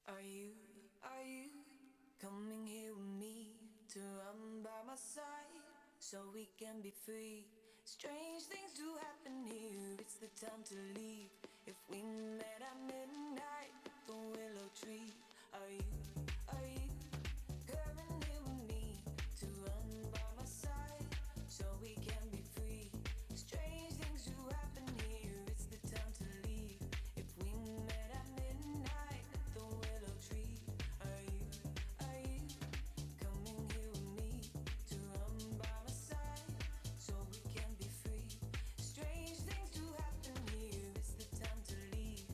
Are you coming here with me to run by my side so we can be free? Strange things do happen here, it's the time to leave. If we met at midnight, the willow tree. Are you coming here with me to run by my side so we can be free? Strange things do happen here, it's the time to leave. If we met at midnight at the willow tree. Are you coming here with me to run by my side so we can be free? Strange things do happen here, it's the time to leave.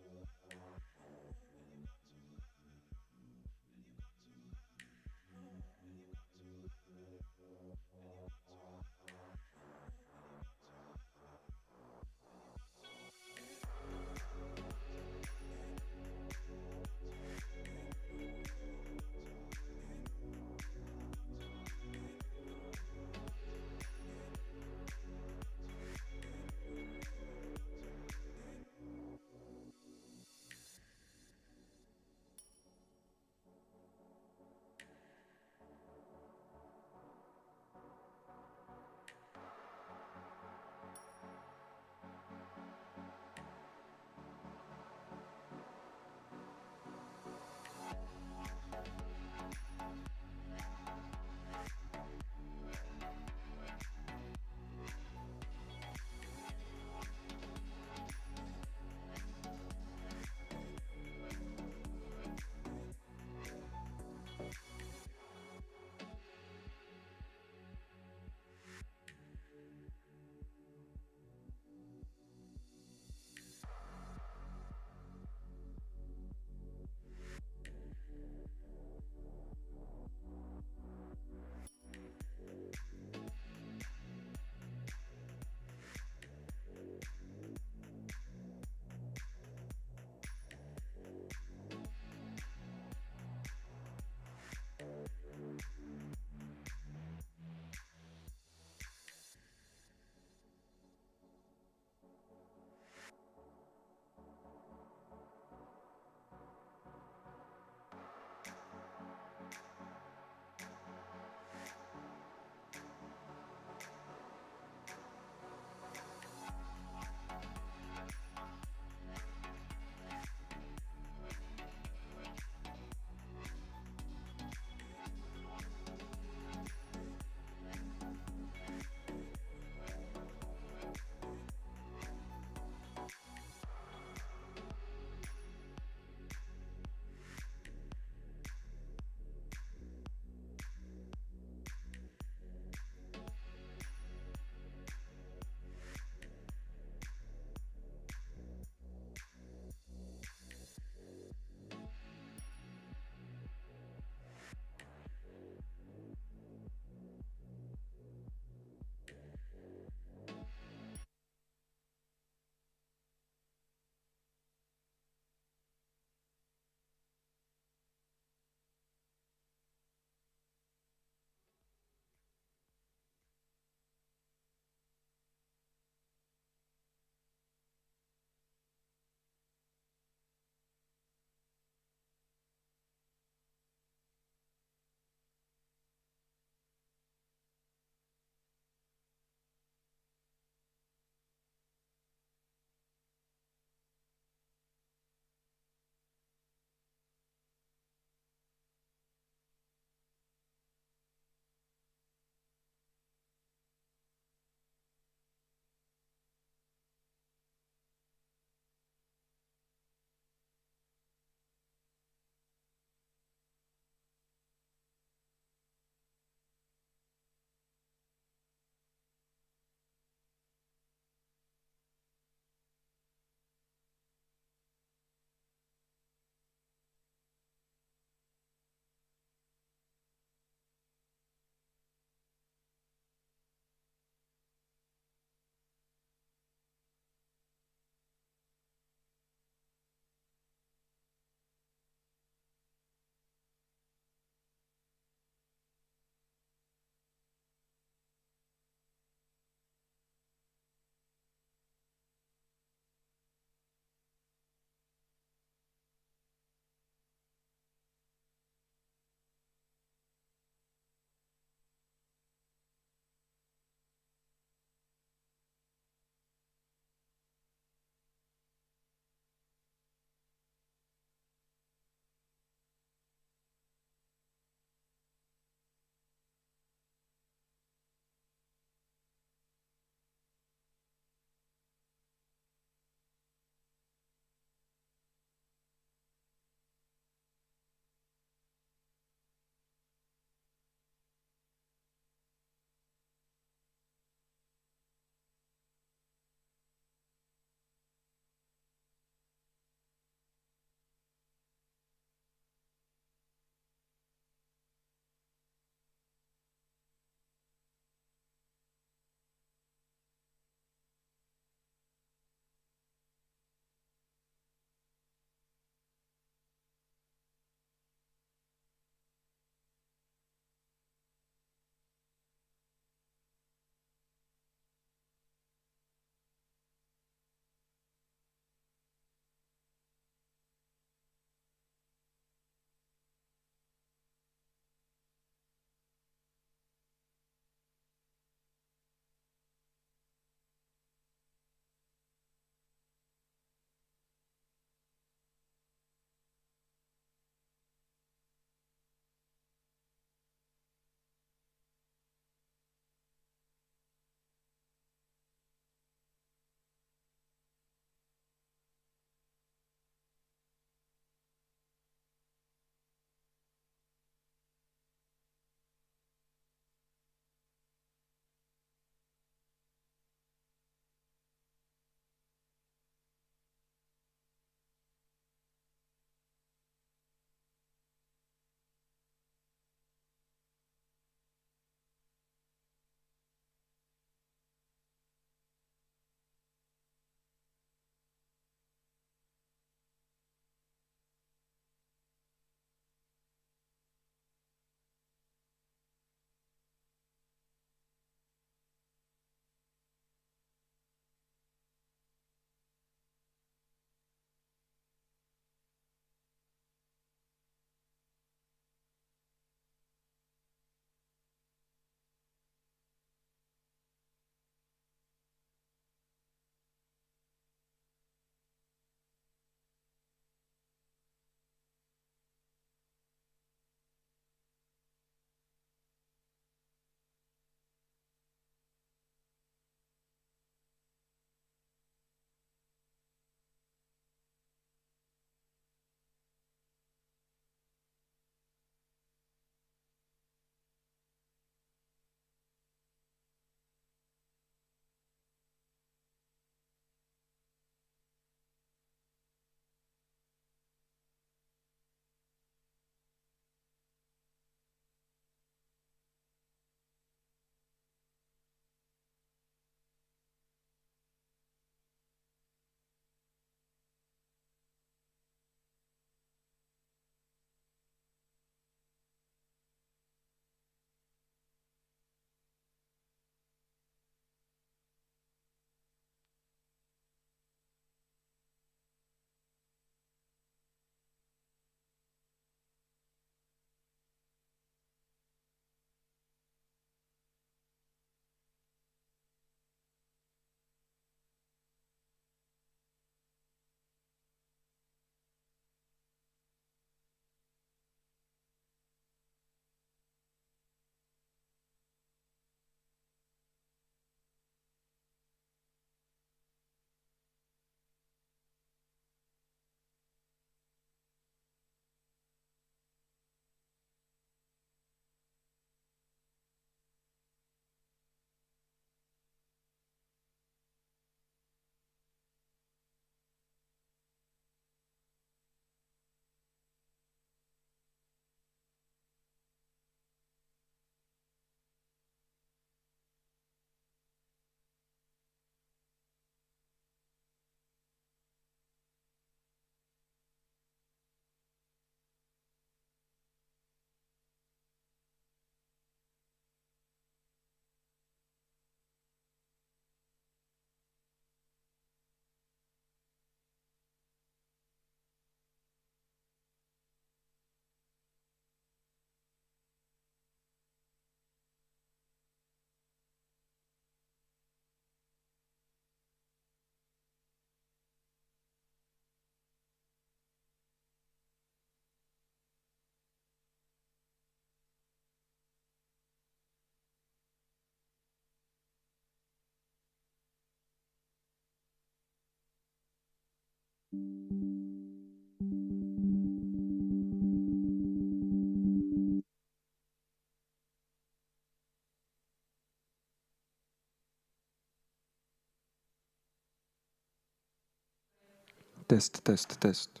Test, test, test.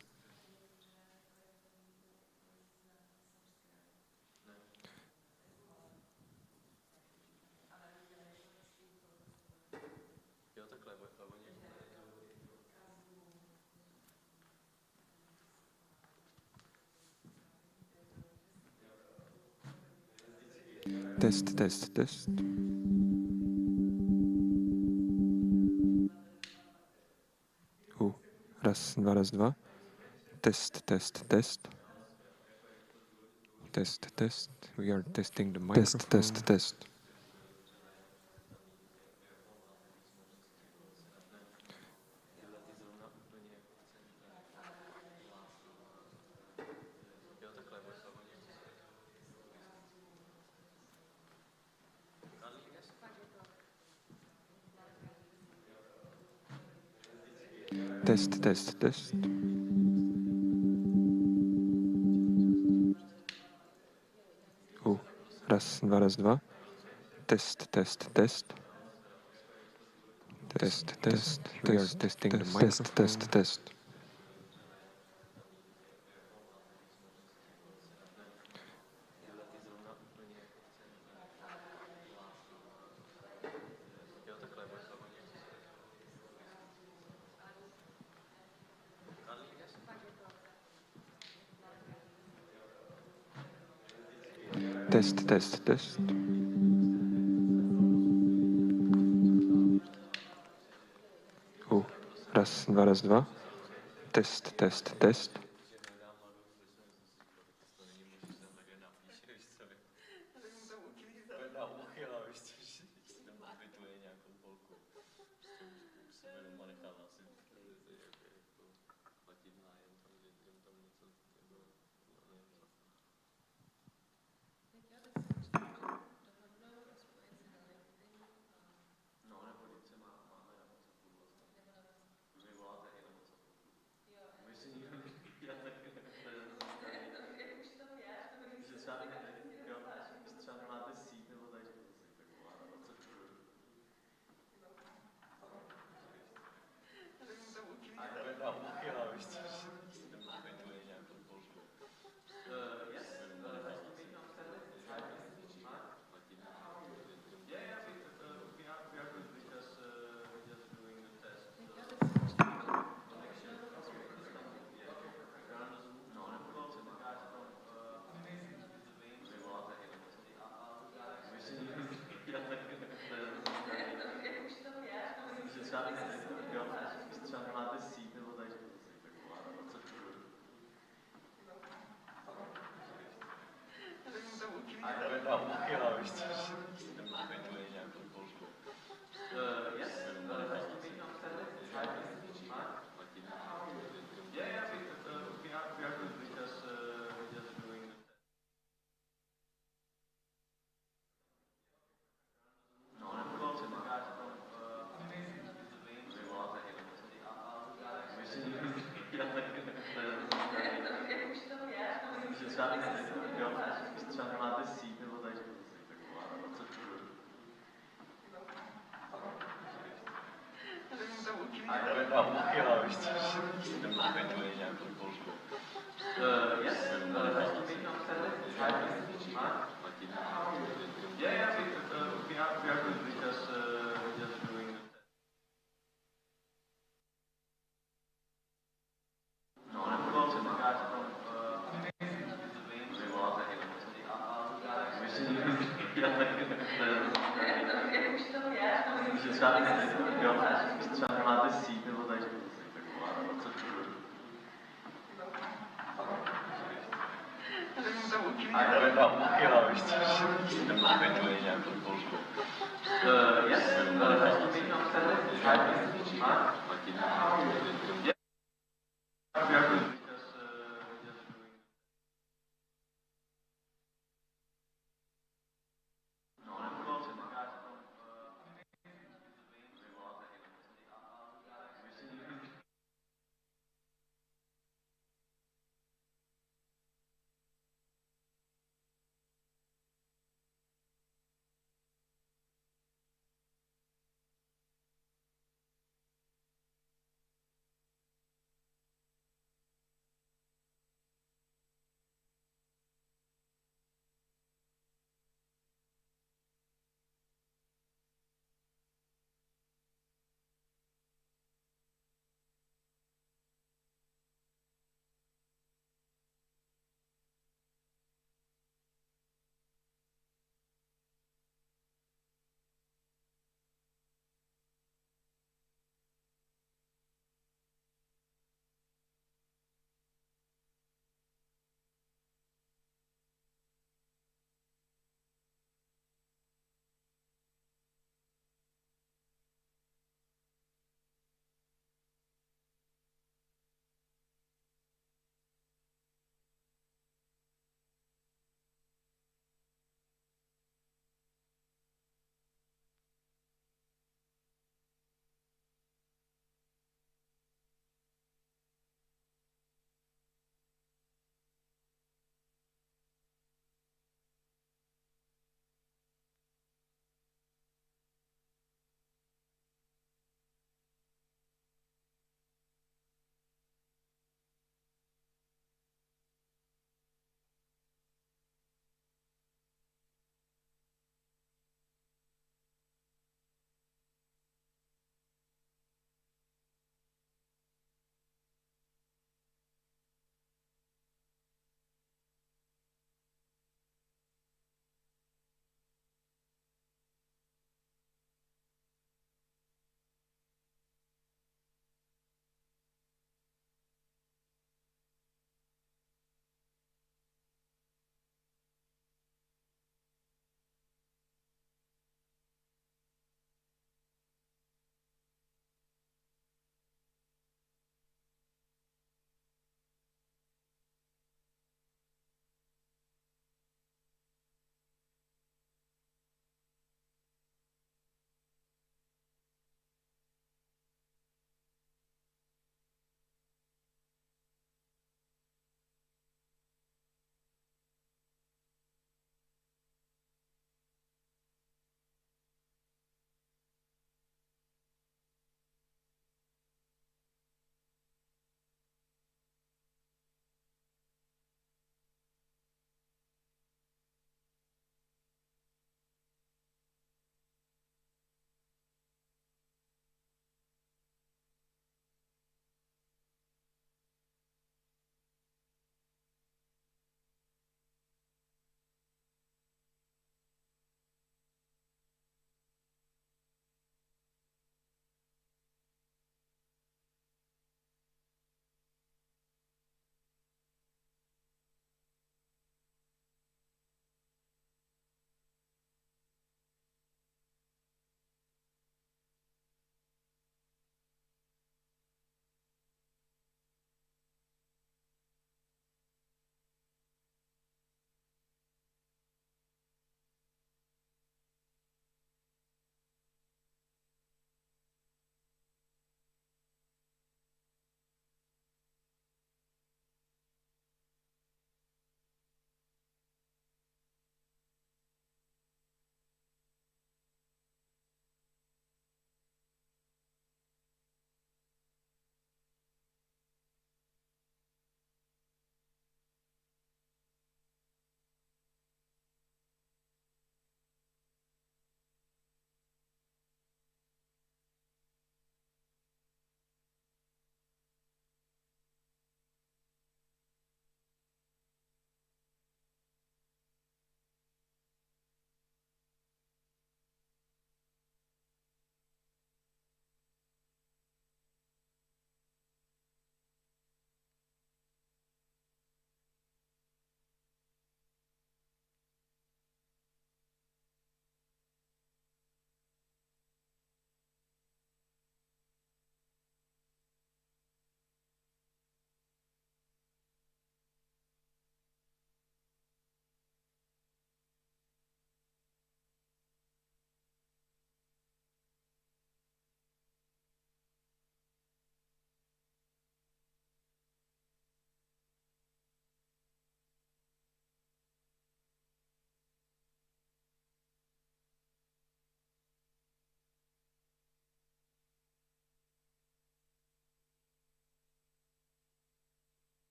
Test, test, test. Raz, dva, raz, dva. Test, test, test. Test, test. We are testing the microphone. Test, test, test. Test, test, test. Raz, dva, raz, dva. Test, test, test. Test, test. We are testing the microphone. Test, test. Test, test, test. Raz, dva, raz, dva. Test, test, test.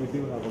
Open up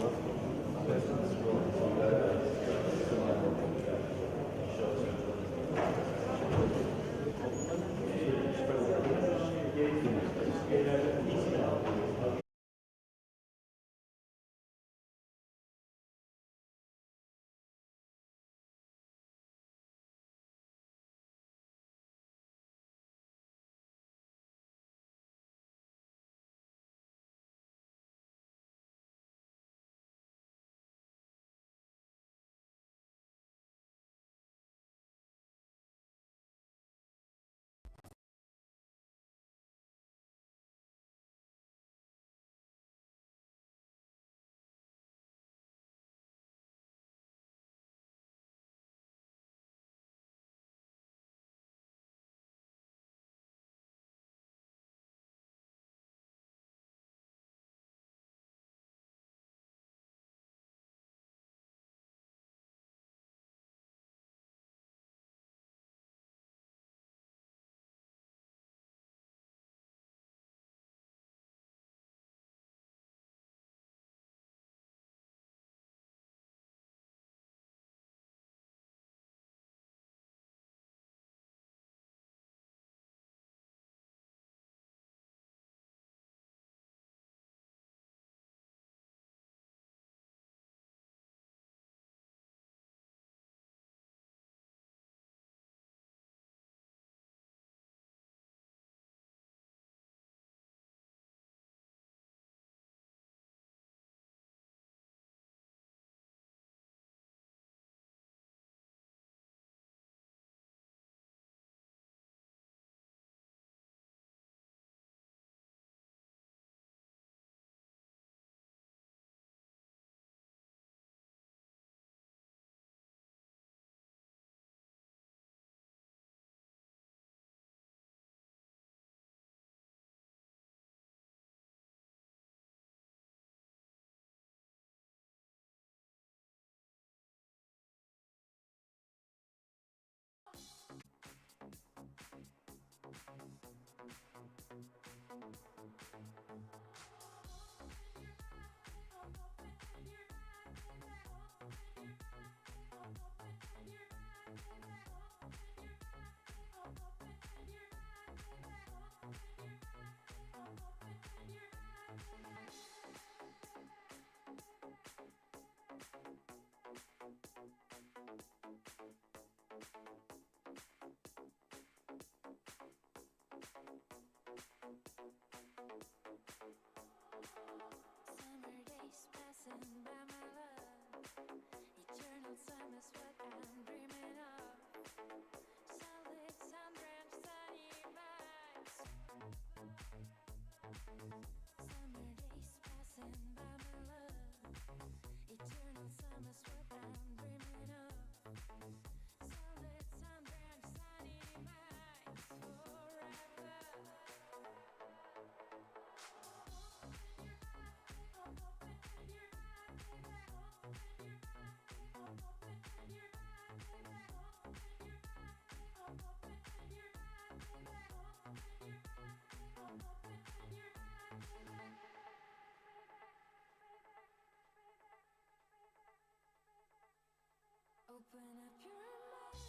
your mind.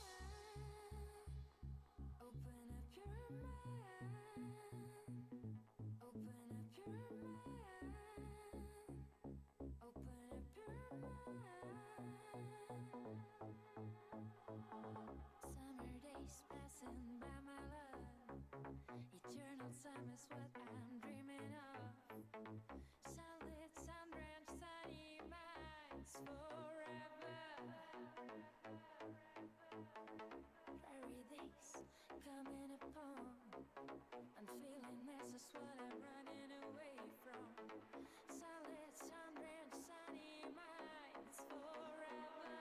Open up your mind. Open up your mind. Open up your mind. Summer days passing by, my love. Eternal summer's what I'm dreaming of. Sunlit, sun-drenched, sunny minds forever. Prairie days coming upon. I'm feeling this is what I'm running away from. Sunlit, sun-drenched, sunny minds forever.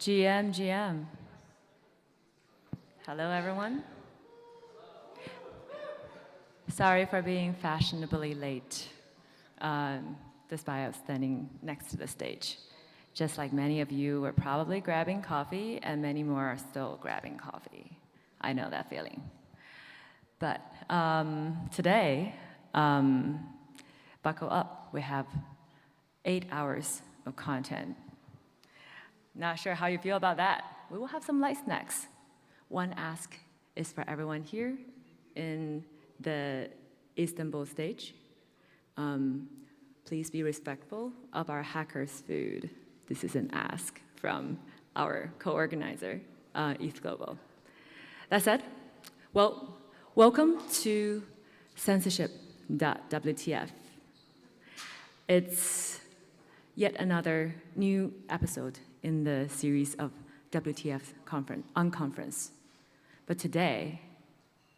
GM. Hello, everyone. Sorry for being fashionably late, despite us standing next to the stage. Just like many of you were probably grabbing coffee, and many more are still grabbing coffee. I know that feeling. But today, buckle up. We have 8 hours of content. Not sure how you feel about that. We will have some light snacks. One ask is for everyone here in the Istanbul stage. Please be respectful of our hackers' food. This is an ask from our co-organizer, East Global. That said, well, welcome to censorship.wtf. It's yet another new episode in the series of WTF conference. But today,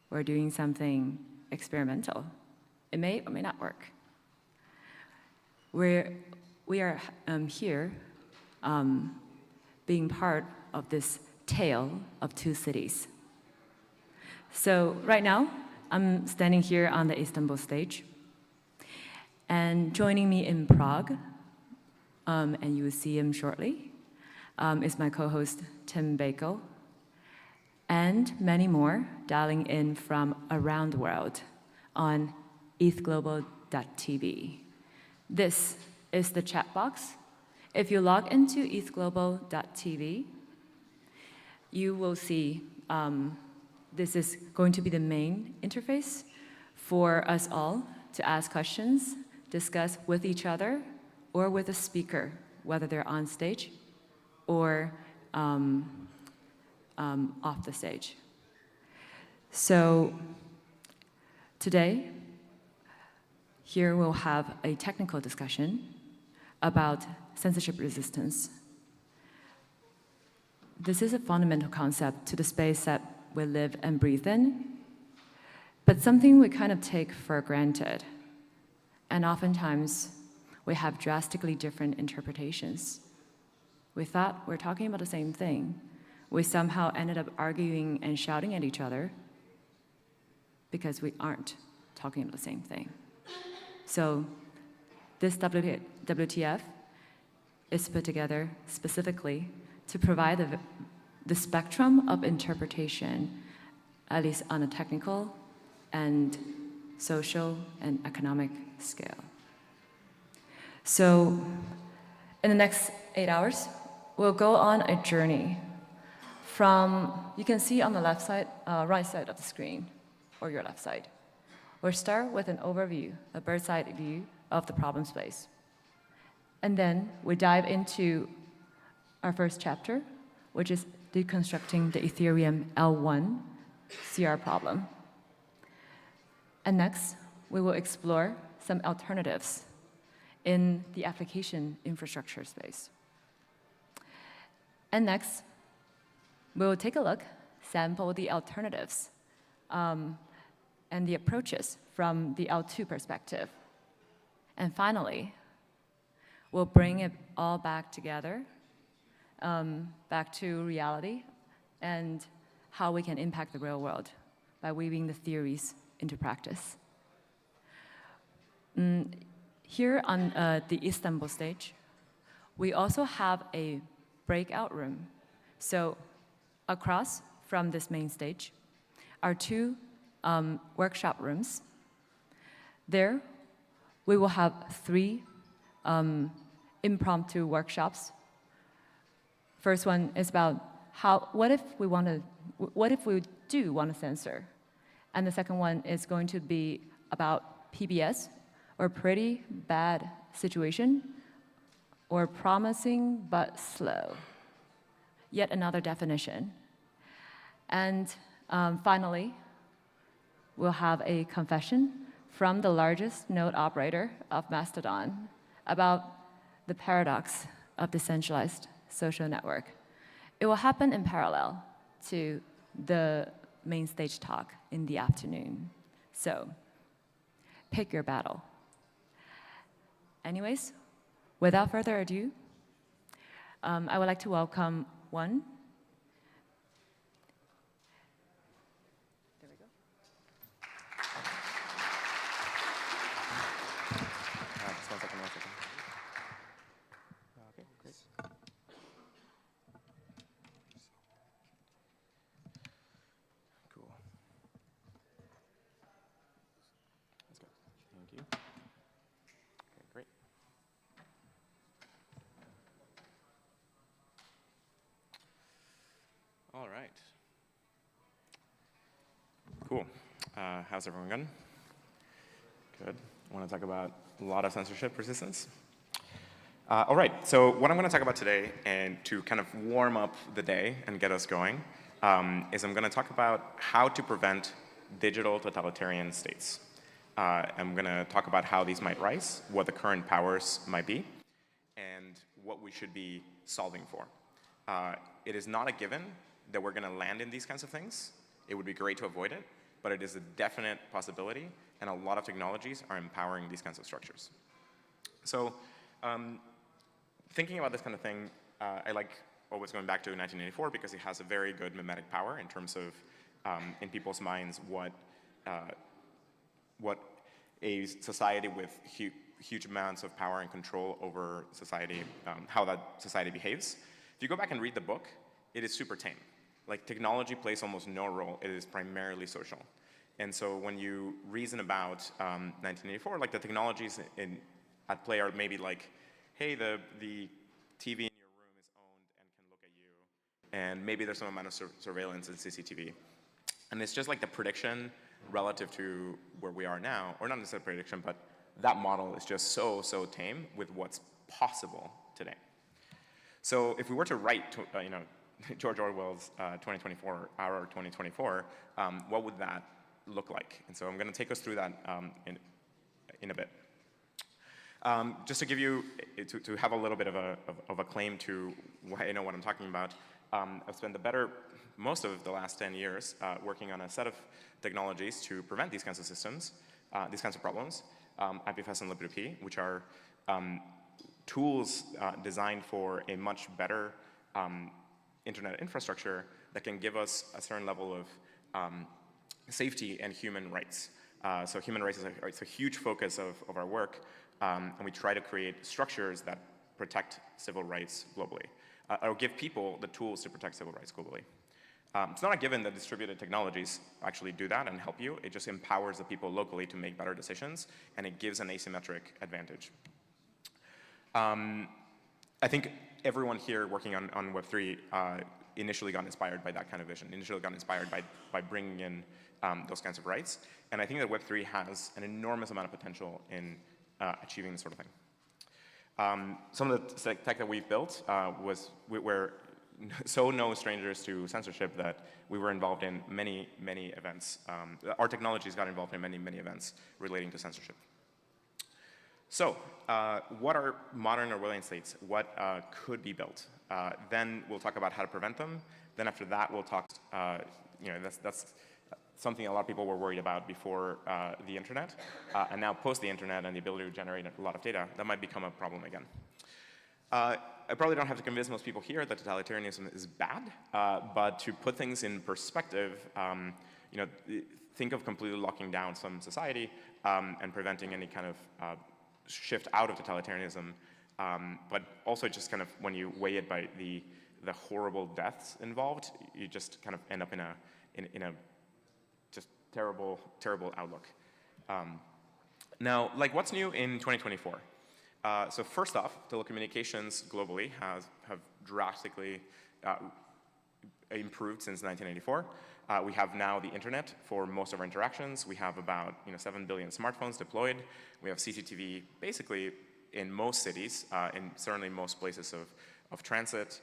we're doing something experimental. It may or may not work. We are here being part of this tale of two cities. So right now, I'm standing here on the Istanbul stage. And joining me in Prague, and you will see him shortly, is my co-host, Tim Bakel, and many more dialing in from around the world on ethglobal.tv. This is the chat box. If you log into ethglobal.tv, you will see this is going to be the main interface for us all to ask questions, discuss with each other, or with a speaker, whether they're on stage or off the stage. So today, here we'll have a technical discussion about censorship resistance. This is a fundamental concept to the space that we live and breathe in, but something we kind of take for granted. And oftentimes, we have drastically different interpretations. We thought we're talking about the same thing. We somehow ended up arguing and shouting at each other because we aren't talking about the same thing. So this WTF is put together specifically to provide the spectrum of interpretation, at least on a technical and social and economic scale. So in the next 8 hours, we'll go on a journey from, you can see on the left side, right side of the screen, or your left side. We'll start with an overview, a bird's eye view of the problem space. And then we dive into our first chapter, which is deconstructing the Ethereum L1 CR problem. And next, we will explore some alternatives in the application infrastructure space. And next, we'll take a look, sample the alternatives, and the approaches from the L2 perspective. And finally, we'll bring it all back together, back to reality, and how we can impact the real world by weaving the theories into practice. Here on the Istanbul stage, we also have a breakout room. So across from this main stage are two workshop rooms. There, we will have 3 impromptu workshops. First one is about what if we do want to censor? And the second one is going to be about PBS, or pretty bad situation, or promising but slow. Yet another definition. And finally, we'll have a confession from the largest node operator of Mastodon about the paradox of decentralized social network. It will happen in parallel to the main stage talk in the afternoon. So pick your battle. Anyways, without further ado, I would like to welcome 1. There we go. Just 1 second, 1 second. Okay, great. Cool. That's good. Thank you. Okay, great. All right. Cool. How's everyone going? Good. I want to talk about a lot of censorship resistance. All right, so what I'm going to talk about today, and to kind of warm up the day and get us going, is I'm going to talk about how to prevent digital totalitarian states. I'm going to talk about how these might rise, what the current powers might be, and what we should be solving for. It is not a given that we're going to land in these kinds of things. It would be great to avoid it, but it is a definite possibility, and a lot of technologies are empowering these kinds of structures. So thinking about this kind of thing, I like always going back to 1984 because it has a very good mimetic power in terms of, in people's minds, what a society with huge amounts of power and control over society, how that society behaves. If you go back and read the book, it is super tame. Like, technology plays almost no role. It is primarily social. And so when you reason about 1984, like, the technologies at play are maybe like, hey, the TV in your room is owned and can look at you, and maybe there's some amount of surveillance in CCTV. And it's just like the prediction relative to where we are now, or not necessarily prediction, but that model is just so tame with what's possible today. So if we were to write, George Orwell's 2024, our 2024, what would that look like? And so I'm going to take us through that in a bit. Just to give you, to have a little bit of a claim to why I know what I'm talking about, I've spent most of the last 10 years working on a set of technologies to prevent these kinds of systems, these kinds of problems, IPFS and libp, which are tools designed for a much better internet infrastructure that can give us a certain level of safety and human rights. So human rights is a huge focus of our work, and we try to create structures that protect civil rights globally, or give people the tools to protect civil rights globally. It's not a given that distributed technologies actually do that and help you. It just empowers the people locally to make better decisions, and it gives an asymmetric advantage. I think everyone here working on Web3 initially got inspired by that kind of vision, initially got inspired by bringing in those kinds of rights. And I think that Web3 has an enormous amount of potential in achieving this sort of thing. Some of the tech that we've built we're so no strangers to censorship that we were involved in many events. Our technologies got involved in many events relating to censorship. So, what are modern Orwellian states? What could be built? Then we'll talk about how to prevent them. Then after that, we'll talk, that's something a lot of people were worried about before the internet. And now post the internet and the ability to generate a lot of data, that might become a problem again. I probably don't have to convince most people here that totalitarianism is bad, but to put things in perspective, think of completely locking down some society and preventing any kind of shift out of totalitarianism, but also just kind of when you weigh it by the horrible deaths involved, you just kind of end up in a just terrible outlook. Now, like, what's new in 2024? So first off, telecommunications globally have drastically improved since 1984. We have now the internet for most of our interactions. We have about 7 billion smartphones deployed. We have CCTV basically in most cities, in certainly most places of transit.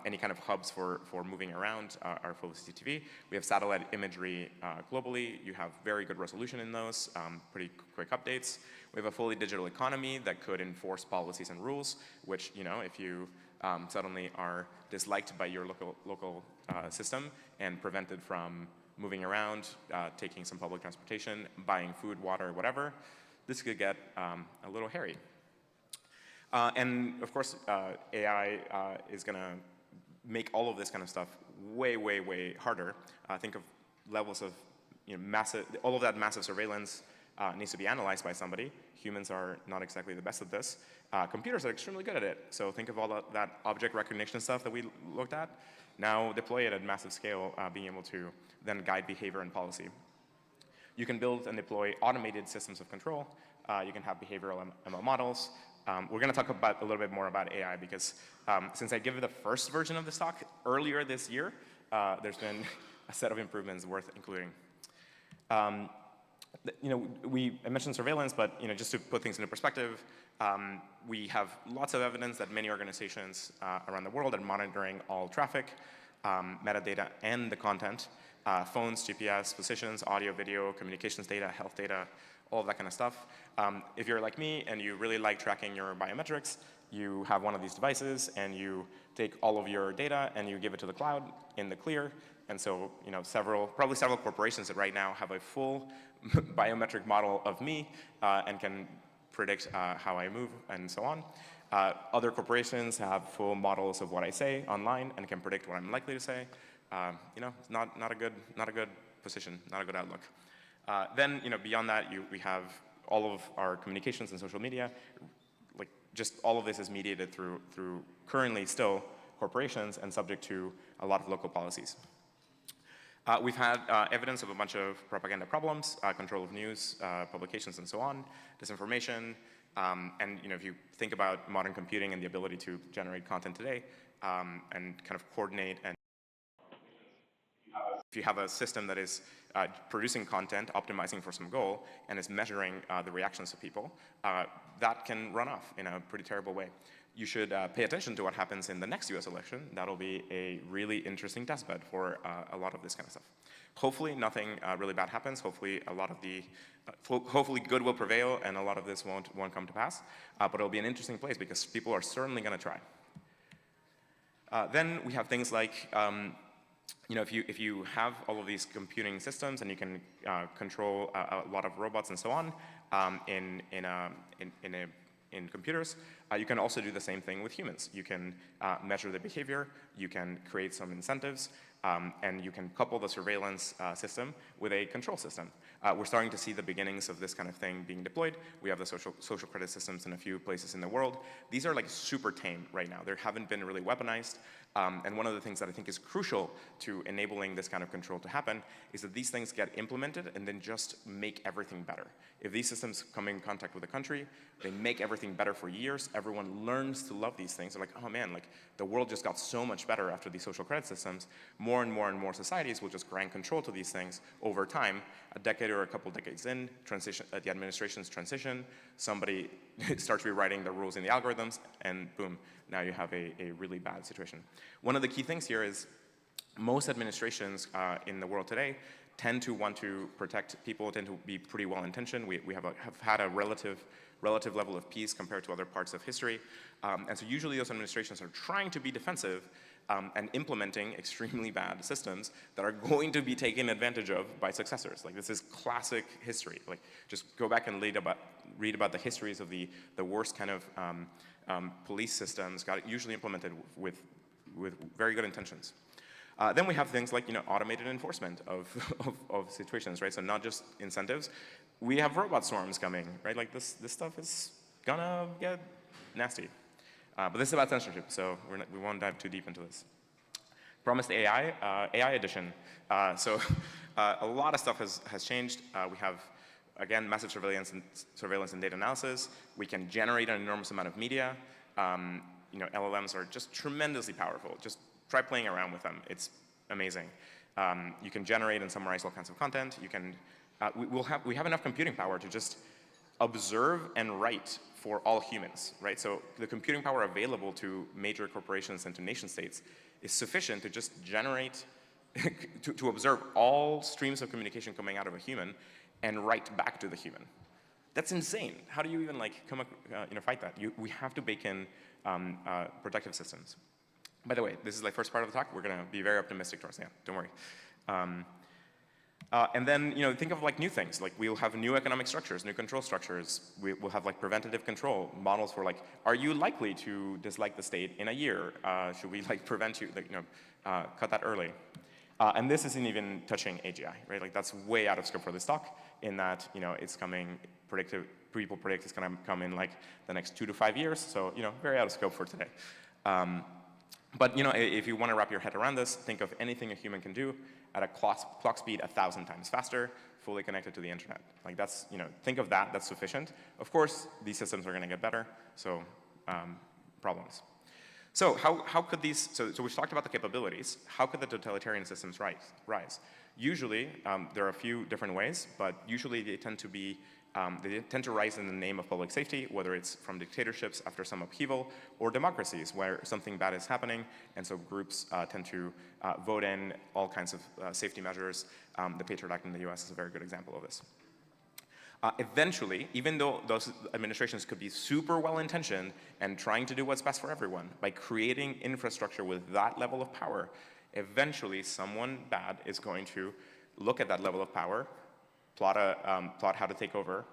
Any kind of hubs for moving around are full of CCTV. We have satellite imagery globally. You have very good resolution in those, pretty quick updates. We have a fully digital economy that could enforce policies and rules, which, if you suddenly are disliked by your local system and prevented from moving around, taking some public transportation, buying food, water, whatever, this could get a little hairy. And of course, AI is going to make all of this kind of stuff way, way, way harder. Think of levels of massive, all of that massive surveillance needs to be analyzed by somebody. Humans are not exactly the best at this. Computers are extremely good at it. So think of all that object recognition stuff that we looked at. Now deploy it at massive scale, being able to then guide behavior and policy. You can build and deploy automated systems of control. You can have behavioral ML models. We're going to talk about a little bit more about AI because since I gave the first version of this talk earlier this year, there's been a set of improvements worth including. I mentioned surveillance, but just to put things into perspective, we have lots of evidence that many organizations around the world are monitoring all traffic, metadata, and the content, phones, GPS, positions, audio, video, communications data, health data, all of that kind of stuff. If you're like me and you really like tracking your biometrics, you have one of these devices and you take all of your data and you give it to the cloud in the clear. And so, probably several corporations that right now have a full biometric model of me and can predict how I move and so on. Other corporations have full models of what I say online and can predict what I'm likely to say. Not a good position, not a good outlook. Then, beyond that, we have all of our communications and social media. Like, just all of this is mediated through currently still corporations and subject to a lot of local policies. We've had evidence of a bunch of propaganda problems, control of news, publications, and so on, disinformation, and if you think about modern computing and the ability to generate content today and kind of coordinate, and if you have a system that is producing content, optimizing for some goal, and is measuring the reactions of people, that can run off in a pretty terrible way. You should pay attention to what happens in the next US election. That'll be a really interesting testbed for a lot of this kind of stuff. Hopefully nothing really bad happens. Hopefully a lot of hopefully good will prevail and a lot of this won't come to pass. But it'll be an interesting place because people are certainly gonna try. Then we have things like, if you have all of these computing systems and you can control a lot of robots and so on in computers, you can also do the same thing with humans. You can measure the behavior, you can create some incentives, and you can couple the surveillance system with a control system. We're starting to see the beginnings of this kind of thing being deployed. We have the social credit systems in a few places in the world. These are like super tame right now. They haven't been really weaponized. And one of the things that I think is crucial to enabling this kind of control to happen is that these things get implemented and then just make everything better. If these systems come in contact with a country, they make everything better for years. Everyone learns to love these things. They're like, oh man, like the world just got so much better after these social credit systems. More and more and more societies will just grant control to these things over time. A decade or a couple decades in, the administration's transition, somebody starts rewriting the rules in the algorithms, and boom, now you have a really bad situation. One of the key things here is most administrations in the world today tend to want to protect people, tend to be pretty well-intentioned. We have had a relative level of peace compared to other parts of history. And so usually those administrations are trying to be defensive and implementing extremely bad systems that are going to be taken advantage of by successors. Like, this is classic history. Like, just go back and read about the histories of the worst kind of police systems got usually implemented with very good intentions. Then we have things like automated enforcement of situations, right? So not just incentives. We have robot swarms coming, right? Like this stuff is gonna get nasty. But this is about censorship, so we won't dive too deep into this. Promised AI, AI edition. So a lot of stuff has changed. We have, again, massive surveillance and data analysis. We can generate an enormous amount of media. LLMs are just tremendously powerful. Just try playing around with them. It's amazing. You can generate and summarize all kinds of content. You can, we have enough computing power to just observe and write for all humans, right? So the computing power available to major corporations and to nation states is sufficient to just generate, to observe all streams of communication coming out of a human and write back to the human. That's insane. How do you even fight that? We have to bake in protective systems. By the way, this is the first part of the talk. We're going to be very optimistic towards the end. Don't worry. And then, think of like new things. Like we'll have new economic structures, new control structures. We'll have like preventative control models for like, are you likely to dislike the state in a year? Should we like prevent you, like, cut that early? And this isn't even touching AGI, right? Like that's way out of scope for this talk in that, it's coming, people predict it's gonna come in like the next 2 to 5 years. So, very out of scope for today. But if you want to wrap your head around this, think of anything a human can do at a clock speed 1,000 times faster, fully connected to the internet. Like that's, think of that, that's sufficient. Of course, these systems are going to get better, so problems. So how could these, so we've talked about the capabilities. How could the totalitarian systems rise? Usually, there are a few different ways, but usually they tend to rise in the name of public safety, whether it's from dictatorships after some upheaval, or democracies where something bad is happening, and so groups tend to vote in all kinds of safety measures. The Patriot Act in the US is a very good example of this. Eventually, even though those administrations could be super well-intentioned and trying to do what's best for everyone, by creating infrastructure with that level of power, eventually someone bad is going to look at that level of power, plot how to take over,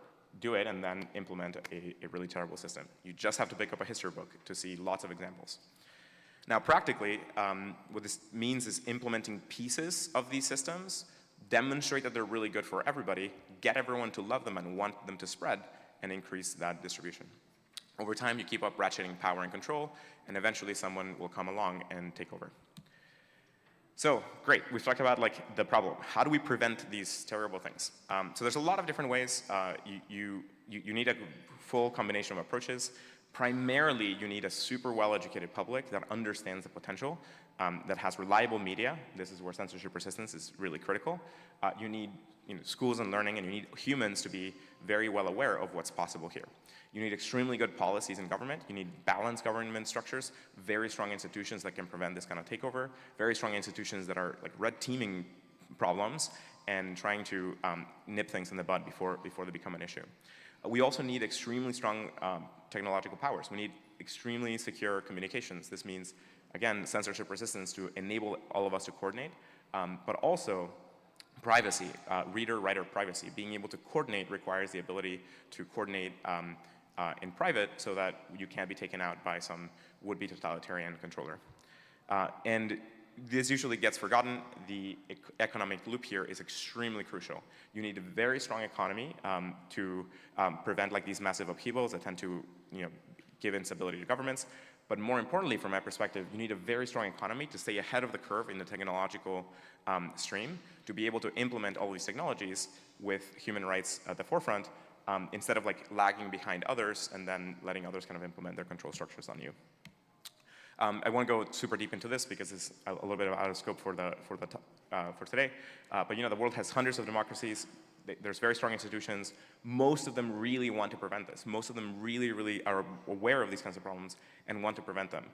do it, and then implement a really terrible system. You just have to pick up a history book to see lots of examples. Now, practically, what this means is implementing pieces of these systems, demonstrate that they're really good for everybody, get everyone to love them and want them to spread, and increase that distribution. Over time, you keep up ratcheting power and control, and eventually someone will come along and take over. So, great, we've talked about like the problem. How do we prevent these terrible things? So there's a lot of different ways. You need a full combination of approaches. Primarily, you need a super well-educated public that understands the potential, that has reliable media. This is where censorship resistance is really critical. You need schools and learning, and you need humans to be very well aware of what's possible here. You need extremely good policies in government. You need balanced government structures, very strong institutions that can prevent this kind of takeover, very strong institutions that are like red teaming problems and trying to nip things in the bud before they become an issue. We also need extremely strong technological powers. We need extremely secure communications. This means, again, censorship resistance to enable all of us to coordinate, but also privacy, reader-writer privacy. Being able to coordinate requires the ability to coordinate in private so that you can't be taken out by some would-be totalitarian controller. And this usually gets forgotten. The economic loop here is extremely crucial. You need a very strong economy to prevent like these massive upheavals that tend to give instability to governments. But more importantly, from my perspective, you need a very strong economy to stay ahead of the curve in the technological stream, to be able to implement all these technologies with human rights at the forefront, instead of like lagging behind others and then letting others kind of implement their control structures on you. I won't go super deep into this because it's a little bit out of scope for today. But the world has hundreds of democracies. There's very strong institutions. Most of them really want to prevent this. Most of them really, really are aware of these kinds of problems and want to prevent them.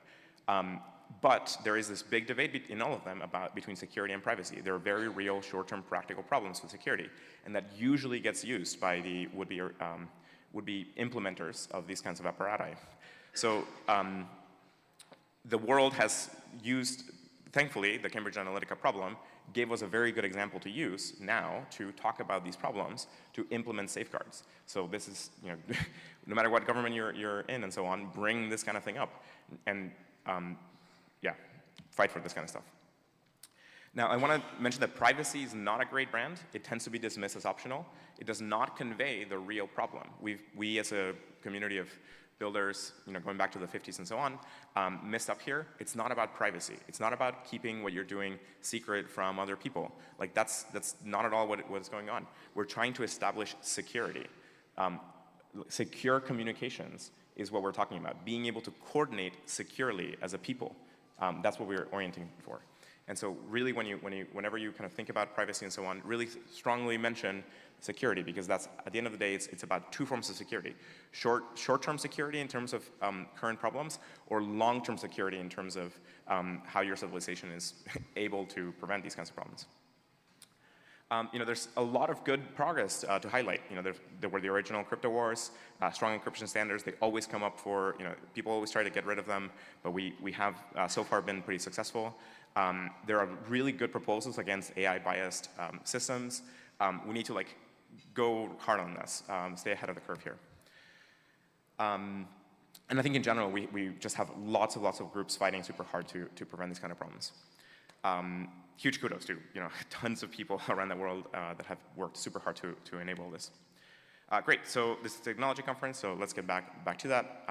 But there is this big debate in all of them between security and privacy. There are very real short-term practical problems with security, and that usually gets used by the would-be implementers of these kinds of apparatus. So the world has used, thankfully, the Cambridge Analytica problem gave us a very good example to use now to talk about these problems, to implement safeguards. So this is, no matter what government you're in and so on, bring this kind of thing up and fight for this kind of stuff. Now, I want to mention that privacy is not a great brand. It tends to be dismissed as optional. It does not convey the real problem. We as a community of builders, going back to the 50s and so on, missed up here. It's not about privacy. It's not about keeping what you're doing secret from other people. Like that's not at all what is going on. We're trying to establish security. Secure communications is what we're talking about. Being able to coordinate securely as a people. That's what we're orienting for. And so really whenever you kind of think about privacy and so on, really strongly mention security, because that's, at the end of the day, it's about two forms of security. Short-term security in terms of current problems, or long-term security in terms of how your civilization is able to prevent these kinds of problems. There's a lot of good progress to highlight. There were the original crypto wars, strong encryption standards. They always come up for, people always try to get rid of them, but we have so far been pretty successful. There are really good proposals against AI-biased systems. We need to like go hard on this, stay ahead of the curve here. And I think in general, we just have lots of groups fighting super hard to prevent these kind of problems. Huge kudos to tons of people around the world that have worked super hard to enable this. Great, so this is a technology conference, so let's get back to that.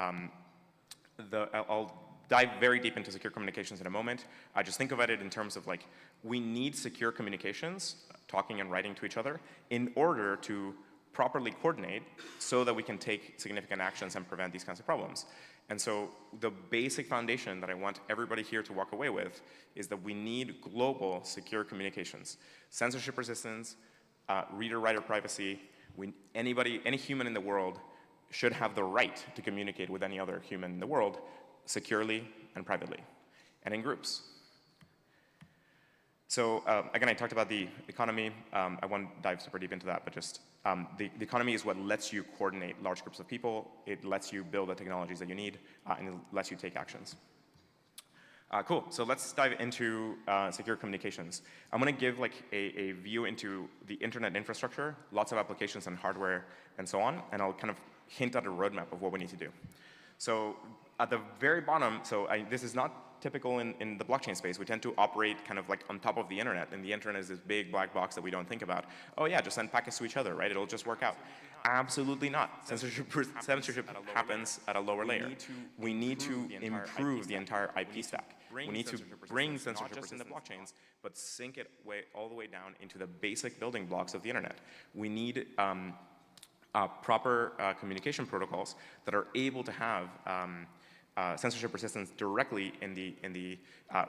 I'll dive very deep into secure communications in a moment. I just think about it in terms of like, we need secure communications, talking and writing to each other, in order to properly coordinate so that we can take significant actions and prevent these kinds of problems. And so the basic foundation that I want everybody here to walk away with is that we need global secure communications. Censorship resistance, reader-writer privacy. Any human in the world should have the right to communicate with any other human in the world securely and privately, and in groups. So again, I talked about the economy. I won't dive super deep into that, but just the economy is what lets you coordinate large groups of people. It lets you build the technologies that you need, and it lets you take actions. Cool, so let's dive into secure communications. I'm gonna give like a view into the internet infrastructure, lots of applications and hardware and so on, and I'll kind of hint at a roadmap of what we need to do. So at the very bottom, this is not typical in the blockchain space. We tend to operate kind of like on top of the internet, and the internet is this big black box that we don't think about. Oh yeah, just send packets to each other, right? It'll just work out. Absolutely not. Censorship happens at a lower layer. We need to improve the entire IP stack. We need to bring censorship just in the blockchains, but sink it all the way down into the basic building blocks of the internet. We need proper communication protocols that are able to have censorship resistance directly in the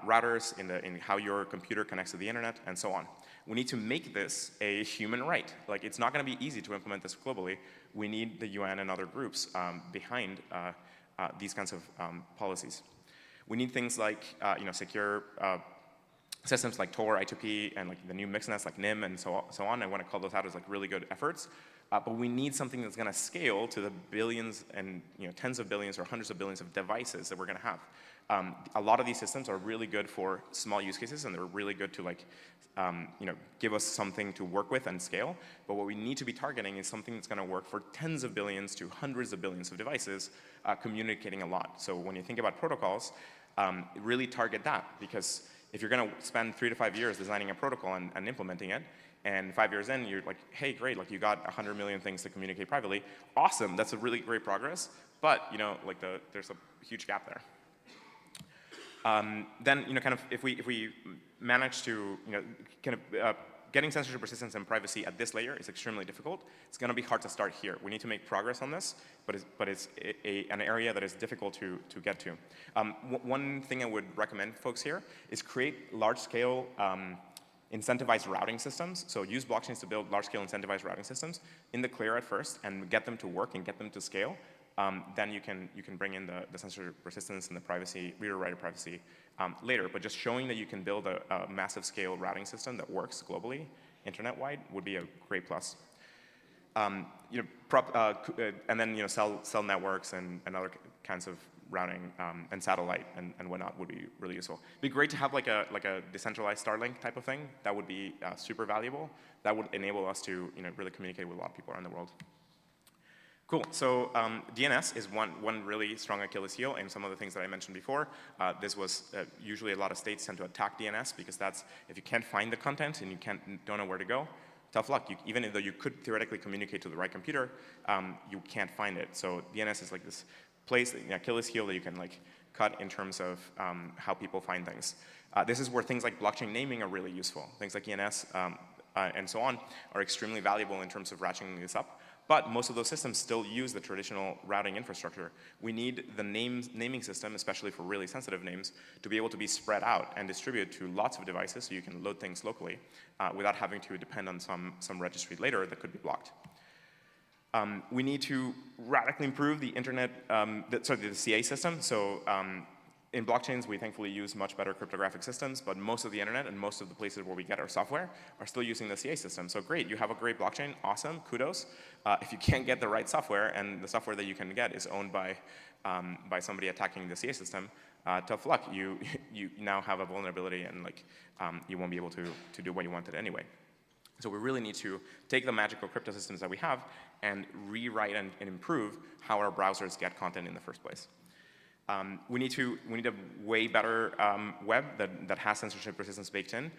routers, in how your computer connects to the internet, and so on. We need to make this a human right. Like, it's not going to be easy to implement this globally. We need the UN and other groups behind these kinds of policies. We need things like secure systems like Tor, I2P, and like the new mixnets like NIM and so on. I want to call those out as like really good efforts. But we need something that's going to scale to the billions and tens of billions or hundreds of billions of devices that we're going to have. A lot of these systems are really good for small use cases, and they're really good to like give us something to work with and scale. But what we need to be targeting is something that's going to work for tens of billions to hundreds of billions of devices communicating a lot. So when you think about protocols, really target that, because if you're going to spend 3 to 5 years designing a protocol and implementing it, and 5 years in, you're like, hey, great, like you got 100 million things to communicate privately. Awesome, that's a really great progress. But like there's a huge gap there. Then kind of if we manage to getting censorship resistance and privacy at this layer is extremely difficult. It's going to be hard to start here. We need to make progress on this, but it's an area that is difficult to get to. One thing I would recommend folks here is create large-scale incentivized routing systems. So use blockchains to build large-scale incentivized routing systems in the clear at first and get them to work and get them to scale. Then you can bring in the censorship resistance and the privacy, reader-writer privacy later. But just showing that you can build a massive scale routing system that works globally, internet-wide, would be a great plus. And then cell networks and other kinds of routing and satellite and whatnot would be really useful. It'd be great to have like a decentralized Starlink type of thing. That would be super valuable. That would enable us to really communicate with a lot of people around the world. Cool, so DNS is one really strong Achilles heel in some of the things that I mentioned before. This was usually a lot of states tend to attack DNS because that's, if you can't find the content and you don't know where to go, tough luck. Even though you could theoretically communicate to the right computer, you can't find it. So DNS is like this place, the Achilles heel that you can like cut in terms of how people find things. This is where things like blockchain naming are really useful. Things like ENS and so on are extremely valuable in terms of ratcheting this up. But most of those systems still use the traditional routing infrastructure. We need the naming system, especially for really sensitive names, to be able to be spread out and distributed to lots of devices so you can load things locally without having to depend on some registry later that could be blocked. We need to radically improve the internet, the CA system. So in blockchains, we thankfully use much better cryptographic systems, but most of the internet and most of the places where we get our software are still using the CA system. So great, you have a great blockchain, awesome, kudos. If you can't get the right software, and the software that you can get is owned by somebody attacking the CA system, tough luck. You now have a vulnerability, and like you won't be able to do what you wanted anyway. So we really need to take the magical crypto systems that we have and rewrite and improve how our browsers get content in the first place. We need a way better web that has censorship resistance baked in.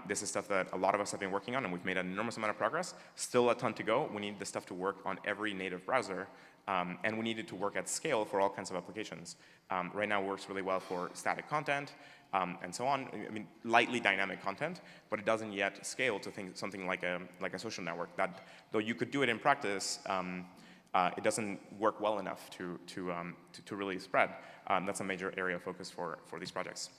This is stuff that a lot of us have been working on, and we've made an enormous amount of progress. Still a ton to go. We need this stuff to work on every native browser, and we need it to work at scale for all kinds of applications. Right now it works really well for static content and so on. I mean, lightly dynamic content, but it doesn't yet scale to something like a social network. That, though you could do it in practice, it doesn't work well enough to really spread. That's a major area of focus for these projects.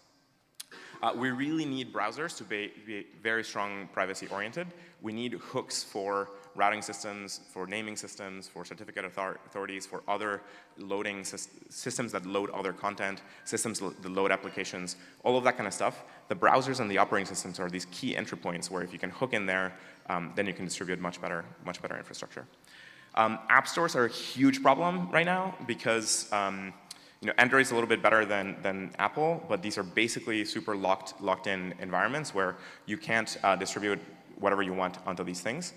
We really need browsers to be very strong privacy-oriented. We need hooks for routing systems, for naming systems, for certificate authorities, for other loading systems that load other content, systems that load applications, all of that kind of stuff. The browsers and the operating systems are these key entry points where if you can hook in there, then you can distribute much better infrastructure. App stores are a huge problem right now because Android's a little bit better than Apple, but these are basically super locked-in environments where you can't distribute whatever you want onto these things.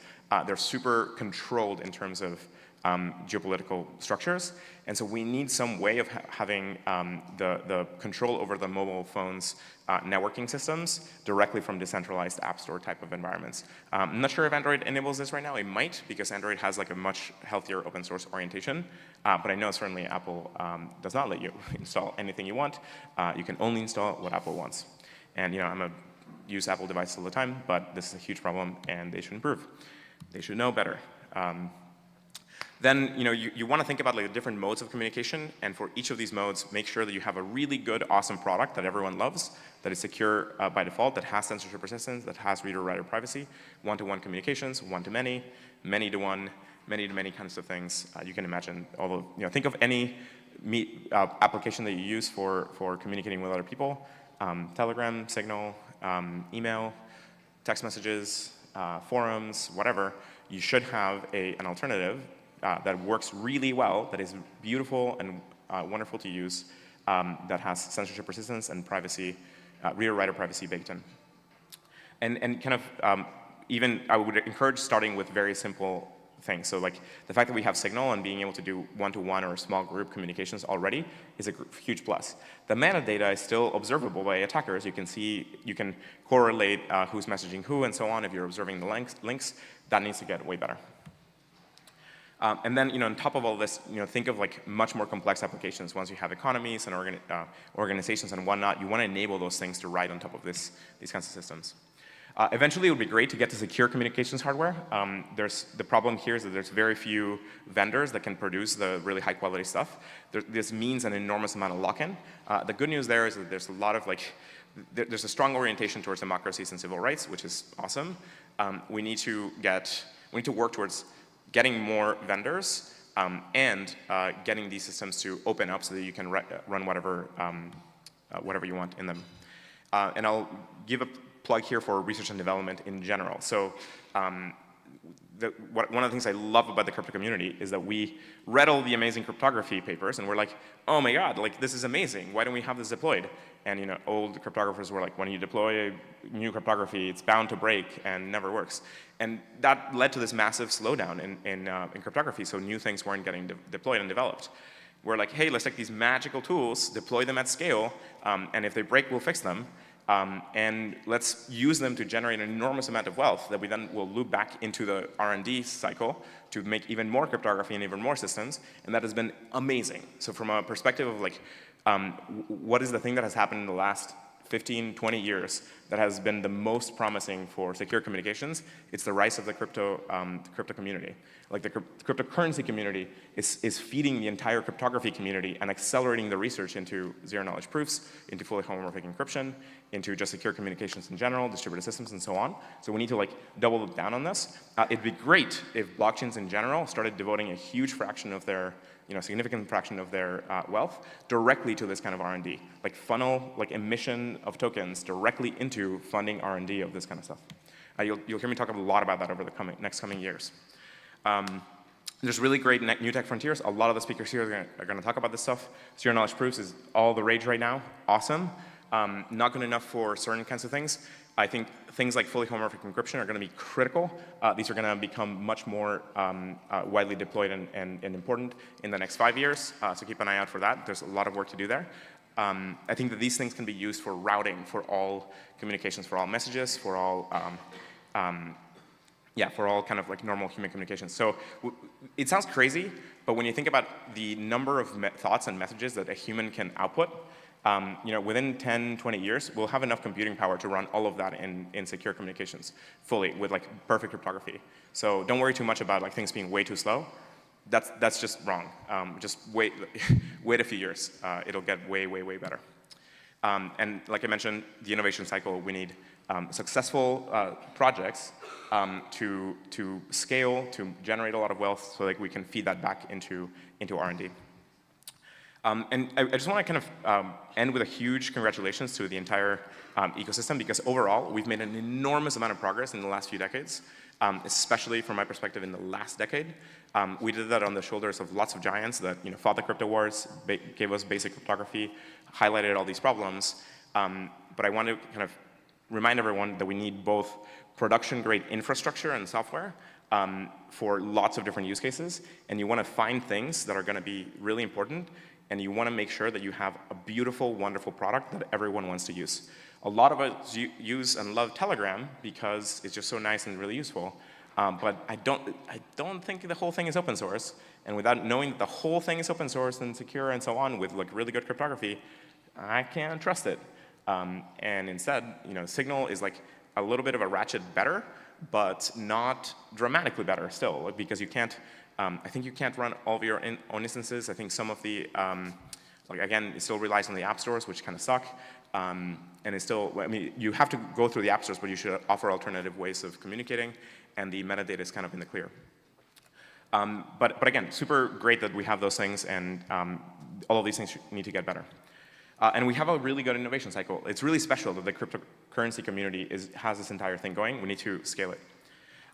They're super controlled in terms of geopolitical structures, and so we need some way of having the control over the mobile phones' networking systems directly from decentralized app store type of environments. I'm not sure if Android enables this right now. It might, because Android has like a much healthier open source orientation, but I know certainly Apple does not let you install anything you want. You can only install what Apple wants. And I'm use Apple devices all the time, but this is a huge problem, and they should improve. They should know better. Then you want to think about like the different modes of communication, and for each of these modes, make sure that you have a really good, awesome product that everyone loves, that is secure by default, that has censorship resistance, that has reader-writer privacy, one-to-one communications, one-to-many, many-to-one, many-to-many kinds of things. You can imagine all the, think of any application that you use for communicating with other people, Telegram, Signal, email, text messages, forums, whatever. You should have an alternative that works really well, that is beautiful and wonderful to use, that has censorship resistance and privacy, reader-writer privacy baked in. And kind of even I would encourage starting with very simple things. So like the fact that we have Signal and being able to do one-to-one or small group communications already is a huge plus. The metadata is still observable by attackers. You can see, you can correlate who's messaging who and so on. If you're observing the links, that needs to get way better. And then, on top of all this, think of like much more complex applications. Once you have economies and organizations and whatnot, you want to enable those things to ride on top of these kinds of systems. Eventually, it would be great to get to secure communications hardware. The problem here is that there's very few vendors that can produce the really high quality stuff. This means an enormous amount of lock-in. The good news there is that there's a lot of there's a strong orientation towards democracies and civil rights, which is awesome. We need to work towards getting more vendors and getting these systems to open up so that you can run whatever you want in them. And I'll give a plug here for research and development in general. So one of the things I love about the crypto community is that we read all the amazing cryptography papers and we're like, oh my God, this is amazing. Why don't we have this deployed? And old cryptographers were like, when you deploy new cryptography, it's bound to break and never works. And that led to this massive slowdown in cryptography, so new things weren't getting deployed and developed. We're like, hey, let's take these magical tools, deploy them at scale, and if they break, we'll fix them. And let's use them to generate an enormous amount of wealth that we then will loop back into the R&D cycle to make even more cryptography and even more systems, and that has been amazing. So from a perspective of what is the thing that has happened in the last 15, 20 years that has been the most promising for secure communications, it's the rise of the crypto community. Like the cryptocurrency community is feeding the entire cryptography community and accelerating the research into zero-knowledge proofs, into fully homomorphic encryption, into just secure communications in general, distributed systems, and so on. So we need to double down on this. It'd be great if blockchains in general started devoting a huge fraction of their, significant fraction of their wealth directly to this kind of R&D, funnel emission of tokens directly into funding R&D of this kind of stuff. You'll hear me talk a lot about that over the next coming years. There's really great new tech frontiers. A lot of the speakers here are going to talk about this stuff. Zero knowledge proofs is all the rage right now. Awesome. Not good enough for certain kinds of things. I think things like fully homomorphic encryption are going to be critical. These are going to become much more widely deployed and important in the next 5 years. So keep an eye out for that. There's a lot of work to do there. I think that these things can be used for routing for all communications, for all messages, for all for all kind of like normal human communications. So it sounds crazy, but when you think about the number of thoughts and messages that a human can output, within 10, 20 years, we'll have enough computing power to run all of that in secure communications fully with like perfect cryptography. So don't worry too much about like things being way too slow. That's just wrong. Just wait a few years. It'll get way, way, way better. And like I mentioned, the innovation cycle, we need successful projects to scale, to generate a lot of wealth so that we can feed that back into R&D. And I just want to kind of end with a huge congratulations to the entire ecosystem, because overall, we've made an enormous amount of progress in the last few decades, especially from my perspective in the last decade. We did that on the shoulders of lots of giants that fought the crypto wars, gave us basic cryptography, highlighted all these problems. But I want to kind of remind everyone that we need both production-grade infrastructure and software for lots of different use cases. And you want to find things that are going to be really important, and you want to make sure that you have a beautiful, wonderful product that everyone wants to use. A lot of us use and love Telegram because it's just so nice and really useful. But I don't think the whole thing is open source. And without knowing that the whole thing is open source and secure and so on with like really good cryptography, I can't trust it. And instead, Signal is like a little bit of a ratchet better, but not dramatically better still, because you can't, I think you can't run all of your own instances. I think some of the, again, it still relies on the app stores, which kind of suck. And it's still, you have to go through the app stores, but you should offer alternative ways of communicating, and the metadata is kind of in the clear. But again, super great that we have those things, and all of these things need to get better. And we have a really good innovation cycle. It's really special that the cryptocurrency community has this entire thing going. We need to scale it.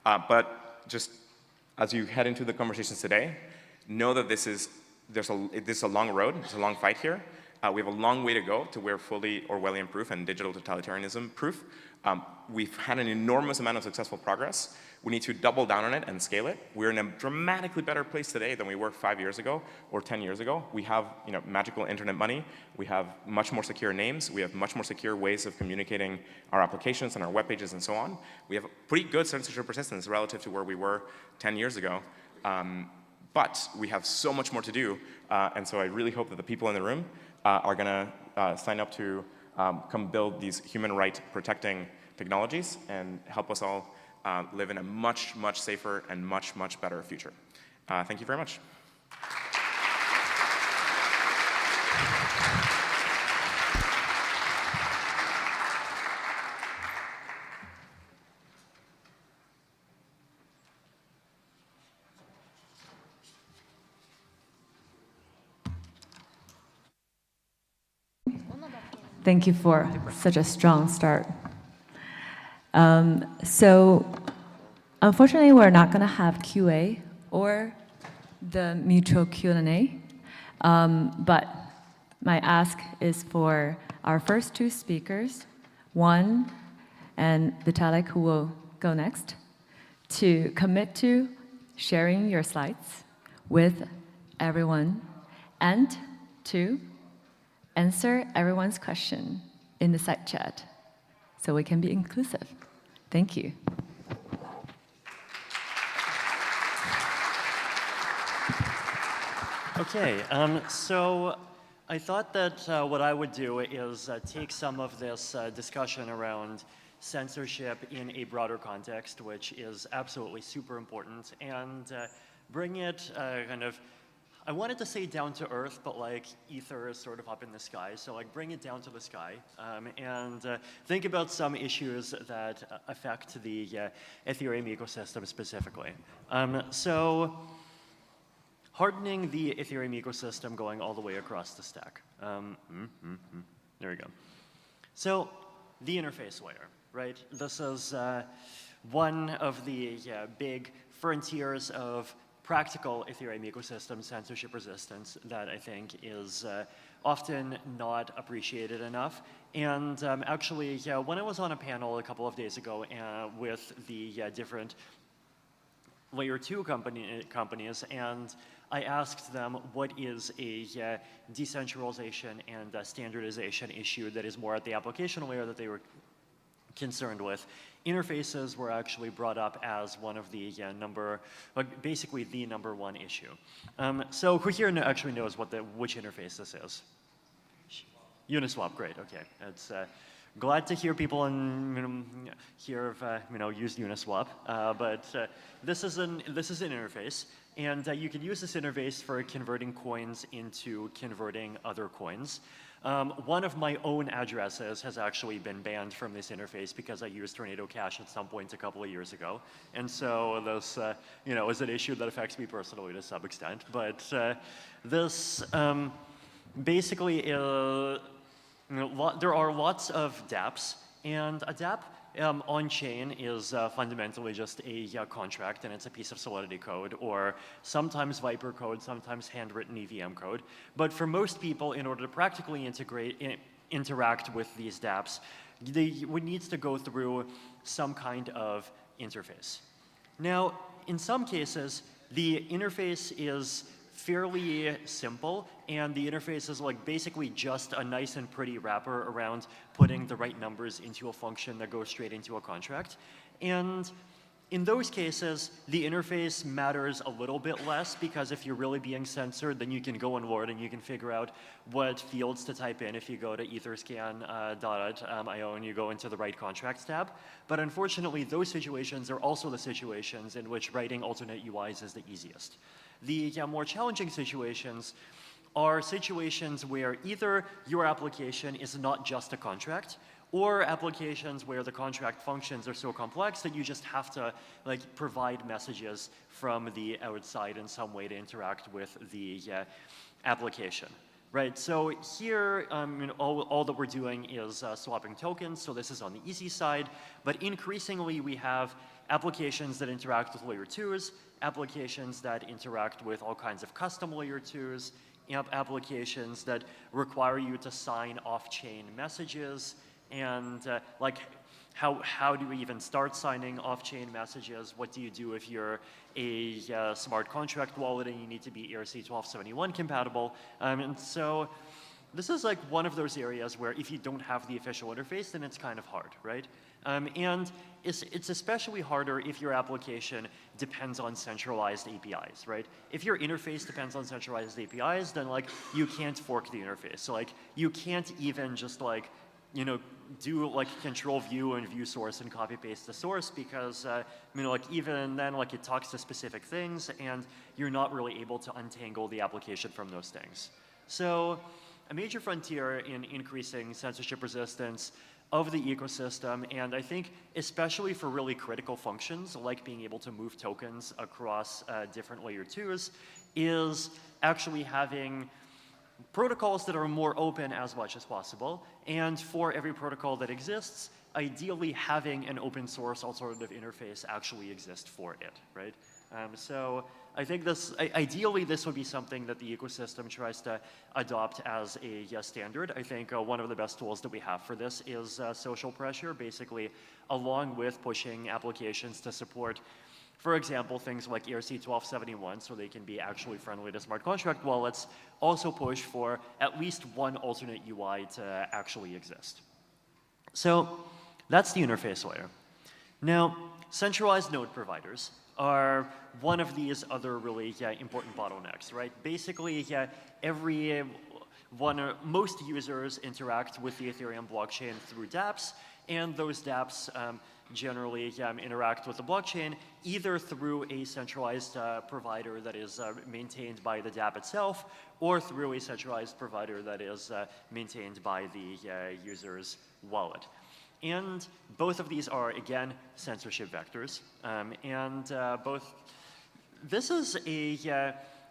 But just as you head into the conversations today, know that this is a long road. It's a long fight here. We have a long way to go to where fully Orwellian proof and digital totalitarianism proof. We've had an enormous amount of successful progress. We need to double down on it and scale it. We're in a dramatically better place today than we were 5 years ago or 10 years ago. We have magical internet money. We have much more secure names. We have much more secure ways of communicating our applications and our web pages and so on. We have pretty good censorship persistence relative to where we were 10 years ago. But we have so much more to do. And so I really hope that the people in the room are going to sign up to come build these human right protecting technologies and help us all live in a much, much safer and much, much better future. Thank you very much. Thank you for such a strong start. So unfortunately, we're not going to have QA or the mutual Q&A, but my ask is for our first two speakers, Juan and Vitalik, who will go next, to commit to sharing your slides with everyone and to answer everyone's question in the side chat so we can be inclusive. Thank you. Okay, so I thought that what I would do is take some of this discussion around censorship in a broader context, which is absolutely super important, and bring it I wanted to say down to earth, but like ether is sort of up in the sky. So like bring it down to the sky and think about some issues that affect the Ethereum ecosystem specifically. So hardening the Ethereum ecosystem going all the way across the stack. There we go. So the interface layer, right? This is one of the big frontiers of practical Ethereum ecosystem censorship resistance that I think is often not appreciated enough. And actually, when I was on a panel a couple of days ago with the different layer 2 companies, and I asked them what is a decentralization and standardization issue that is more at the application layer that they were concerned with. Interfaces were actually brought up as one of the basically the #1 issue. So who here actually knows which interface this is? Uniswap, great, okay. It's glad to hear people here have used Uniswap, but this is an interface, and you can use this interface for converting coins into converting other coins. One of my own addresses has actually been banned from this interface because I used Tornado Cash at some point a couple of years ago, and so this is an issue that affects me personally to some extent. But this basically there are lots of dApps, and a dApp on-chain is fundamentally just a contract, and it's a piece of Solidity code, or sometimes Viper code, sometimes handwritten EVM code. But for most people, in order to practically interact with these dApps, they would need to go through some kind of interface. Now, in some cases, the interface is fairly simple, and the interface is like basically just a nice and pretty wrapper around putting the right numbers into a function that goes straight into a contract. And in those cases, the interface matters a little bit less, because if you're really being censored, then you can go inward and you can figure out what fields to type in if you go to etherscan.io and you go into the right contracts tab. But unfortunately, those situations are also the situations in which writing alternate UIs is the easiest. The more challenging situations are situations where either your application is not just a contract, or applications where the contract functions are so complex that you just have to provide messages from the outside in some way to interact with the application. Right, so here all that we're doing is swapping tokens, so this is on the easy side, but increasingly we have applications that interact with layer 2s, applications that interact with all kinds of custom layer 2s, applications that require you to sign off-chain messages, and how do we even start signing off-chain messages? What do you do if you're a smart contract wallet and you need to be ERC-1271 compatible? And so this is one of those areas where if you don't have the official interface, then it's kind of hard, right? And it's especially harder if your application depends on centralized APIs, right? If your interface depends on centralized APIs, then you can't fork the interface. So you can't even just do control view and view source and copy paste the source, because even then it talks to specific things, and you're not really able to untangle the application from those things. So a major frontier in increasing censorship resistance of the ecosystem, and I think especially for really critical functions like being able to move tokens across different layer 2s, is actually having protocols that are more open as much as possible, and for every protocol that exists, ideally having an open source alternative interface actually exist for it, right? So I think ideally this would be something that the ecosystem tries to adopt as a standard. I think one of the best tools that we have for this is social pressure, basically along with pushing applications to support, for example, things like ERC-1271, so they can be actually friendly to smart contract wallets, also push for at least one alternate UI to actually exist. So that's the interface layer. Now, centralized node providers are one of these other really important bottlenecks, right? Basically, most users interact with the Ethereum blockchain through dApps, and those dApps generally interact with the blockchain either through a centralized provider that is maintained by the dApp itself, or through a centralized provider that is maintained by the user's wallet. And both of these are, again, censorship vectors. This is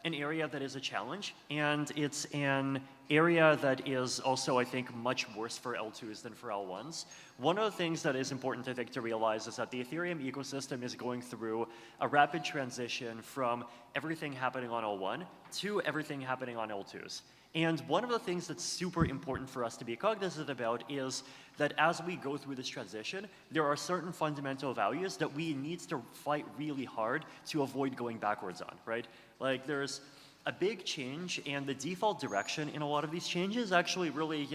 an area that is a challenge, and it's an area that is also, I think, much worse for L2s than for L1s. One of the things that is important, I think, to realize is that the Ethereum ecosystem is going through a rapid transition from everything happening on L1 to everything happening on L2s. And one of the things that's super important for us to be cognizant about is that as we go through this transition, there are certain fundamental values that we need to fight really hard to avoid going backwards on, right? Like there's a big change, and the default direction in a lot of these changes actually really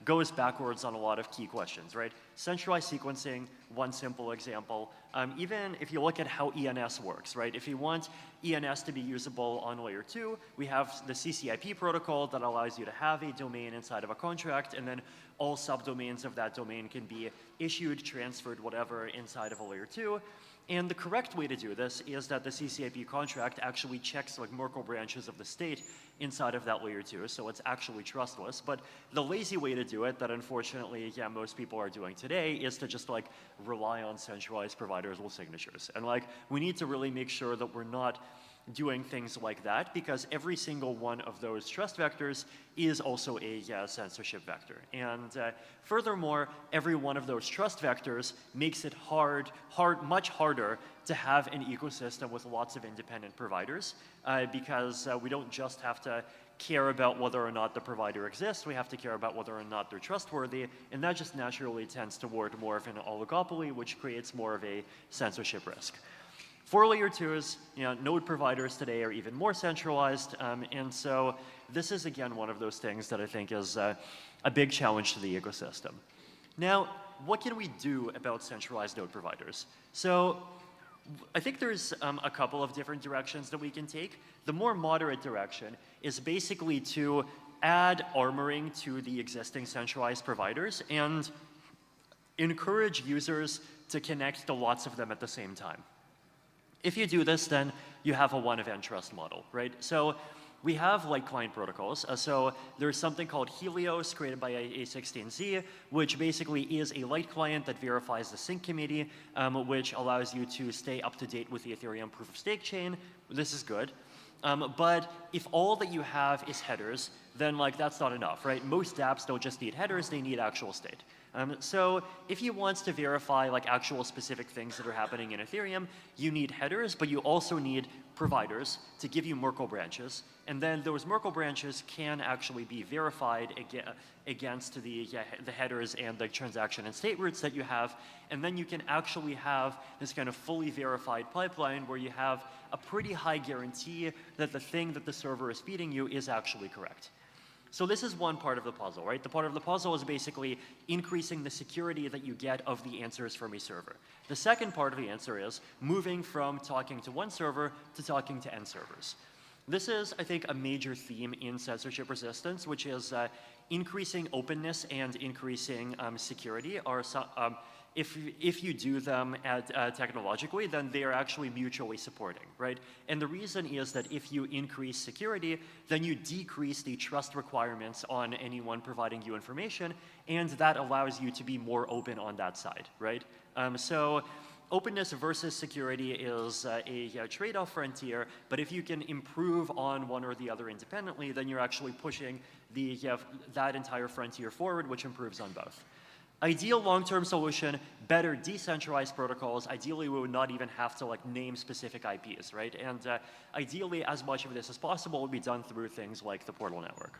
goes backwards on a lot of key questions, right? Centralized sequencing, one simple example. Even if you look at how ENS works, right? If you want ENS to be usable on layer 2, we have the CCIP protocol that allows you to have a domain inside of a contract, and then all subdomains of that domain can be issued, transferred, whatever, inside of a layer 2. And the correct way to do this is that the CCIP contract actually checks like Merkle branches of the state inside of that layer 2, so it's actually trustless. But the lazy way to do it that unfortunately, most people are doing today is to just like rely on centralized providers with signatures. And like we need to really make sure that we're not doing things like that, because every single one of those trust vectors is also a censorship vector. And furthermore, every one of those trust vectors makes it much harder to have an ecosystem with lots of independent providers, because we don't just have to care about whether or not the provider exists, we have to care about whether or not they're trustworthy, and that just naturally tends toward more of an oligopoly, which creates more of a censorship risk. For layer 2s, node providers today are even more centralized, and so this is again one of those things that I think is a big challenge to the ecosystem. Now, what can we do about centralized node providers? So I think there's a couple of different directions that we can take. The more moderate direction is basically to add armoring to the existing centralized providers and encourage users to connect to lots of them at the same time. If you do this, then you have a one-event trust model, right? So we have light client protocols. So there's something called Helios created by A16Z, which basically is a light client that verifies the sync committee, which allows you to stay up to date with the Ethereum proof of stake chain. This is good. But if all that you have is headers, then like that's not enough, right? Most dApps don't just need headers, they need actual state. So if you want to verify like actual specific things that are happening in Ethereum, you need headers, but you also need providers to give you Merkle branches. And then those Merkle branches can actually be verified against the headers and the transaction and state routes that you have. And then you can actually have this kind of fully verified pipeline where you have a pretty high guarantee that the thing that the server is feeding you is actually correct. So this is one part of the puzzle, right? The part of the puzzle is basically increasing the security that you get of the answers from a server. The second part of the answer is moving from talking to one server to talking to n servers. This is, I think, a major theme in censorship resistance, which is increasing openness and increasing security are if you do them technologically, then they are actually mutually supporting, right? And the reason is that if you increase security, then you decrease the trust requirements on anyone providing you information, and that allows you to be more open on that side, right? So openness versus security is a trade-off frontier, but if you can improve on one or the other independently, then you're actually pushing that entire frontier forward, which improves on both. Ideal long-term solution, better decentralized protocols. Ideally, we would not even have to like name specific IPs, right? And ideally, as much of this as possible would be done through things like the Portal network.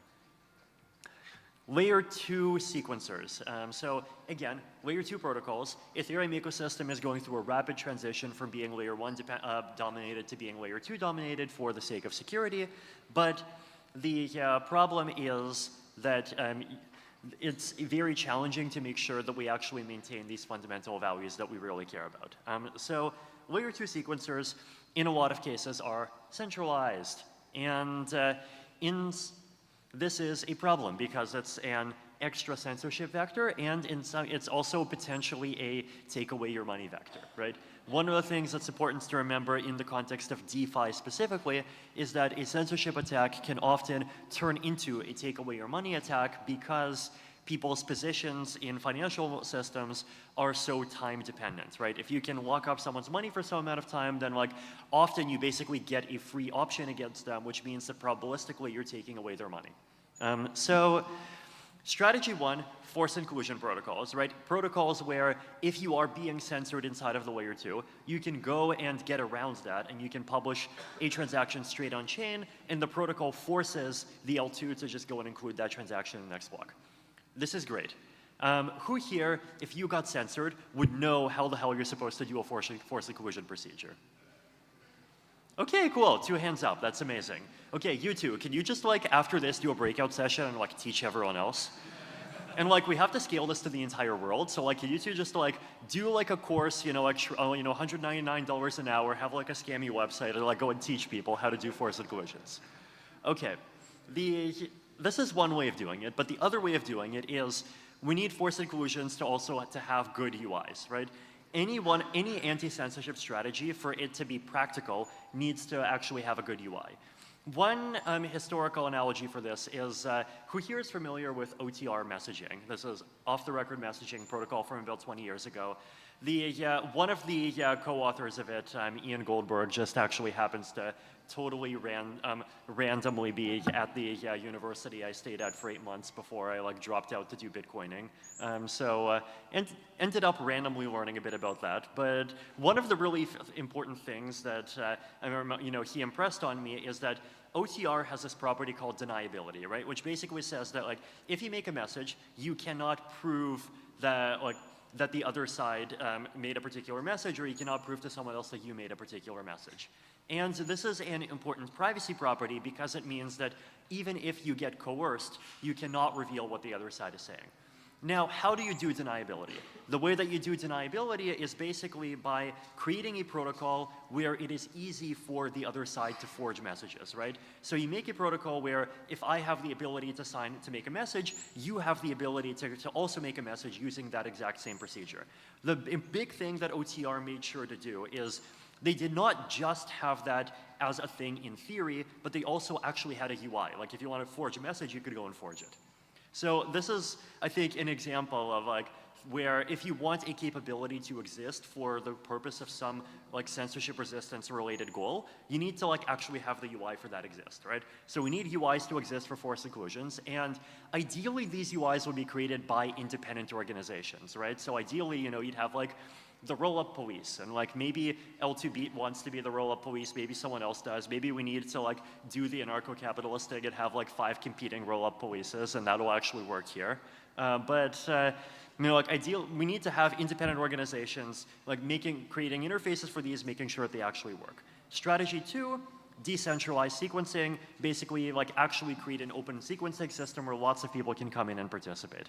Layer 2 sequencers. So again, layer 2 protocols. Ethereum ecosystem is going through a rapid transition from being layer 1 dominated to being layer 2 dominated for the sake of security. But the problem is that it's very challenging to make sure that we actually maintain these fundamental values that we really care about. So layer 2 sequencers, in a lot of cases, are centralized. And this is a problem because it's an extra censorship vector, and it's also potentially a take away your money vector, right? One of the things that's important to remember in the context of DeFi specifically is that a censorship attack can often turn into a take away your money attack because people's positions in financial systems are so time dependent, right? If you can lock up someone's money for some amount of time, then like often you basically get a free option against them, which means that probabilistically you're taking away their money. So strategy one, forced inclusion protocols, right? Protocols where if you are being censored inside of the layer 2, you can go and get around that and you can publish a transaction straight on chain and the protocol forces the L2 to just go and include that transaction in the next block. This is great. Who here, if you got censored, would know how the hell you're supposed to do a forced inclusion procedure? Okay, cool, 2 hands up, that's amazing. Okay, you two, can you just like after this do a breakout session and like teach everyone else? And like we have to scale this to the entire world, so like can you two just like do like a course, you know, like $199 an hour, have like a scammy website and like go and teach people how to do forced inclusions. Okay, this is one way of doing it, but the other way of doing it is we need forced inclusions to also to have good UIs, right? Any anti-censorship strategy, for it to be practical, needs to actually have a good UI. One historical analogy for this is, who here is familiar with OTR messaging? This is off-the-record messaging protocol from about 20 years ago. One of the co-authors of it, Ian Goldberg, just actually happens to totally randomly be at the university I stayed at for 8 months before I like dropped out to do Bitcoining. And ended up randomly learning a bit about that. But one of the really important things that I remember, he impressed on me is that OTR has this property called deniability, right? Which basically says that like if you make a message, you cannot prove that that the other side made a particular message, or you cannot prove to someone else that you made a particular message. And this is an important privacy property because it means that even if you get coerced, you cannot reveal what the other side is saying. Now, how do you do deniability? The way that you do deniability is basically by creating a protocol where it is easy for the other side to forge messages, right? So you make a protocol where if I have the ability to make a message, you have the ability to also make a message using that exact same procedure. The big thing that OTR made sure to do is they did not just have that as a thing in theory, but they also actually had a UI. Like if you want to forge a message, you could go and forge it. So this is, I think, an example of like where if you want a capability to exist for the purpose of some like censorship resistance related goal, you need to like actually have the UI for that exist, right? So we need UIs to exist for forced inclusions, and ideally these UIs would be created by independent organizations, right? So ideally, you'd have like the roll-up police, and like maybe L2Beat wants to be the roll-up police, maybe someone else does, maybe we need to like do the anarcho-capitalistic and have like 5 competing roll-up polices, and that'll actually work here. We need to have independent organizations like creating interfaces for these, making sure that they actually work. Strategy 2, decentralized sequencing, basically like actually create an open sequencing system where lots of people can come in and participate.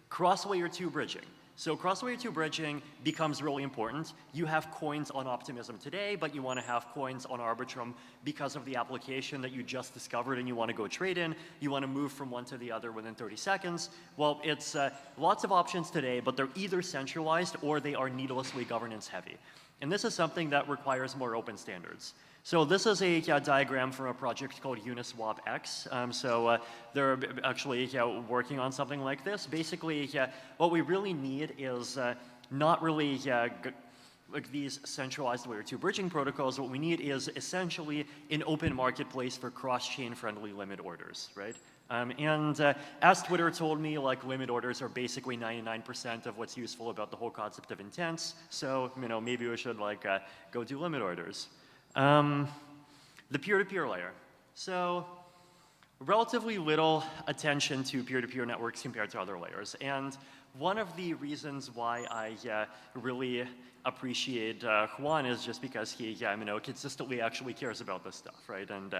Cross-layer 2 bridging. So cross-layer 2 bridging becomes really important. You have coins on Optimism today, but you want to have coins on Arbitrum because of the application that you just discovered and you want to go trade in. You want to move from one to the other within 30 seconds. Well, it's lots of options today, but they're either centralized or they are needlessly governance heavy. And this is something that requires more open standards. So this is a diagram from a project called Uniswap X. They're actually working on something like this. Basically, what we really need is not really like these centralized layer 2 bridging protocols. What we need is essentially an open marketplace for cross-chain friendly limit orders, right? As Twitter told me, like limit orders are basically 99% of what's useful about the whole concept of intents. So, maybe we should like go do limit orders. The peer-to-peer layer. So relatively little attention to peer-to-peer networks compared to other layers. And one of the reasons why I really appreciate Juan is just because he consistently actually cares about this stuff, right? And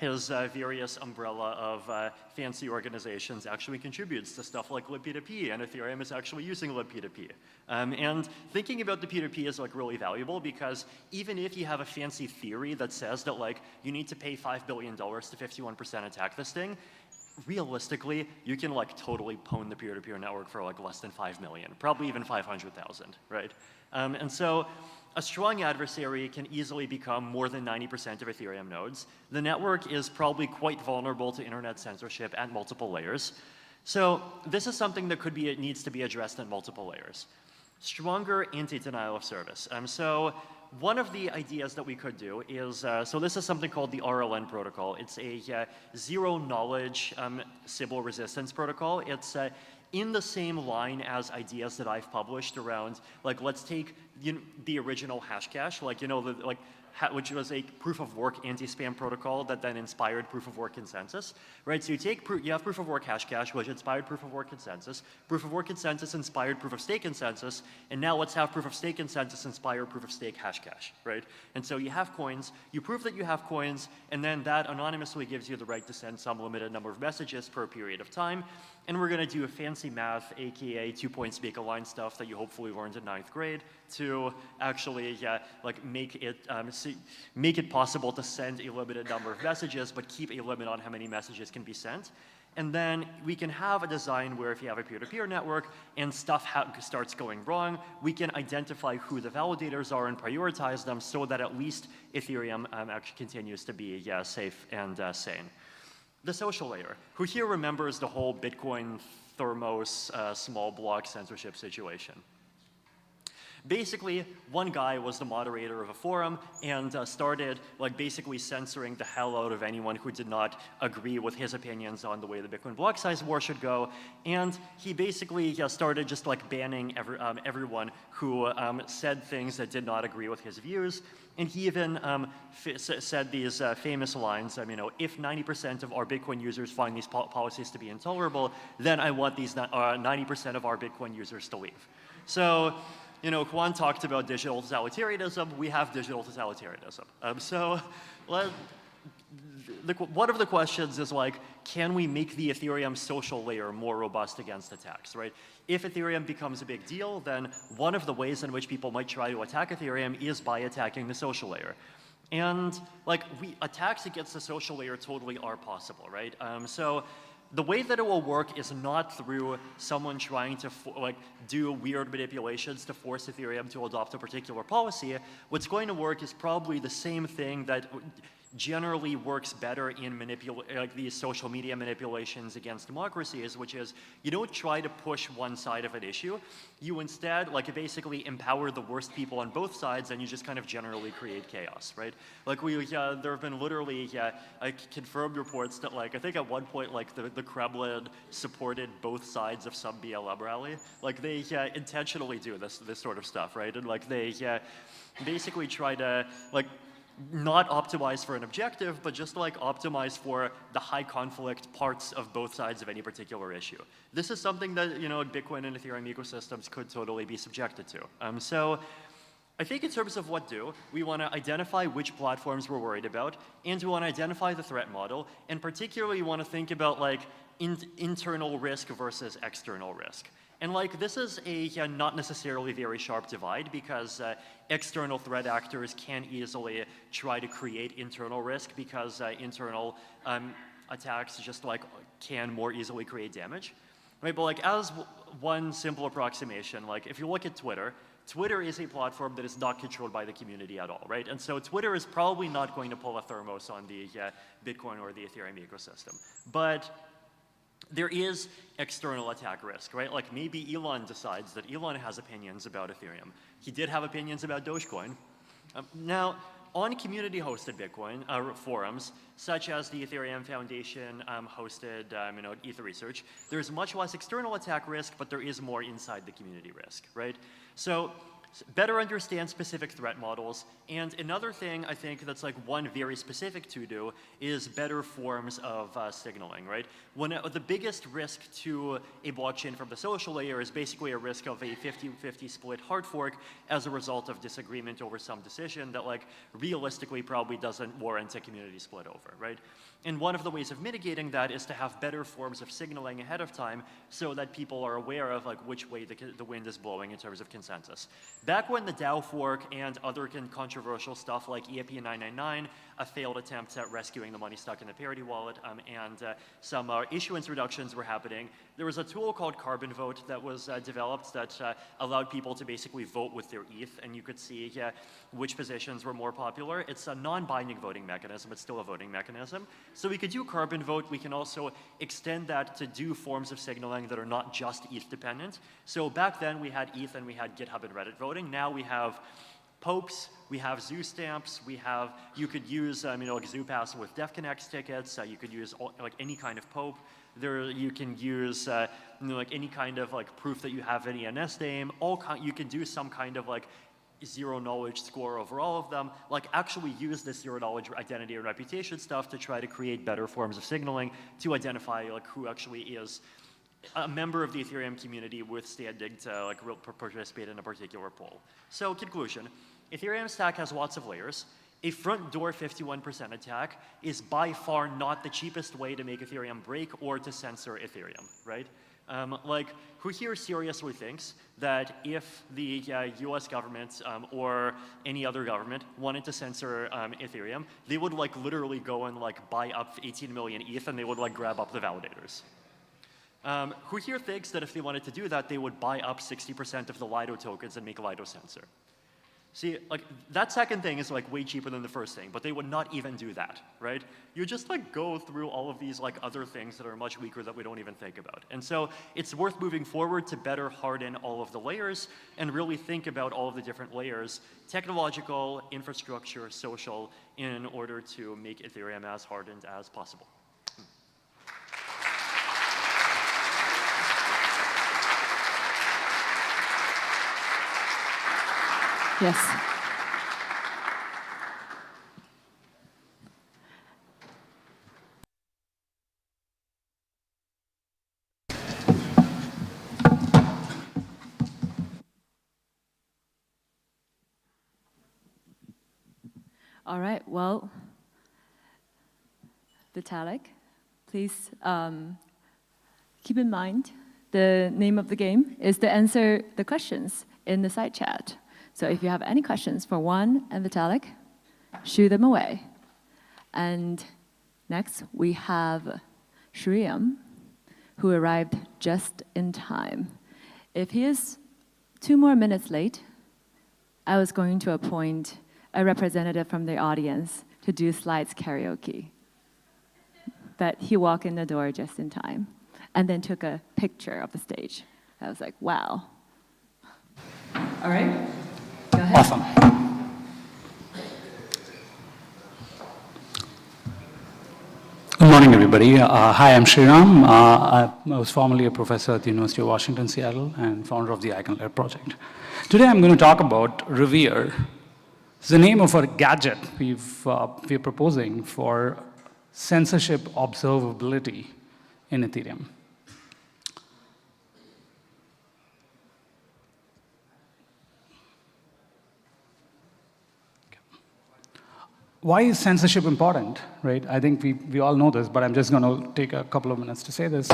his various umbrella of fancy organizations actually contributes to stuff like libp2p, and Ethereum is actually using libp2p. And thinking about the P2P is like really valuable because even if you have a fancy theory that says that like you need to pay $5 billion to 51% attack this thing, realistically, you can like totally pwn the peer-to-peer network for like less than 5 million, probably even 500,000, right? And so a strong adversary can easily become more than 90% of Ethereum nodes. The network is probably quite vulnerable to internet censorship at multiple layers. So this is something that it needs to be addressed at multiple layers. Stronger anti-denial of service. So one of the ideas that we could do is, so this is something called the RLN protocol. It's a zero knowledge Sybil resistance protocol. It's in the same line as ideas that I've published around, like, let's take the original Hashcash, like, which was a proof of work anti-spam protocol that then inspired proof of work consensus, right? So you have proof of work Hashcash, which inspired proof of work consensus. Proof of work consensus inspired proof of stake consensus, and now let's have proof of stake consensus inspire proof of stake Hashcash, right? And so you have coins, you prove that you have coins, and then that anonymously gives you the right to send some limited number of messages per period of time. And we're going to do a fancy math, aka 2 points make a line stuff that you hopefully learned in 9th grade, to actually make it possible to send a limited number of messages, but keep a limit on how many messages can be sent. And then we can have a design where if you have a peer-to-peer network and stuff starts going wrong, we can identify who the validators are and prioritize them so that at least Ethereum actually continues to be safe and sane. The social layer. Who here remembers the whole Bitcoin Thermos small block censorship situation? Basically, one guy was the moderator of a forum and started basically censoring the hell out of anyone who did not agree with his opinions on the way the Bitcoin block size war should go. And he basically started just banning everyone who said things that did not agree with his views. And he even said these famous lines, if 90% of our Bitcoin users find these policies to be intolerable, then I want these 90% of our Bitcoin users to leave. So, Juan talked about digital totalitarianism. We have digital totalitarianism. One of the questions is can we make the Ethereum social layer more robust against attacks, right? If Ethereum becomes a big deal, then one of the ways in which people might try to attack Ethereum is by attacking the social layer. And attacks against the social layer totally are possible, right? So the way that it will work is not through someone trying to do weird manipulations to force Ethereum to adopt a particular policy. What's going to work is probably the same thing that generally works better in these social media manipulations against democracies, which is you don't try to push one side of an issue. You instead basically empower the worst people on both sides, and you just kind of generally create chaos, right? There have been literally confirmed reports that I think at one point the Kremlin supported both sides of some BLM rally. They intentionally do this sort of stuff, right? And they basically try to not optimize for an objective, but just optimize for the high conflict parts of both sides of any particular issue. This is something that Bitcoin and Ethereum ecosystems could totally be subjected to. So I think in terms of what do, we want to identify which platforms we're worried about, and we want to identify the threat model, and particularly we want to think about internal risk versus external risk. And this is a not necessarily very sharp divide because external threat actors can easily try to create internal risk because internal attacks just can more easily create damage, right? But as one simple approximation, if you look at Twitter, Twitter is a platform that is not controlled by the community at all, right? And so Twitter is probably not going to pull a Thermos on the Bitcoin or the Ethereum ecosystem. But there is external attack risk, right? Maybe Elon decides that Elon has opinions about Ethereum. He did have opinions about Dogecoin. Now, on community-hosted Bitcoin forums, such as the Ethereum Foundation hosted Ether Research, there's much less external attack risk, but there is more inside the community risk, right? So better understand specific threat models. And another thing I think that's one very specific to do is better forms of signaling, right? The biggest risk to a blockchain from the social layer is basically a risk of a 50-50 split hard fork as a result of disagreement over some decision that realistically probably doesn't warrant a community split over, right? And one of the ways of mitigating that is to have better forms of signaling ahead of time so that people are aware of which way the wind is blowing in terms of consensus. Back when the DAO fork and other controversial stuff like EIP 999, a failed attempt at rescuing the money stuck in the Parity wallet, and some issuance reductions were happening, There was a tool called Carbon Vote that was developed that allowed people to basically vote with their ETH, and you could see which positions were more popular. It's a non-binding voting mechanism. It's still a voting mechanism. So we could do Carbon Vote. We can also extend that to do forms of signaling that are not just ETH dependent. So back then we had ETH and we had GitHub and Reddit voting. Now we have Popes, we have zoo stamps, you could use like ZooPass with DevConnect tickets, you could use like any kind of Pope. You can use like any kind of like proof that you have an ENS name. You can do some kind of like zero knowledge score over all of them. Like actually use this zero knowledge identity and reputation stuff to try to create better forms of signaling to identify like who actually is a member of the Ethereum community withstanding to like participate in a particular poll. So conclusion, Ethereum stack has lots of layers. A front door 51% attack is by far not the cheapest way to make Ethereum break or to censor Ethereum, right? Like, who here seriously thinks that if the US government or any other government wanted to censor Ethereum, they would like literally go and like buy up 18 million ETH and they would like grab up the validators? Who here thinks that if they wanted to do that, they would buy up 60% of the Lido tokens and make Lido censor? See, like, that second thing is like way cheaper than the first thing, but they would not even do that, right? You just like go through all of these like other things that are much weaker that we don't even think about. And so it's worth moving forward to better harden all of the layers and really think about all of the different layers, technological, infrastructure, social, in order to make Ethereum as hardened as possible. Yes. All right, well, Vitalik, please keep in mind the name of the game is to answer the questions in the side chat. So if you have any questions for Juan and Vitalik, shoot them away. And next, we have Sreeram, who arrived just in time. If he is 2 more minutes late, I was going to appoint a representative from the audience to do slides karaoke. But he walked in the door just in time, and then took a picture of the stage. I was like, wow. All right. Go ahead. Awesome. Good morning, everybody. Hi, I'm Sreeram. I was formerly a professor at the University of Washington, Seattle, and founder of the IconLayer project. Today, I'm going to talk about Revere. It's the name of a gadget we're proposing for censorship observability in Ethereum. Why is censorship important, right? I think we all know this, but I'm just going to take a couple of minutes to say this.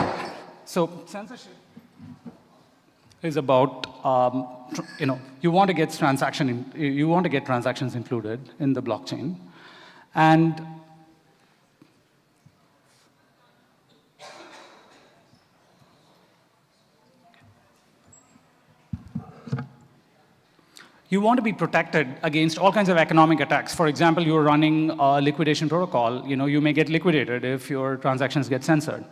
So censorship is about, you want to get transactions included in the blockchain, and you want to be protected against all kinds of economic attacks. For example, you're running a liquidation protocol. You may get liquidated if your transactions get censored.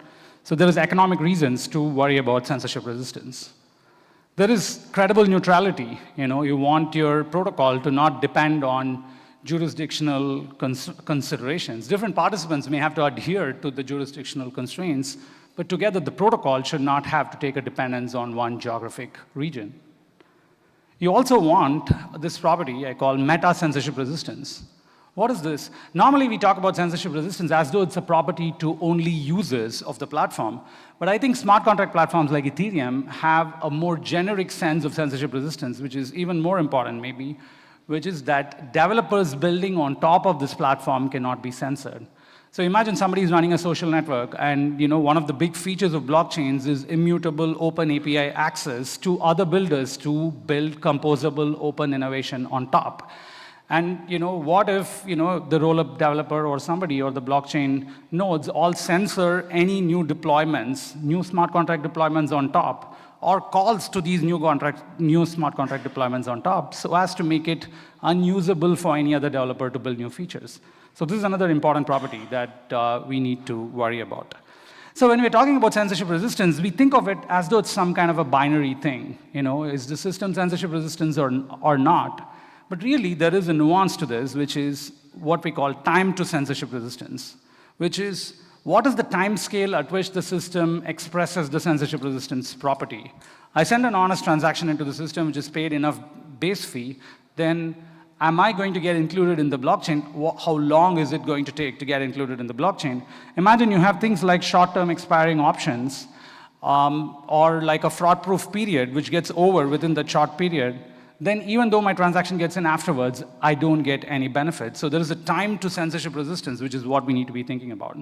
So there is economic reasons to worry about censorship resistance. There is credible neutrality. You want your protocol to not depend on jurisdictional considerations. Different participants may have to adhere to the jurisdictional constraints, but together the protocol should not have to take a dependence on one geographic region. You also want this property I call meta-censorship resistance. What is this? Normally, we talk about censorship resistance as though it's a property to only users of the platform. But I think smart contract platforms like Ethereum have a more generic sense of censorship resistance, which is even more important, maybe, which is that developers building on top of this platform cannot be censored. So imagine somebody is running a social network, and one of the big features of blockchains is immutable open API access to other builders to build composable open innovation on top. And what if the rollup developer or somebody or the blockchain nodes all censor any new deployments, new smart contract deployments on top, or calls to these new smart contract deployments on top, so as to make it unusable for any other developer to build new features. So this is another important property that we need to worry about. So when we're talking about censorship resistance, we think of it as though it's some kind of a binary thing. Is the system censorship resistance or not? But really, there is a nuance to this, which is what we call time to censorship resistance, which is what is the time scale at which the system expresses the censorship resistance property. I send an honest transaction into the system which is paid enough base fee, then am I going to get included in the blockchain? How long is it going to take to get included in the blockchain? Imagine you have things like short-term expiring options, or like a fraud-proof period, which gets over within the short period. Then even though my transaction gets in afterwards, I don't get any benefit. So there is a time to censorship resistance, which is what we need to be thinking about.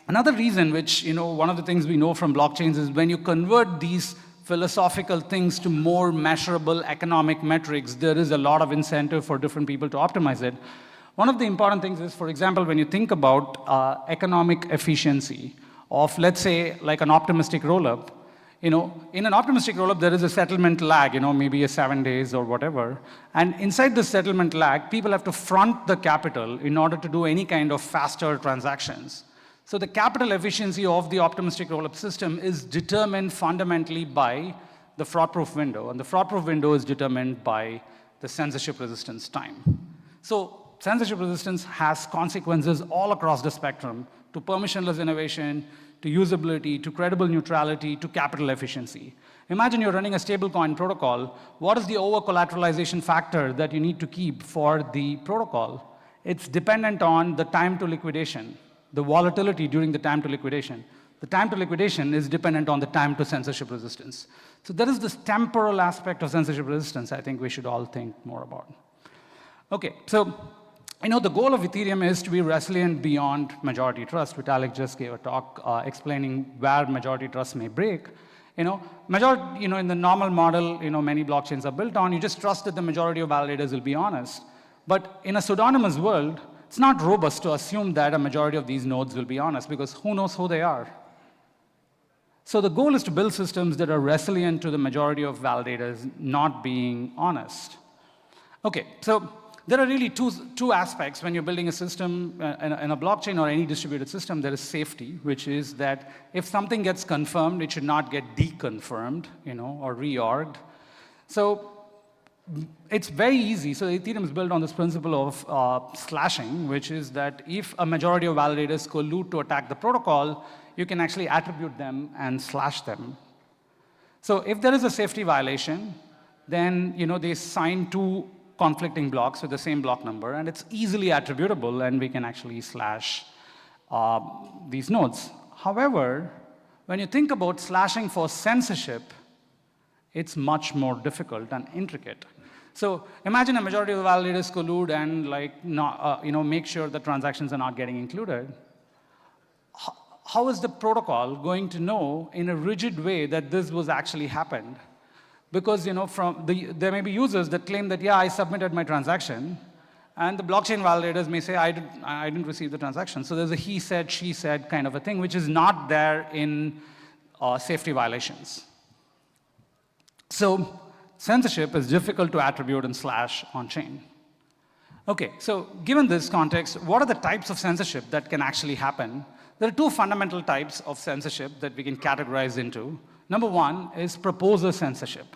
Another reason, which, one of the things we know from blockchains is when you convert these philosophical things to more measurable economic metrics, there is a lot of incentive for different people to optimize it. One of the important things is, for example, when you think about economic efficiency of, let's say, like an optimistic rollup, in an optimistic rollup, there is a settlement lag, maybe 7 days or whatever. And inside the settlement lag, people have to front the capital in order to do any kind of faster transactions. So the capital efficiency of the optimistic rollup system is determined fundamentally by the fraud-proof window. And the fraud-proof window is determined by the censorship resistance time. So censorship resistance has consequences all across the spectrum to permissionless innovation, to usability, to credible neutrality, to capital efficiency. Imagine you're running a stablecoin protocol. What is the over-collateralization factor that you need to keep for the protocol? It's dependent on the time to liquidation, the volatility during the time to liquidation. The time to liquidation is dependent on the time to censorship resistance. So there is this temporal aspect of censorship resistance I think we should all think more about. Okay, so the goal of Ethereum is to be resilient beyond majority trust. Vitalik just gave a talk explaining where majority trust may break. In the normal model, many blockchains are built on, you just trust that the majority of validators will be honest. But in a pseudonymous world, it's not robust to assume that a majority of these nodes will be honest, because who knows who they are? So the goal is to build systems that are resilient to the majority of validators not being honest. Okay, so there are really two aspects when you're building a system in a blockchain or any distributed system. There is safety, which is that if something gets confirmed, it should not get deconfirmed, or reorged. So it's very easy. So Ethereum is built on this principle of slashing, which is that if a majority of validators collude to attack the protocol, you can actually attribute them and slash them. So if there is a safety violation, then they sign two conflicting blocks with the same block number, and it's easily attributable, and we can actually slash these nodes. However, when you think about slashing for censorship, it's much more difficult and intricate. So imagine a majority of the validators collude and make sure that transactions are not getting included. How is the protocol going to know in a rigid way that this was actually happened? Because there may be users that claim that, yeah, I submitted my transaction, and the blockchain validators may say, I didn't receive the transaction. So there's a he said, she said kind of a thing, which is not there in safety violations. So censorship is difficult to attribute and slash on-chain. Okay, so given this context, what are the types of censorship that can actually happen? There are two fundamental types of censorship that we can categorize into. Number one is proposer censorship.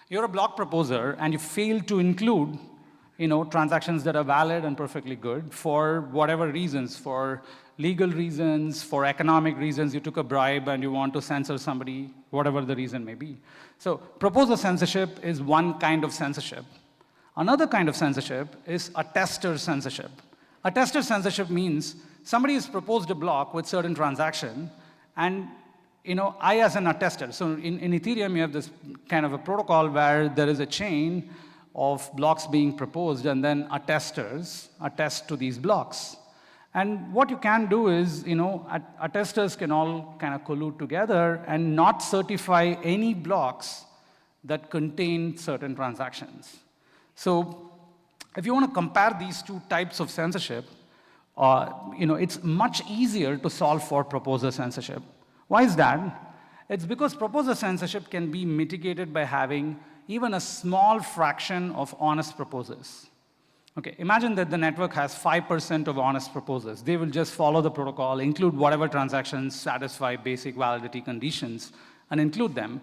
You're a block proposer, and you fail to include transactions that are valid and perfectly good for whatever reasons, for legal reasons, for economic reasons. You took a bribe and you want to censor somebody, whatever the reason may be. So proposer censorship is one kind of censorship. Another kind of censorship is attester censorship. Attester censorship means somebody has proposed a block with certain transaction, and I as an attester. So in Ethereum, you have this kind of a protocol where there is a chain of blocks being proposed, and then attesters attest to these blocks. And what you can do is, attesters can all kind of collude together and not certify any blocks that contain certain transactions. So if you want to compare these two types of censorship, it's much easier to solve for proposer censorship. Why is that? It's because proposer censorship can be mitigated by having even a small fraction of honest proposers. Okay, imagine that the network has 5% of honest proposers. They will just follow the protocol, include whatever transactions satisfy basic validity conditions, and include them.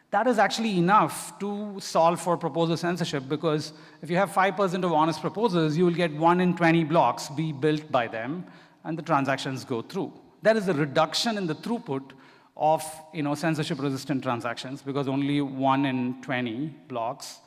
That is actually enough to solve for proposer censorship, because if you have 5% of honest proposers, you will get 1 in 20 blocks be built by them, and the transactions go through. That is a reduction in the throughput of censorship-resistant transactions, because only 1 in 20 blocks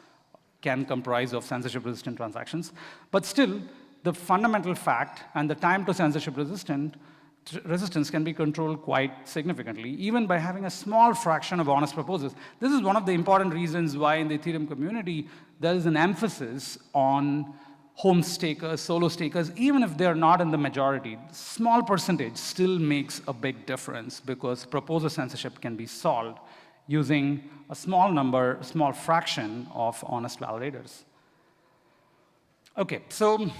can comprise of censorship-resistant transactions. But still, the fundamental fact and the time to censorship resistance can be controlled quite significantly, even by having a small fraction of honest proposers. This is one of the important reasons why in the Ethereum community, there is an emphasis on home stakers, solo stakers, even if they're not in the majority. Small percentage still makes a big difference, because proposer censorship can be solved using a small fraction of honest validators. Okay, so,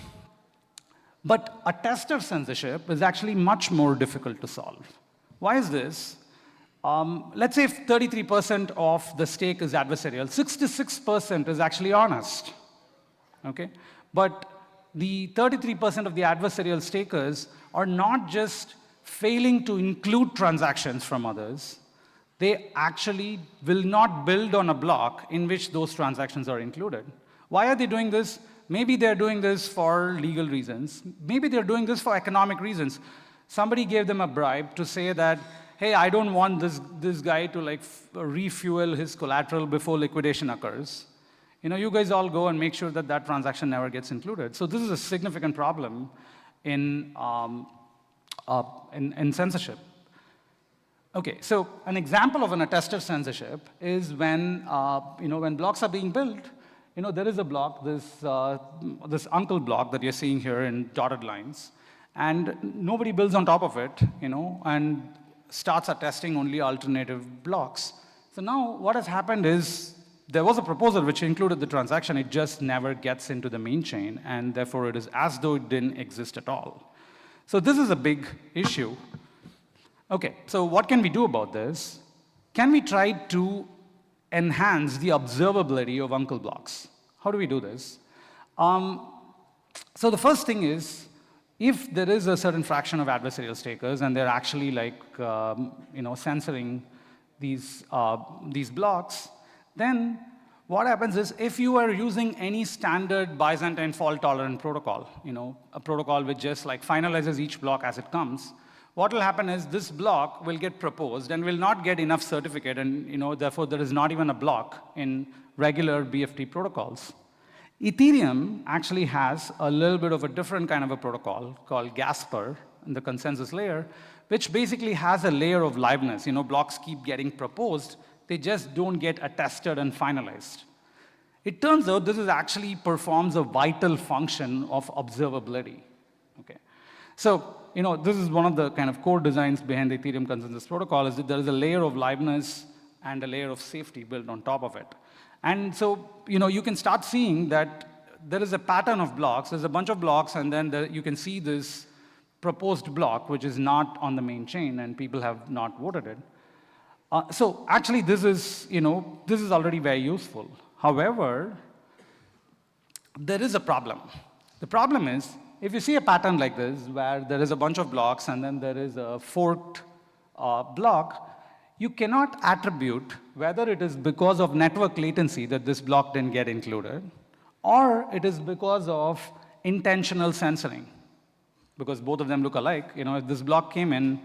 but a tester censorship is actually much more difficult to solve. Why is this? Let's say if 33% of the stake is adversarial, 66% is actually honest, okay? But the 33% of the adversarial stakers are not just failing to include transactions from others, they actually will not build on a block in which those transactions are included. Why are they doing this? Maybe they're doing this for legal reasons. Maybe they're doing this for economic reasons. Somebody gave them a bribe to say that, hey, I don't want this guy to refuel his collateral before liquidation occurs. You guys all go and make sure that that transaction never gets included. So this is a significant problem in censorship. Okay, so an example of an attested censorship is when when blocks are being built. There is a block, this uncle block that you're seeing here in dotted lines, and nobody builds on top of it, and starts attesting only alternative blocks. So now what has happened is there was a proposal which included the transaction. It just never gets into the main chain, and therefore it is as though it didn't exist at all. So this is a big issue. Okay, so what can we do about this? Can we try to enhance the observability of uncle blocks? How do we do this? So the first thing is, if there is a certain fraction of adversarial stakers and they're actually censoring these blocks, then what happens is, if you are using any standard Byzantine fault-tolerant protocol, a protocol which just finalizes each block as it comes, what will happen is this block will get proposed and will not get enough certificate, and therefore there is not even a block in regular BFT protocols. Ethereum actually has a little bit of a different kind of a protocol called Gasper in the consensus layer, which basically has a layer of liveness. Blocks keep getting proposed, they just don't get attested and finalized. It turns out this actually performs a vital function of observability. Okay, so this is one of the kind of core designs behind the Ethereum consensus protocol, is that there is a layer of liveness and a layer of safety built on top of it. And so, you can start seeing that there is a pattern of blocks. There's a bunch of blocks, and then you can see this proposed block, which is not on the main chain, and people have not voted it. So actually, this is already very useful. However, there is a problem. The problem is, if you see a pattern like this, where there is a bunch of blocks and then there is a forked block, you cannot attribute whether it is because of network latency that this block didn't get included, or it is because of intentional censoring, because both of them look alike. If this block came in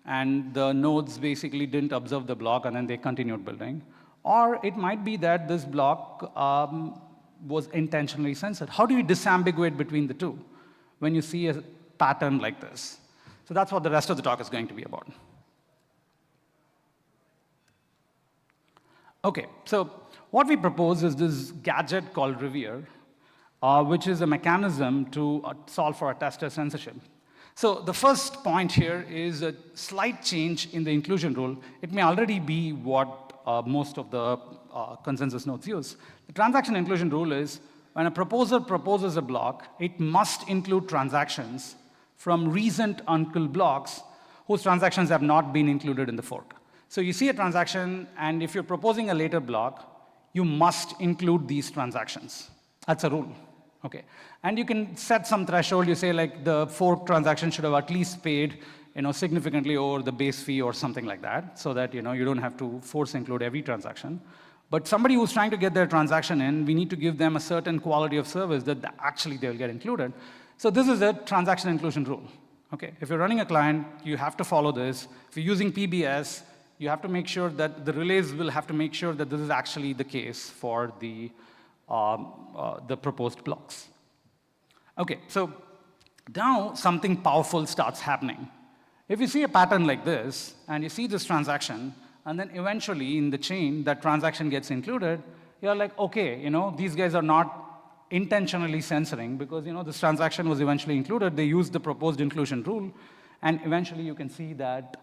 and the nodes basically didn't observe the block and then they continued building, or it might be that this block was intentionally censored. How do you disambiguate between the two when you see a pattern like this? So that's what the rest of the talk is going to be about. Okay, so what we propose is this gadget called Revere, which is a mechanism to solve for attested censorship. So the first point here is a slight change in the inclusion rule. It may already be what most of the consensus nodes use. The transaction inclusion rule is when a proposer proposes a block, it must include transactions from recent uncle blocks whose transactions have not been included in the fork. So you see a transaction, and if you're proposing a later block, you must include these transactions. That's a rule. Okay. And you can set some threshold. You say like the fork transaction should have at least paid significantly over the base fee or something like that, so that you don't have to force include every transaction. But somebody who's trying to get their transaction in, we need to give them a certain quality of service that actually they'll get included. So this is a transaction inclusion rule. Okay. If you're running a client, you have to follow this. If you're using PBS, you have to make sure that the relays will have to make sure that this is actually the case for the proposed blocks. Okay, so now something powerful starts happening. If you see a pattern like this, and you see this transaction, and then eventually in the chain, that transaction gets included, you're like, okay, these guys are not intentionally censoring because, this transaction was eventually included. They used the proposed inclusion rule, and eventually you can see that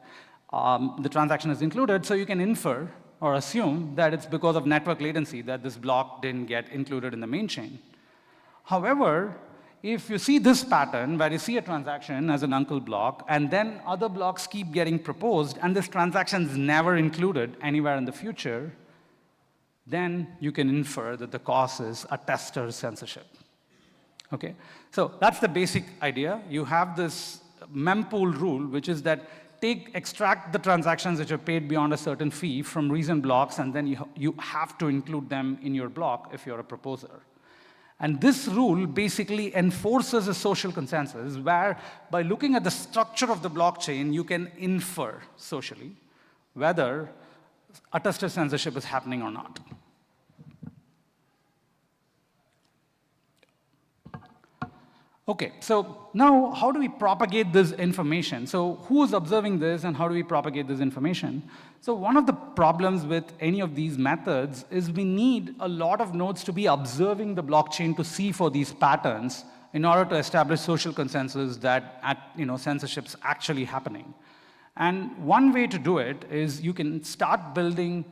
the transaction is included, so you can infer or assume that it's because of network latency that this block didn't get included in the main chain. However, if you see this pattern where you see a transaction as an uncle block, and then other blocks keep getting proposed, and this transaction is never included anywhere in the future, then you can infer that the cause is a tester censorship. Okay? So that's the basic idea. You have this mempool rule, which is that extract the transactions which are paid beyond a certain fee from recent blocks, and then you have to include them in your block if you're a proposer. And this rule basically enforces a social consensus where, by looking at the structure of the blockchain, you can infer socially whether attested censorship is happening or not. Okay, so now how do we propagate this information? So who is observing this, and how do we propagate this information? So one of the problems with any of these methods is we need a lot of nodes to be observing the blockchain to see for these patterns in order to establish social consensus that censorship's actually happening. And one way to do it is you can start building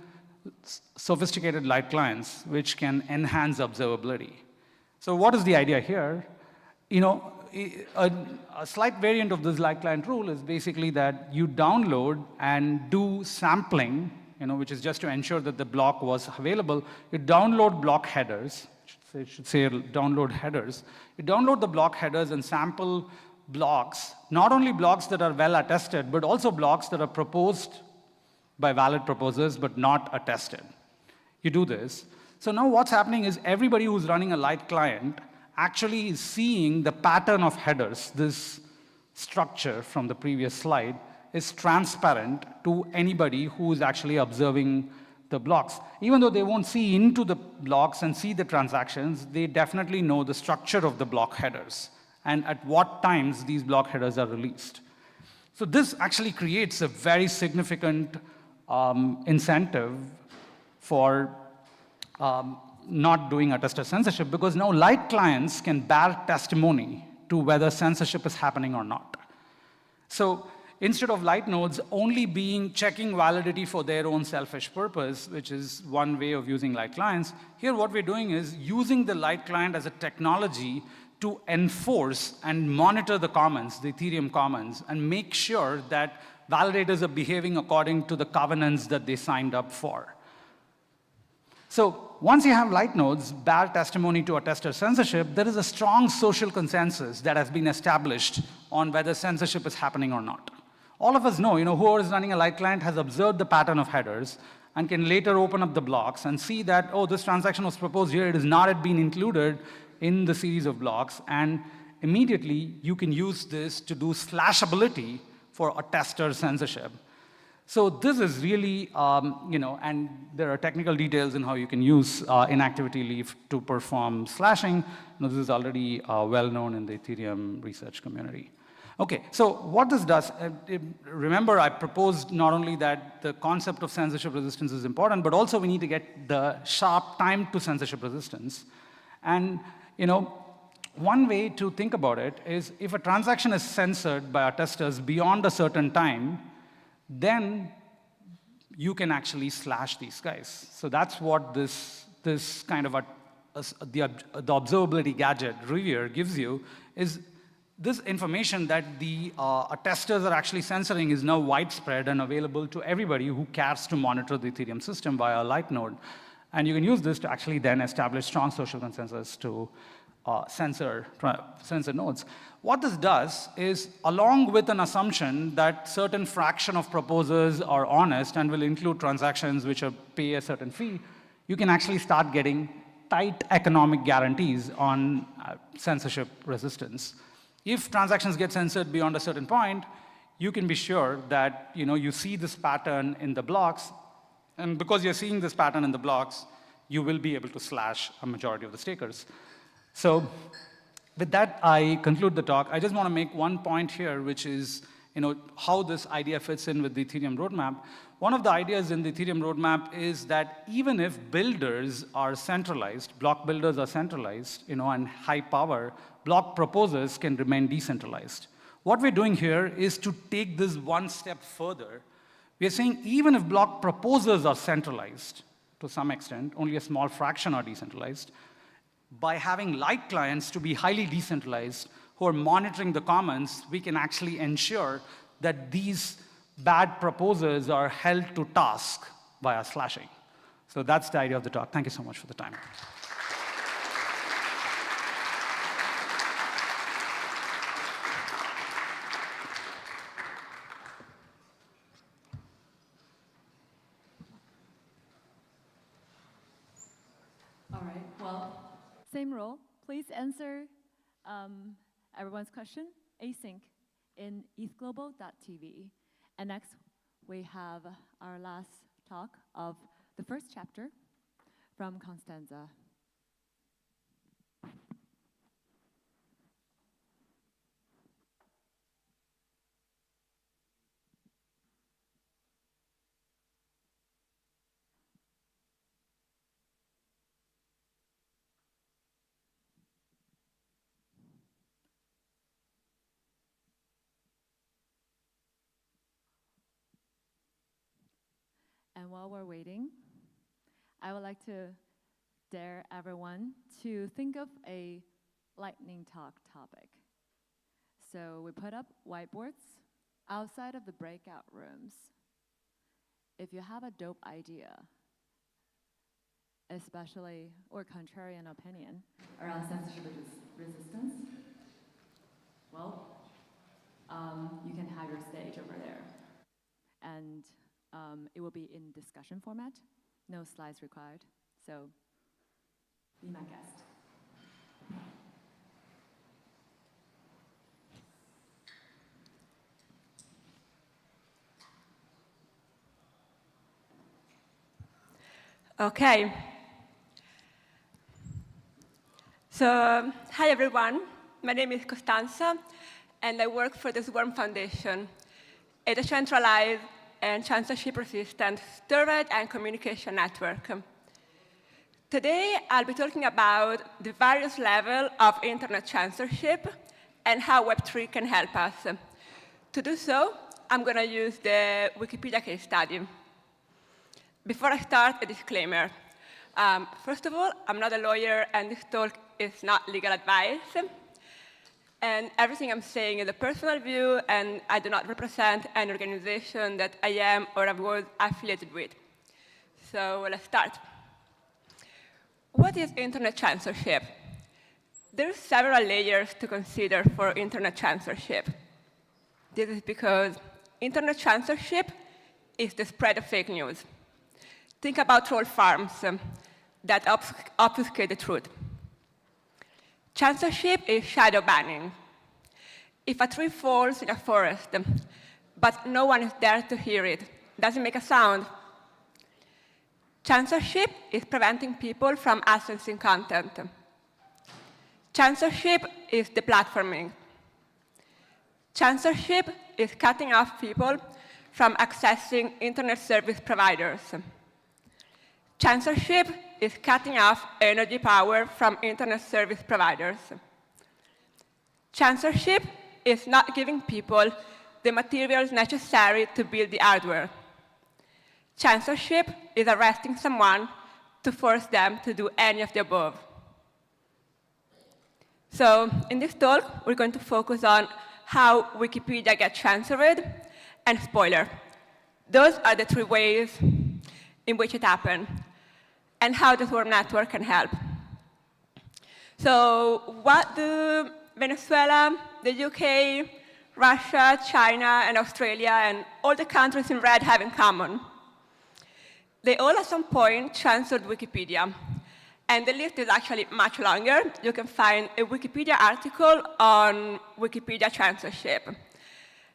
sophisticated light clients which can enhance observability. So what is the idea here? A slight variant of this light client rule is basically that you download and do sampling, which is just to ensure that the block was available. You download block headers. It should say download headers. You download the block headers and sample blocks, not only blocks that are well attested, but also blocks that are proposed by valid proposers but not attested. You do this. So now what's happening is everybody who's running a light client actually is seeing the pattern of headers. This structure from the previous slide is transparent to anybody who is actually observing the blocks. Even though they won't see into the blocks and see the transactions, they definitely know the structure of the block headers and at what times these block headers are released. So this actually creates a very significant incentive for not doing attested censorship, because now light clients can bear testimony to whether censorship is happening or not. So instead of light nodes only checking validity for their own selfish purpose, which is one way of using light clients, here what we're doing is using the light client as a technology to enforce and monitor the commons, the Ethereum commons, and make sure that validators are behaving according to the covenants that they signed up for. So once you have light nodes bear testimony to attested censorship, there is a strong social consensus that has been established on whether censorship is happening or not. All of us know, whoever is running a light client has observed the pattern of headers and can later open up the blocks and see that, oh, this transaction was proposed here, it is not yet been included in the series of blocks, and immediately you can use this to do slashability for attested censorship. So this is really, and there are technical details in how you can use inactivity leaf to perform slashing. This is already well known in the Ethereum research community. Okay, so what this does, remember I proposed not only that the concept of censorship resistance is important, but also we need to get the sharp time to censorship resistance. And one way to think about it is if a transaction is censored by attesters beyond a certain time, then you can actually slash these guys. So that's what this kind of a the observability gadget reviewer gives you is this information that the testers are actually censoring is now widespread and available to everybody who cares to monitor the Ethereum system via a light node. And you can use this to actually then establish strong social consensus to censor nodes. What this does is, along with an assumption that certain fraction of proposers are honest and will include transactions which pay a certain fee, you can actually start getting tight economic guarantees on censorship resistance. If transactions get censored beyond a certain point, you can be sure that you see this pattern in the blocks, and because you're seeing this pattern in the blocks, you will be able to slash a majority of the stakers. So with that, I conclude the talk. I just want to make one point here, which is how this idea fits in with the Ethereum roadmap. One of the ideas in the Ethereum roadmap is that even if builders are centralized, block builders are centralized, and high power, block proposers can remain decentralized. What we're doing here is to take this one step further. We're saying even if block proposers are centralized to some extent, only a small fraction are decentralized, by having light clients to be highly decentralized who are monitoring the commons, we can actually ensure that these bad proposers are held to task via slashing. So that's the idea of the talk. Thank you so much for the time. All right, well, same rule. Please answer everyone's question async in ethglobal.tv. And next, we have our last talk of the first chapter from Costanza. And while we're waiting, I would like to dare everyone to think of a lightning talk topic. So we put up whiteboards outside of the breakout rooms. If you have a dope idea, especially, or contrarian opinion around censorship resistance, well, you can have your stage over there. And it will be in discussion format, no slides required. So be my guest. Okay. So, hi everyone. My name is Costanza, and I work for the Swarm Foundation, a decentralized and censorship-resistant storage and communication network. Today, I'll be talking about the various levels of internet censorship and how Web3 can help us. To do so, I'm going to use the Wikipedia case study. Before I start, a disclaimer. First of all, I'm not a lawyer, and this talk is not legal advice. And everything I'm saying is a personal view, and I do not represent an organization that I am or I was affiliated with. So let's start. What is internet censorship? There are several layers to consider for internet censorship. This is because internet censorship is the spread of fake news. Think about troll farms that obfuscate the truth. Censorship is shadow banning. If a tree falls in a forest, but no one is there to hear it, does it make a sound? Censorship is preventing people from accessing content. Censorship is deplatforming. Censorship is cutting off people from accessing internet service providers. Censorship is cutting off energy power from internet service providers. Censorship is not giving people the materials necessary to build the hardware. Censorship is arresting someone to force them to do any of the above. So in this talk, we're going to focus on how Wikipedia gets censored and spoiler. Those are the three ways in which it happened, and how the Swarm network can help. So what do Venezuela, the UK, Russia, China, and Australia, and all the countries in red have in common? They all at some point censored Wikipedia. And the list is actually much longer. You can find a Wikipedia article on Wikipedia censorship.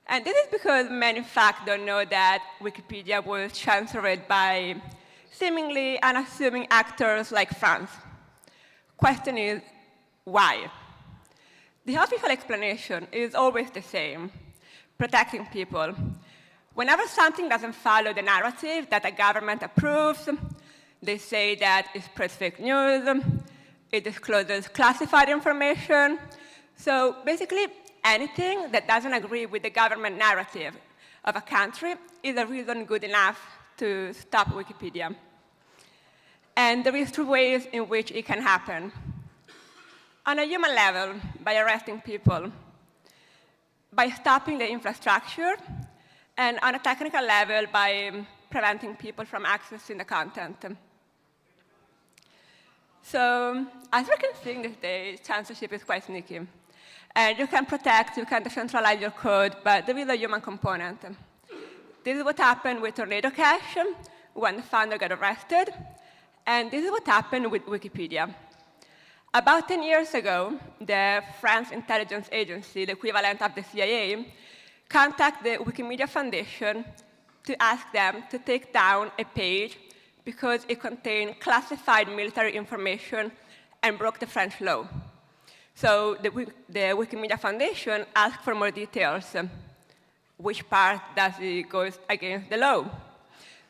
And this is because many, in fact, don't know that Wikipedia was censored by seemingly unassuming actors like France. Question is, why? The official explanation is always the same: protecting people. Whenever something doesn't follow the narrative that a government approves, they say that it spreads fake news, it discloses classified information. So basically, anything that doesn't agree with the government narrative of a country is a reason good enough to stop Wikipedia. And there is two ways in which it can happen. On a human level, by arresting people, by stopping the infrastructure, and on a technical level, by preventing people from accessing the content. So, as we can see in these days, censorship is quite sneaky. And you can protect, you can decentralize your code, but there is a human component. This is what happened with Tornado Cash, when the founder got arrested, and this is what happened with Wikipedia. About 10 years ago, the French intelligence agency, the equivalent of the CIA, contacted the Wikimedia Foundation to ask them to take down a page because it contained classified military information and broke the French law. So the Wikimedia Foundation asked for more details. Which part does it go against the law?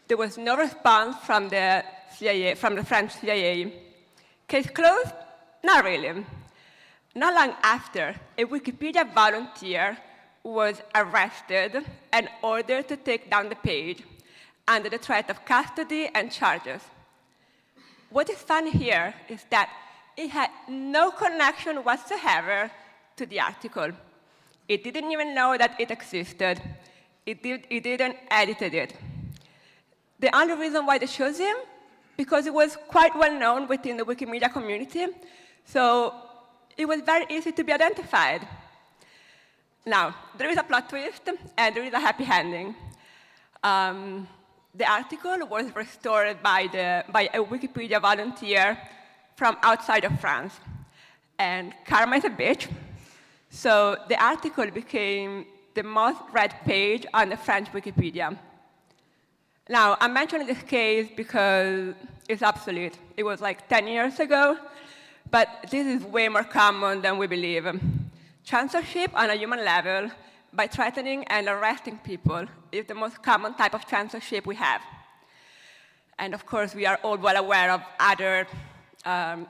There was no response from the CIA, from the French CIA. Case closed? Not really. Not long after, a Wikipedia volunteer was arrested and ordered to take down the page under the threat of custody and charges. What is funny here is that it had no connection whatsoever to the article. It didn't even know that it existed. It didn't edit it. The only reason why they chose him, because it was quite well known within the Wikimedia community, so it was very easy to be identified. Now, there is a plot twist, and there is a happy ending. The article was restored by a Wikipedia volunteer from outside of France. And karma is a bitch. So the article became the most read page on the French Wikipedia. Now, I'm mentioning this case because it's obsolete. It was like 10 years ago, but this is way more common than we believe. Censorship on a human level by threatening and arresting people is the most common type of censorship we have. And of course, we are all well aware of other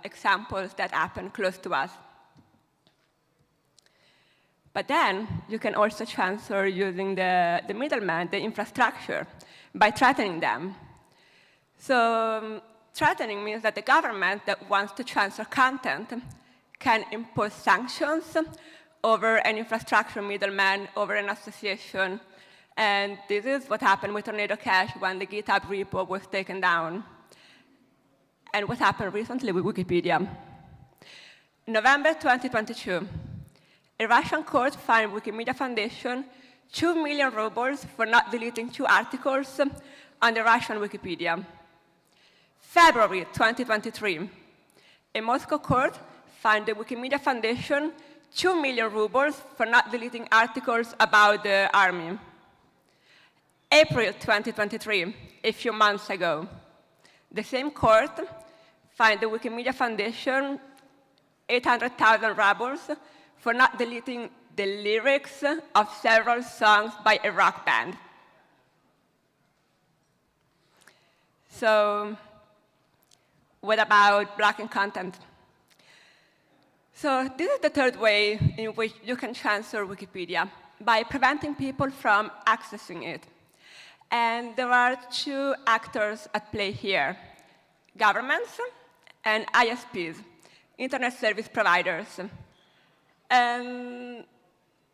examples that happen close to us. But then you can also censor using the middleman, the infrastructure, by threatening them. So threatening means that the government that wants to censor content can impose sanctions over an infrastructure middleman, over an association. And this is what happened with Tornado Cash when the GitHub repo was taken down. And what happened recently with Wikipedia. In November 2022, a Russian court fined Wikimedia Foundation 2 million rubles for not deleting 2 articles on the Russian Wikipedia. February 2023, a Moscow court fined the Wikimedia Foundation 2 million rubles for not deleting articles about the army. April 2023, a few months ago, the same court fined the Wikimedia Foundation 800,000 rubles for not deleting the lyrics of several songs by a rock band. So, what about blocking content? So this is the third way in which you can censor Wikipedia, by preventing people from accessing it. And there are 2 actors at play here: governments and ISPs, internet service providers. And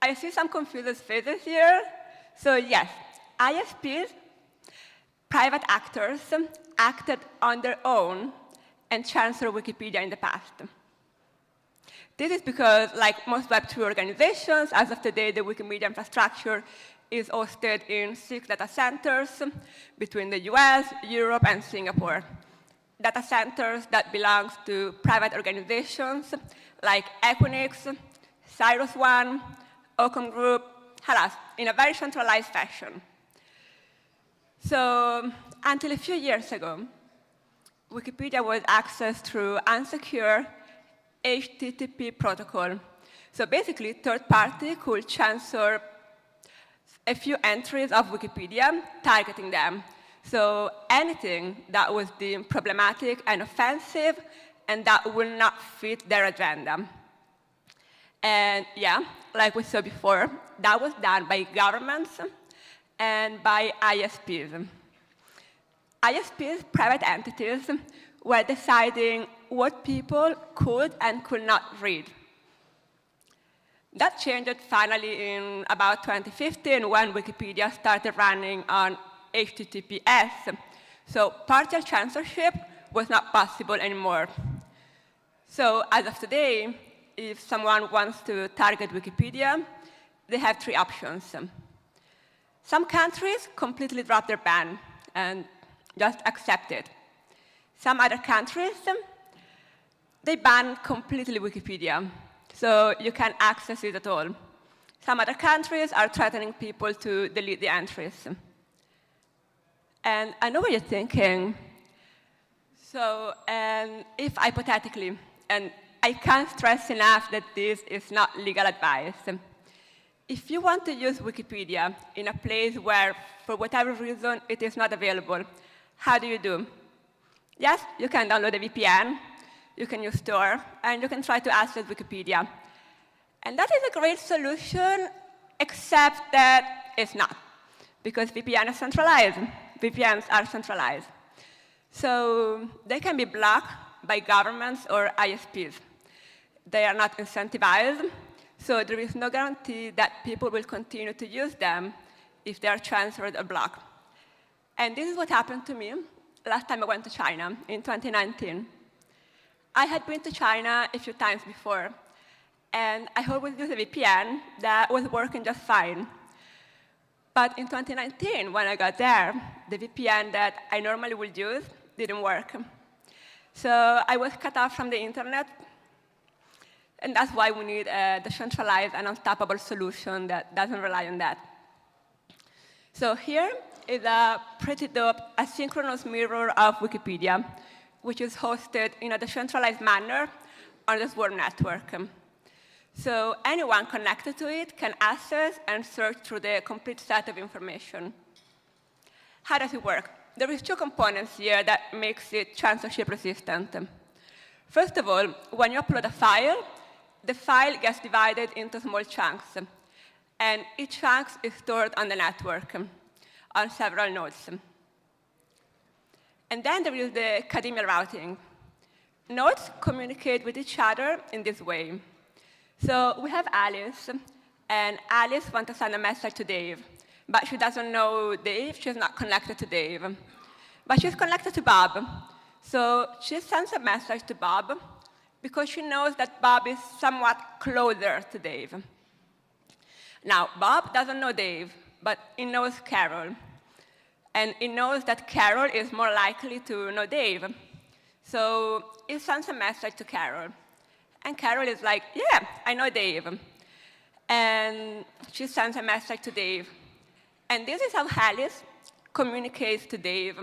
I see some confused faces here. So yes, ISPs, private actors, acted on their own and censored Wikipedia in the past. This is because, like most Web2 organizations, as of today, the Wikimedia infrastructure is hosted in 6 data centers between the US, Europe, and Singapore. Data centers that belong to private organizations like Equinix, Cyrus One, Occam Group, Halas, in a very centralized fashion. So until a few years ago, Wikipedia was accessed through unsecure HTTP protocol. So basically, third party could censor a few entries of Wikipedia, targeting them. So anything that was deemed problematic and offensive and that would not fit their agenda. And yeah, like we saw before, that was done by governments and by ISPs. ISPs, private entities, were deciding what people could and could not read. That changed finally in about 2015 when Wikipedia started running on HTTPS. So partial censorship was not possible anymore. So as of today, if someone wants to target Wikipedia, they have 3 options. Some countries completely drop their ban and just accept it. Some other countries, they ban completely Wikipedia, so you can't access it at all. Some other countries are threatening people to delete the entries. And I know what you're thinking. So, if hypothetically, and I can't stress enough that this is not legal advice, if you want to use Wikipedia in a place where, for whatever reason, it is not available, how do you do? Yes, you can download a VPN, you can use Tor, and you can try to access Wikipedia. And that is a great solution, except that it's not, because VPN is centralized. VPNs are centralized. So they can be blocked by governments or ISPs. They are not incentivized, so there is no guarantee that people will continue to use them if they are transferred or blocked. And this is what happened to me last time I went to China in 2019. I had been to China a few times before, and I always used a VPN that was working just fine. But in 2019, when I got there, the VPN that I normally would use didn't work. So I was cut off from the internet, and that's why we need a decentralized and unstoppable solution that doesn't rely on that. So here is a pretty dope asynchronous mirror of Wikipedia, which is hosted in a decentralized manner on the Swarm network. So anyone connected to it can access and search through the complete set of information. How does it work? There is 2 components here that makes it censorship resistant. First of all, when you upload a file, the file gets divided into small chunks, and each chunk is stored on the network on several nodes. And then there is the cademial routing. Nodes communicate with each other in this way. So we have Alice, and Alice wants to send a message to Dave, but she doesn't know Dave, she's not connected to Dave. But she's connected to Bob. So she sends a message to Bob because she knows that Bob is somewhat closer to Dave. Now, Bob doesn't know Dave, but he knows Carol. And he knows that Carol is more likely to know Dave. So he sends a message to Carol. And Carol is like, yeah, I know Dave. And she sends a message to Dave. And this is how Alice communicates to Dave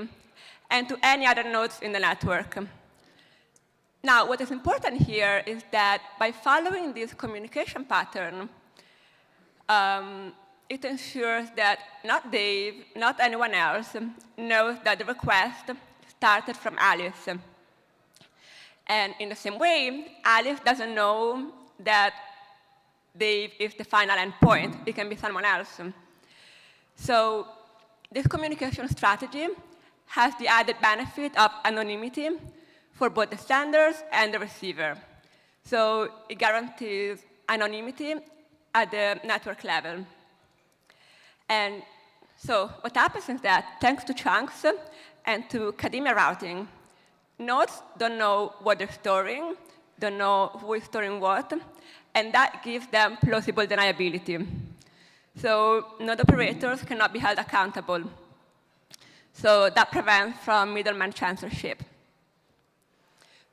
and to any other nodes in the network. Now, what is important here is that by following this communication pattern, it ensures that not Dave, not anyone else, knows that the request started from Alice. And in the same way, Alice doesn't know that Dave is the final endpoint. It can be someone else. So this communication strategy has the added benefit of anonymity for both the senders and the receiver. So it guarantees anonymity at the network level. And so what happens is that thanks to chunks and to academia routing, nodes don't know what they're storing, don't know who is storing what, and that gives them plausible deniability. So node operators cannot be held accountable. So that prevents from middleman censorship.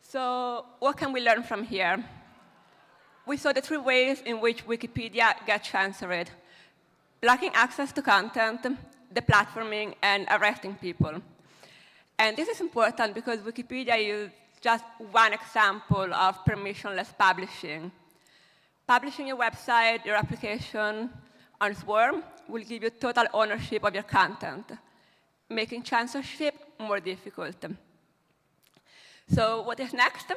So what can we learn from here? We saw the three ways in which Wikipedia gets censored: blocking access to content, deplatforming, and arresting people. And this is important because Wikipedia is just one example of permissionless publishing. Publishing your website, your application on Swarm will give you total ownership of your content, making censorship more difficult. So what is next?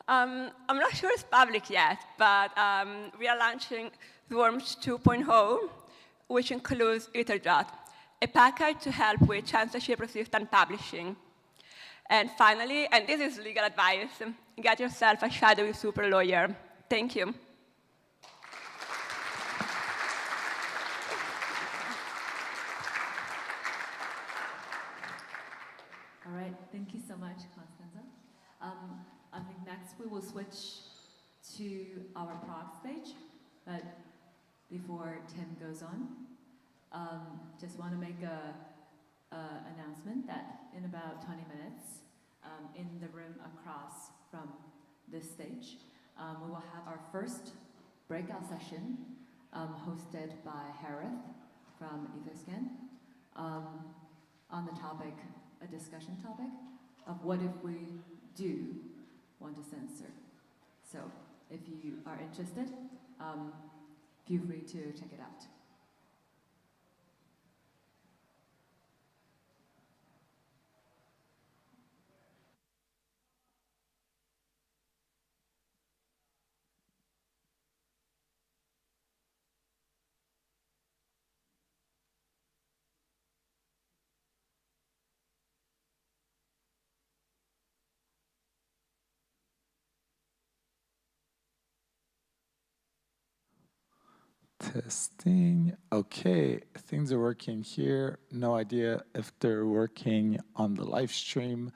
I'm not sure it's public yet, but we are launching Swarms 2.0, which includes Etherjot, a package to help with censorship-resistant publishing. And finally, and this is legal advice, get yourself a shadowy super lawyer. Thank you. All right, thank you so much, Costanza. I think next we will switch to our Prague stage, but before Tim goes on, just want to make a announcement that in about 20 minutes, in the room across from this stage, we will have our first breakout session hosted by Harith from Etherscan on the topic, a discussion topic of what if we do want to censor. So if you are interested, feel free to check it out. Testing. Okay, things are working here. No idea if they're working on the live stream.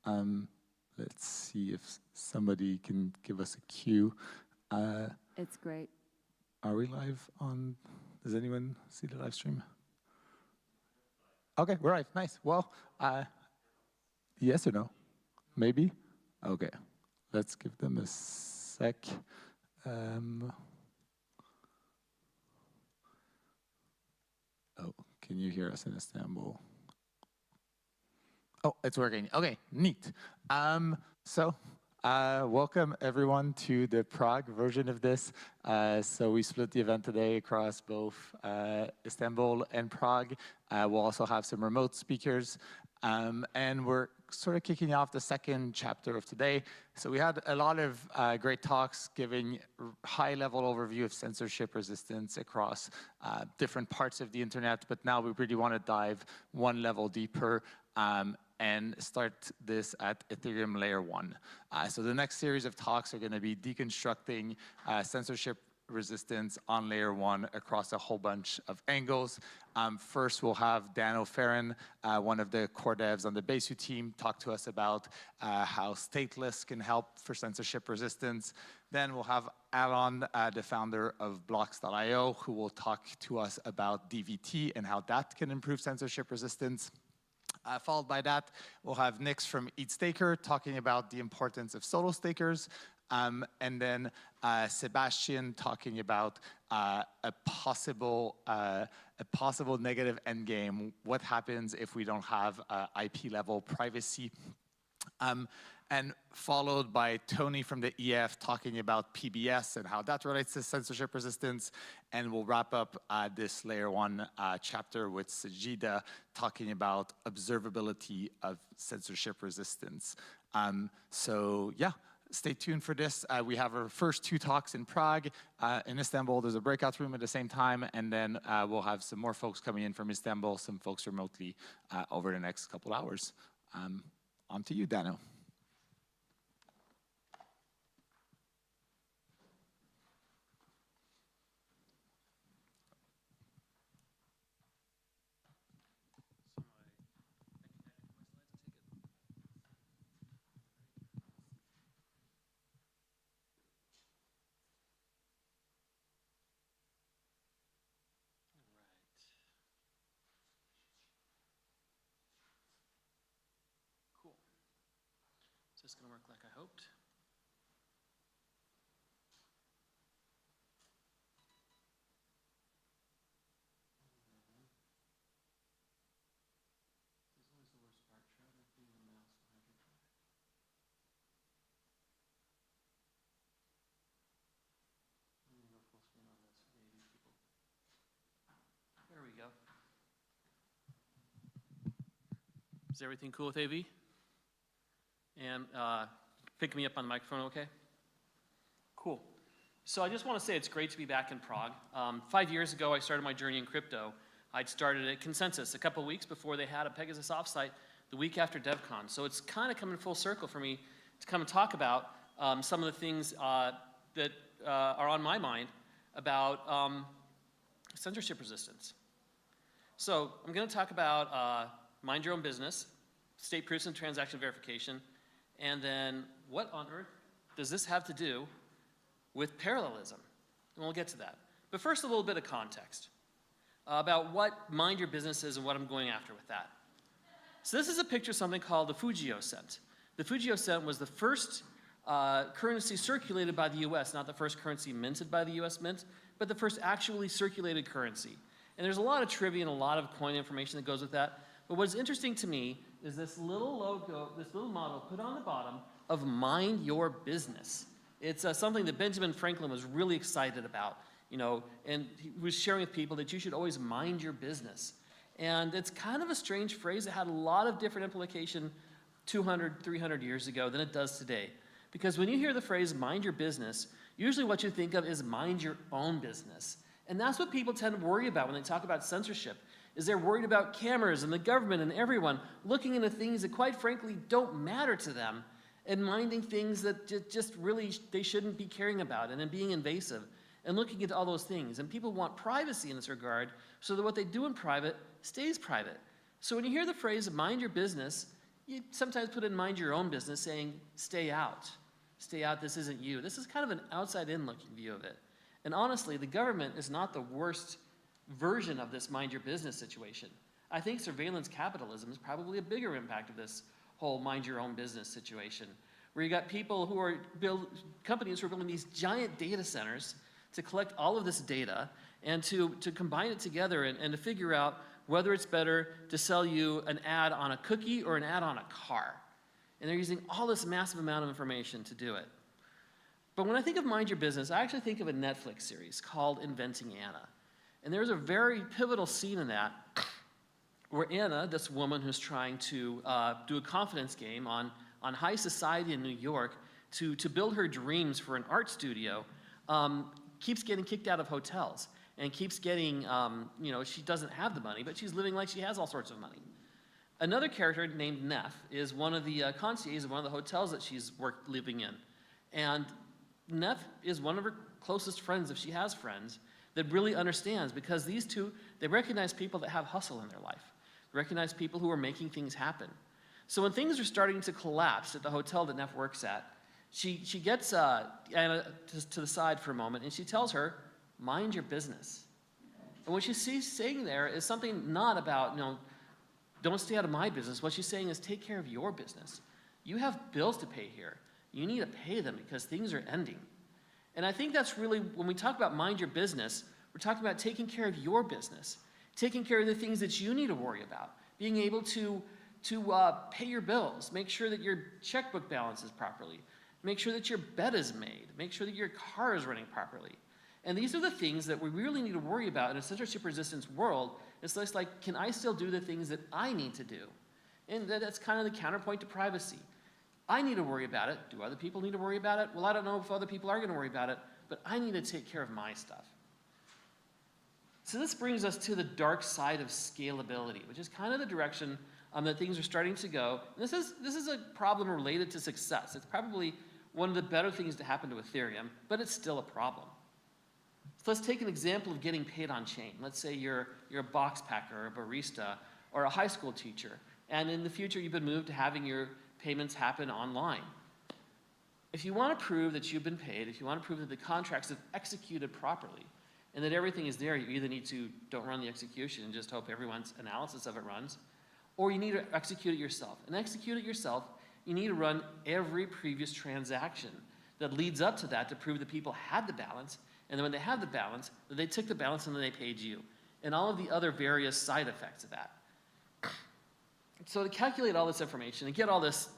Let's see if somebody can give us a cue. It's great. Are we live on? Does anyone see the live stream? Okay, we're live. Nice. Well, yes or no? Maybe? Okay. Let's give them a sec. Oh, can you hear us in Istanbul? Oh, it's working. Okay, neat. Welcome everyone to the Prague version of this. So we split the event today across both Istanbul and Prague. We'll also have some remote speakers. And we're sort of kicking off the second chapter of today. So we had a lot of great talks giving high-level overview of censorship resistance across different parts of the internet, but now we really want to dive one level deeper and start this at Ethereum layer 1. So the next series of talks are going to be deconstructing censorship resistance on layer 1 across a whole bunch of angles. First, we'll have Danno Ferrin, one of the core devs on the Besu team, talk to us about how stateless can help for censorship resistance. Then we'll have Alon, the founder of blocks.io, who will talk to us about DVT and how that can improve censorship resistance. Followed by that, we'll have Nix from EatStaker talking about the importance of solo stakers. And then Sebastian talking about a possible negative endgame. What happens if we don't have IP level privacy? And followed by Toni from the EF talking about PBS and how that relates to censorship resistance. And we'll wrap up this layer 1 chapter with Sajida talking about observability of censorship resistance. So yeah. Stay tuned for this. We have our first 2 talks in Prague. In Istanbul, there's a breakout room at the same time, and then we'll have some more folks coming in from Istanbul, some folks remotely over the next couple hours. On to you, Danno. this going to work like I hoped? There we go. Is everything cool with AV? And pick me up on the microphone, okay? Cool. So I just want to say it's great to be back in Prague. 5 years ago, I started my journey in crypto. I'd started at Consensus a couple weeks before they had a Pegasus offsite the week after DevCon. So it's kind of coming full circle for me to come and talk about some of the things that are on my mind about censorship resistance. So I'm going to talk about mind your own business, state proofs and transaction verification, and then what on earth does this have to do with parallelism? And we'll get to that. But first, a little bit of context about what mind your business is and what I'm going after with that. So this is a picture of something called the Fujio cent. The Fujio cent was the first currency circulated by the US, not the first currency minted by the US Mint, but the first actually circulated currency. And there's a lot of trivia and a lot of coin information that goes with that. But what's interesting to me is this little logo, this little model put on the bottom of mind your business. It's something that Benjamin Franklin was really excited about, you know, and he was sharing with people that you should always mind your business. And it's kind of a strange phrase. It had a lot of different implication 200, 300 years ago than it does today. Because when you hear the phrase mind your business, usually what you think of is mind your own business. And that's what people tend to worry about when they talk about censorship, is they're worried about cameras and the government and everyone looking into things that quite frankly don't matter to them and minding things that just really they shouldn't be caring about and then being invasive and looking into all those things. And people want privacy in this regard so that what they do in private stays private. So when you hear the phrase mind your business, you sometimes put in mind your own business saying stay out. Stay out, this isn't you. This is kind of an outside-in looking view of it. And honestly, the government is not the worst version of this mind your business situation. I think surveillance capitalism is probably a bigger impact of this whole mind your own business situation, where you got people who are companies who are building these giant data centers to collect all of this data and to combine it together and to figure out whether it's better to sell you an ad on a cookie or an ad on a car. And they're using all this massive amount of information to do it. But when I think of mind your business, I actually think of a Netflix series called Inventing Anna. And there's a very pivotal scene in that where Anna, this woman who's trying to do a confidence game on high society in New York to build her dreams for an art studio, keeps getting kicked out of hotels and keeps getting, you know, she doesn't have the money, but she's living like she has all sorts of money. Another character named Neff is one of the concierges of one of the hotels that she's living in. And Neff is one of her closest friends, if she has friends, that really understands, because these two, they recognize people that have hustle in their life. They recognize people who are making things happen. So when things are starting to collapse at the hotel that Neff works at, she gets Anna to the side for a moment and she tells her, mind your business. And what she's saying there is something not about, you know, don't stay out of my business. What she's saying is take care of your business. You have bills to pay here. You need to pay them because things are ending. And I think that's really, when we talk about mind your business, we're talking about taking care of your business, taking care of the things that you need to worry about, being able to pay your bills, make sure that your checkbook balances properly, make sure that your bed is made, make sure that your car is running properly. And these are the things that we really need to worry about in a censorship resistance world. It's just like, can I still do the things that I need to do? And that's kind of the counterpoint to privacy. I need to worry about it. Do other people need to worry about it? Well, I don't know if other people are going to worry about it, but I need to take care of my stuff. So this brings us to the dark side of scalability, which is kind of the direction that things are starting to go. And this is a problem related to success. It's probably one of the better things to happen to Ethereum, but it's still a problem. So let's take an example of getting paid on chain. Let's say you're a box packer or a barista or a high school teacher, and in the future you've been moved to having your payments happen online. If you want to prove that you've been paid, if you want to prove that the contracts have executed properly, and that everything is there, you either need to don't run the execution and just hope everyone's analysis of it runs, or you need to execute it yourself. And execute it yourself you need to run every previous transaction that leads up to that to prove that people had the balance, and then when they had the balance, that they took the balance and then they paid you, and all of the other various side effects of that. So to calculate all this information and get all this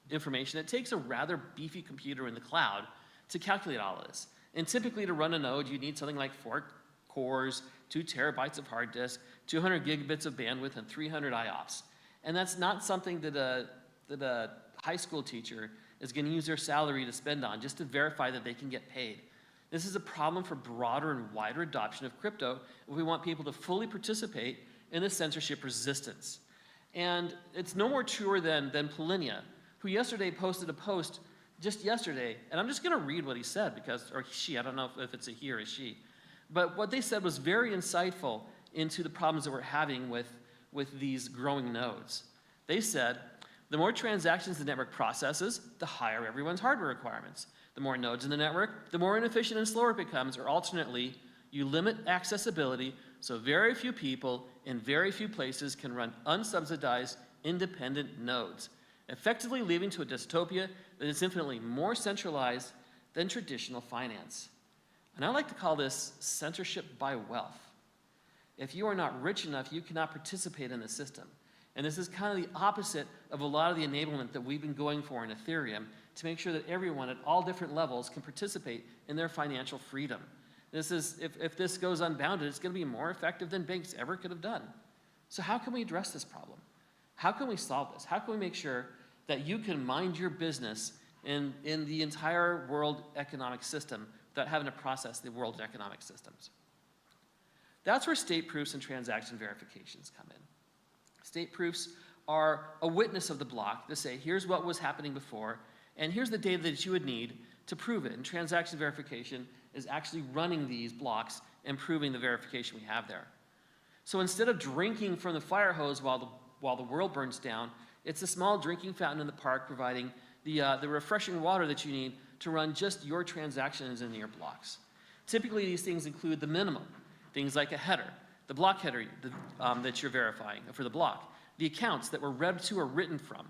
information, it takes a rather beefy computer in the cloud to calculate all of this. And typically to run a node, you need something like 4 cores, 2 terabytes of hard disk, 200 gigabits of bandwidth, and 300 IOPS. And that's not something that a high school teacher is going to use their salary to spend on just to verify that they can get paid. This is a problem for broader and wider adoption of crypto if we want people to fully participate in the censorship resistance. And it's no more truer than Polinia, who yesterday posted a post just yesterday, and I'm just going to read what he said because, or she, I don't know if it's a he or a she, but what they said was very insightful into the problems that we're having with these growing nodes. They said, the more transactions the network processes, the higher everyone's hardware requirements. The more nodes in the network, the more inefficient and slower it becomes, or alternately, you limit accessibility so very few people in very few places can run unsubsidized, independent nodes, effectively leading to a dystopia that is infinitely more centralized than traditional finance. And I like to call this censorship by wealth. If you are not rich enough, you cannot participate in the system. And this is kind of the opposite of a lot of the enablement that we've been going for in Ethereum to make sure that everyone at all different levels can participate in their financial freedom. This is, if this goes unbounded, it's going to be more effective than banks ever could have done. So how can we address this problem? How can we solve this? How can we make sure that you can mind your business in the entire world economic system without having to process the world economic systems? That's where state proofs and transaction verifications come in. State proofs are a witness of the block to say, here's what was happening before, and here's the data that you would need to prove it. And transaction verification is actually running these blocks and proving the verification we have there. So instead of drinking from the fire hose while the world burns down, it's a small drinking fountain in the park providing the refreshing water that you need to run just your transactions in your blocks. Typically, these things include the minimum, things like a header, the block header that you're verifying for the block, the accounts that were read to or written from,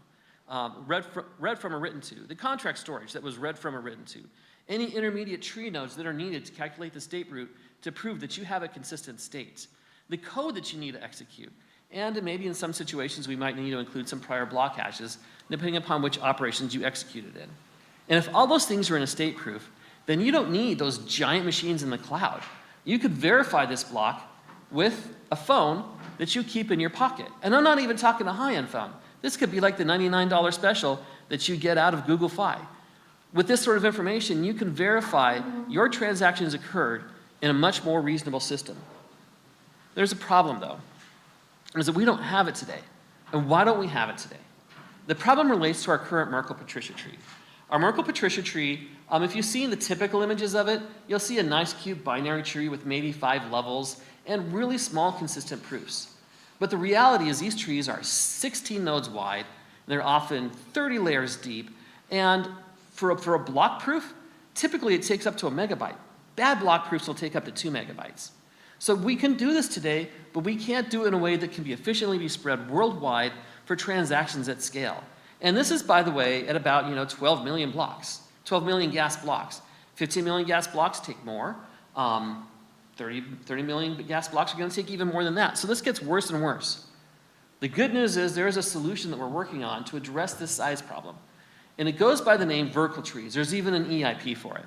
read from or written to, the contract storage that was read from or written to, any intermediate tree nodes that are needed to calculate the state root to prove that you have a consistent state, the code that you need to execute, and maybe in some situations we might need to include some prior block hashes depending upon which operations you executed in. And if all those things are in a state proof, then you don't need those giant machines in the cloud. You could verify this block with a phone that you keep in your pocket. And I'm not even talking a high-end phone. This could be like the $99 special that you get out of Google Fi. With this sort of information, you can verify your transactions occurred in a much more reasonable system. There's a problem, though, is that we don't have it today. And why don't we have it today? The problem relates to our current Merkle-Patricia tree. Our Merkle-Patricia tree, if you see the typical images of it, you'll see a nice cute binary tree with maybe 5 levels and really small consistent proofs. But the reality is these trees are 16 nodes wide, and they're often 30 layers deep, and for a block proof, typically it takes up to 1 megabyte. Bad block proofs will take up to 2 megabytes. So we can do this today, but we can't do it in a way that can be efficiently be spread worldwide for transactions at scale. And this is, by the way, at about 12 million blocks, 12 million gas blocks. 15 million gas blocks take more. 30 million gas blocks are going to take even more than that. So this gets worse and worse. The good news is there is a solution that we're working on to address this size problem. And it goes by the name vertical trees. There's even an EIP for it.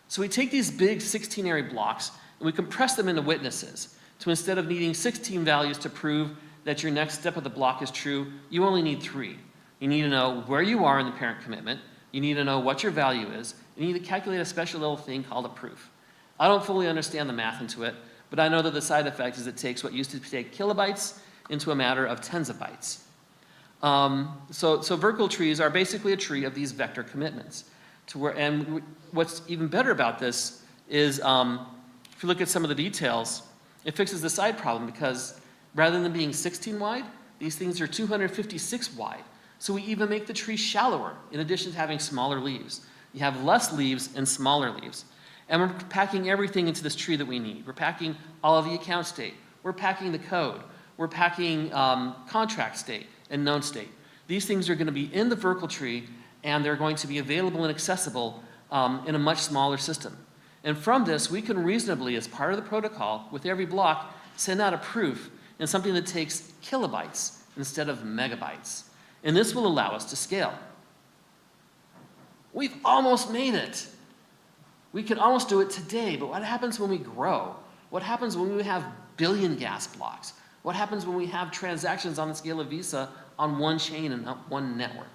So we take these big 16-array blocks and we compress them into witnesses. So instead of needing 16 values to prove that your next step of the block is true, you only need 3. You need to know where you are in the parent commitment. You need to know what your value is. You need to calculate a special little thing called a proof. I don't fully understand the math into it, but I know that the side effect is it takes what used to take kilobytes into a matter of tens of bytes. So vertical trees are basically a tree of these vector commitments. And what's even better about this is if you look at some of the details, it fixes the side problem because rather than being 16 wide, these things are 256 wide. So we even make the tree shallower in addition to having smaller leaves. You have less leaves and smaller leaves. And we're packing everything into this tree that we need. We're packing all of the account state. We're packing the code. We're packing contract state and known state. These things are going to be in the vertical tree, and they're going to be available and accessible in a much smaller system. And from this, we can reasonably, as part of the protocol, with every block, send out a proof in something that takes kilobytes instead of megabytes. And this will allow us to scale. We've almost made it. We can almost do it today, but what happens when we grow? What happens when we have billion gas blocks? What happens when we have transactions on the scale of Visa on one chain and one network?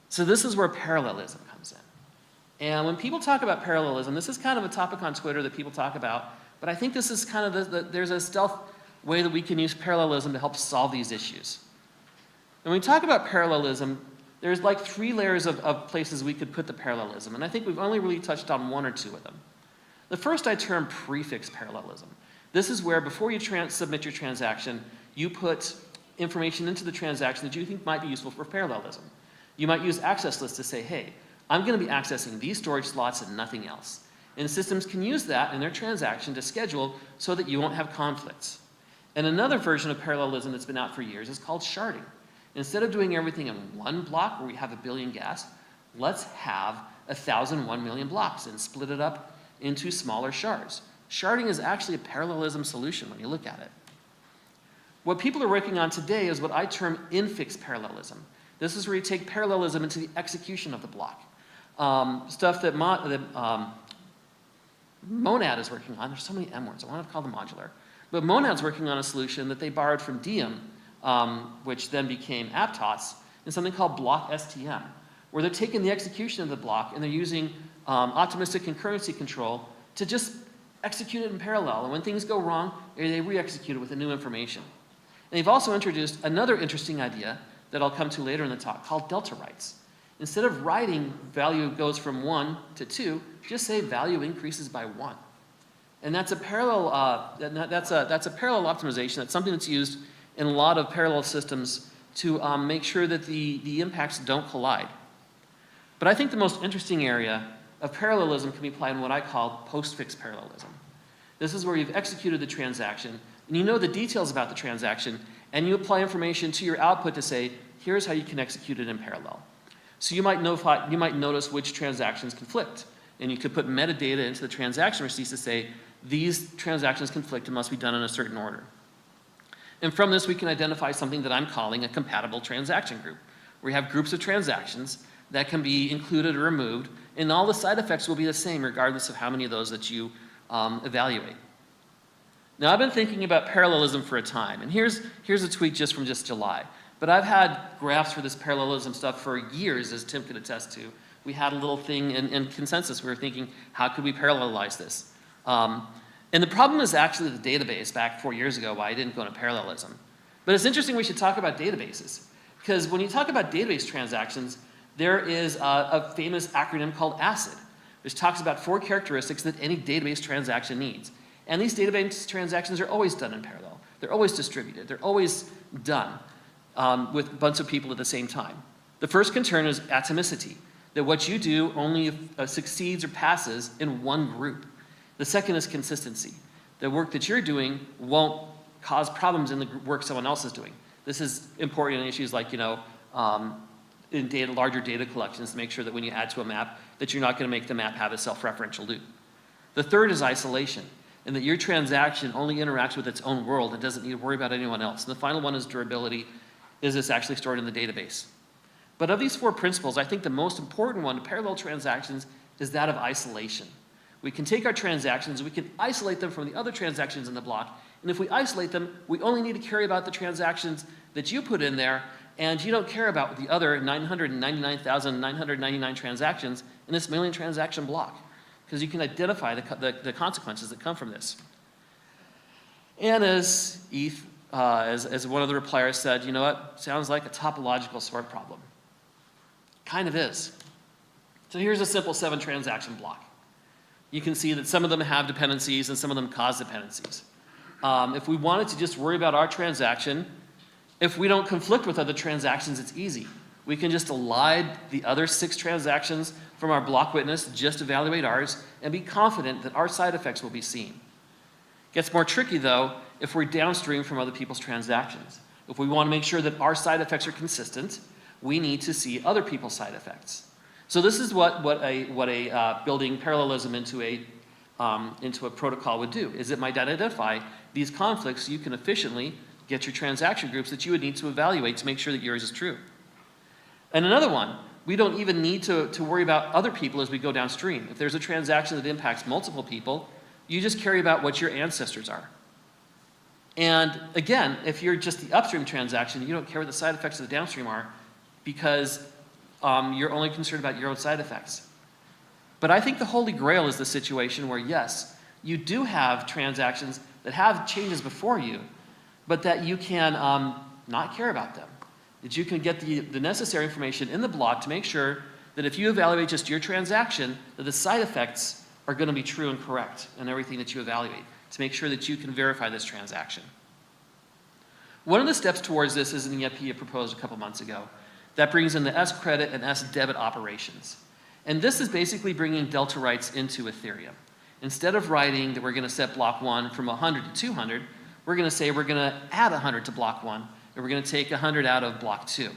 So this is where parallelism comes in. And when people talk about parallelism, this is kind of a topic on Twitter that people talk about, but I think this is kind of there's a stealth way that we can use parallelism to help solve these issues. And when we talk about parallelism, there's like 3 layers of places we could put the parallelism, and I think we've only really touched on 1 or 2 of them. The first I term prefix parallelism. This is where before you submit your transaction, you put information into the transaction that you think might be useful for parallelism. You might use access lists to say, hey, I'm going to be accessing these storage slots and nothing else. And systems can use that in their transaction to schedule so that you won't have conflicts. And another version of parallelism that's been out for years is called sharding. Instead of doing everything in one block where we have a billion gas, let's have 1,001 million blocks and split it up into smaller shards. Sharding is actually a parallelism solution when you look at it. What people are working on today is what I term infix parallelism. This is where you take parallelism into the execution of the block. Stuff that Monad is working on. There's so many M words. I want to call them modular. But Monad's working on a solution that they borrowed from Diem, which then became Aptos, in something called block STM, where they're taking the execution of the block and they're using optimistic concurrency control to just execute it in parallel. And when things go wrong, they re-execute it with the new information. And they've also introduced another interesting idea that I'll come to later in the talk called delta writes. Instead of writing value goes from 1 to 2, just say value increases by 1. And that's a parallel, that's a parallel optimization. That's something that's used in a lot of parallel systems to make sure that the impacts don't collide. But I think the most interesting area of parallelism can be applied in what I call postfix parallelism. This is where you've executed the transaction, and you know the details about the transaction, and you apply information to your output to say, here's how you can execute it in parallel. So you might notice which transactions conflict, and you could put metadata into the transaction receipts to say, these transactions conflict and must be done in a certain order. And from this, we can identify something that I'm calling a compatible transaction group, where you have groups of transactions that can be included or removed, and all the side effects will be the same regardless of how many of those that you evaluate. Now, I've been thinking about parallelism for a time, and here's a tweet just from July. But I've had graphs for this parallelism stuff for years, as Tim could attest to. We had a little thing in consensus. We were thinking, how could we parallelize this? And the problem is actually the database back 4 years ago, why I didn't go into parallelism. But it's interesting we should talk about databases. Because when you talk about database transactions, there is a famous acronym called ACID, which talks about 4 characteristics that any database transaction needs. And these database transactions are always done in parallel. They're always distributed. They're always done with a bunch of people at the same time. The first concern is atomicity, that what you do only succeeds or passes in one group. The second is consistency. The work that you're doing won't cause problems in the work someone else is doing. This is important in issues like, in larger data collections to make sure that when you add to a map, that you're not going to make the map have a self-referential loop. The third is isolation, and that your transaction only interacts with its own world and doesn't need to worry about anyone else. And the final one is durability. Is this actually stored in the database? But of these 4 principles, I think the most important one to parallel transactions is that of isolation. We can take our transactions, we can isolate them from the other transactions in the block, and if we isolate them, we only need to care about the transactions that you put in there, and you don't care about the other 999,999 transactions in this million transaction block, because you can identify the consequences that come from this. And as as one of the repliers said, you know what, sounds like a topological sort problem. Kind of is. So here's a simple 7 transaction block. You can see that some of them have dependencies and some of them cause dependencies. If we wanted to just worry about our transaction, if we don't conflict with other transactions, it's easy. We can just elide the other 6 transactions from our block witness, just evaluate ours, and be confident that our side effects will be seen. Gets more tricky though if we're downstream from other people's transactions. If we want to make sure that our side effects are consistent, we need to see other people's side effects. So this is what building parallelism into a protocol would do, is it might identify these conflicts so you can efficiently get your transaction groups that you would need to evaluate to make sure that yours is true. And another one, we don't even need to worry about other people as we go downstream. If there's a transaction that impacts multiple people, you just care about what your ancestors are. And again, if you're just the upstream transaction, you don't care what the side effects of the downstream are because you're only concerned about your own side effects. But I think the holy grail is the situation where, yes, you do have transactions that have changes before you, but that you can not care about them. That you can get the necessary information in the block to make sure that if you evaluate just your transaction, that the side effects are going to be true and correct in everything that you evaluate, to make sure that you can verify this transaction. One of the steps towards this is in the EPA proposed a couple months ago. That brings in the S credit and S debit operations. And this is basically bringing delta rights into Ethereum. Instead of writing that we're going to set block 1 from 100 to 200, we're going to say we're going to add 100 to block 1, and we're going to take 100 out of block 2.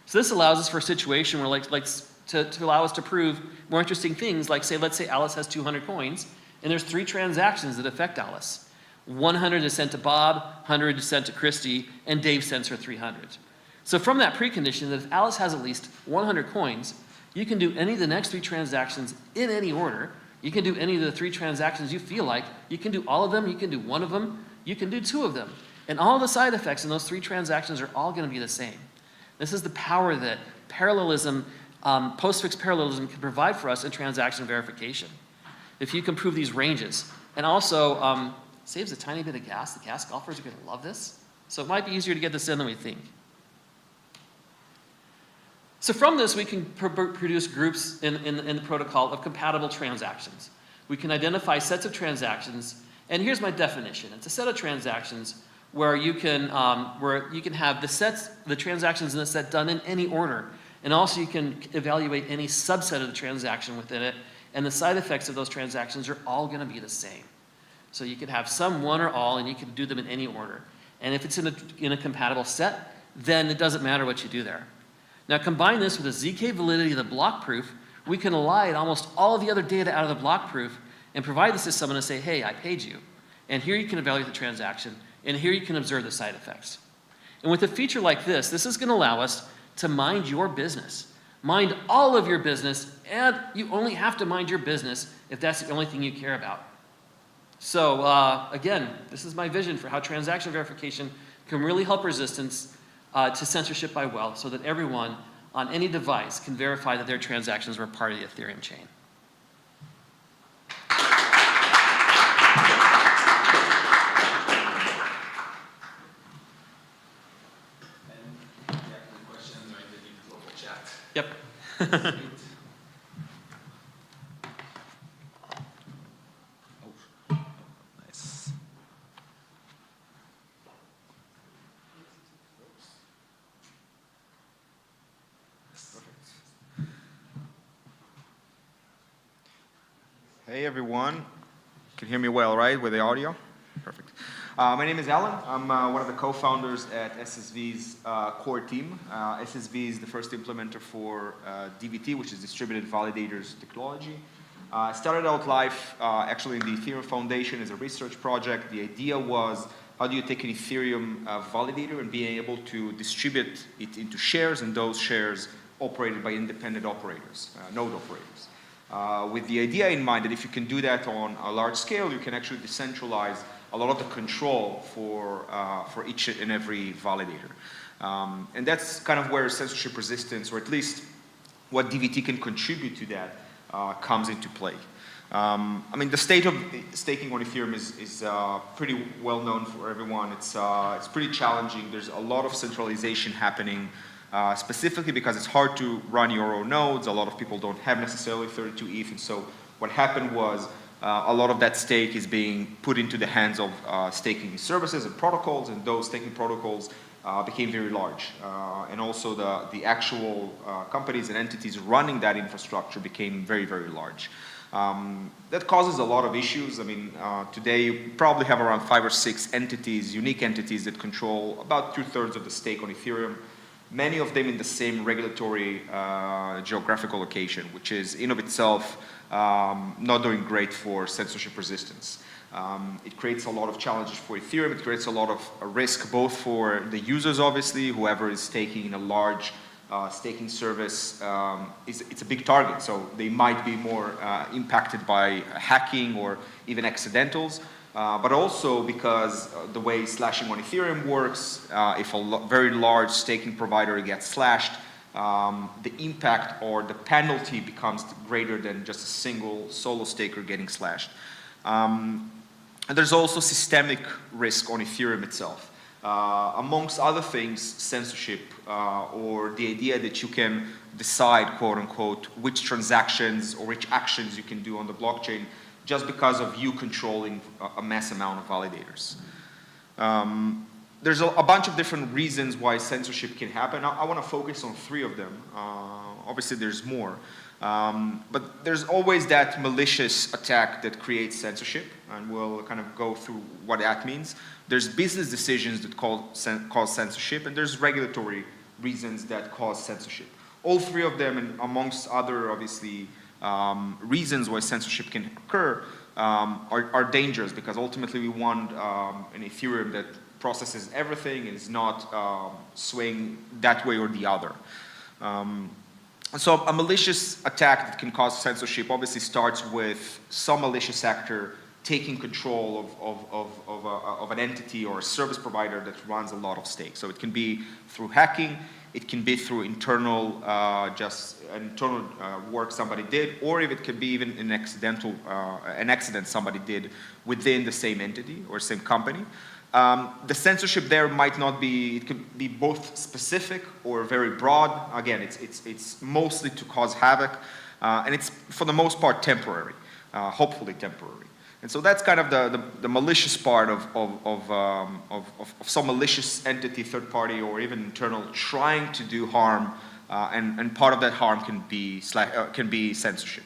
So this allows us for a situation where, to allow us to prove more interesting things, like let's say Alice has 200 coins, and there's 3 transactions that affect Alice. 100 is sent to Bob, 100 is sent to Christy, and Dave sends her 300. So from that precondition that if Alice has at least 100 coins, you can do any of the next 3 transactions in any order. You can do any of the 3 transactions you feel like. You can do all of them, you can do 1 of them, you can do 2 of them. And all the side effects in those 3 transactions are all going to be the same. This is the power that parallelism, postfix parallelism can provide for us in transaction verification. If you can prove these ranges. And also, saves a tiny bit of gas. The gas golfers are going to love this. So it might be easier to get this in than we think. So from this, we can produce groups in the protocol of compatible transactions. We can identify sets of transactions, and here's my definition. It's a set of transactions where you can have the transactions in the set done in any order, and also you can evaluate any subset of the transaction within it, and the side effects of those transactions are all going to be the same. So you can have some, one, or all, and you can do them in any order. And if it's in a compatible set, then it doesn't matter what you do there. Now combine this with the ZK validity of the block proof, we can elide almost all of the other data out of the block proof and provide this to someone and say, hey, I paid you. And here you can evaluate the transaction, and here you can observe the side effects. And with a feature like this is going to allow us to mind your business. Mind all of your business, and you only have to mind your business if that's the only thing you care about. So again, this is my vision for how transaction verification can really help resistance to censorship by wealth so that everyone on any device can verify that their transactions were part of the Ethereum chain. Yep. Nice. Hey everyone, you can hear me well, right, with the audio? Perfect. My name is Alon. I'm one of the co-founders at SSV's core team. SSV is the first implementer for DVT, which is Distributed Validators Technology. Started out life actually in the Ethereum Foundation as a research project. The idea was, how do you take an Ethereum validator and be able to distribute it into shares, and those shares operated by independent operators, node operators. With the idea in mind that if you can do that on a large scale, you can actually decentralize a lot of the control for each and every validator. And that's kind of where censorship resistance, or at least what DVT can contribute to that, comes into play. I mean, the state of staking on Ethereum is pretty well known for everyone. It's pretty challenging. There's a lot of centralization happening, specifically because it's hard to run your own nodes. A lot of people don't have necessarily 32 ETH, and so what happened was a lot of that stake is being put into the hands of staking services and protocols, and those staking protocols became very large. And also the actual companies and entities running that infrastructure became very, very large. That causes a lot of issues. I mean, today you probably have around 5 or 6 entities, unique entities that control about 2/3 of the stake on Ethereum. Many of them in the same regulatory geographical location, which is in of itself not doing great for censorship resistance. It creates a lot of challenges for Ethereum. It creates a lot of risk both for the users, obviously, whoever is staking in a large staking service. It's a big target, so they might be more impacted by hacking or even accidentals. But also because the way slashing on Ethereum works, if a very large staking provider gets slashed, the impact or the penalty becomes greater than just a single solo staker getting slashed. And there's also systemic risk on Ethereum itself. Amongst other things, censorship or the idea that you can decide, quote unquote, which transactions or which actions you can do on the blockchain just because of you controlling a mass amount of validators. There's a bunch of different reasons why censorship can happen. I want to focus on 3 of them. Obviously, there's more. But there's always that malicious attack that creates censorship, and we'll kind of go through what that means. There's business decisions that cause censorship, and there's regulatory reasons that cause censorship. All 3 of them, and amongst other, obviously, reasons why censorship can occur are dangerous, because ultimately we want an Ethereum that processes everything and is not swaying that way or the other. So a malicious attack that can cause censorship obviously starts with some malicious actor taking control of an entity or a service provider that runs a lot of stakes. So it can be through hacking, it can be through internal work somebody did, or if it can be even an accident somebody did within the same entity or same company. The censorship there might not be, it could be both specific or very broad. Again, it's mostly to cause havoc, and it's for the most part temporary, hopefully temporary. And so that's kind of the malicious part of some malicious entity, third party, or even internal trying to do harm, and part of that harm can be censorship.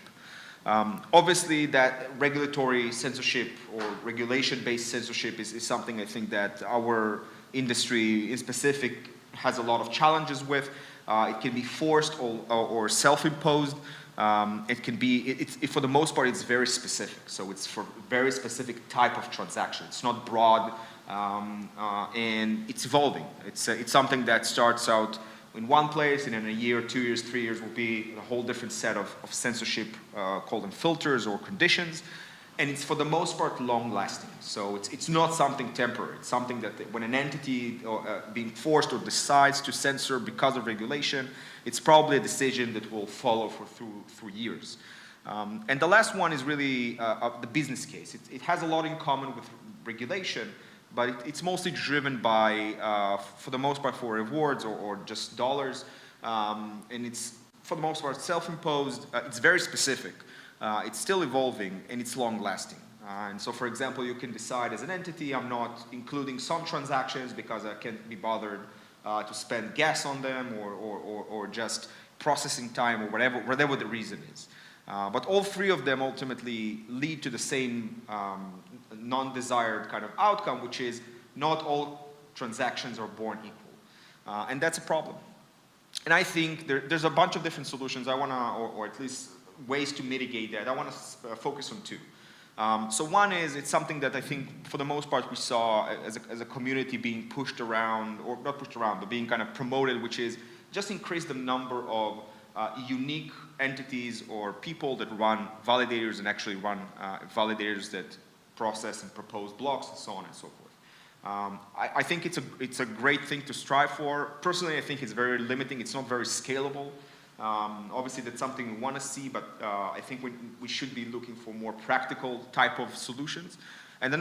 Obviously, that regulatory censorship or regulation-based censorship is something I think that our industry in specific has a lot of challenges with. It can be forced or self-imposed. It can be, for the most part, it's very specific. So it's for very specific type of transaction. It's not broad, and it's evolving. It's something that starts out in one place, and in a year, 2 years, 3 years will be a whole different set of censorship, call them filters or conditions. And it's for the most part long-lasting. So it's not something temporary. It's something that when an entity being forced or decides to censor because of regulation, it's probably a decision that will follow through years. And the last one is really the business case. It has a lot in common with regulation, but it's mostly driven by, for the most part, for rewards or just dollars. And it's, for the most part, self-imposed. It's very specific. It's still evolving, and it's long-lasting. And so, for example, you can decide as an entity, I'm not including some transactions because I can't be bothered to spend gas on them or just processing time or whatever the reason is. But all 3 of them ultimately lead to the same non-desired kind of outcome, which is not all transactions are born equal. And that's a problem. And I think there's a bunch of different solutions I want to, or at least ways to mitigate that. I want to focus on 2. So one is, it's something that I think for the most part we saw as a community being pushed around, or not pushed around, but being kind of promoted, which is just increase the number of unique entities or people that run validators and actually run validators that process and propose blocks and so on and so forth. I think it's a great thing to strive for. Personally, I think it's very limiting. It's not very scalable. Obviously, that's something we want to see, but I think we should be looking for more practical type of solutions. And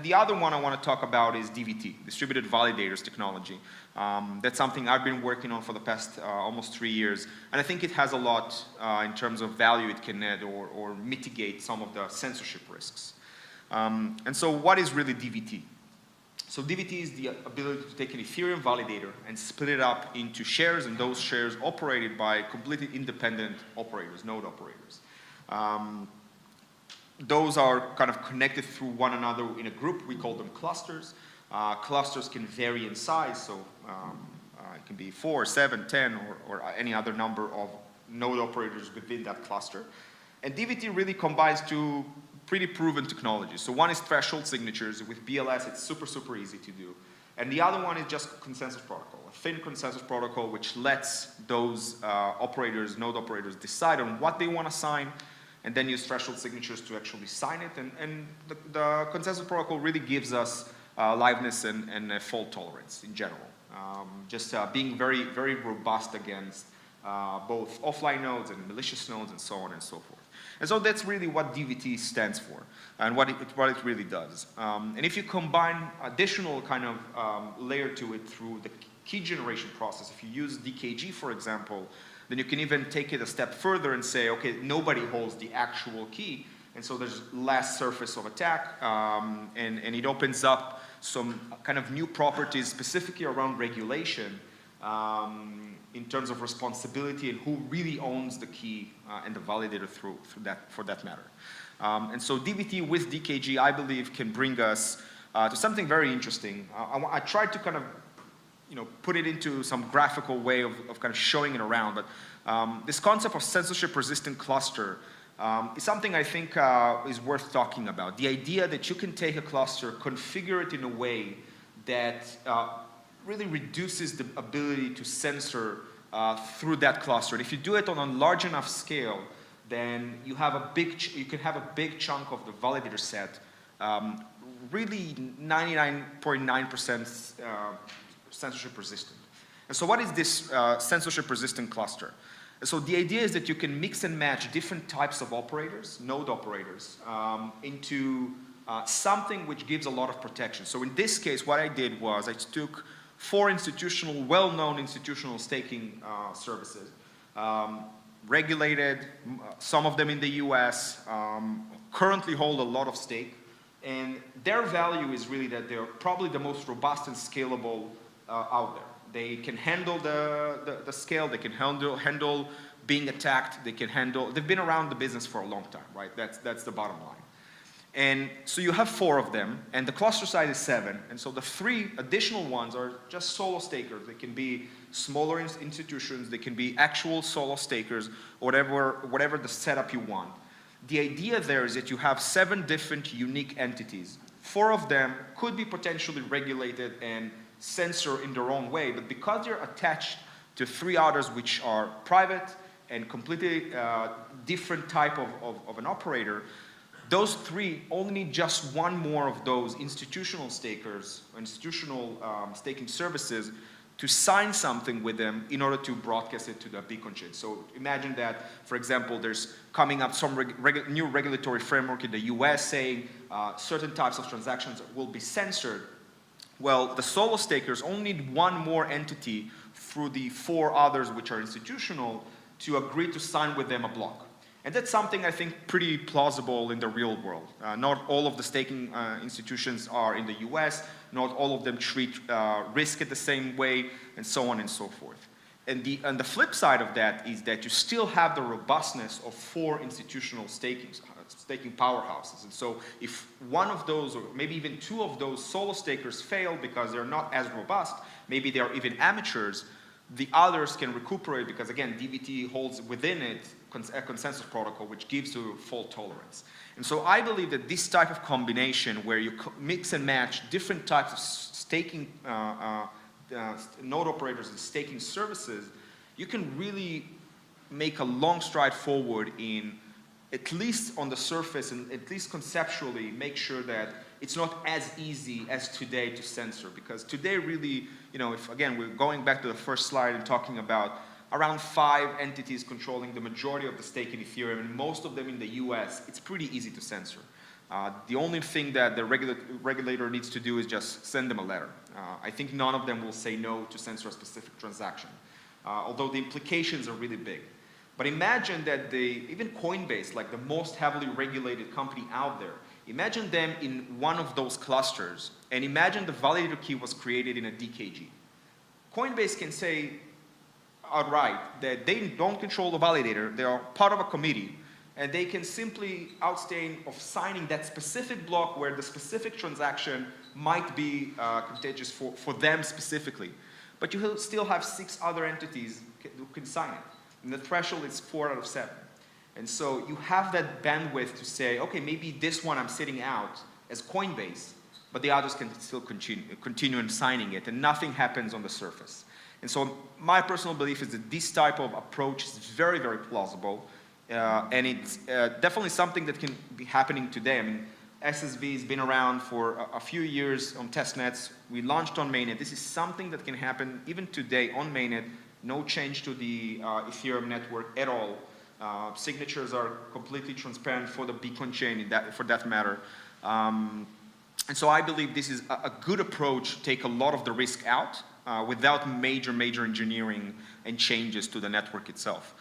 the other one I want to talk about is DVT, distributed validators technology. That's something I've been working on for the past almost 3 years, and I think it has a lot in terms of value it can add or mitigate some of the censorship risks. And so what is really DVT? So DVT is the ability to take an Ethereum validator and split it up into shares, and those shares operated by completely independent operators, node operators. those are kind of connected through one another in a group. We call them clusters. Clusters can vary in size, so it can be 4, 7, 10, or any other number of node operators within that cluster. And DVT really combines two pretty proven technologies. So one is threshold signatures. With BLS, it's super, super easy to do. And the other one is just consensus protocol, a thin consensus protocol which lets those operators, node operators, decide on what they want to sign, and then use threshold signatures to actually sign it. And the consensus protocol really gives us liveness and fault tolerance in general. Just being very, very robust against both offline nodes and malicious nodes and so on and so forth. And so that's really what DVT stands for and what it really does. And if you combine additional kind of layer to it through the key generation process, if you use DKG, for example, then you can even take it a step further and say, okay, nobody holds the actual key, and so there's less surface of attack, and it opens up some kind of new properties specifically around regulation in terms of responsibility and who really owns the key and the validator for that matter. And so DVT with DKG, I believe, can bring us to something very interesting. I tried to kind of put it into some graphical way of kind of showing it around, but this concept of censorship-resistant cluster is something I think is worth talking about. The idea that you can take a cluster, configure it in a way that really reduces the ability to censor through that cluster. And if you do it on a large enough scale, then you have you can have a big chunk of the validator set, really 99.9% censorship resistant. And so what is this censorship resistant cluster? And so the idea is that you can mix and match different types of operators, node operators, into something which gives a lot of protection. So in this case, what I did was I took 4 well-known institutional staking services, regulated, some of them in the US, currently hold a lot of stake, and their value is really that they're probably the most robust and scalable out there. They can handle the scale, they can handle being attacked, they've been around the business for a long time, right? That's the bottom line. And so you have 4 of them, and the cluster size is 7, and so the 3 additional ones are just solo stakers. They can be smaller institutions, they can be actual solo stakers, whatever the setup you want. The idea there is that you have 7 different unique entities. 4 of them could be potentially regulated and censor in their own way, but because they're attached to 3 others which are private and completely different type of an operator, those 3 only need just one more of those institutional stakers, institutional staking services, to sign something with them in order to broadcast it to the beacon chain. So imagine that, for example, there's coming up some new regulatory framework in the US saying certain types of transactions will be censored. Well, the solo stakers only need one more entity through the 4 others which are institutional to agree to sign with them a block. And that's something I think pretty plausible in the real world. Not all of the staking institutions are in the US, not all of them treat risk in the same way, and so on and so forth. And the flip side of that is that you still have the robustness of 4 institutional staking powerhouses. And so if one of those, or maybe even 2 of those solo stakers fail because they're not as robust, maybe they're even amateurs, the others can recuperate because, again, DVT holds within it a consensus protocol which gives you fault tolerance. And so I believe that this type of combination where you mix and match different types of staking node operators and staking services, you can really make a long stride forward in, at least on the surface and at least conceptually, make sure that it's not as easy as today to censor. Because today really, if again, we're going back to the first slide and talking about around 5 entities controlling the majority of the stake in Ethereum, and most of them in the US, it's pretty easy to censor. The only thing that the regulator needs to do is just send them a letter. I think none of them will say no to censor a specific transaction, although the implications are really big. But imagine that even Coinbase, like the most heavily regulated company out there, imagine them in one of those clusters, and imagine the validator key was created in a DKG. Coinbase can say outright that they don't control the validator, they are part of a committee, and they can simply abstain of signing that specific block where the specific transaction might be contagious for them specifically. But you still have 6 other entities who can sign it. And the threshold is 4 out of 7. And so you have that bandwidth to say, okay, maybe this one I'm sitting out as Coinbase, but the others can still continue in signing it, and nothing happens on the surface. And so my personal belief is that this type of approach is very, very plausible, and it's definitely something that can be happening today. I mean, SSV has been around for a few years on testnets. We launched on mainnet. This is something that can happen even today on mainnet. No change to the Ethereum network at all. Signatures are completely transparent for the Bitcoin chain, for that matter. And so I believe this is a good approach to take a lot of the risk out without major engineering and changes to the network itself.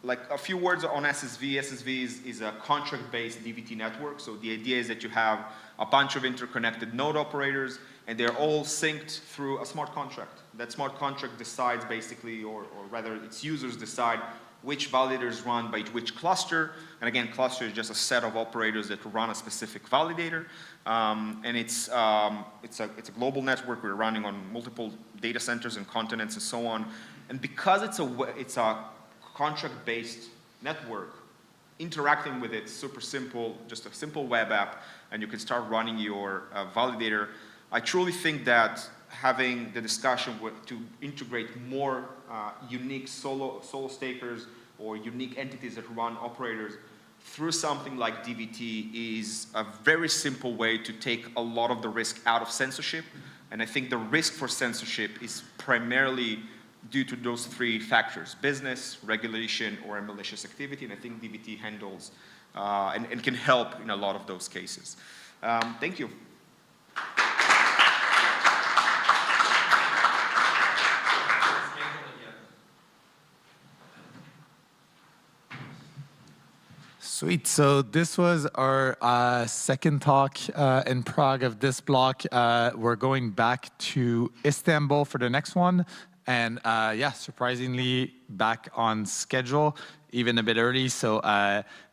Like a few words on SSV. SSV is a contract-based DVT network. So the idea is that you have a bunch of interconnected node operators, and they're all synced through a smart contract. That smart contract decides basically, or rather its users decide which validators run by which cluster. And again, cluster is just a set of operators that run a specific validator. And it's a global network. We're running on multiple data centers and continents and so on. And because it's a contract-based network, interacting with it is super simple, just a simple web app, and you can start running your validator. I truly think that having the discussion to integrate more unique solo stakers or unique entities that run operators through something like DVT is a very simple way to take a lot of the risk out of censorship. And I think the risk for censorship is primarily due to those 3 factors: business, regulation, or a malicious activity. And I think DVT handles and can help in a lot of those cases. Thank you. Sweet. So this was our second talk in Prague of this block. We're going back to Istanbul for the next one. And yeah, surprisingly back on schedule, even a bit early. So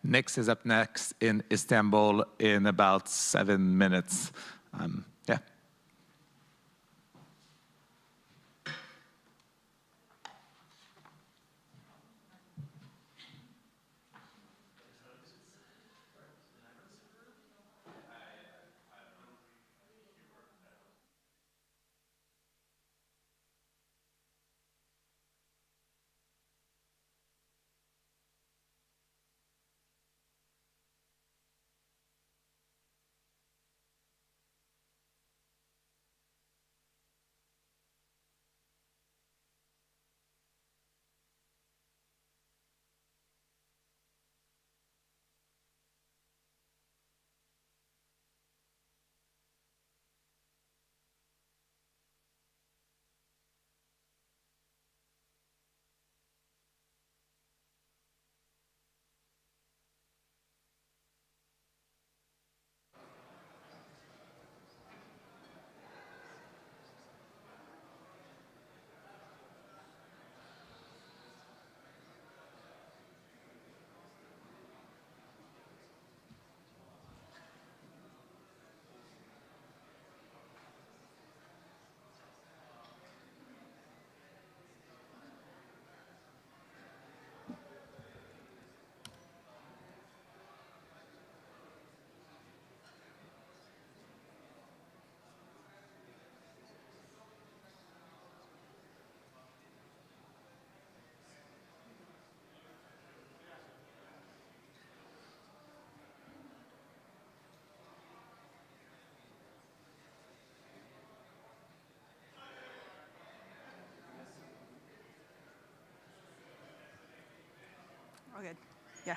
Nix is up next in Istanbul in about 7 minutes. Yeah. Oh, good. Yeah.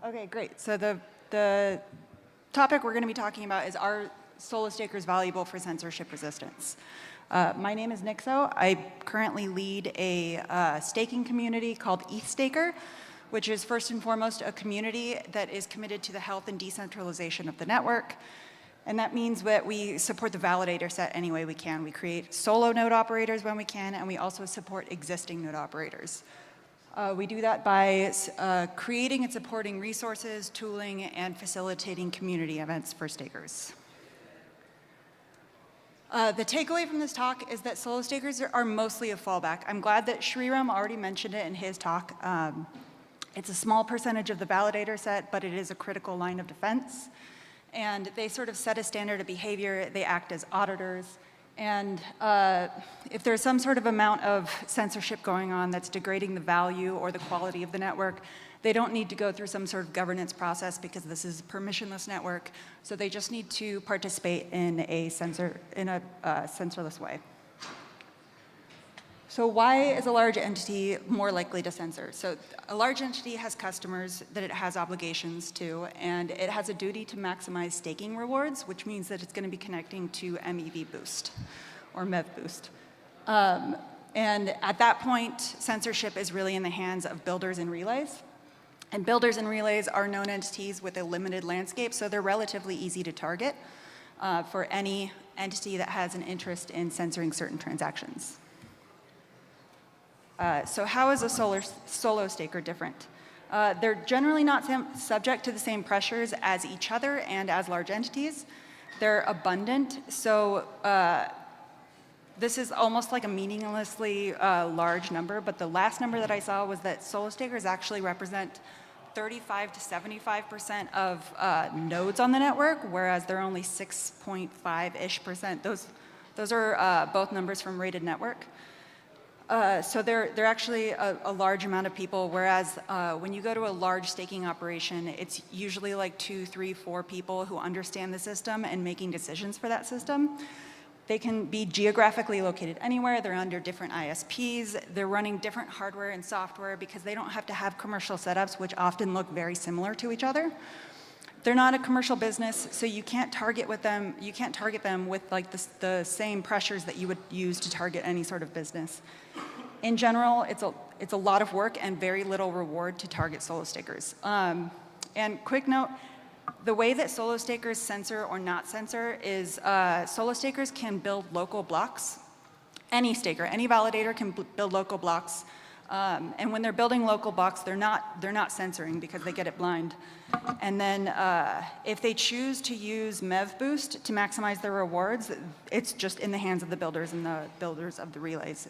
Okay, great. So the topic we're going to be talking about is, are solo stakers valuable for censorship resistance? My name is Nixo. I currently lead a staking community called ETHStaker, which is first and foremost a community that is committed to the health and decentralization of the network. And that means that we support the validator set any way we can. We create solo node operators when we can, and we also support existing node operators. We do that by creating and supporting resources, tooling, and facilitating community events for stakers. The takeaway from this talk is that solo stakers are mostly a fallback. I'm glad that Sreeram already mentioned it in his talk. It's a small percentage of the validator set, but it is a critical line of defense. And they sort of set a standard of behavior. They act as auditors. And if there's some sort of amount of censorship going on that's degrading the value or the quality of the network, they don't need to go through some sort of governance process because this is a permissionless network. So they just need to participate in a censorless way. So why is a large entity more likely to censor? So a large entity has customers that it has obligations to, and it has a duty to maximize staking rewards, which means that it's going to be connecting to MEV boost or MEV boost. And at that point, censorship is really in the hands of builders and relays. And builders and relays are known entities with a limited landscape, so they're relatively easy to target for any entity that has an interest in censoring certain transactions. So how is a solo staker different? They're generally not subject to the same pressures as each other and as large entities. They're abundant, so this is almost like a meaninglessly large number, but the last number that I saw was that solo stakers actually represent 35 to 75% of nodes on the network, whereas they're only 6.5-ish%. Those are both numbers from Rated Network. So they're actually a large amount of people, whereas when you go to a large staking operation, it's usually like 2, 3, 4 people who understand the system and making decisions for that system. They can be geographically located anywhere. They're under different ISPs. They're running different hardware and software because they don't have to have commercial setups, which often look very similar to each other. They're not a commercial business, so you can't target them with like the same pressures that you would use to target any sort of business. In general, it's a lot of work and very little reward to target solo stakers. And quick note, the way that solo stakers censor or not censor is solo stakers can build local blocks. Any staker, any validator can build local blocks. And when they're building local blocks, they're not censoring because they get it blind. And then if they choose to use MEV boost to maximize their rewards, it's just in the hands of the builders and the builders of the relays,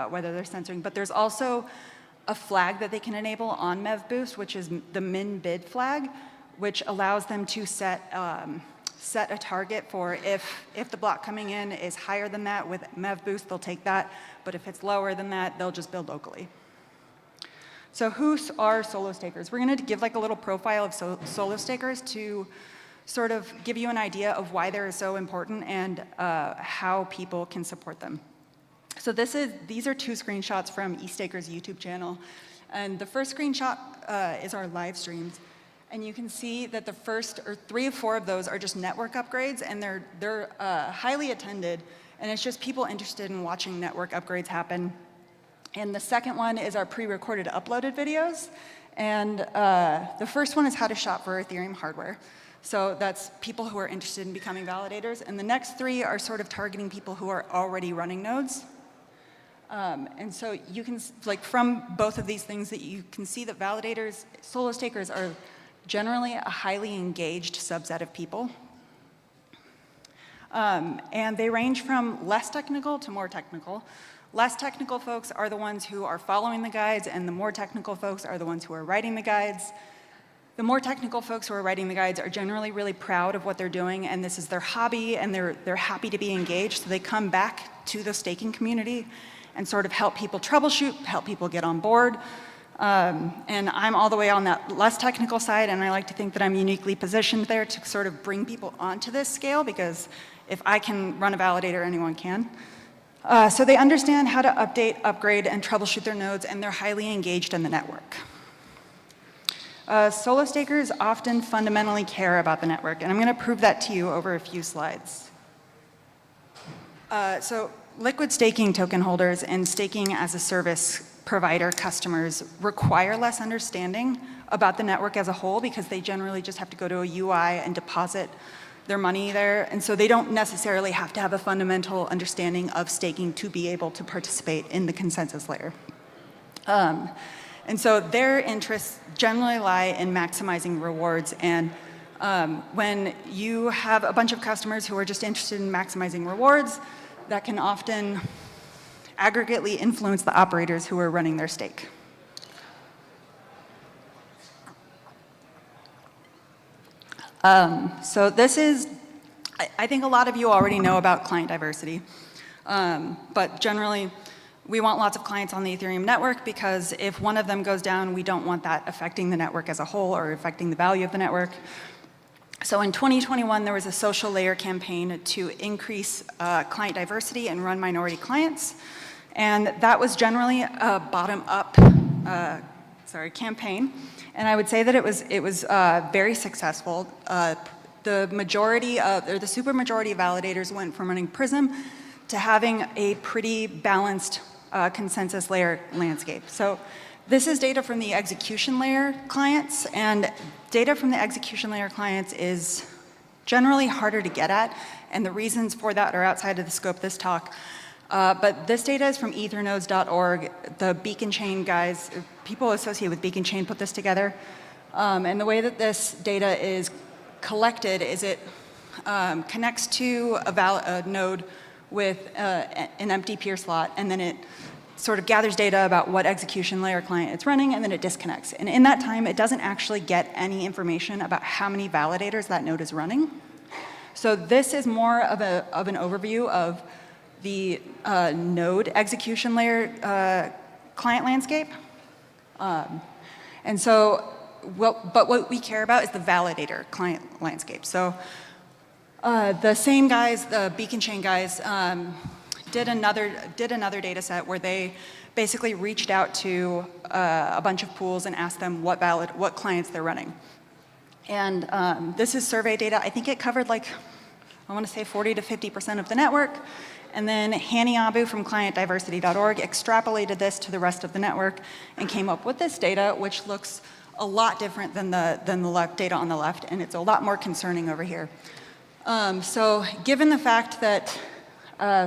whether they're censoring. But there's also a flag that they can enable on MEV boost, which is the min bid flag, which allows them to set a target for if the block coming in is higher than that with MEV boost, they'll take that. But if it's lower than that, they'll just build locally. So who are solo stakers? We're going to give like a little profile of solo stakers to sort of give you an idea of why they're so important and how people can support them. So these are 2 screenshots from eStaker's YouTube channel. And the first screenshot is our live streams. And you can see that the first 3 of 4 of those are just network upgrades, and they're highly attended. And it's just people interested in watching network upgrades happen. And the second one is our pre-recorded uploaded videos. And the first one is how to shop for Ethereum hardware. So that's people who are interested in becoming validators. And the next 3 are sort of targeting people who are already running nodes. And so you can, like from both of these things, that you can see that validators, solo stakers are generally a highly engaged subset of people. And they range from less technical to more technical. Less technical folks are the ones who are following the guides, and the more technical folks are the ones who are writing the guides. The more technical folks who are writing the guides are generally really proud of what they're doing, and this is their hobby, and they're happy to be engaged, so they come back to the staking community and sort of help people troubleshoot, help people get on board. And I'm all the way on that less technical side, and I like to think that I'm uniquely positioned there to sort of bring people onto this scale, because if I can run a validator, anyone can. So they understand how to update, upgrade, and troubleshoot their nodes, and they're highly engaged in the network. Solo stakers often fundamentally care about the network, and I'm going to prove that to you over a few slides. So liquid staking token holders and staking as a service provider customers require less understanding about the network as a whole, because they generally just have to go to a UI and deposit their money there, and so they don't necessarily have to have a fundamental understanding of staking to be able to participate in the consensus layer. And so their interests generally lie in maximizing rewards. And when you have a bunch of customers who are just interested in maximizing rewards, that can often aggregately influence the operators who are running their stake. So this is, I think a lot of you already know about client diversity. But generally, we want lots of clients on the Ethereum network because if one of them goes down, we don't want that affecting the network as a whole or affecting the value of the network. So in 2021, there was a social layer campaign to increase client diversity and run minority clients. And that was generally a bottom-up campaign. And I would say that it was very successful. The majority of, or the supermajority of validators went from running Prism to having a pretty balanced consensus layer landscape. So this is data from the execution layer clients, and data from the execution layer clients is generally harder to get at, and the reasons for that are outside of the scope of this talk. But this data is from ethernodes.org. The Beacon Chain guys, people associated with Beacon Chain put this together. And the way that this data is collected is it connects to a node with an empty peer slot, and then it sort of gathers data about what execution layer client it's running, and then it disconnects. And in that time, it doesn't actually get any information about how many validators that node is running. So this is more of an overview of the node execution layer client landscape. And so, but what we care about is the validator client landscape. So the same guys, the Beacon Chain guys, did another data set where they basically reached out to a bunch of pools and asked them what clients they're running. And this is survey data. I think it covered like, I want to say 40 to 50% of the network. And then Hani Abu from clientdiversity.org extrapolated this to the rest of the network and came up with this data, which looks a lot different than the data on the left, and it's a lot more concerning over here. So given the fact that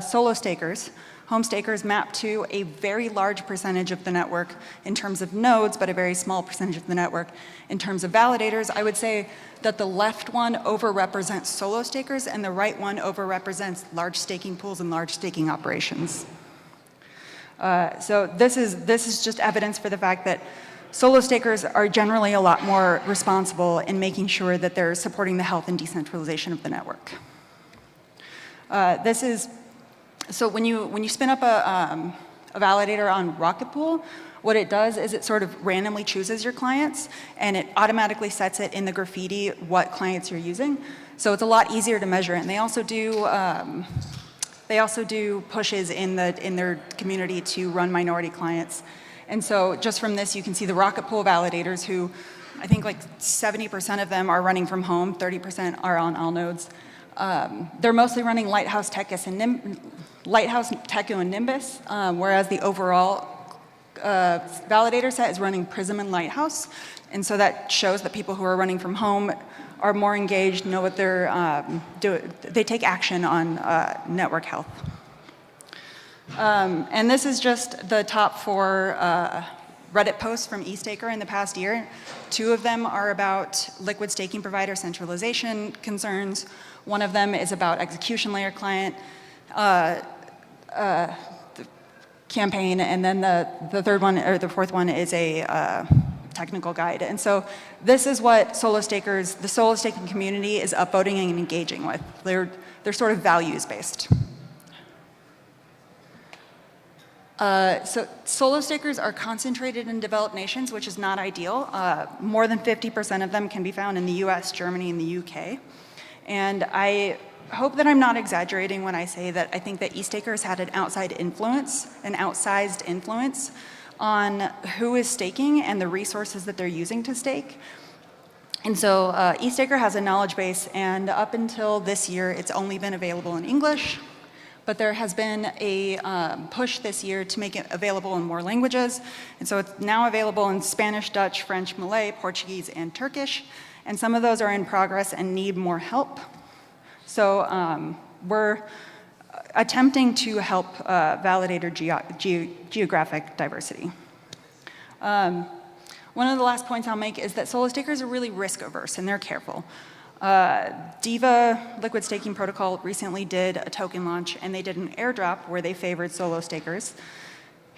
solo stakers, home stakers map to a very large percentage of the network in terms of nodes, but a very small percentage of the network in terms of validators, I would say that the left one overrepresents solo stakers and the right one overrepresents large staking pools and large staking operations. So this is just evidence for the fact that solo stakers are generally a lot more responsible in making sure that they're supporting the health and decentralization of the network. So when you spin up a validator on Rocket Pool, what it does is it sort of randomly chooses your clients, and it automatically sets it in the graffiti what clients you're using. So it's a lot easier to measure. And they also do pushes in their community to run minority clients. And so just from this, you can see the Rocket Pool validators who, I think like 70% of them are running from home, 30% are on all nodes. They're mostly running Lighthouse, Teku, and Nimbus, whereas the overall validator set is running Prism and Lighthouse. And so that shows that people who are running from home are more engaged, know what they're doing. They take action on network health. And this is just the top 4 Reddit posts from eStaker in the past year. 2 of them are about liquid staking provider centralization concerns. One of them is about execution layer client campaign, and then the third one, or the fourth one, is a technical guide. And so this is what the solo staking community is upvoting and engaging with. They're sort of values-based. So solo stakers are concentrated in developed nations, which is not ideal. More than 50% of them can be found in the US, Germany, and the UK. And I hope that I'm not exaggerating when I say that I think that eStaker has had an outsized influence on who is staking and the resources that they're using to stake. And so eStaker has a knowledge base, and up until this year, it's only been available in English. But there has been a push this year to make it available in more languages. And so it's now available in Spanish, Dutch, French, Malay, Portuguese, and Turkish. And some of those are in progress and need more help. So we're attempting to help validator geographic diversity. One of the last points I'll make is that solo stakers are really risk averse and they're careful. Diva liquid staking protocol recently did a token launch and they did an airdrop where they favored solo stakers.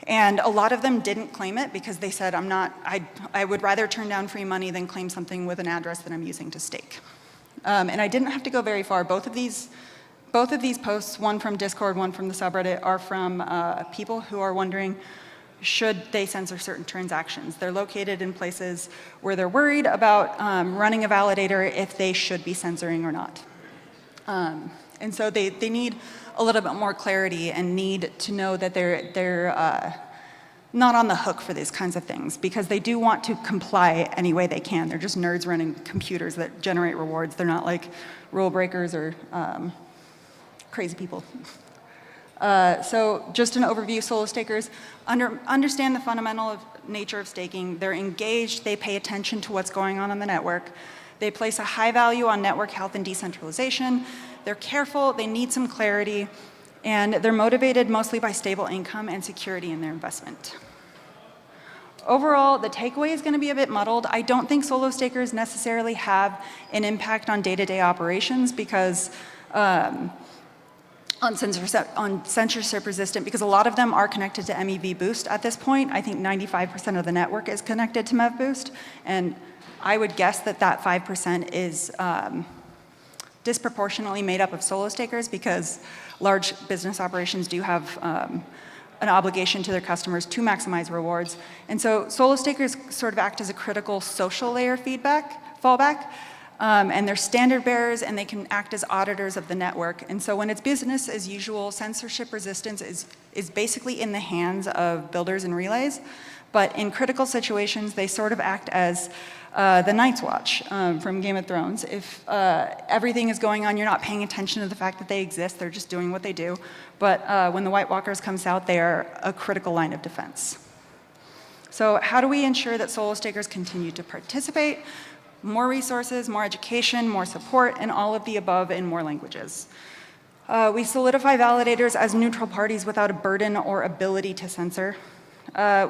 And a lot of them didn't claim it because they said, I would rather turn down free money than claim something with an address that I'm using to stake. And I didn't have to go very far. Both of these posts, one from Discord, one from the subreddit, are from people who are wondering, should they censor certain transactions? They're located in places where they're worried about running a validator if they should be censoring or not. And so they need a little bit more clarity and need to know that they're not on the hook for these kinds of things because they do want to comply any way they can. They're just nerds running computers that generate rewards. They're not like rule breakers or crazy people. So just an overview, solo stakers understand the fundamental nature of staking. They're engaged, they pay attention to what's going on the network. They place a high value on network health and decentralization. They're careful, they need some clarity, and they're motivated mostly by stable income and security in their investment. Overall, the takeaway is going to be a bit muddled. I don't think solo stakers necessarily have an impact on day-to-day operations because on censorship resistant, because a lot of them are connected to MEV Boost at this point. I think 95% of the network is connected to MEV Boost, and I would guess that that 5% is disproportionately made up of solo stakers because large business operations do have an obligation to their customers to maximize rewards. And so solo stakers sort of act as a critical social layer fallback, and they're standard bearers and they can act as auditors of the network. And so when it's business as usual, censorship resistance is basically in the hands of builders and relays. But in critical situations, they sort of act as the Night's Watch from Game of Thrones. If everything is going on, you're not paying attention to the fact that they exist, they're just doing what they do. But when the White Walkers comes out, they are a critical line of defense. So how do we ensure that solo stakers continue to participate? More resources, more education, more support, and all of the above in more languages. We solidify validators as neutral parties without a burden or ability to censor.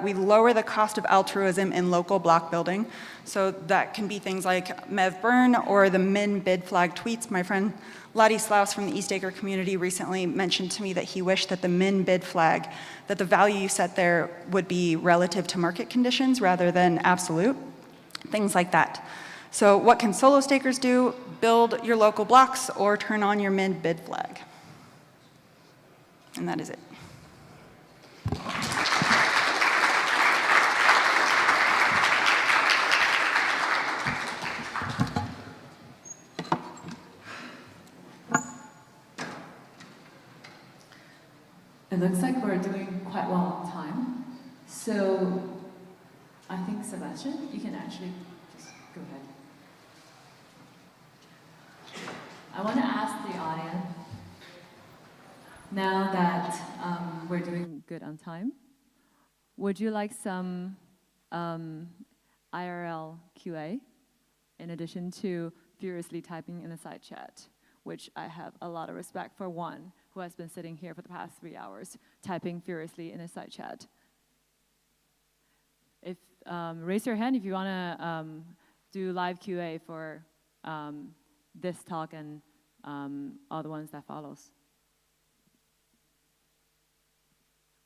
We lower the cost of altruism in local block building. So that can be things like Mev Burn or the min bid flag tweets. My friend Ladislaus from the Eastaker community recently mentioned to me that he wished that the min bid flag, that the value you set there would be relative to market conditions rather than absolute, things like that. So what can solo stakers do? Build your local blocks or turn on your min bid flag. And that is it. It looks like we're doing quite well on time. So I think, Sebastian, you can actually just go ahead. I want to ask the audience, now that we're doing good on time, would you like some IRL QA in addition to furiously typing in the side chat, which I have a lot of respect for Juan, who has been sitting here for the past 3 hours, typing furiously in a side chat. If raise your hand if you want to do live QA for this talk and all the ones that follows.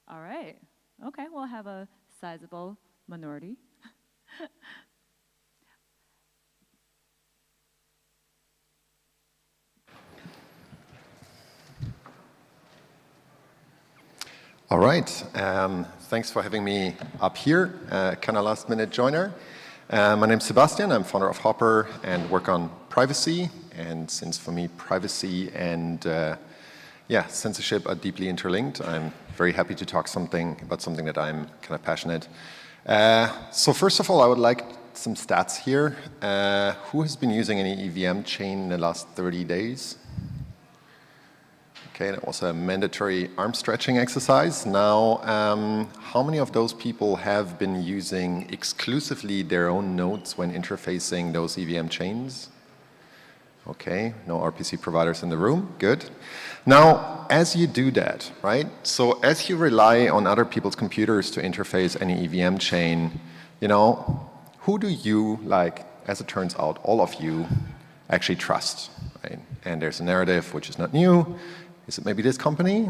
All right. Okay, we'll have a sizable minority. All right, thanks for having me up here, kind of last minute joiner. My name's Sebastian, I'm founder of Hopper and work on privacy. And since for me privacy and censorship are deeply interlinked, I'm very happy to talk about something that I'm kind of passionate. So first of all, I would like some stats here. Who has been using any EVM chain in the last 30 days? Okay, that was a mandatory arm stretching exercise. Now, how many of those people have been using exclusively their own nodes when interfacing those EVM chains? Okay, no RPC providers in the room, good. Now, as you do that, right? So as you rely on other people's computers to interface any EVM chain, who do you, like, as it turns out, all of you actually trust, right? And there's a narrative which is not new. Is it maybe this company?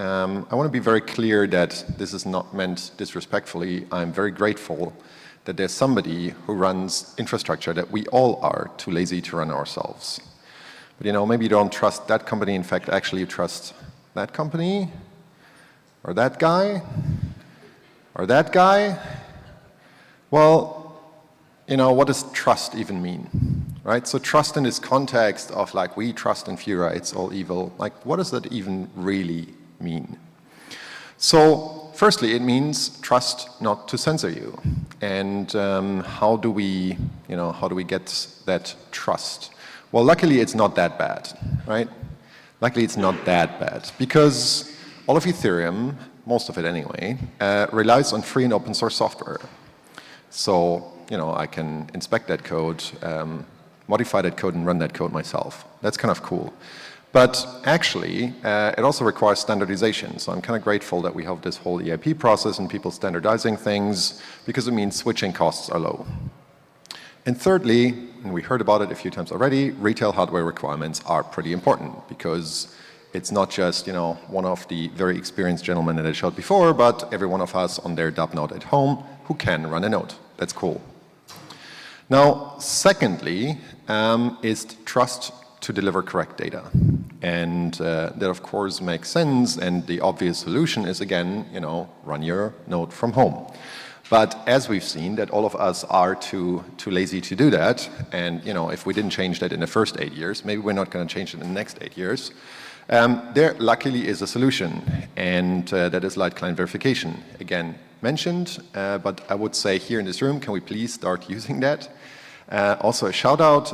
I want to be very clear that this is not meant disrespectfully. I'm very grateful that there's somebody who runs infrastructure that we all are too lazy to run ourselves. But maybe you don't trust that company. In fact, actually you trust that company, or that guy, or that guy. Well, what does trust even mean, right? So trust in this context of like, we trust in Führer, it's all evil. Like, what does that even really mean? So firstly, it means trust not to censor you. And how do we get that trust? Well, luckily it's not that bad, right? Luckily it's not that bad, because all of Ethereum, most of it anyway, relies on free and open source software. So, I can inspect that code, modify that code, and run that code myself. That's kind of cool. But actually, it also requires standardization. So I'm kind of grateful that we have this whole EIP process and people standardizing things, because it means switching costs are low. And thirdly, and we heard about it a few times already, retail hardware requirements are pretty important, because it's not just, one of the very experienced gentlemen that I showed before, but every one of us on their dub node at home who can run a node. That's cool. Now, secondly, is trust to deliver correct data. And that, of course, makes sense. And the obvious solution is, again, run your node from home. But as we've seen, that all of us are too lazy to do that. And if we didn't change that in the first 8 years, maybe we're not going to change it in the next 8 years. There luckily is a solution, and that is light client verification. Again, mentioned, but I would say here in this room, can we please start using that? Also a shout out,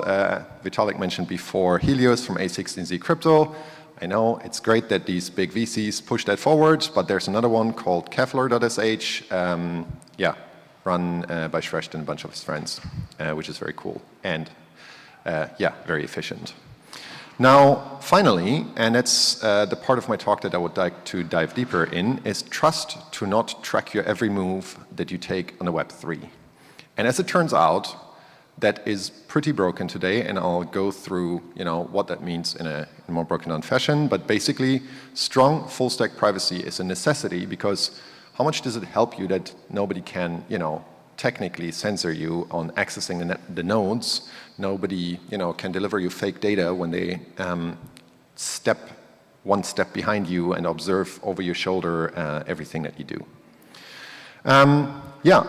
Vitalik mentioned before Helios from A16Z Crypto. I know it's great that these big VCs push that forward, but there's another one called Kevlar.sh, run by Shresht and a bunch of his friends, which is very cool and very efficient. Now, finally, and that's the part of my talk that I would like to dive deeper in, is trust to not track your every move that you take on the Web3. And as it turns out, that is pretty broken today, and I'll go through what that means in a more broken down fashion. But basically, strong full stack privacy is a necessity, because how much does it help you that nobody can technically censor you on accessing the nodes? Nobody can deliver you fake data when they step one step behind you and observe over your shoulder everything that you do.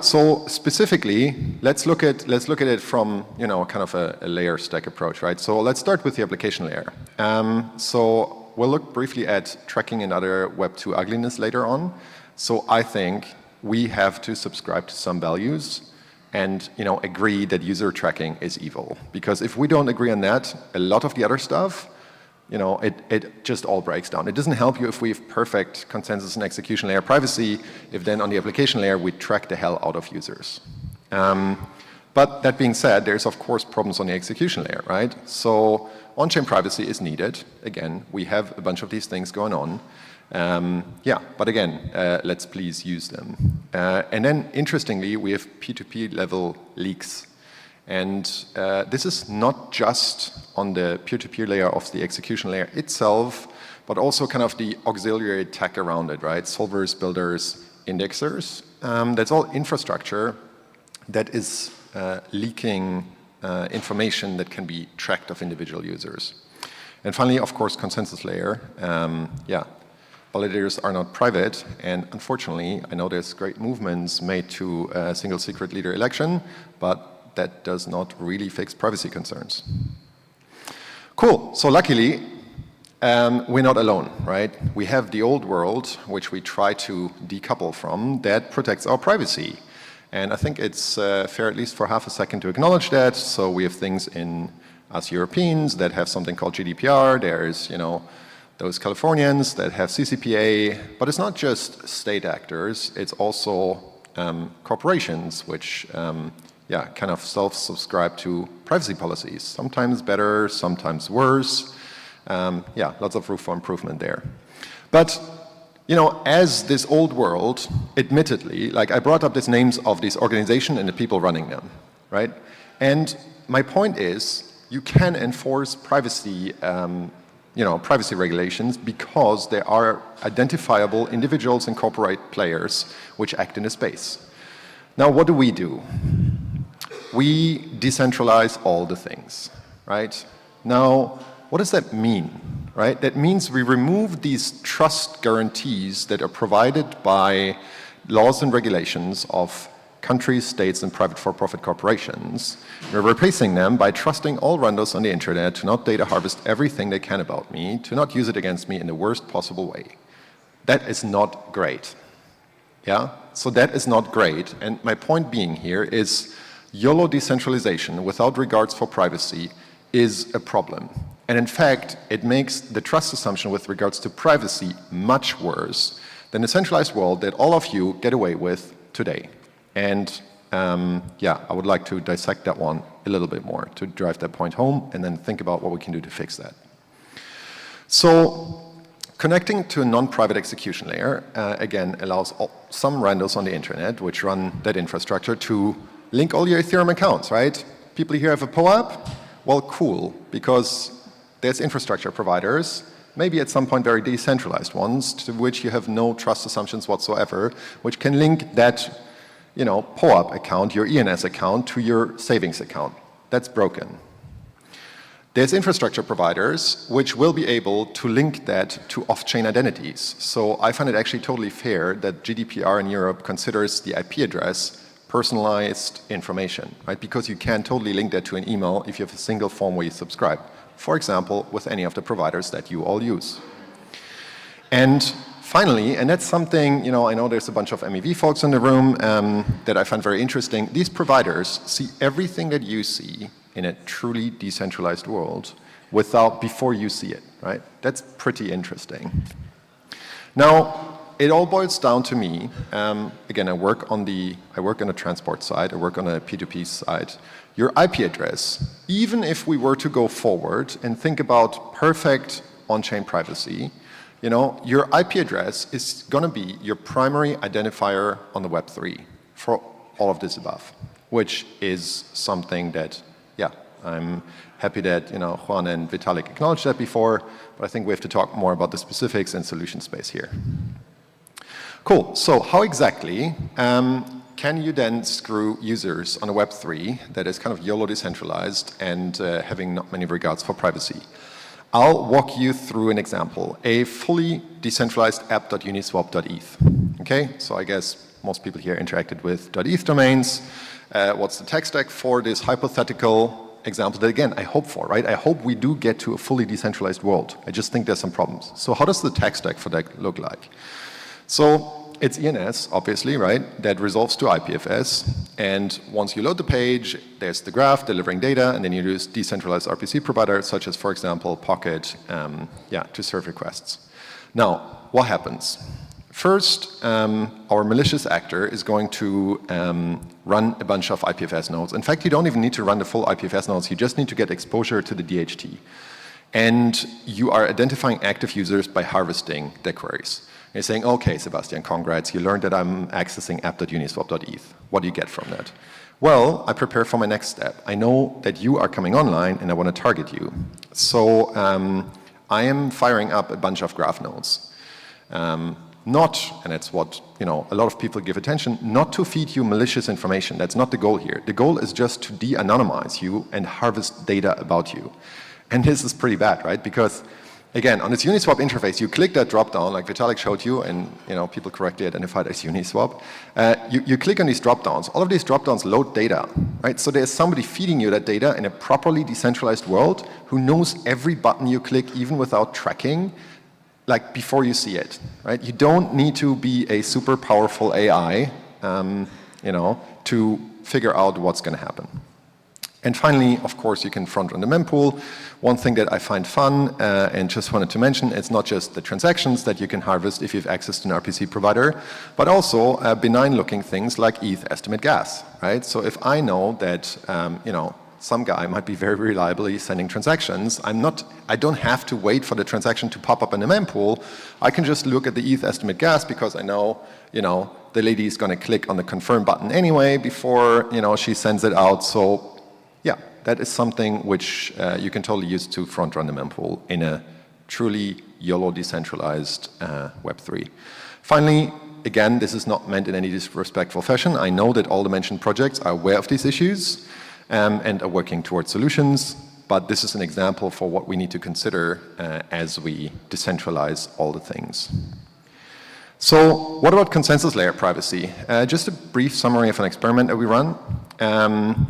So specifically, let's look at it from kind of a layer stack approach, right? So let's start with the application layer. So we'll look briefly at tracking and other Web2 ugliness later on. So I think we have to subscribe to some values and agree that user tracking is evil. Because if we don't agree on that, a lot of the other stuff, it just all breaks down. It doesn't help you if we have perfect consensus and execution layer privacy, if then on the application layer we track the hell out of users. But that being said, there's of course problems on the execution layer, right? So on-chain privacy is needed. Again, we have a bunch of these things going on. But again, let's please use them. And then, interestingly, we have P2P level leaks. And this is not just on the peer-to-peer layer of the execution layer itself, but also kind of the auxiliary tech around it, right? Solvers, builders, indexers. That's all infrastructure that is leaking information that can be tracked of individual users. And finally, of course, consensus layer. Validators are not private, and unfortunately, I know there's great movements made to a single secret leader election, but that does not really fix privacy concerns. Cool, so luckily, we're not alone, right? We have the old world, which we try to decouple from, that protects our privacy. And I think it's fair at least for half a second to acknowledge that. So we have things in us Europeans that have something called GDPR. There's, those Californians that have CCPA, but it's not just state actors, it's also corporations which kind of self-subscribe to privacy policies. Sometimes better, sometimes worse. Lots of room for improvement there. But you know, as this old world, admittedly, like I brought up these names of these organizations and the people running them, right? And my point is, you can enforce privacy, privacy regulations because there are identifiable individuals and corporate players which act in the space. Now, what do? We decentralize all the things, right? Now, what does that mean, right? That means we remove these trust guarantees that are provided by laws and regulations of countries, states, and private for-profit corporations. We're replacing them by trusting all randos on the internet to not data harvest everything they can about me, to not use it against me in the worst possible way. That is not great. Yeah? So that is not great. And my point being here is YOLO decentralization without regards for privacy is a problem. And in fact, it makes the trust assumption with regards to privacy much worse than the centralized world that all of you get away with today. And yeah, I would like to dissect that one a little bit more to drive that point home and then think about what we can do to fix that. So connecting to a non-private execution layer, again, allows some randos on the internet, which run that infrastructure, to link all your Ethereum accounts, right? People here have a POAP? Well, cool, because there's infrastructure providers, maybe at some point very decentralized ones, to which you have no trust assumptions whatsoever, which can link that POAP account, your ENS account, to your savings account. That's broken. There's infrastructure providers which will be able to link that to off-chain identities. So I find it actually totally fair that GDPR in Europe considers the IP address personalized information, right? Because you can totally link that to an email if you have a single form where you subscribe. For example, with any of the providers that you all use. And finally, and that's something, I know there's a bunch of MEV folks in the room that I find very interesting. These providers see everything that you see in a truly decentralized world before you see it, right? That's pretty interesting. Now, it all boils down to me. Again, I work on the transport side. I work on a P2P side. Your IP address, even if we were to go forward and think about perfect on-chain privacy, your IP address is going to be your primary identifier on the Web3 for all of this above, which is something that, yeah, I'm happy that Juan and Vitalik acknowledged that before, but I think we have to talk more about the specifics and solution space here. Cool. So how exactly can you then screw users on a Web3 that is kind of YOLO decentralized and having not many regards for privacy? I'll walk you through an example, a fully decentralized app.uniswap.eth. Okay, so I guess most people here interacted with .eth domains. What's the tech stack for this hypothetical example that, again, I hope for, right? I hope we do get to a fully decentralized world. I just think there's some problems. So how does the tech stack for that look like? So it's ENS, obviously, right? That resolves to IPFS. And once you load the page, there's the graph delivering data, and then you use decentralized RPC providers, such as, for example, Pocket, to serve requests. Now, what happens? First, our malicious actor is going to run a bunch of IPFS nodes. In fact, you don't even need to run the full IPFS nodes. You just need to get exposure to the DHT. And you are identifying active users by harvesting their queries. You're saying, okay, Sebastian, congrats, you learned that I'm accessing app.uniswap.eth. What do you get from that? Well, I prepare for my next step. I know that you are coming online and I want to target you. So I am firing up a bunch of graph nodes. Not, and that's what a lot of people give attention, not to feed you malicious information. That's not the goal here. The goal is just to de-anonymize you and harvest data about you. And this is pretty bad, right? Because again, on this Uniswap interface, you click that drop-down, like Vitalik showed you, and people correctly identified as Uniswap. You click on these drop-downs. All of these drop-downs load data, right? So there's somebody feeding you that data in a properly decentralized world who knows every button you click, even without tracking, like before you see it, right? You don't need to be a super powerful AI, to figure out what's going to happen. And finally, of course, you can front run the mempool. One thing that I find fun and just wanted to mention, it's not just the transactions that you can harvest if you have access to an RPC provider, but also benign looking things like ETH estimate gas, right? So if I know that, some guy might be very reliably sending transactions. I don't have to wait for the transaction to pop up in the mempool. I can just look at the ETH estimate gas because I know, the lady is going to click on the confirm button anyway before, she sends it out. So yeah, that is something which you can totally use to front run the mempool in a truly YOLO decentralized Web3. Finally, again, this is not meant in any disrespectful fashion. I know that all the mentioned projects are aware of these issues and are working towards solutions, but this is an example for what we need to consider as we decentralize all the things. So what about consensus layer privacy? Just a brief summary of an experiment that we run.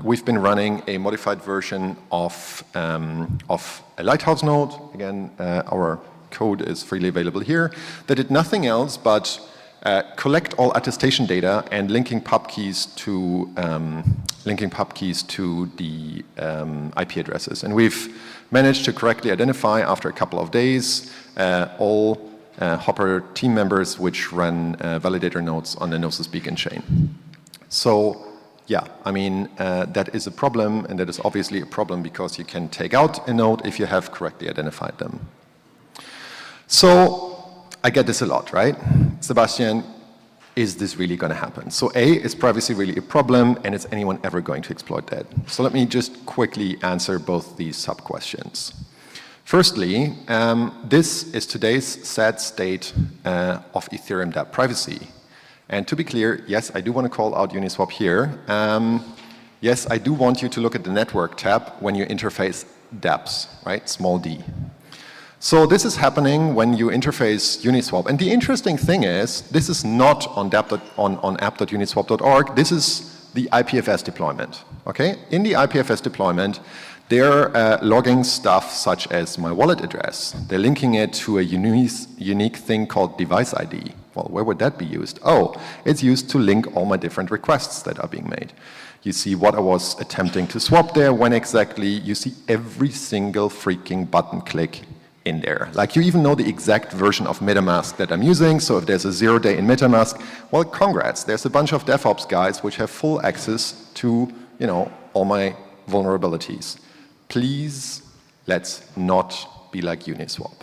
We've been running a modified version of a Lighthouse node. Again, our code is freely available here. That did nothing else but collect all attestation data and linking pub keys to the IP addresses. And we've managed to correctly identify, after a couple of days, all Hopper team members which run validator nodes on the Gnosis Beacon chain. So yeah, I mean, that is a problem, and that is obviously a problem because you can take out a node if you have correctly identified them. So I get this a lot, right? Sebastian, is this really going to happen? So A, is privacy really a problem, and is anyone ever going to exploit that? So let me just quickly answer both these sub-questions. Firstly, this is today's sad state of Ethereum dApp privacy. And to be clear, yes, I do want to call out Uniswap here. Yes, I do want you to look at the network tab when you interface dApps, right? Small d. So this is happening when you interface Uniswap. And the interesting thing is, this is not on app.uniswap.org. This is the IPFS deployment. Okay? In the IPFS deployment, they're logging stuff such as my wallet address. They're linking it to a unique thing called device ID. Well, where would that be used? Oh, it's used to link all my different requests that are being made. You see what I was attempting to swap there, when exactly. You see every single freaking button click in there. Like, you even know the exact version of MetaMask that I'm using. So if there's a 0-day in MetaMask, well, congrats. There's a bunch of DevOps guys which have full access to, all my vulnerabilities. Please, let's not be like Uniswap.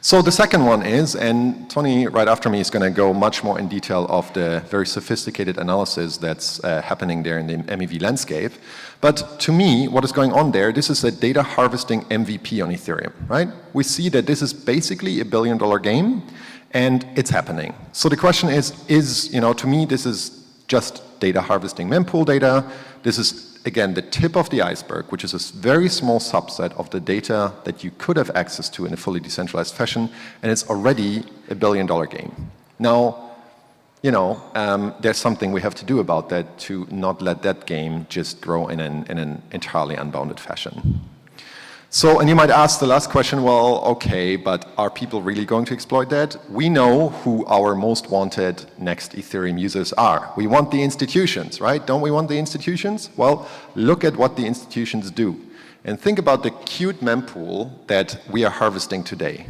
So the second one is, and Toni right after me is going to go much more in detail of the very sophisticated analysis that's happening there in the MEV landscape. But to me, what is going on there, this is a data harvesting MVP on Ethereum, right? We see that this is basically a $1 billion game, and it's happening. So the question is, to me, this is just data harvesting mempool data. This is, again, the tip of the iceberg, which is a very small subset of the data that you could have access to in a fully decentralized fashion, and it's already a $1 billion game. Now, there's something we have to do about that to not let that game just grow in an entirely unbounded fashion. So, and you might ask the last question, well, okay, but are people really going to exploit that? We know who our most wanted next Ethereum users are. We want the institutions, right? Don't we want the institutions? Well, look at what the institutions do. And think about the cute mempool that we are harvesting today.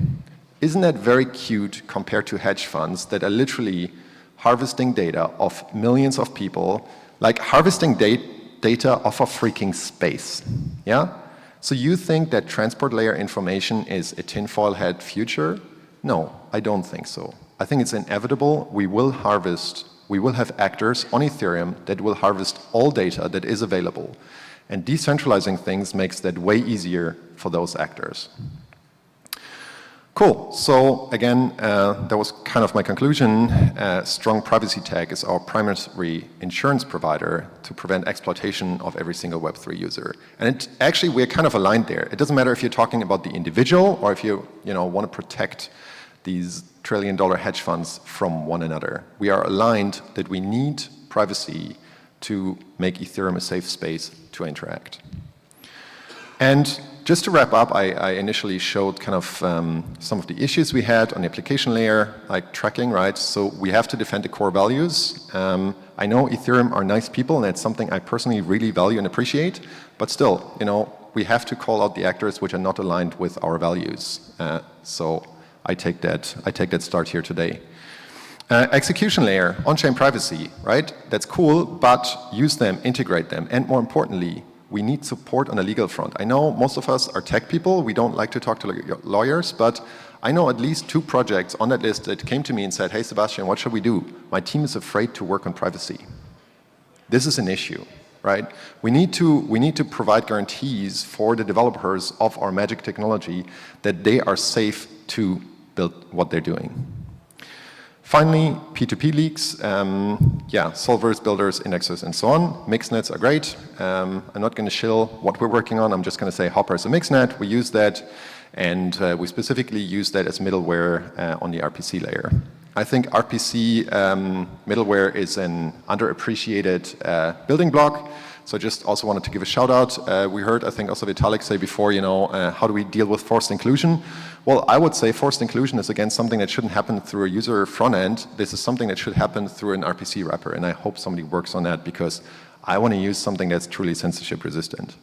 Isn't that very cute compared to hedge funds that are literally harvesting data of millions of people, like harvesting data off of freaking space, yeah? So you think that transport layer information is a tinfoil hat future? No, I don't think so. I think it's inevitable. We will have actors on Ethereum that will harvest all data that is available. And decentralizing things makes that way easier for those actors. Cool. So again, that was kind of my conclusion. Strong privacy tag is our primary insurance provider to prevent exploitation of every single Web3 user. And actually, we're kind of aligned there. It doesn't matter if you're talking about the individual or if you want to protect these trillion-dollar hedge funds from one another. We are aligned that we need privacy to make Ethereum a safe space to interact. And just to wrap up, I initially showed kind of some of the issues we had on the application layer, like tracking, right? So we have to defend the core values. I know Ethereum are nice people, and it's something I personally really value and appreciate. But still, we have to call out the actors which are not aligned with our values. So I take that start here today. Execution layer, on-chain privacy, right? That's cool, but use them, integrate them, and more importantly, we need support on the legal front. I know most of us are tech people, we don't like to talk to lawyers, but I know at least 2 projects on that list that came to me and said, hey Sebastian, what should we do? My team is afraid to work on privacy. This is an issue, right? We need to provide guarantees for the developers of our magic technology that they are safe to build what they're doing. Finally, P2P leaks, solvers, builders, indexers, and so on. Mixnets are great. I'm not going to shill what we're working on. I'm just going to say Hopper is a mixnet. We use that, and we specifically use that as middleware on the RPC layer. I think RPC middleware is an underappreciated building block. So I just also wanted to give a shout out. We heard, I think, also Vitalik say before, how do we deal with forced inclusion? Well, I would say forced inclusion is, again, something that shouldn't happen through a user front end. This is something that should happen through an RPC wrapper, and I hope somebody works on that because I want to use something that's truly censorship resistant.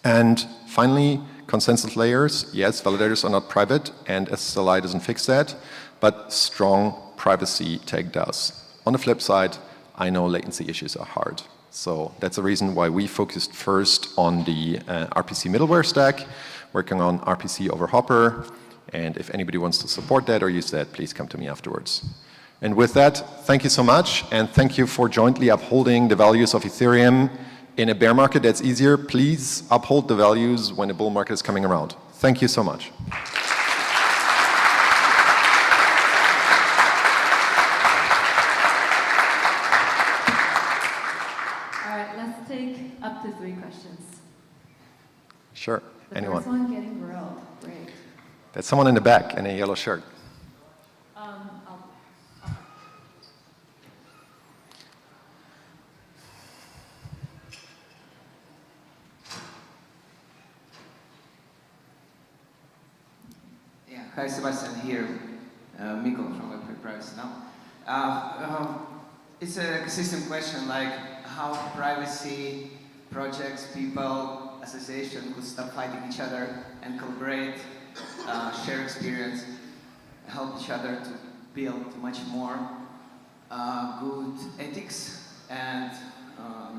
And finally, consensus layers. Yes, validators are not private, and SSLI doesn't fix that, but strong privacy tag does. On the flip side, I know latency issues are hard. So that's the reason why we focused first on the RPC middleware stack, working on RPC over Hopper. And if anybody wants to support that or use that, please come to me afterwards. And with that, thank you so much. And thank you for jointly upholding the values of Ethereum. In a bear market, that's easier. Please uphold the values when a bull market is coming around. Thank you so much. Up to 3 questions. Sure. Anyone? The first one getting grilled. Great. That's someone in the back in a yellow shirt. Yeah. Hi, Sebastian here. Mikko from Web Privacy now. It's a consistent question, like how privacy projects, people, associations could stop fighting each other and collaborate, share experience, help each other to build much more good ethics and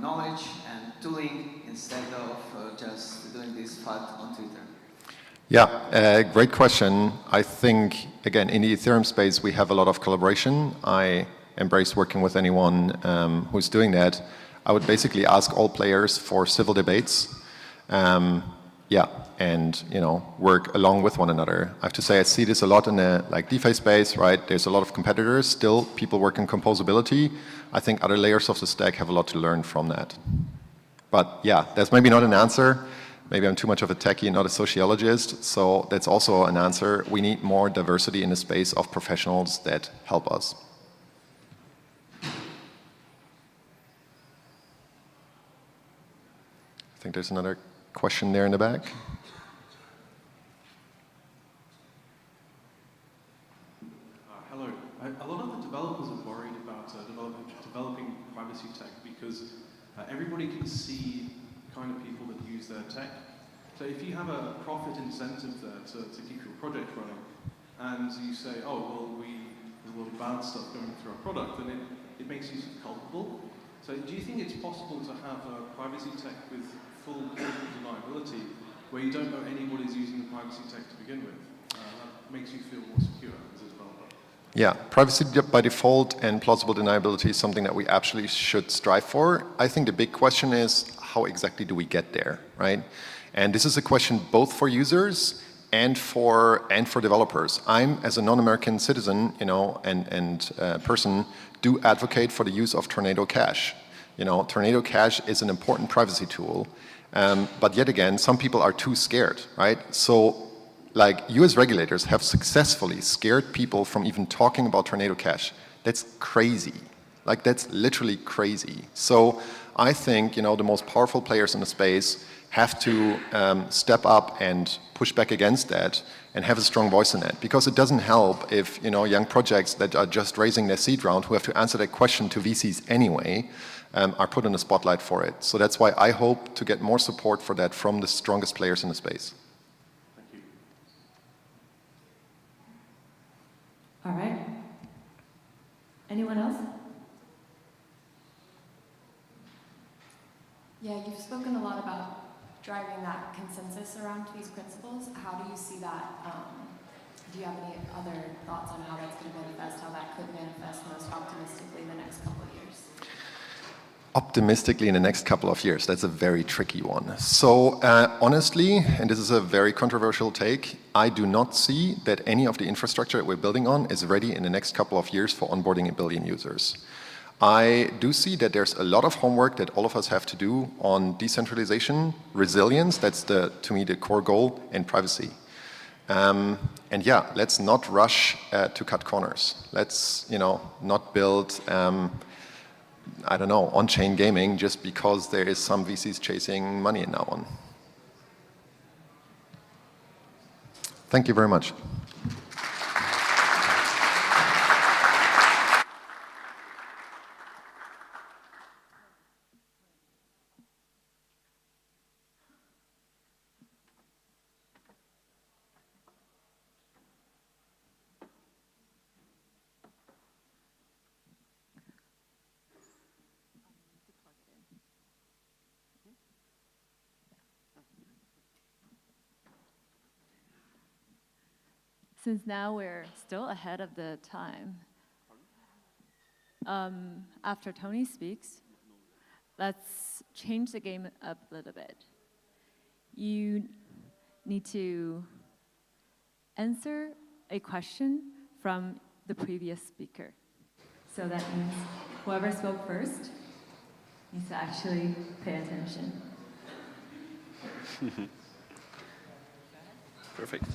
knowledge and tooling instead of just doing this fight on Twitter. Yeah, great question. I think, again, in the Ethereum space, we have a lot of collaboration. I embrace working with anyone who's doing that. I would basically ask all players for civil debates, and work along with one another. I have to say, I see this a lot in the DeFi space, right? There's a lot of competitors still. People work in composability. I think other layers of the stack have a lot to learn from that. But yeah, that's maybe not an answer. Maybe I'm too much of a techie and not a sociologist. So that's also an answer. We need more diversity in the space of professionals that help us. I think there's another question there in the back. Hello. A lot of the developers are worried about developing privacy tech because everybody can see the kind of people that use their tech. So if you have a profit incentive there to keep your project running, and you say, oh, well, there's a lot of bad stuff going through our product, then it makes you culpable. So do you think it's possible to have a privacy tech with full deniability, where you don't know anybody's using the privacy tech to begin with? That makes you feel more secure as a developer. Yeah, privacy by default and plausible deniability is something that we absolutely should strive for. I think the big question is, how exactly do we get there, right? And this is a question both for users and for developers. I'm, as a non-American citizen, and person, do advocate for the use of Tornado Cash. Tornado Cash is an important privacy tool, but yet again, some people are too scared, right? So, US regulators have successfully scared people from even talking about Tornado Cash. That's crazy. That's literally crazy. So I think, the most powerful players in the space have to step up and push back against that and have a strong voice in that. Because it doesn't help if, young projects that are just raising their seed round, who have to answer that question to VCs anyway, are put in the spotlight for it. So that's why I hope to get more support for that from the strongest players in the space. Thank you. All right. Anyone else? Yeah, you've spoken a lot about driving that consensus around these principles. How do you see that? Do you have any other thoughts on how that's going to manifest, how that could manifest most optimistically in the next couple of years? Optimistically in the next couple of years, that's a very tricky one. So honestly, and this is a very controversial take, I do not see that any of the infrastructure that we're building on is ready in the next couple of years for onboarding 1 billion users. I do see that there's a lot of homework that all of us have to do on decentralization, resilience, that's to me the core goal, and privacy. And yeah, let's not rush to cut corners. Let's not build I don't know, on-chain gaming just because there is some VCs chasing money in that one. Thank you very much. Since now we're still ahead of the time, after Toni speaks, let's change the game up a little bit. You need to answer a question from the previous speaker. So that means whoever spoke first needs to actually pay attention. Perfect.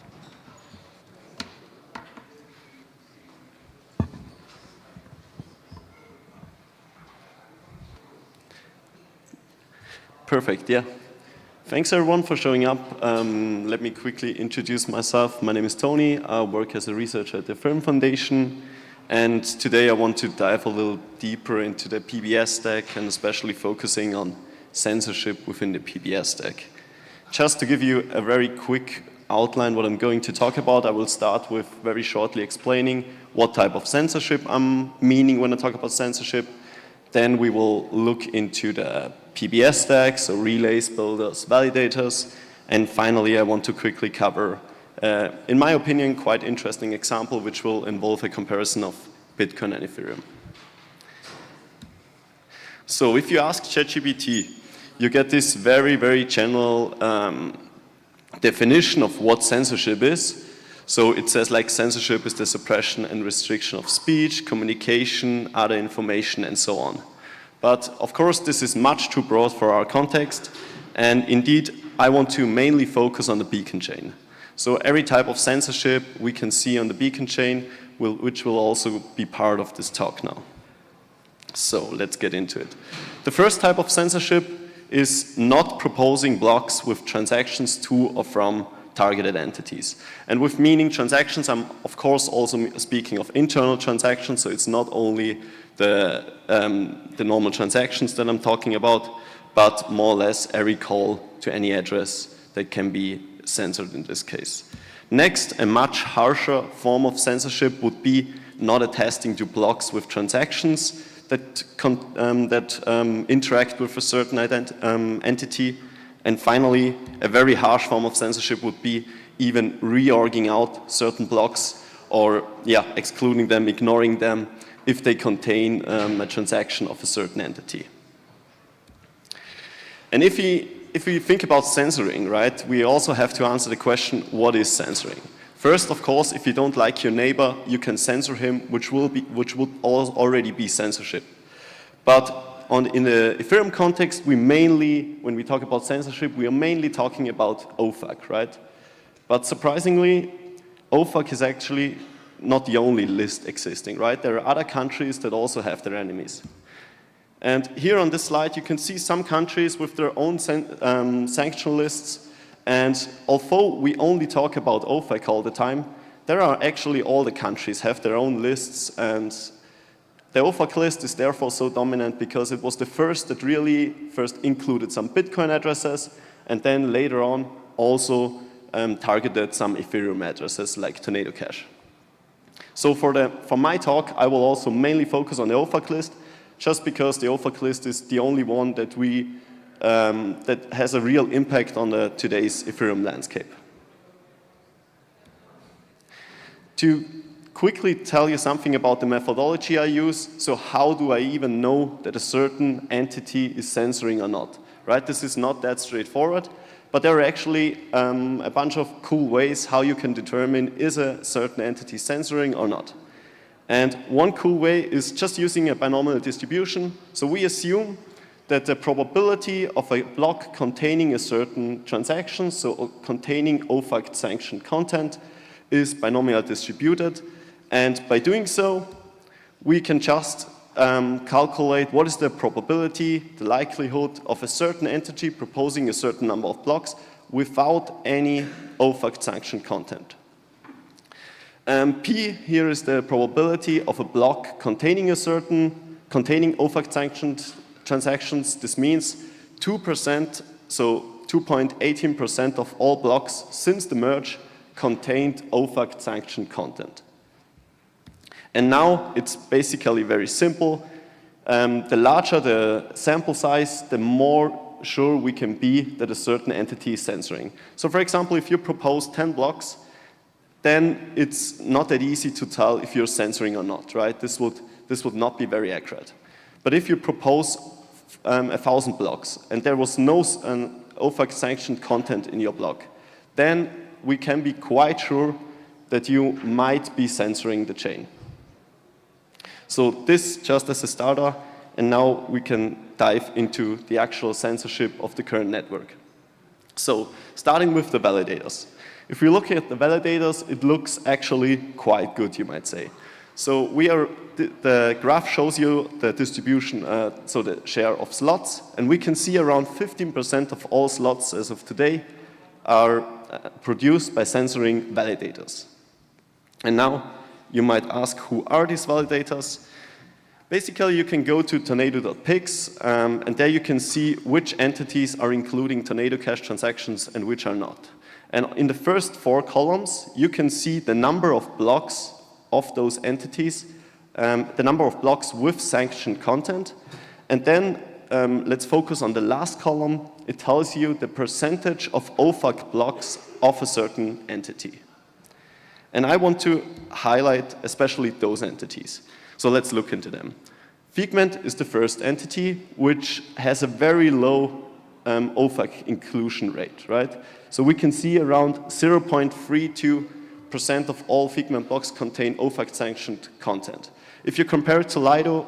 Perfect, yeah. Thanks everyone for showing up. Let me quickly introduce myself. My name is Toni. I work as a researcher at the Ferrin Foundation. And today I want to dive a little deeper into the PBS stack and especially focusing on censorship within the PBS stack. Just to give you a very quick outline what I'm going to talk about, I will start with very shortly explaining what type of censorship I'm meaning when I talk about censorship. Then we will look into the PBS stack, so relays, builders, validators. And finally, I want to quickly cover, in my opinion, quite interesting example, which will involve a comparison of Bitcoin and Ethereum. So if you ask ChatGPT, you get this very, very general definition of what censorship is. So it says like censorship is the suppression and restriction of speech, communication, other information, and so on. But of course, this is much too broad for our context. And indeed, I want to mainly focus on the beacon chain. So every type of censorship we can see on the beacon chain, which will also be part of this talk now. So let's get into it. The first type of censorship is not proposing blocks with transactions to or from targeted entities. And with meaning transactions, I'm of course also speaking of internal transactions, so it's not only the normal transactions that I'm talking about, but more or less every call to any address that can be censored in this case. Next, a much harsher form of censorship would be not attesting to blocks with transactions that interact with a certain entity. And finally, a very harsh form of censorship would be even reorging out certain blocks or excluding them, ignoring them if they contain a transaction of a certain entity. And if we think about censoring, right, we also have to answer the question, what is censoring? First, of course, if you don't like your neighbor, you can censor him, which would already be censorship. But in the Ethereum context, when we talk about censorship, we are mainly talking about OFAC, right? But surprisingly, OFAC is actually not the only list existing, right? There are other countries that also have their enemies. And here on this slide, you can see some countries with their own sanction lists. And although we only talk about OFAC all the time, there are actually all the countries have their own lists. And the OFAC list is therefore so dominant because it was the first that really first included some Bitcoin addresses and then later on also targeted some Ethereum addresses like Tornado Cash. So for my talk, I will also mainly focus on the OFAC list, just because the OFAC list is the only one that that has a real impact on today's Ethereum landscape. To quickly tell you something about the methodology I use, so how do I even know that a certain entity is censoring or not, right? This is not that straightforward, but there are actually a bunch of cool ways how you can determine is a certain entity censoring or not. And one cool way is just using a binomial distribution. So we assume that the probability of a block containing a certain transaction, so containing OFAC sanctioned content, is binomial distributed. And by doing so, we can just calculate what is the probability, the likelihood of a certain entity proposing a certain number of blocks without any OFAC sanctioned content. P here is the probability of a block containing OFAC sanctioned transactions. This means 2%, so 2.18% of all blocks since the merge contained OFAC sanctioned content. And now it's basically very simple. The larger the sample size, the more sure we can be that a certain entity is censoring. So for example, if you propose 10 blocks, then it's not that easy to tell if you're censoring or not, right? This would not be very accurate. But if you propose 1,000 blocks and there was no OFAC sanctioned content in your block, then we can be quite sure that you might be censoring the chain. So this just as a starter, and now we can dive into the actual censorship of the current network. So starting with the validators. If we look at the validators, it looks actually quite good, you might say. So the graph shows you the distribution, so the share of slots, and we can see around 15% of all slots as of today are produced by censoring validators. And now you might ask, who are these validators? Basically, you can go to tornado.pix, and there you can see which entities are including Tornado Cash transactions and which are not. And in the first 4 columns, you can see the number of blocks of those entities, the number of blocks with sanctioned content. And then let's focus on the last column. It tells you the percentage of OFAC blocks of a certain entity. And I want to highlight especially those entities. So let's look into them. Figment is the first entity, which has a very low OFAC inclusion rate, right? So we can see around 0.32% of all Figment blocks contain OFAC sanctioned content. If you compare it to Lido,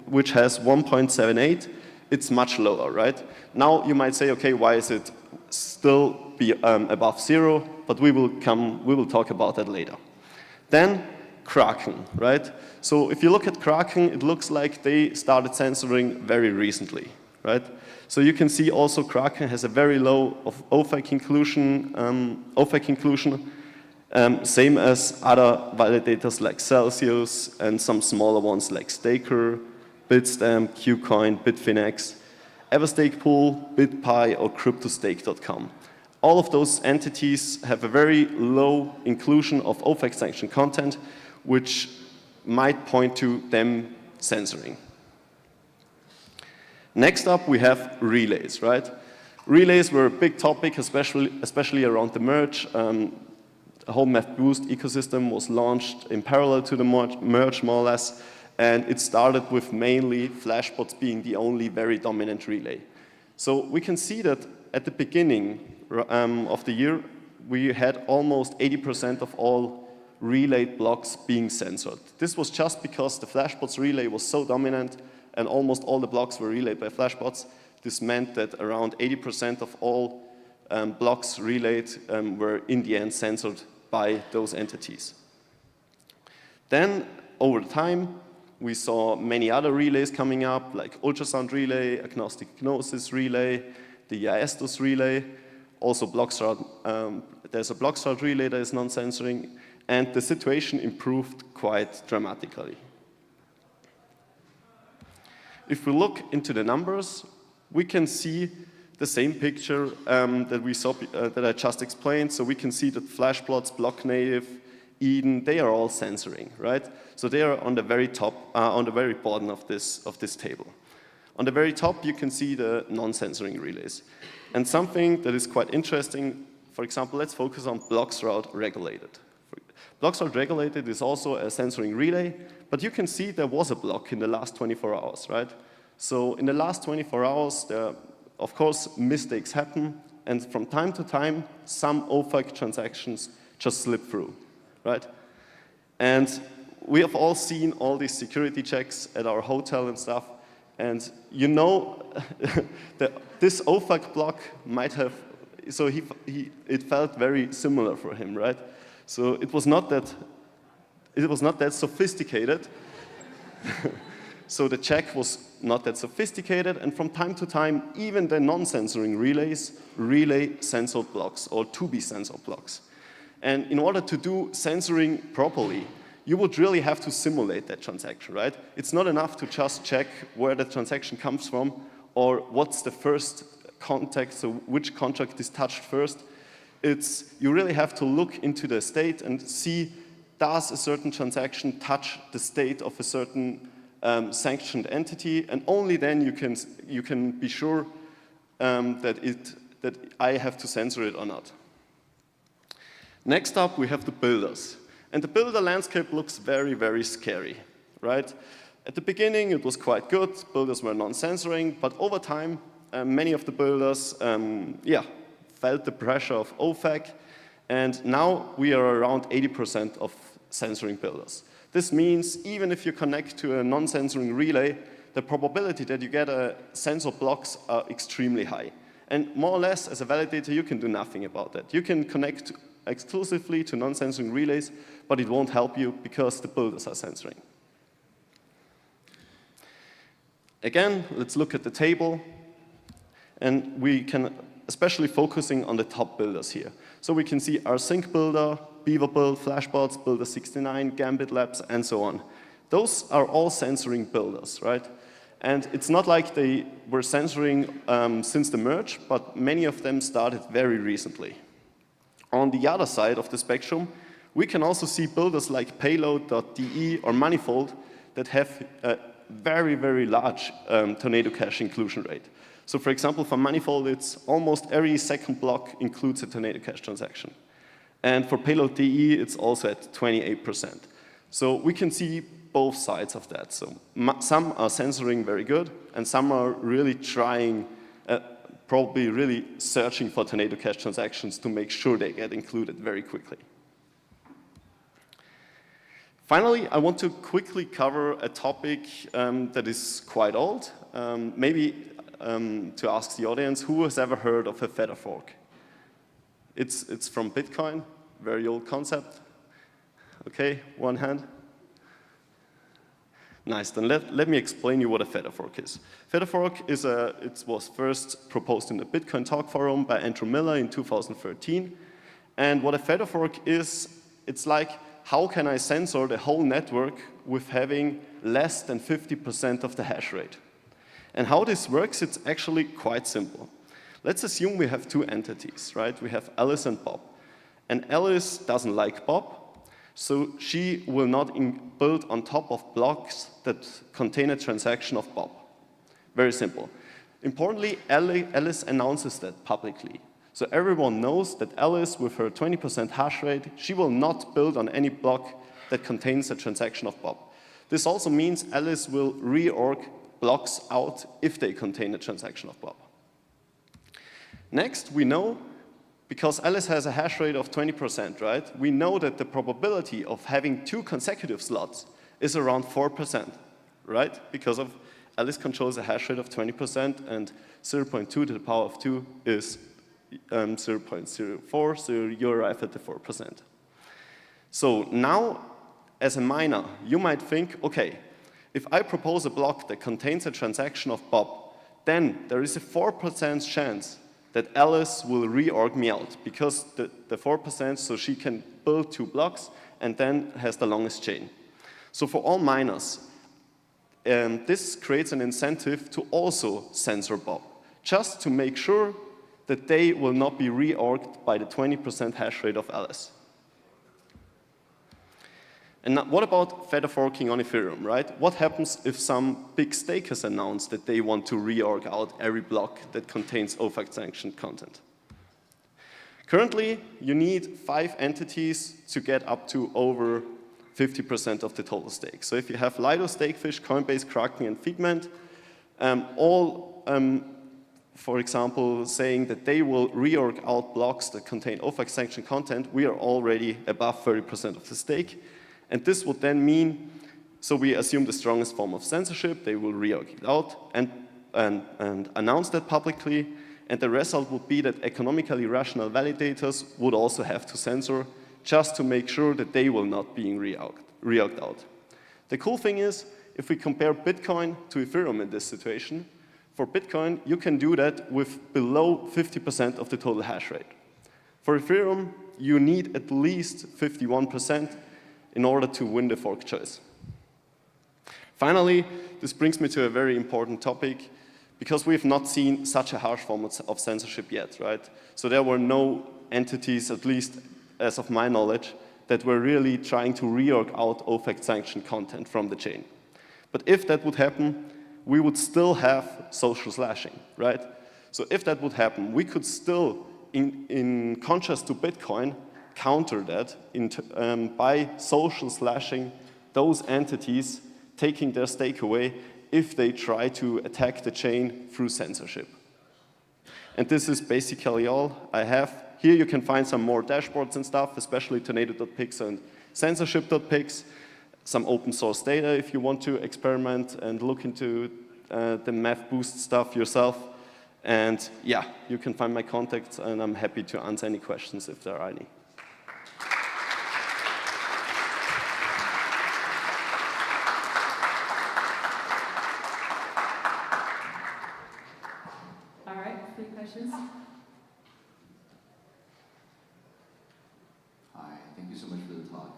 which has 1.78, it's much lower, right? Now you might say, okay, why is it still above 0? But we will talk about that later. Then Kraken, right? So if you look at Kraken, it looks like they started censoring very recently, right? So you can see also Kraken has a very low OFAC inclusion, same as other validators like Celsius and some smaller ones like Staker, Bitstamp, Qcoin, Bitfinex, Everstakepool, BitPi, or CryptoStake.com. All of those entities have a very low inclusion of OFAC sanctioned content, which might point to them censoring. Next up, we have relays, right? Relays were a big topic, especially around the merge. The whole Math Boost ecosystem was launched in parallel to the merge, more or less, and it started with mainly Flashbots being the only very dominant relay. So we can see that at the beginning of the year, we had almost 80% of all relayed blocks being censored. This was just because the Flashbots relay was so dominant and almost all the blocks were relayed by Flashbots. This meant that around 80% of all blocks relayed were in the end censored by those entities. Then, over time, we saw many other relays coming up, like Ultrasound Relay, Agnostic Gnosis Relay, the Iaestos Relay, also Blockstart. There's a Blockstart relay that is non-censoring, and the situation improved quite dramatically. If we look into the numbers, we can see the same picture that we saw that I just explained. So we can see that Flashbots, block native, Eden, they are all censoring, right? So they are on the very top, on the very bottom of this table. On the very top, you can see the non-censoring relays. And something that is quite interesting, for example, let's focus on blocks route regulated. Blocks route regulated is also a censoring relay, but you can see there was a block in the last 24 hours, right? So in the last 24 hours, of course, mistakes happen, and from time to time, some OFAC transactions just slip through, right? And we have all seen all these security checks at our hotel and stuff, and you know that this OFAC block might have, so it felt very similar for him, right? So it was not that sophisticated. So the check was not that sophisticated, and from time to time, even the non-censoring relays relay censored blocks or to-be censored blocks. And in order to do censoring properly, you would really have to simulate that transaction, right? It's not enough to just check where the transaction comes from or what's the first contact, so which contract is touched first. You really have to look into the state and see, does a certain transaction touch the state of a certain sanctioned entity, and only then you can be sure that I have to censor it or not. Next up, we have the builders. And the builder landscape looks very, very scary, right? At the beginning, it was quite good. Builders were non-censoring, but over time, many of the builders, felt the pressure of OFAC, and now we are around 80% of censoring builders. This means even if you connect to a non-censoring relay, the probability that you get a censor blocks are extremely high. And more or less, as a validator, you can do nothing about that. You can connect exclusively to non-censoring relays, but it won't help you because the builders are censoring. Again, let's look at the table, and we can especially focusing on the top builders here. So we can see our Sync builder, Beaver build, Flashbots, Builder 69, Gambit Labs, and so on. Those are all censoring builders, right? And it's not like they were censoring since the merge, but many of them started very recently. On the other side of the spectrum, we can also see builders like Payload.de or Manifold that have a very, very large tornado cache inclusion rate. So for example, for Manifold, it's almost every second block includes a tornado cache transaction. And for Payload.de, it's also at 28%. So we can see both sides of that. So some are censoring very good, and some are really trying, probably really searching for tornado cache transactions to make sure they get included very quickly. Finally, I want to quickly cover a topic that is quite old. Maybe to ask the audience, who has ever heard of a feather fork? It's from Bitcoin, very old concept. Okay, one hand. Nice, then let me explain you what a feather fork is. Feather fork is it was first proposed in the Bitcoin Talk Forum by Andrew Miller in 2013. And what a feather fork is, it's like, how can I censor the whole network with having less than 50% of the hash rate? And how this works, it's actually quite simple. Let's assume we have two entities, right? We have Alice and Bob. And Alice doesn't like Bob, so she will not build on top of blocks that contain a transaction of Bob. Very simple. Importantly, Alice announces that publicly. So everyone knows that Alice, with her 20% hash rate, she will not build on any block that contains a transaction of Bob. This also means Alice will reorg blocks out if they contain a transaction of Bob. Next, we know, because Alice has a hash rate of 20%, right? We know that the probability of having two consecutive slots is around 4%, right? Because of Alice controls a hash rate of 20%, and 0.2 to the power of 2 is 0.04, so you arrive at the 4%. So now, as a miner, you might think, okay, if I propose a block that contains a transaction of Bob, then there is a 4% chance that Alice will reorg me out, because the 4%, so she can build two blocks and then has the longest chain. So for all miners, this creates an incentive to also censor Bob, just to make sure that they will not be reorged by the 20% hash rate of Alice. And what about feather forking on Ethereum, right? What happens if some big stakers announce that they want to reorg out every block that contains OFAC-sanctioned content? Currently, you need 5 entities to get up to over 50% of the total stake. So if you have Lido, Stakefish, Coinbase, Kraken, and Figment, for example, saying that they will reorg out blocks that contain OFAC-sanctioned content, we are already above 30% of the stake. And this would then mean, so we assume the strongest form of censorship, they will reorg it out and announce that publicly, and the result would be that economically rational validators would also have to censor just to make sure that they will not be reorged out. The cool thing is, if we compare Bitcoin to Ethereum in this situation, for Bitcoin, you can do that with below 50% of the total hash rate. For Ethereum, you need at least 51% in order to win the fork choice. Finally, this brings me to a very important topic, because we have not seen such a harsh form of censorship yet, right? So there were no entities, at least as of my knowledge, that were really trying to reorg out OFAC-sanctioned content from the chain. But if that would happen, we would still have social slashing, right? So if that would happen, we could still, in contrast to Bitcoin, counter that by social slashing those entities, taking their stake away if they try to attack the chain through censorship. And this is basically all I have. Here you can find some more dashboards and stuff, especially tornado.pix and censorship.pix, some open source data if you want to experiment and look into the math boost stuff yourself. And yeah, you can find my contacts, and I'm happy to answer any questions if there are any. All right, 3 questions. Hi, thank you so much for the talk.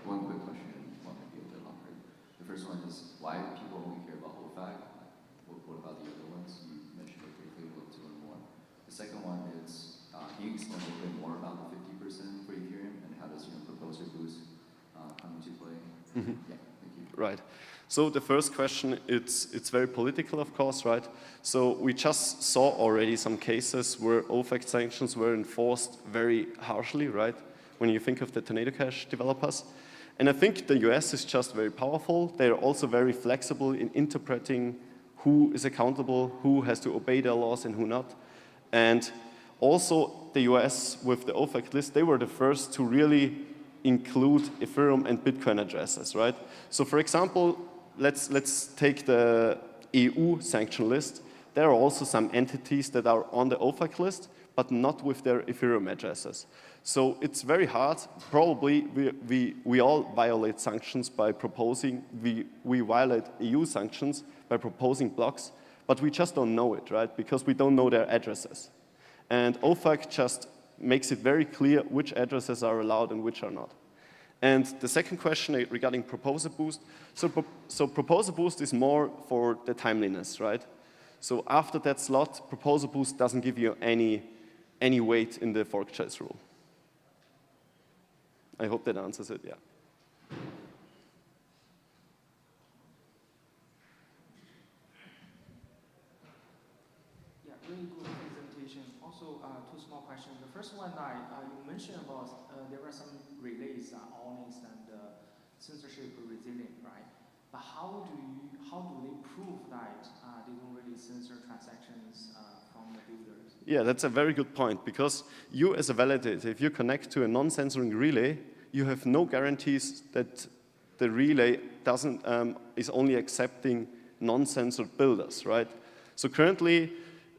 One quick question and one maybe a bit longer. The first one is, why do people only care about OFAC? What about the other ones? You mentioned it briefly, we'll to learn more. The second one is, can you explain a little bit more about the 50% for Ethereum and how does proposer boost come into play? Yeah, thank you. Right. So the first question, it's very political, of course, right? So we just saw already some cases where OFAC sanctions were enforced very harshly, right? When you think of the Tornado Cash developers. And I think the US is just very powerful. They're also very flexible in interpreting who is accountable, who has to obey their laws and who not. And also the US with the OFAC list, they were the first to really include Ethereum and Bitcoin addresses, right? So for example, let's take the EU sanction list. There are also some entities that are on the OFAC list, but not with their Ethereum addresses. So it's very hard. Probably we all violate sanctions by proposing, we violate EU sanctions by proposing blocks, but we just don't know it, right? Because we don't know their addresses. And OFAC just makes it very clear which addresses are allowed and which are not. And the second question regarding proposer boost, so proposer boost is more for the timeliness, right? So after that slot, proposer boost doesn't give you any weight in the fork choice rule. I hope that answers it, yeah. Yeah, really good presentation. Also, 2 small questions. The first one, you mentioned about there are some relays, honest and censorship resilient, right? But how do they prove that they don't really censor transactions from the builders? Yeah, that's a very good point, because you as a validator, if you connect to a non-censoring relay, you have no guarantees that the relay is only accepting non-censored builders, right? So currently,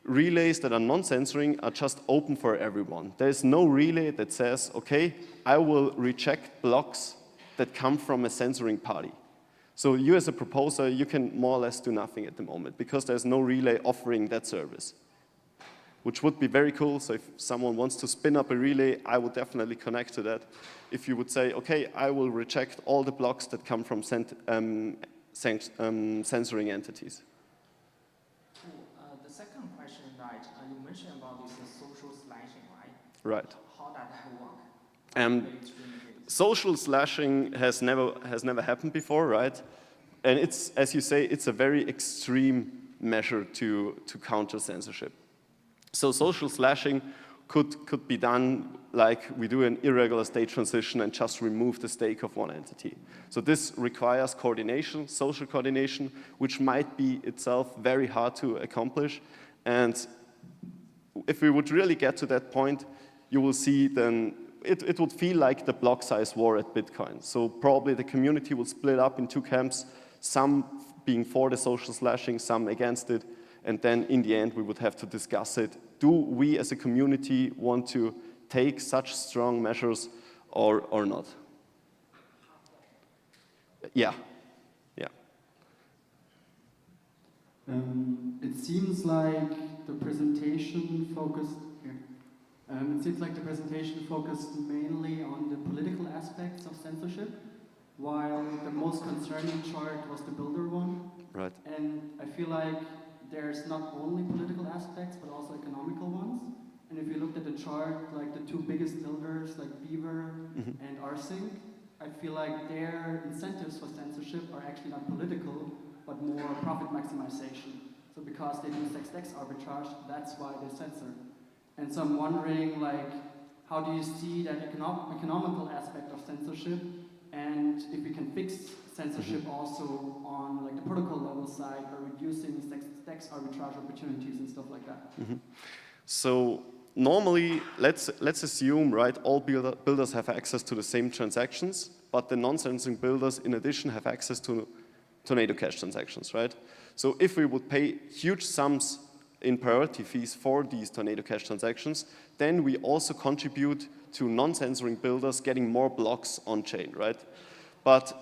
relays that are non-censoring are just open for everyone. There's no relay that says, okay, I will reject blocks that come from a censoring party. So you as a proposer, you can more or less do nothing at the moment, because there's no relay offering that service, which would be very cool. So if someone wants to spin up a relay, I would definitely connect to that. If you would say, okay, I will reject all the blocks that come from censoring entities. Cool. The second question, you mentioned about this social slashing, right? Right. How does that work? social slashing has never happened before, right? And it's, as you say, it's a very extreme measure to counter censorship. So social slashing could be done like we do an irregular state transition and just remove the stake of one entity. So this requires coordination, social coordination, which might be itself very hard to accomplish. And if we would really get to that point, you will see then it would feel like the block size war at Bitcoin. So probably the community will split up in two camps, some being for the social slashing, some against it, and then in the end we would have to discuss it. Do we as a community want to take such strong measures or not? Yeah. It seems like the presentation focused mainly on the political aspects of censorship, while the most concerning chart was the builder one. Right. And I feel like there's not only political aspects, but also economical ones. And if you looked at the chart, like the two biggest builders, like Beaver and Rsync, I feel like their incentives for censorship are actually not political, but more profit maximization. So because they do sex-dex arbitrage, that's why they censor. And so I'm wondering, like, how do you see that economical aspect of censorship, and if we can fix censorship also on like the protocol level side by reducing sex-dex arbitrage opportunities and stuff like that? So normally, let's assume, right, all builders have access to the same transactions, but the non-censoring builders, in addition, have access to Tornado Cash transactions, right? So if we would pay huge sums in priority fees for these Tornado Cash transactions, then we also contribute to non-censoring builders getting more blocks on-chain, right? But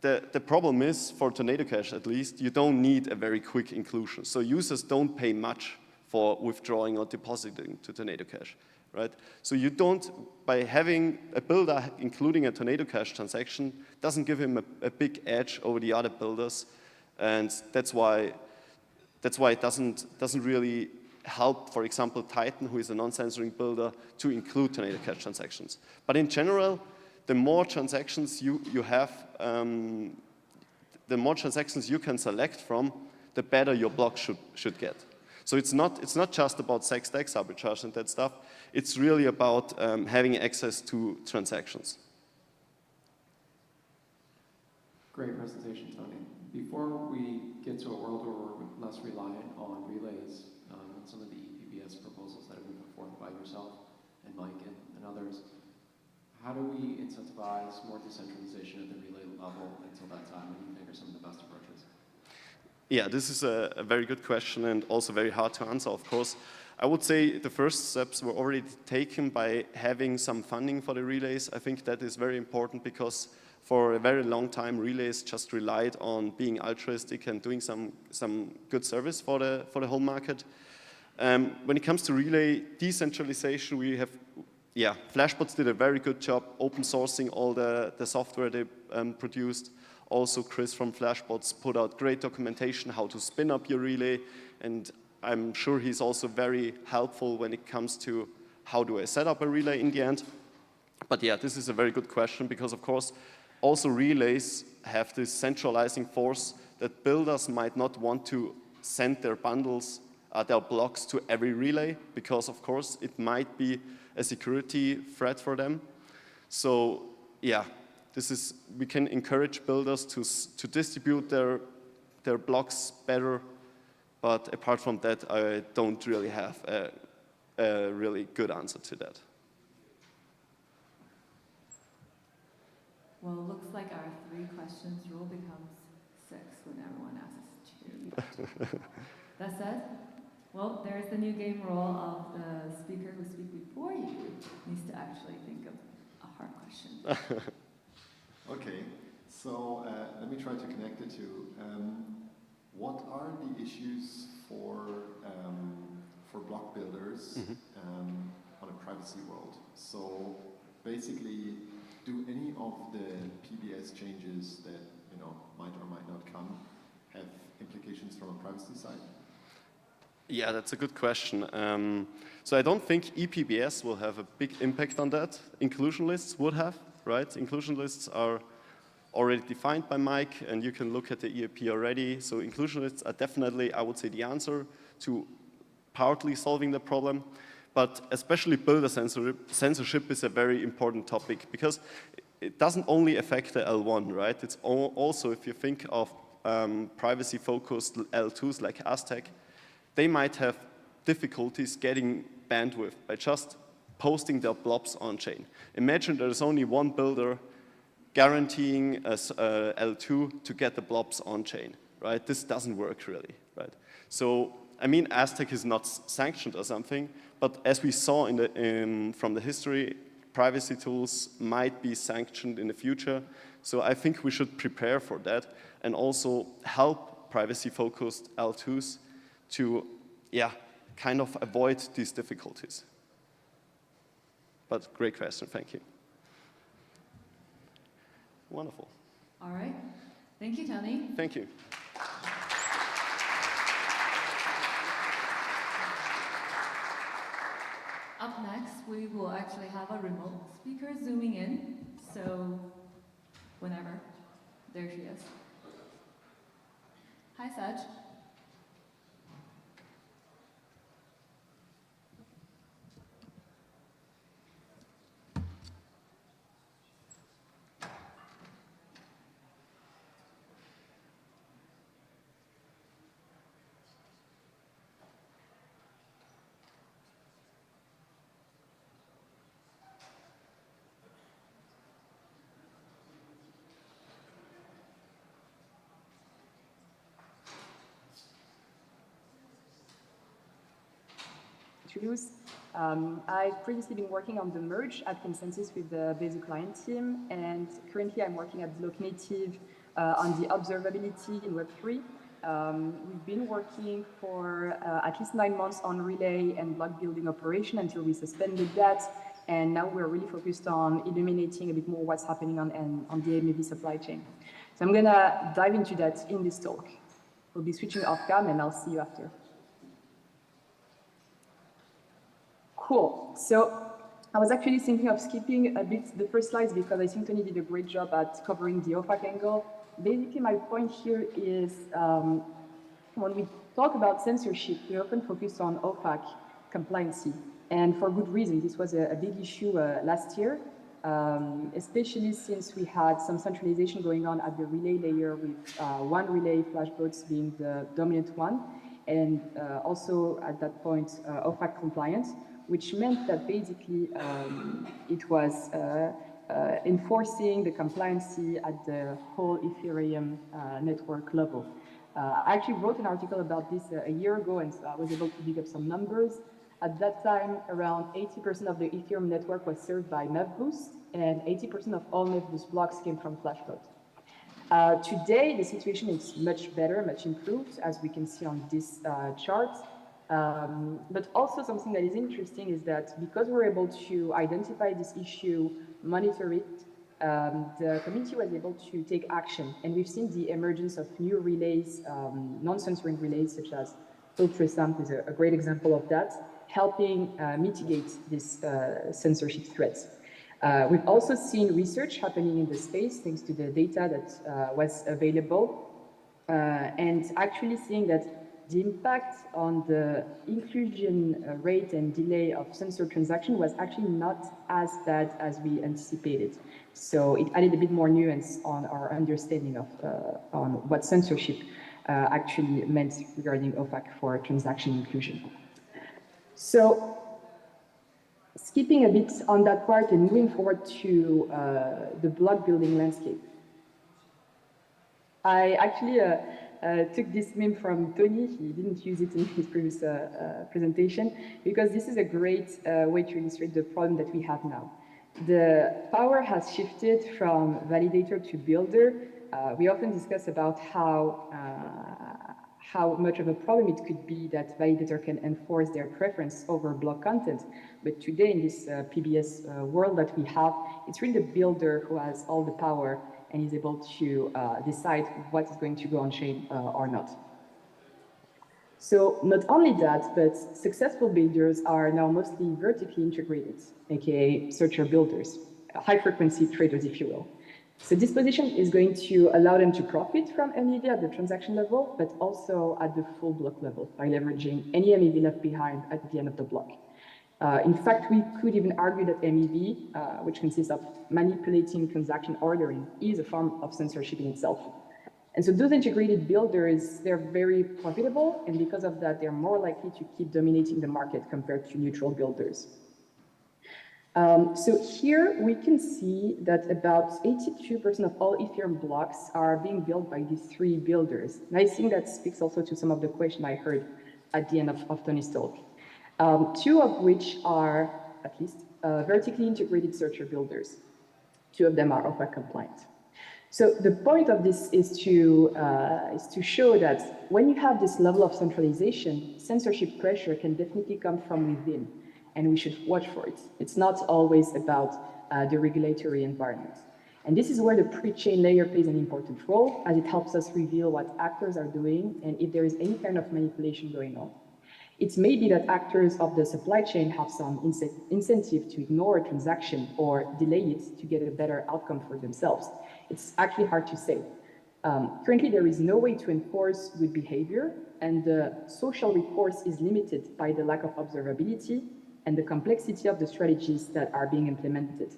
the problem is, for Tornado Cash at least, you don't need a very quick inclusion. So users don't pay much for withdrawing or depositing to Tornado Cash, right? So you don't, by having a builder including a Tornado Cash transaction, doesn't give him a big edge over the other builders, and that's why it doesn't really help, for example, Titan, who is a non-censoring builder, to include Tornado Cash transactions. But in general, the more transactions you have, the more transactions you can select from, the better your block should get. So it's not just about sex-dex arbitrage and that stuff. It's really about having access to transactions. Great presentation, Tony. Before we get to a world where we're less reliant on relays, and some of the EPBS proposals that have been put forth by yourself and Mike and others, how do we incentivize more decentralization at the relay level until that time? What do you think are some of the best approaches? Yeah, this is a very good question and also very hard to answer, of course. I would say the first steps were already taken by having some funding for the relays. I think that is very important because for a very long time, relays just relied on being altruistic and doing some good service for the whole market. When it comes to relay decentralization, we have, Flashbots did a very good job open sourcing all the software they produced. Also, Chris from Flashbots put out great documentation how to spin up your relay, and I'm sure he's also very helpful when it comes to how do I set up a relay in the end. But yeah, this is a very good question because, of course, also relays have this centralizing force that builders might not want to send their bundles, their blocks to every relay because, of course, it might be a security threat for them. So yeah, we can encourage builders to distribute their blocks better, but apart from that, I don't really have a really good answer to that. Well, it looks like our 3 questions rule becomes 6 when everyone asks 2. That said, well, there's the new game rule of the speaker who speaks before you needs to actually think of a hard question. Okay, so let me try to connect the two. What are the issues for block builders on a privacy world? So basically, do any of the PBS changes that might or might not come have implications from a privacy side? Yeah, that's a good question. So I don't think ePBS will have a big impact on that. Inclusion lists would have. right? Inclusion lists are already defined by Mike, and you can look at the EAP already. So inclusion lists are definitely, I would say, the answer to partly solving the problem. But especially builder censorship is a very important topic because it doesn't only affect the L1, right? It's also, if you think of privacy-focused L2s like Aztec, they might have difficulties getting bandwidth by just posting their blobs on-chain. Imagine there's only one builder guaranteeing L2 to get the blobs on-chain, right? This doesn't work really, right? So, I mean, Aztec is not sanctioned or something, but as we saw from the history, privacy tools might be sanctioned in the future. So I think we should prepare for that and also help privacy-focused L2s to, yeah, kind of avoid these difficulties. But great question, thank you. Wonderful. All right. Thank you, Toni. Thank you. Up next, we will actually have a remote speaker zooming in. So whenever, there she is. Hi, Saj. I've previously been working on the merge at Consensus with the Besu client team, and currently I'm working at Block Native on the observability in Web3. We've been working for at least 9 months on relay and block building operation until we suspended that, and now we're really focused on illuminating a bit more what's happening on the MEV supply chain. So I'm gonna dive into that in this talk. We'll be switching off cam and I'll see you after. Cool. So I was actually thinking of skipping a bit the first slides because I think Toni did a great job at covering the OFAC angle. Basically, my point here is when we talk about censorship, we often focus on OFAC compliancy. And for good reason. This was a big issue last year, especially since we had some centralization going on at the relay layer with one relay flashbots being the dominant one, and also at that point OFAC compliant, which meant that basically it was enforcing the compliancy at the whole Ethereum network level. I actually wrote an article about this a year ago, and so I was able to dig up some numbers. At that time, around 80% of the Ethereum network was served by MEVBoost, and 80% of all MEVBoost blocks came from Flashbot. Today, the situation is much better, much improved, as we can see on this chart. But also something that is interesting is that because we're able to identify this issue, monitor it, the community was able to take action. And we've seen the emergence of new relays, non-censoring relays, such as Ultrasamp is a great example of that, helping mitigate this censorship threats. We've also seen research happening in the space thanks to the data that was available, and actually seeing that the impact on the inclusion rate and delay of censored transaction was actually not as bad as we anticipated. So it added a bit more nuance on our understanding of on what censorship actually meant regarding OFAC for transaction inclusion. So skipping a bit on that part and moving forward to the block building landscape. I actually took this meme from Toni. He didn't use it in his previous presentation because this is a great way to illustrate the problem that we have now. The power has shifted from validator to builder. We often discuss about how much of a problem it could be that validator can enforce their preference over block content. But today in this PBS world that we have, it's really the builder who has all the power and is able to decide what is going to go on chain or not. So not only that, but successful builders are now mostly vertically integrated, aka searcher builders. high-frequency traders, if you will. So this position is going to allow them to profit from MEV at the transaction level, but also at the full block level by leveraging any MEV left behind at the end of the block. In fact, we could even argue that MEV, which consists of manipulating transaction ordering, is a form of censorship in itself. And so those integrated builders, they're very profitable, and because of that, they're more likely to keep dominating the market compared to neutral builders. So here we can see that about 82% of all Ethereum blocks are being built by these three builders. And I think that speaks also to some of the questions I heard at the end of Tony's talk. Two of which are, at least, vertically integrated searcher builders. Two of them are OFAC compliant. So the point of this is to show that when you have this level of centralization, censorship pressure can definitely come from within, and we should watch for it. It's not always about the regulatory environment. And this is where the pre-chain layer plays an important role, as it helps us reveal what actors are doing and if there is any kind of manipulation going on. It may be that actors of the supply chain have some incentive to ignore a transaction or delay it to get a better outcome for themselves. It's actually hard to say. Currently, there is no way to enforce good behavior, and the social recourse is limited by the lack of observability and the complexity of the strategies that are being implemented.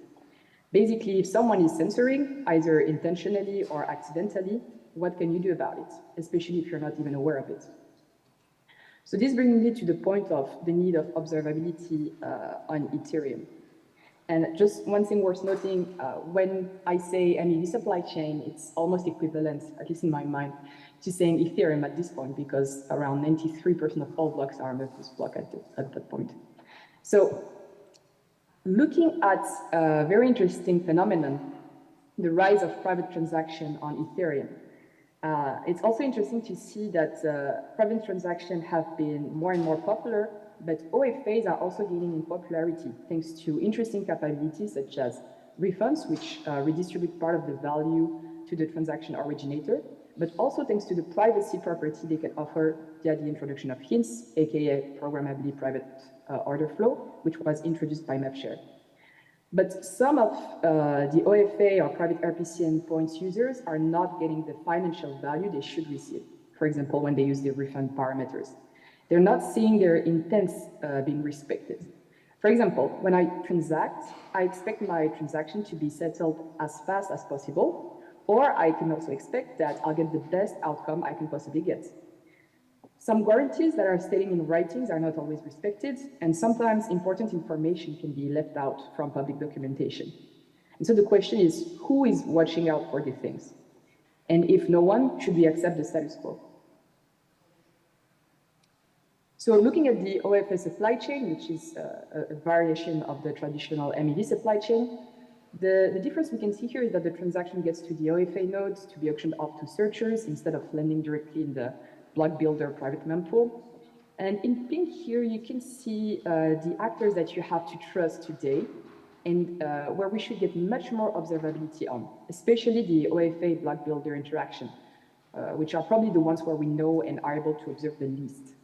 Basically, if someone is censoring, either intentionally or accidentally, what can you do about it, especially if you're not even aware of it? So this brings me to the point of the need of observability on Ethereum. And just one thing worth noting, when I say MEV supply chain, it's almost equivalent, at least in my mind, to saying Ethereum at this point, because around 93% of all blocks are Memphis block at that point. So looking at a very interesting phenomenon, the rise of private transaction on Ethereum. It's also interesting to see that private transactions have been more and more popular, but OFAs are also gaining in popularity thanks to interesting capabilities such as refunds, which redistribute part of the value to the transaction originator, but also thanks to the privacy property they can offer via the introduction of hints, aka programmably private order flow, which was introduced by MapShare. But some of the OFA or private RPC endpoints users are not getting the financial value they should receive, for example, when they use the refund parameters. They're not seeing their intents being respected. For example, when I transact, I expect my transaction to be settled as fast as possible, or I can also expect that I'll get the best outcome I can possibly get. Some guarantees that are stated in writings are not always respected, and sometimes important information can be left out from public documentation. And so the question is, who is watching out for these things? And if no one, should we accept the status quo? So looking at the OFA supply chain, which is a variation of the traditional MEV supply chain, the difference we can see here is that the transaction gets to the OFA nodes to be auctioned off to searchers instead of landing directly in the block builder private mempool. And in pink here, you can see the actors that you have to trust today and where we should get much more observability on, especially the OFA block builder interaction, which are probably the ones where we know and are able to observe the least.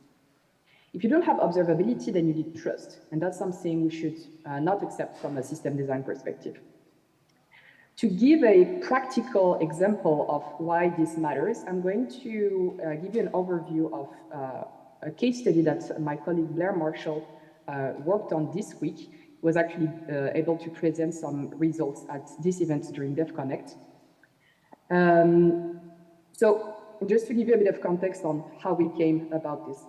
If you don't have observability, then you need trust, and that's something we should not accept from a system design perspective. To give a practical example of why this matters, I'm going to give you an overview of a case study that my colleague Blair Marshall worked on this week. He was actually able to present some results at this event during DevConnect. So just to give you a bit of context on how we came about this.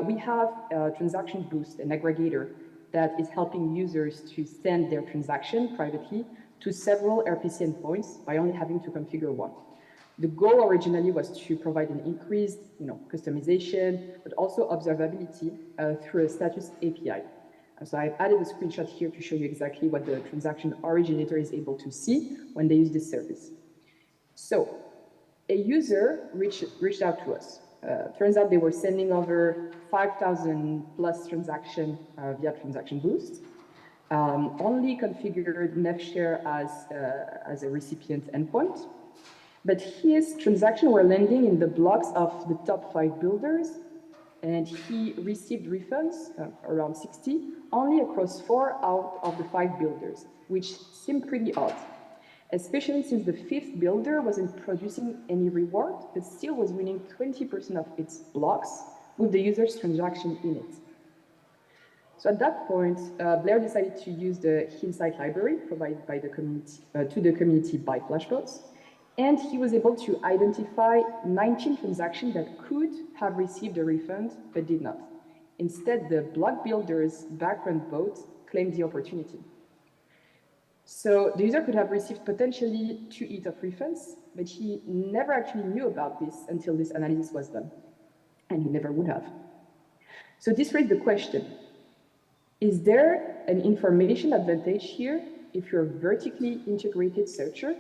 We have a transaction boost, an aggregator that is helping users to send their transaction privately to several RPC endpoints by only having to configure one. The goal originally was to provide an increased customization, but also observability through a status API. So I've added a screenshot here to show you exactly what the transaction originator is able to see when they use this service. So a user reached out to us. Turns out they were sending over 5,000 plus transactions via Transaction Boost. Only configured MapShare as a recipient endpoint. But his transactions were landing in the blocks of the top 5 builders, and he received refunds, around 60, only across 4 out of the 5 builders, which seemed pretty odd, especially since the 5th builder wasn't producing any reward, but still was winning 20% of its blocks with the user's transaction in it. So at that point, Blair decided to use the Hindsight library provided by the community, to the community by Flashbots, and he was able to identify 19 transactions that could have received a refund, but did not. Instead, the block builder's background vote claimed the opportunity. So the user could have received potentially 2 ETH of refunds, but he never actually knew about this until this analysis was done, and he never would have. So this raised the question, is there an information advantage here if you're a vertically integrated searcher,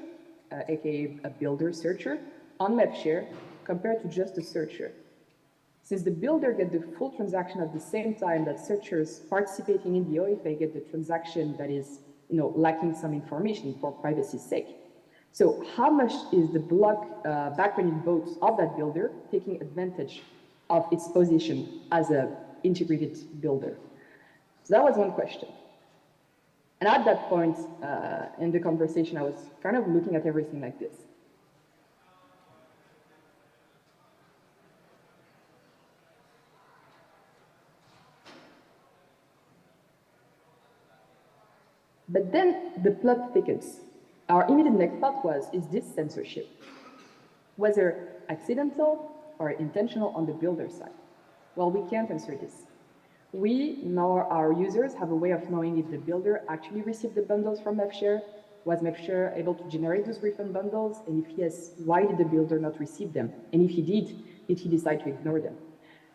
aka a builder searcher, on MapShare compared to just a searcher? Since the builder gets the full transaction at the same time that searchers participating in the OFA get the transaction that is lacking some information for privacy's sake. So how much is the block background votes of that builder taking advantage of its position as an integrated builder? So that was one question. And at that point in the conversation, I was kind of looking at everything like this. But then the plot thickens. Our immediate next thought was, is this censorship? Whether accidental or intentional on the builder side? Well, we can't answer this. We nor our users have a way of knowing if the builder actually received the bundles from MapShare, was MapShare able to generate those refund bundles, and if yes, why did the builder not receive them? And if he did he decide to ignore them?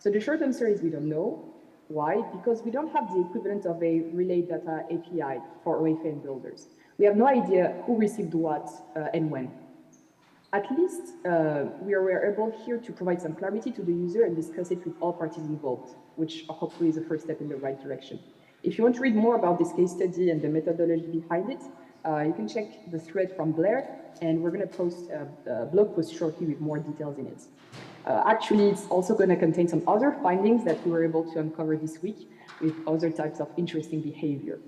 So the short answer is we don't know. Why? Because we don't have the equivalent of a relay data API for OFA and builders. We have no idea who received what and when. At least we are able here to provide some clarity to the user and discuss it with all parties involved, which hopefully is a first step in the right direction. If you want to read more about this case study and the methodology behind it, you can check the thread from Blair, and we're going to post a blog post shortly with more details in it. Actually, it's also going to contain some other findings that we were able to uncover this week with other types of interesting behavior.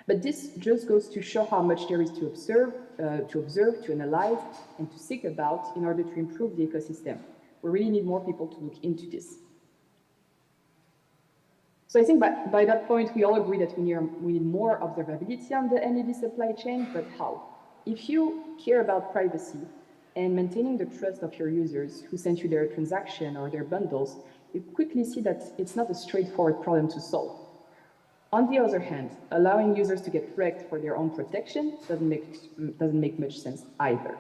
But this just goes to show how much there is to observe, to analyze, and to seek about in order to improve the ecosystem. We really need more people to look into this. So I think by that point, we all agree that we need more observability on the NAD supply chain, but how? If you care about privacy and maintaining the trust of your users who sent you their transaction or their bundles, you quickly see that it's not a straightforward problem to solve. On the other hand, allowing users to get wrecked for their own protection doesn't make much sense either.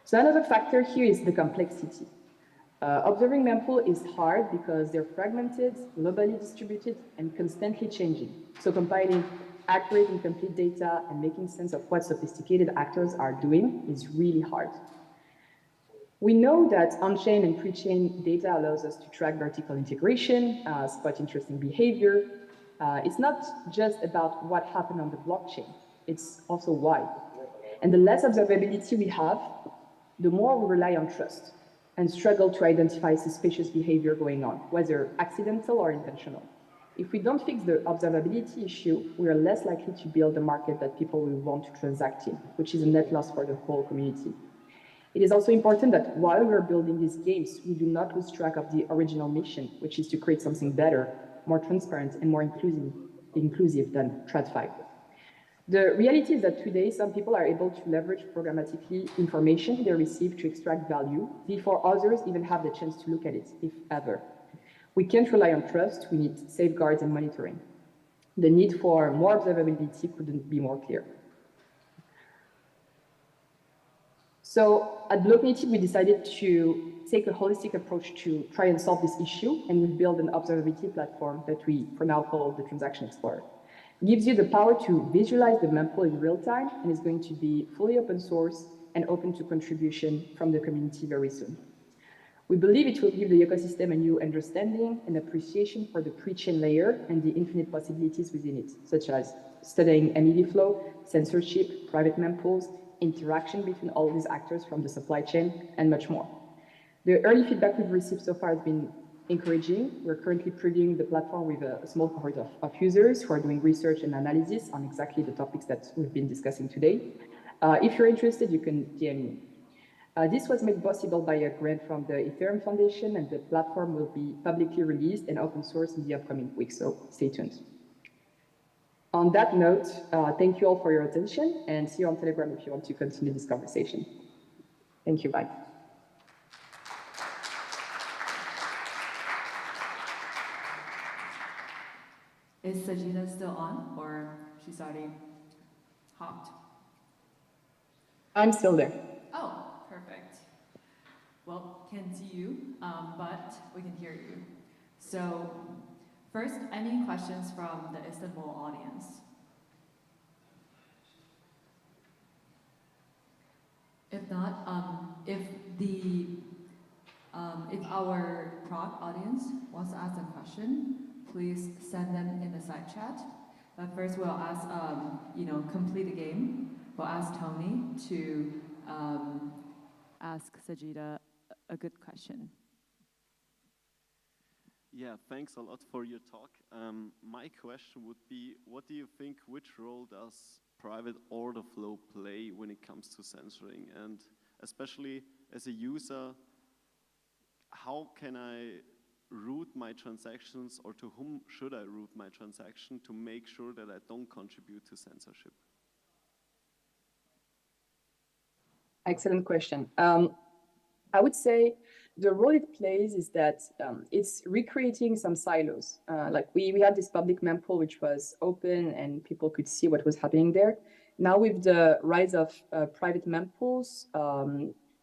So another factor here is the complexity. Observing mempool is hard because they're fragmented, globally distributed, and constantly changing. So compiling accurate and complete data and making sense of what sophisticated actors are doing is really hard. We know that on-chain and pre-chain data allows us to track vertical integration, spot interesting behavior. It's not just about what happened on the blockchain, it's also why. And the less observability we have, the more we rely on trust and struggle to identify suspicious behavior going on, whether accidental or intentional. If we don't fix the observability issue, we are less likely to build a market that people will want to transact in, which is a net loss for the whole community. It is also important that while we're building these games, we do not lose track of the original mission, which is to create something better, more transparent, and more inclusive than TradFi. The reality is that today, some people are able to leverage programmatically information they receive to extract value before others even have the chance to look at it, if ever. We can't rely on trust, we need safeguards and monitoring. The need for more observability couldn't be more clear. So at Blocknative, we decided to take a holistic approach to try and solve this issue, and we built an observability platform that we, for now, call the Transaction Explorer. It gives you the power to visualize the mempool in real time, and is going to be fully open source and open to contribution from the community very soon. We believe it will give the ecosystem a new understanding and appreciation for the pre-chain layer and the infinite possibilities within it, such as studying MEV flow, censorship, private mempools, interaction between all these actors from the supply chain, and much more. The early feedback we've received so far has been encouraging. We're currently previewing the platform with a small cohort of users who are doing research and analysis on exactly the topics that we've been discussing today. If you're interested, you can DM me. This was made possible by a grant from the Ethereum Foundation, and the platform will be publicly released and open source in the upcoming weeks, so stay tuned. On that note, thank you all for your attention, and see you on Telegram if you want to continue this conversation. Thank you, bye. Is Sajida still on, or she's already hopped? I'm still there. Oh, perfect. Well, can't see you, but we can hear you. So, first, any questions from the Istanbul audience? If not, if our Prague audience wants to ask a question, please send them in the side chat. But first, we'll ask, complete the game. We'll ask Toni to ask Sajida a good question. Yeah, thanks a lot for your talk. My question would be, what do you think, which role does private order flow play when it comes to censoring? And especially as a user, how can I route my transactions, or to whom should I route my transaction to make sure that I don't contribute to censorship? Excellent question. I would say the role it plays is that it's recreating some silos. Like we had this public mempool which was open and people could see what was happening there. Now with the rise of private mempools,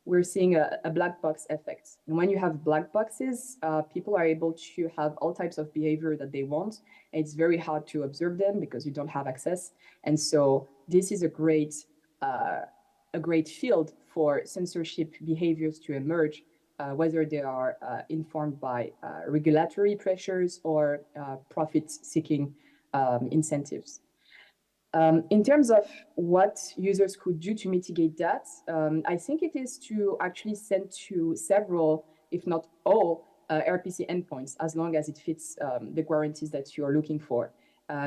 we're seeing a black box effect. And when you have black boxes, people are able to have all types of behavior that they want. And it's very hard to observe them because you don't have access. And so this is a great field for censorship behaviors to emerge, whether they are informed by regulatory pressures or profit-seeking incentives. In terms of what users could do to mitigate that, I think it is to actually send to several, if not all, RPC endpoints, as long as it fits the guarantees that you are looking for.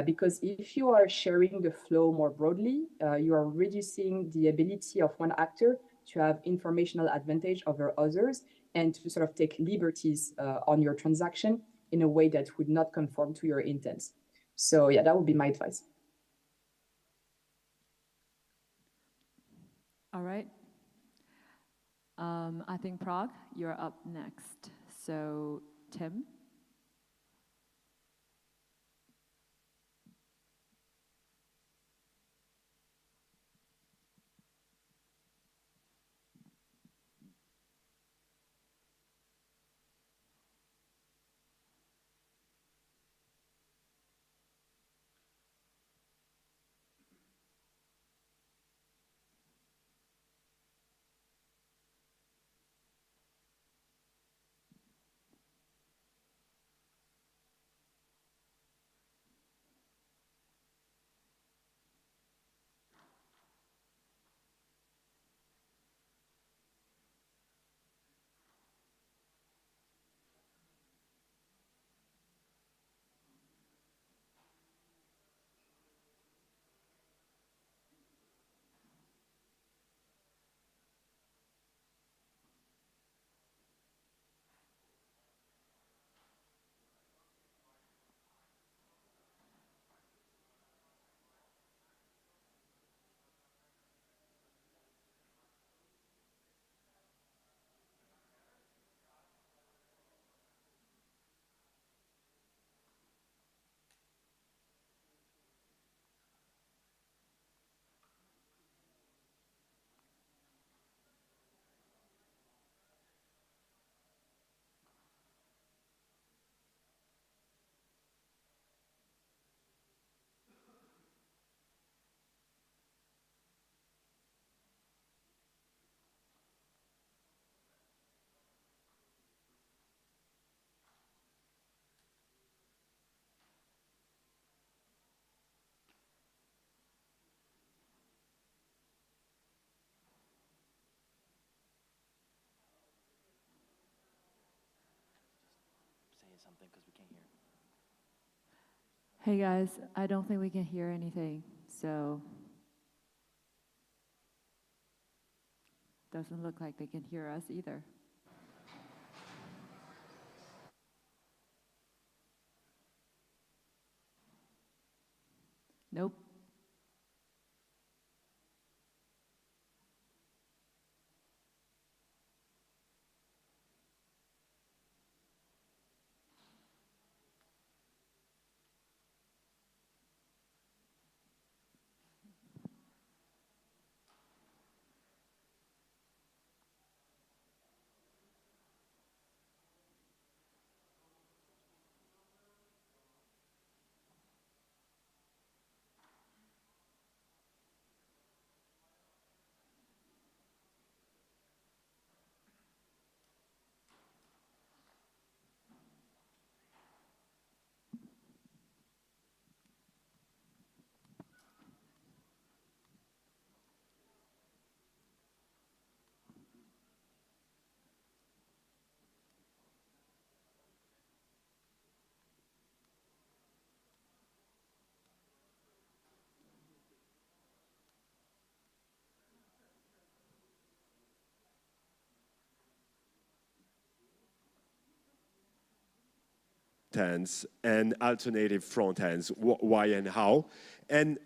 Because if you are sharing the flow more broadly, you are reducing the ability of one actor to have informational advantage over others and to sort of take liberties on your transaction in a way that would not conform to your intents. So yeah, that would be my advice. All right. I think Prague, you're up next. So Tim. something because we can't hear. Hey guys, I don't think we can hear anything, so doesn't look like they can hear us either. Nope. ends and alternative front ends, why and how. And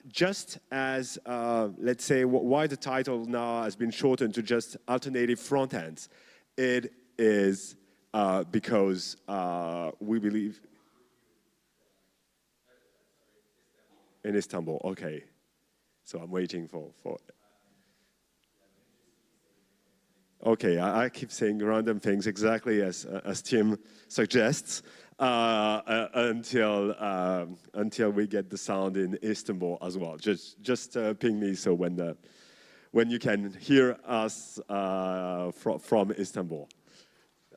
just as, let's say, why the title now has been shortened to just alternative front ends, it is because we believe in Istanbul, okay. So I'm waiting for okay, I keep saying random things exactly as Tim suggests until we get the sound in Istanbul as well. Just ping me so when you can hear us from Istanbul.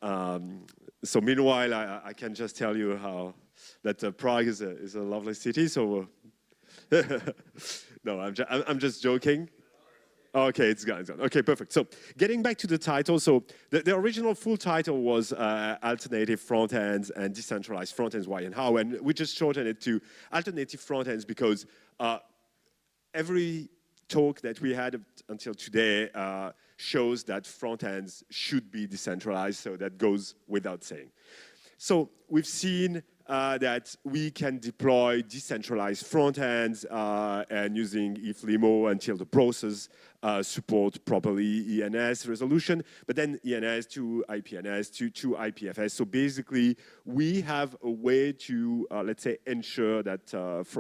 So meanwhile, I can just tell you how that Prague is a lovely city. So no, I'm just joking. Okay, it's gone. Okay, perfect. So getting back to the title, so the original full title was Alternative Front Ends and Decentralized Front Ends, Why and How, and we just shortened it to Alternative Front Ends because every talk that we had until today shows that front ends should be decentralized, so that goes without saying. So we've seen that we can deploy decentralized front ends and using iflimo until the process support properly ENS resolution, but then ENS to IPNS to IPFS. So basically, we have a way to, let's say, ensure that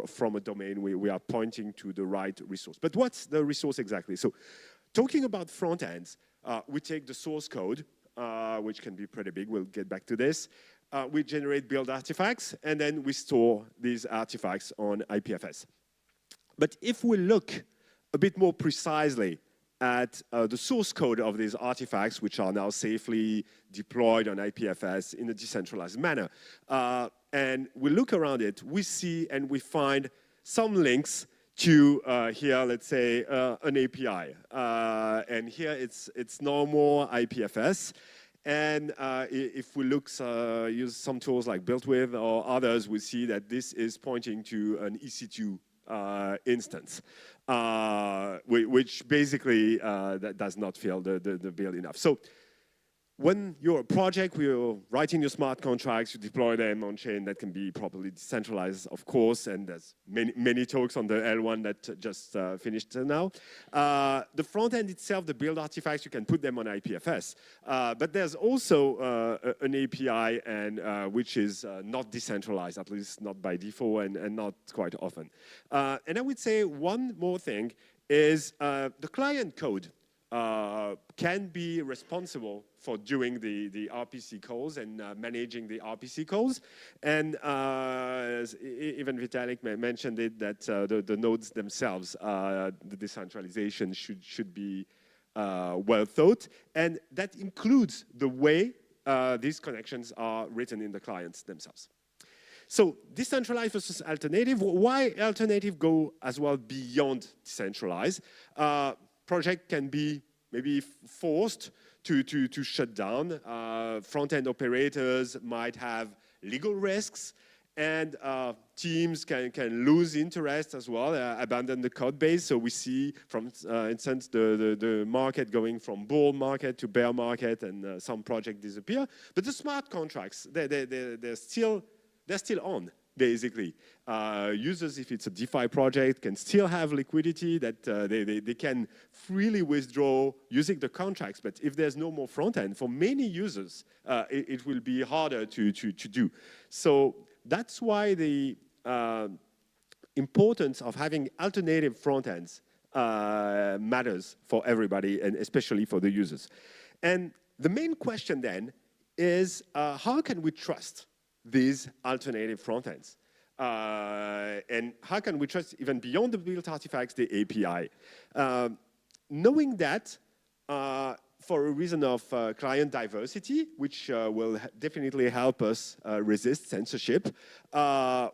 from a domain we are pointing to the right resource. But what's the resource exactly? So talking about front ends, we take the source code, which can be pretty big. We'll get back to this. We generate build artifacts, and then we store these artifacts on IPFS. But if we look a bit more precisely at the source code of these artifacts, which are now safely deployed on IPFS in a decentralized manner, and we look around it, we see and we find some links to here, let's say, an API. And here it's normal IPFS. And if we look, use some tools like BuiltWith or others, we see that this is pointing to an EC2 instance, which basically that does not fill the build enough. So when you're a project, you're writing your smart contracts, you deploy them on chain that can be properly decentralized, of course, and there's many talks on the L1 that just finished now. The front end itself, the build artifacts, you can put them on IPFS, but there's also an API and which is not decentralized, at least not by default and not quite often. And I would say one more thing is the client code can be responsible for doing the RPC calls and managing the RPC calls. And even Vitalik mentioned it, that the nodes themselves, the decentralization should be well thought. And that includes the way these connections are written in the clients themselves. So decentralized versus alternative. Why alternative go as well beyond decentralized? Project can be maybe forced to shut down. Front-end operators might have legal risks, and teams can lose interest as well, abandon the code base. So we see, for instance, the market going from bull market to bear market, and some projects disappear. But the smart contracts, they're still on, basically. Users, if it's a DeFi project, can still have liquidity that they can freely withdraw using the contracts. But if there's no more front end, for many users, it will be harder to do. So that's why the importance of having alternative front ends matters for everybody, and especially for the users. And the main question then is, how can we trust these alternative front ends? And how can we trust, even beyond the built artifacts, the API? Knowing that, for a reason of client diversity, which will definitely help us resist censorship,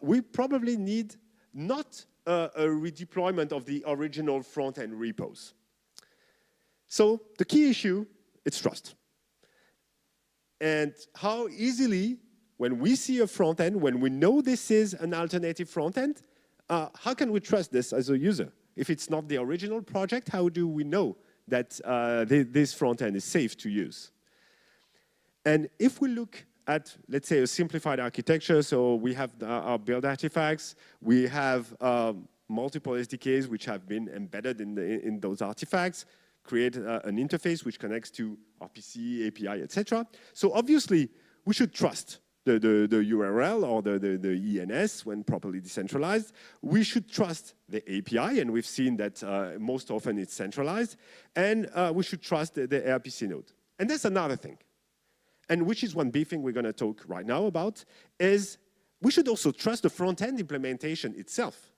we probably need not a redeployment of the original front-end repos. So the key issue is trust. And how easily, when we see a front-end, when we know this is an alternative front-end, how can we trust this as a user? If it's not the original project, how do we know that this front end is safe to use? And if we look at, let's say, a simplified architecture, so we have our build artifacts, we have multiple SDKs which have been embedded in those artifacts, create an interface which connects to RPC, API, etc. So obviously, we should trust the URL or the ENS when properly decentralized. We should trust the API, and we've seen that most often it's centralized. And we should trust the RPC node. And there's another thing, and which is one big thing we're going to talk right now about, is we should also trust the front-end implementation itself.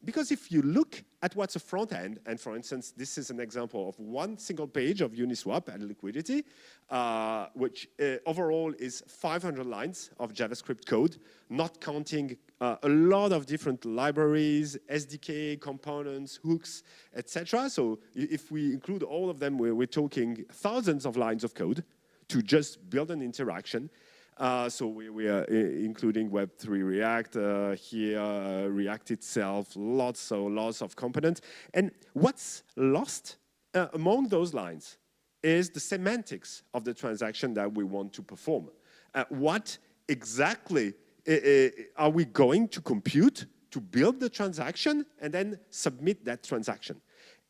Because if you look at what's a front end, and for instance, this is an example of one single page of Uniswap and liquidity, which overall is 500 lines of JavaScript code, not counting a lot of different libraries, SDK, components, hooks, etc. So if we include all of them, we're talking thousands of lines of code to just build an interaction. So we are including Web3 React here, React itself, lots of components. And what's lost among those lines is the semantics of the transaction that we want to perform. What exactly are we going to compute to build the transaction and then submit that transaction?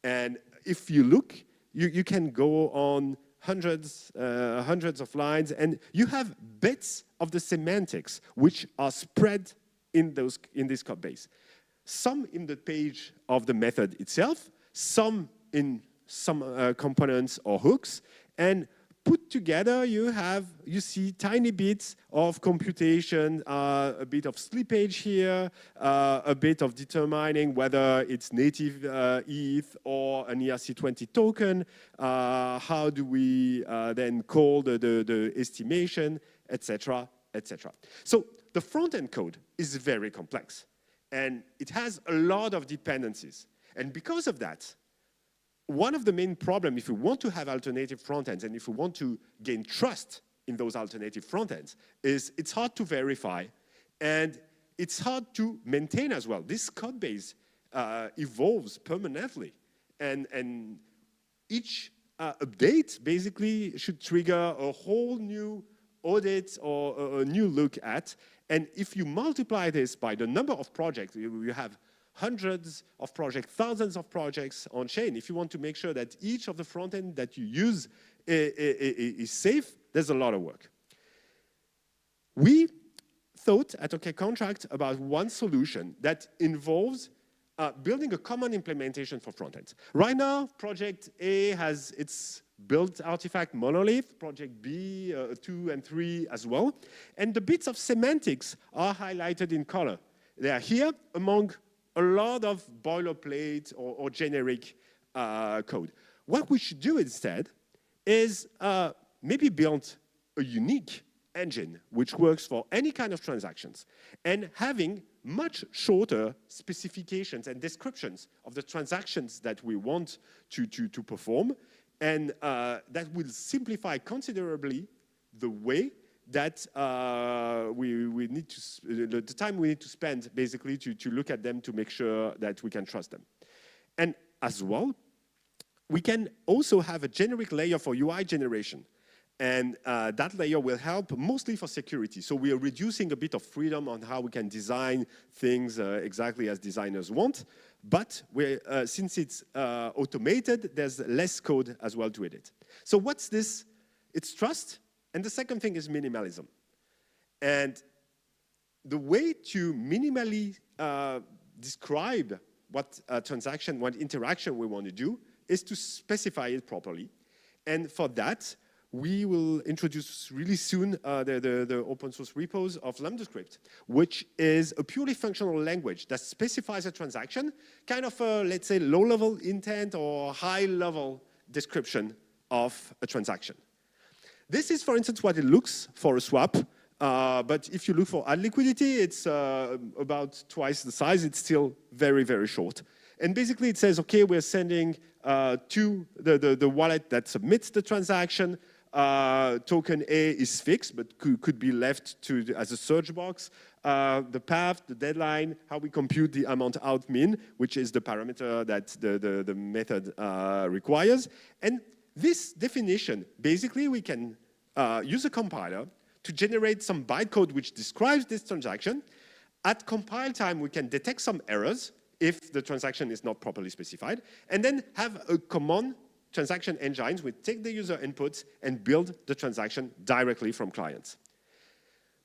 And if you look, you can go on hundreds of lines, and you have bits of the semantics which are spread in this code base. Some in the page of the method itself, some in some components or hooks, and put together you see tiny bits of computation, a bit of slippage here, a bit of determining whether it's native ETH or an ERC20 token, how do we then call the estimation, etc., etc. So the front-end code is very complex, and it has a lot of dependencies. And because of that, one of the main problems, if we want to have alternative front ends and if we want to gain trust in those alternative front ends, is it's hard to verify and it's hard to maintain as well. This code base evolves permanently, and each update basically should trigger a whole new audit or a new look at. And if you multiply this by the number of projects, you have hundreds of projects, thousands of projects on chain. If you want to make sure that each of the front end that you use is safe, there's a lot of work. We thought at OK Contract about one solution that involves building a common implementation for front ends. Right now, project A has its built artifact monolith, project B, 2 and 3 as well. And the bits of semantics are highlighted in color. They are here among a lot of boilerplate or generic code. What we should do instead is maybe build a unique engine which works for any kind of transactions, and having much shorter specifications and descriptions of the transactions that we want to perform, and that will simplify considerably the way that we need to, the time we need to spend basically to look at them to make sure that we can trust them. And as well, we can also have a generic layer for UI generation. And that layer will help mostly for security. So we are reducing a bit of freedom on how we can design things exactly as designers want. But since it's automated, there's less code as well to edit. So what's this? It's trust. And the second thing is minimalism. And the way to minimally describe what transaction, what interaction we want to do is to specify it properly. And for that, we will introduce really soon the open source repos of LambdaScript, which is a purely functional language that specifies a transaction, kind of a, let's say, low-level intent or high-level description of a transaction. This is, for instance, what it looks for a swap. But if you look for add liquidity, it's about twice the size. It's still very, very short. And basically, it says, OK, we're sending to the wallet that submits the transaction. Token A is fixed, but could be left as a search box. The path, the deadline, how we compute the amount out min, which is the parameter that the method requires. And this definition, basically, we can use a compiler to generate some bytecode which describes this transaction. At compile time, we can detect some errors if the transaction is not properly specified, and then have a common transaction engines which take the user inputs and build the transaction directly from clients.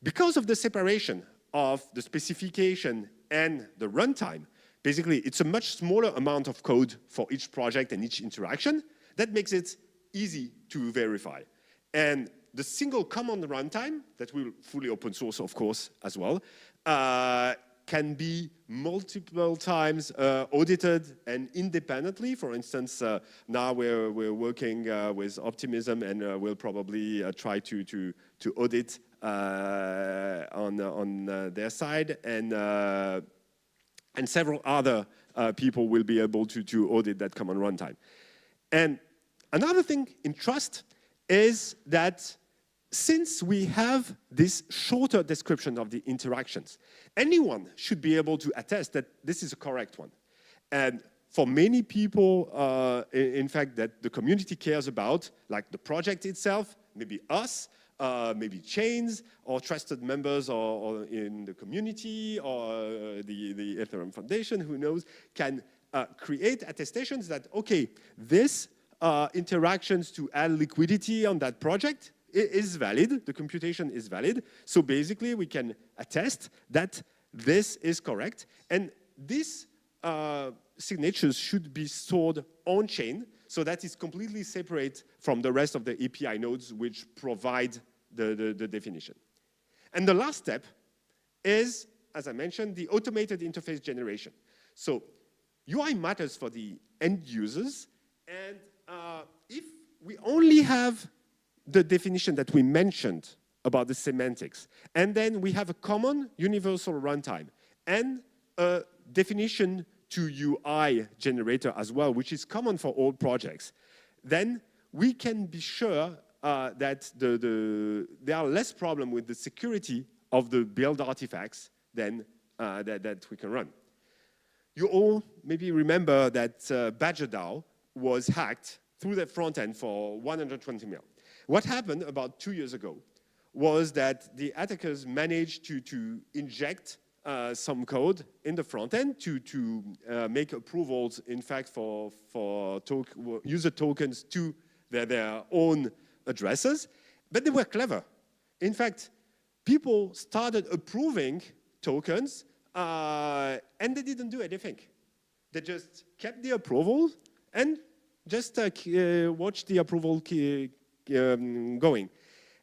Because of the separation of the specification and the runtime, basically it's a much smaller amount of code for each project and each interaction. That makes it easy to verify. And the single common runtime, that will fully open source, of course, as well, can be multiple times audited and independently. For instance, now we're working with Optimism, and we'll probably try to audit on their side, and several other people will be able to audit that common runtime. And another thing in trust is that since we have this shorter description of the interactions, anyone should be able to attest that this is a correct one. And for many people, in fact, that the community cares about, like the project itself, maybe us, maybe chains, or trusted members or in the community, or the Ethereum Foundation, who knows, can create attestations that, okay, this interactions to add liquidity on that project is valid, the computation is valid. So basically, we can attest that this is correct. And these signatures should be stored on-chain, so that is completely separate from the rest of the API nodes which provide the definition. And the last step is, as I mentioned, the automated interface generation. So UI matters for the end users, and if we only have the definition that we mentioned about the semantics, and then we have a common universal runtime and a definition to UI generator as well, which is common for all projects, then we can be sure that there are less problem with the security of the build artifacts than that we can run. You all maybe remember that BadgerDAO was hacked through the front end for 120 mil. What happened about 2 years ago was that the attackers managed to inject some code in the front end to make approvals, in fact, for user tokens to their own addresses. But they were clever. In fact, people started approving tokens, and they didn't do anything. They just kept the approval and just watched the approval going.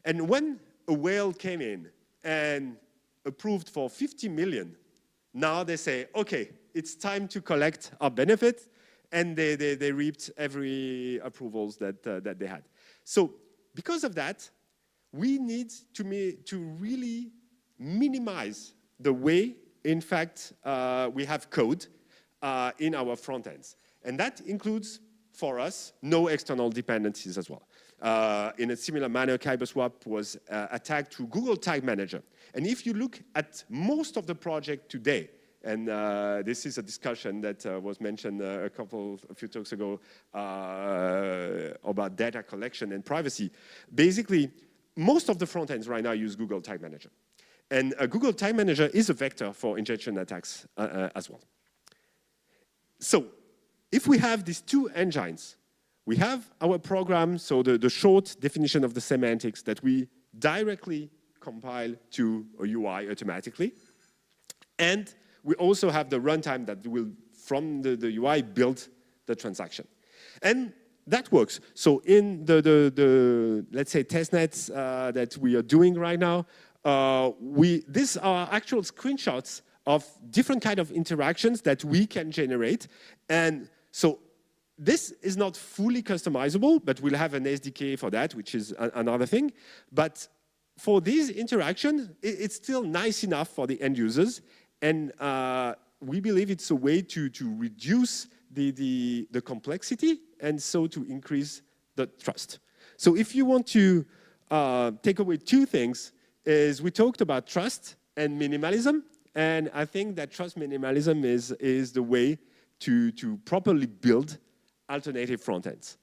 And when a whale came in and approved for 50 million, now they say, okay, it's time to collect our benefit, and they reaped every approvals that they had. So because of that, we need to really minimize the way, in fact, we have code in our front ends. And that includes for us, no external dependencies as well. In a similar manner, Kyberswap was attacked through Google Tag Manager. And if you look at most of the project today, and this is a discussion that was mentioned a few talks ago about data collection and privacy. Basically, most of the front ends right now use Google Tag Manager. And Google Tag Manager is a vector for injection attacks as well. So if we have these two engines, we have our program, so the short definition of the semantics that we directly compile to a UI automatically. And we also have the runtime that will, from the UI, build the transaction. And that works. So in the let's say, testnets that we are doing right now, these are actual screenshots of different kind of interactions that we can generate. And so this is not fully customizable, but we'll have an SDK for that, which is another thing. But for these interactions, it's still nice enough for the end users. And we believe it's a way to reduce the complexity and so to increase the trust. So if you want to take away two things, is we talked about trust and minimalism. And I think that trust minimalism is the way to properly build alternative front ends.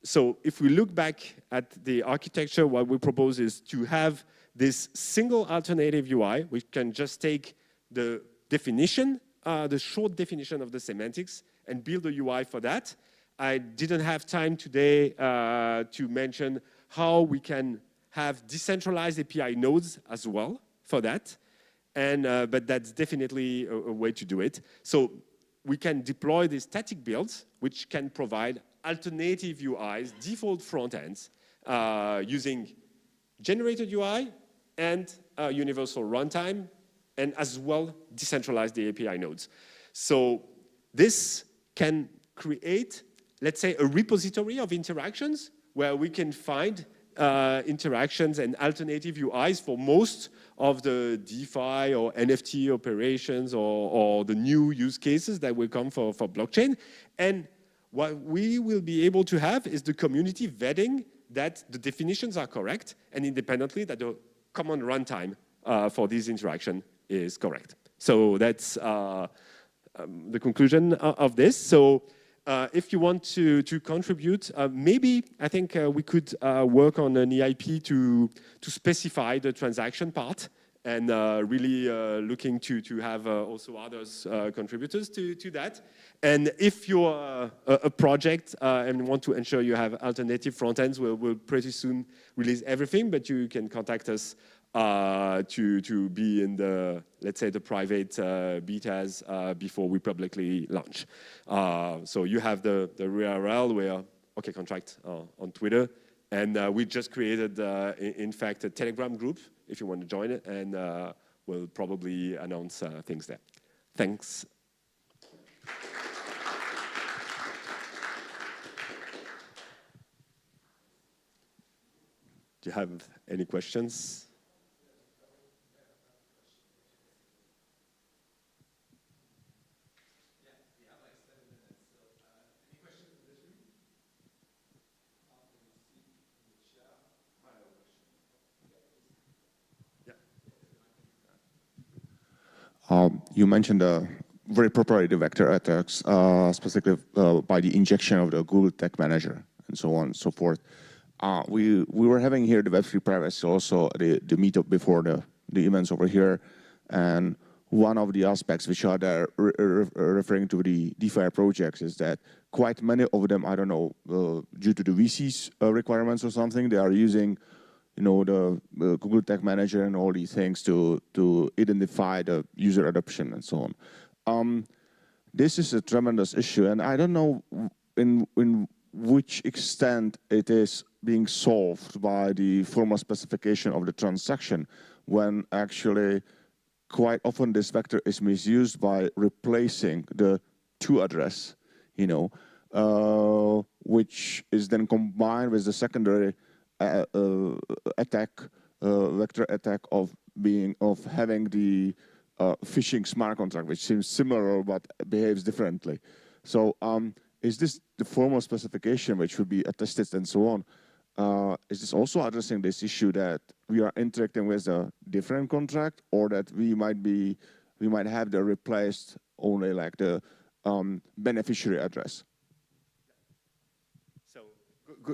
So if we look back at the architecture, what we propose is to have this single alternative UI, which can just take the definition, the short definition of the semantics, and build a UI for that. I didn't have time today to mention how we can have decentralized API nodes as well for that. And, but that's definitely a way to do it. So we can deploy these static builds, which can provide alternative UIs, default front ends, using generated UI and universal runtime, and as well decentralize the API nodes. So this can create, let's say, a repository of interactions where we can find interactions and alternative UIs for most of the DeFi or NFT operations or the new use cases that will come for blockchain. And what we will be able to have is the community vetting that the definitions are correct and independently that the common runtime for this interaction is correct. So that's the conclusion of this. So if you want to contribute, maybe I think we could work on an EIP to specify the transaction part and really looking to have also others contributors to that. And if you're a project and want to ensure you have alternative front ends, we'll pretty soon release everything, but you can contact us to be in the, let's say, the private betas before we publicly launch. So you have the URL where, OK Contract on Twitter. And we just created, in fact, a Telegram group if you want to join it. And we'll probably announce things there. Thanks. Do you have any questions? You mentioned very proprietary vector attacks, specifically by the injection of the Google Tag Manager and so on and so forth. We were having here the Web3 privacy also the meetup before the events over here, and one of the aspects which are there referring to the DeFi projects is that quite many of them, I don't know, due to the VC's requirements or something, they are using the Google Tag Manager and all these things to identify the user adoption and so on. This is a tremendous issue, and I don't know in which extent it is being solved by the formal specification of the transaction, when actually quite often this vector is misused by replacing the to address, which is then combined with the secondary attack, vector attack of having the phishing smart contract, which seems similar but behaves differently. So is this the formal specification which would be attested and so on? Is this also addressing this issue that we are interacting with a different contract, or that we might have the replaced only like the beneficiary address? So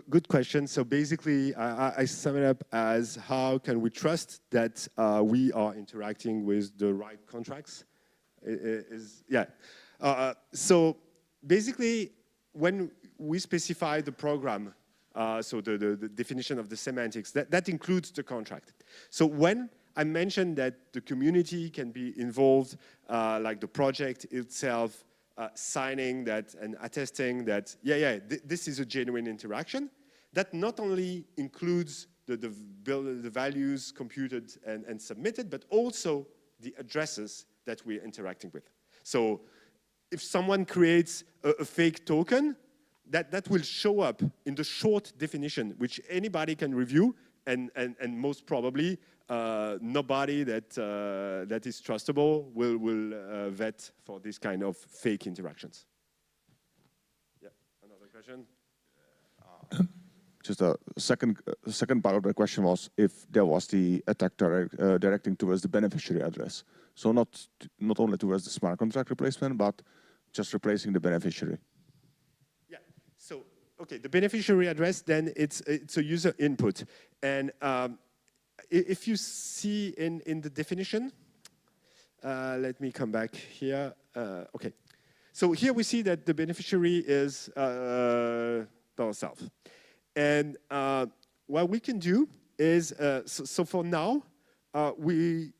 good question. So basically, I sum it up as how can we trust that we are interacting with the right contracts? So basically, when we specify the program, so the definition of the semantics, that includes the contract. So when I mentioned that the community can be involved, like the project itself, signing that and attesting that, this is a genuine interaction, that not only includes the values computed and submitted, but also the addresses that we're interacting with. So if someone creates a fake token, that will show up in the short definition, which anybody can review, and most probably nobody that is trustable will vet for this kind of fake interactions. Yeah, another question? Just a second part of the question was if there was the attack directing towards the beneficiary address. So not only towards the smart contract replacement, but just replacing the beneficiary. Yeah. So okay, the beneficiary address, then it's a user input, and if you see in the definition, let me come back here. Okay. So here we see that the beneficiary is ourselves. And what we can do is, so for now, we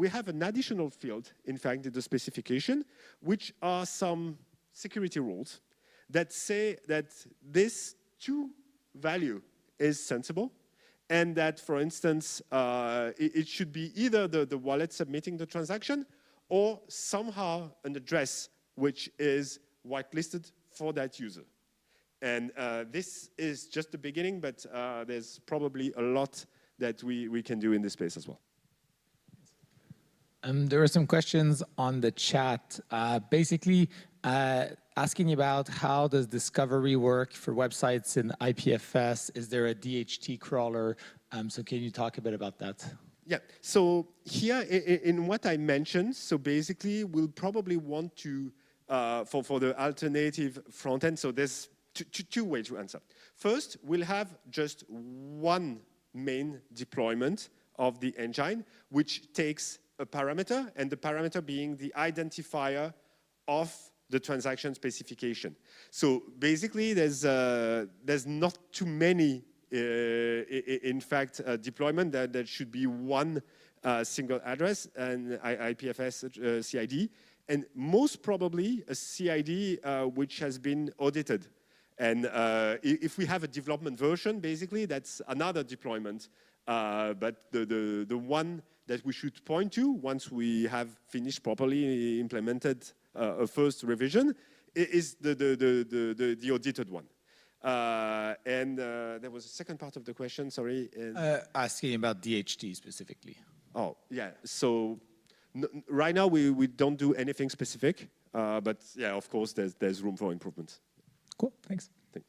have an additional field, in fact, in the specification, which are some security rules that say that this to value is sensible, and that, for instance, it should be either the wallet submitting the transaction or somehow an address which is whitelisted for that user. And this is just the beginning, but there's probably a lot that we can do in this space as well. There are some questions on the chat. Basically, asking about how does discovery work for websites in IPFS? Is there a DHT crawler? So can you talk a bit about that? Yeah, so here in what I mentioned, so basically we'll probably want to, for the alternative front end, so there's two ways to answer. First, we'll have just one main deployment of the engine, which takes a parameter, and the parameter being the identifier of the transaction specification. So basically, there's not too many, in fact, deployment that should be one single address and IPFS CID, and most probably a CID which has been audited. And if we have a development version, basically, that's another deployment. But the one that we should point to once we have finished properly implemented a first revision is the audited one. And there was a second part of the question, sorry. Asking about DHT specifically. Oh, yeah. So right now, we don't do anything specific. But yeah, of course, there's room for improvement. Cool, thanks. Thanks.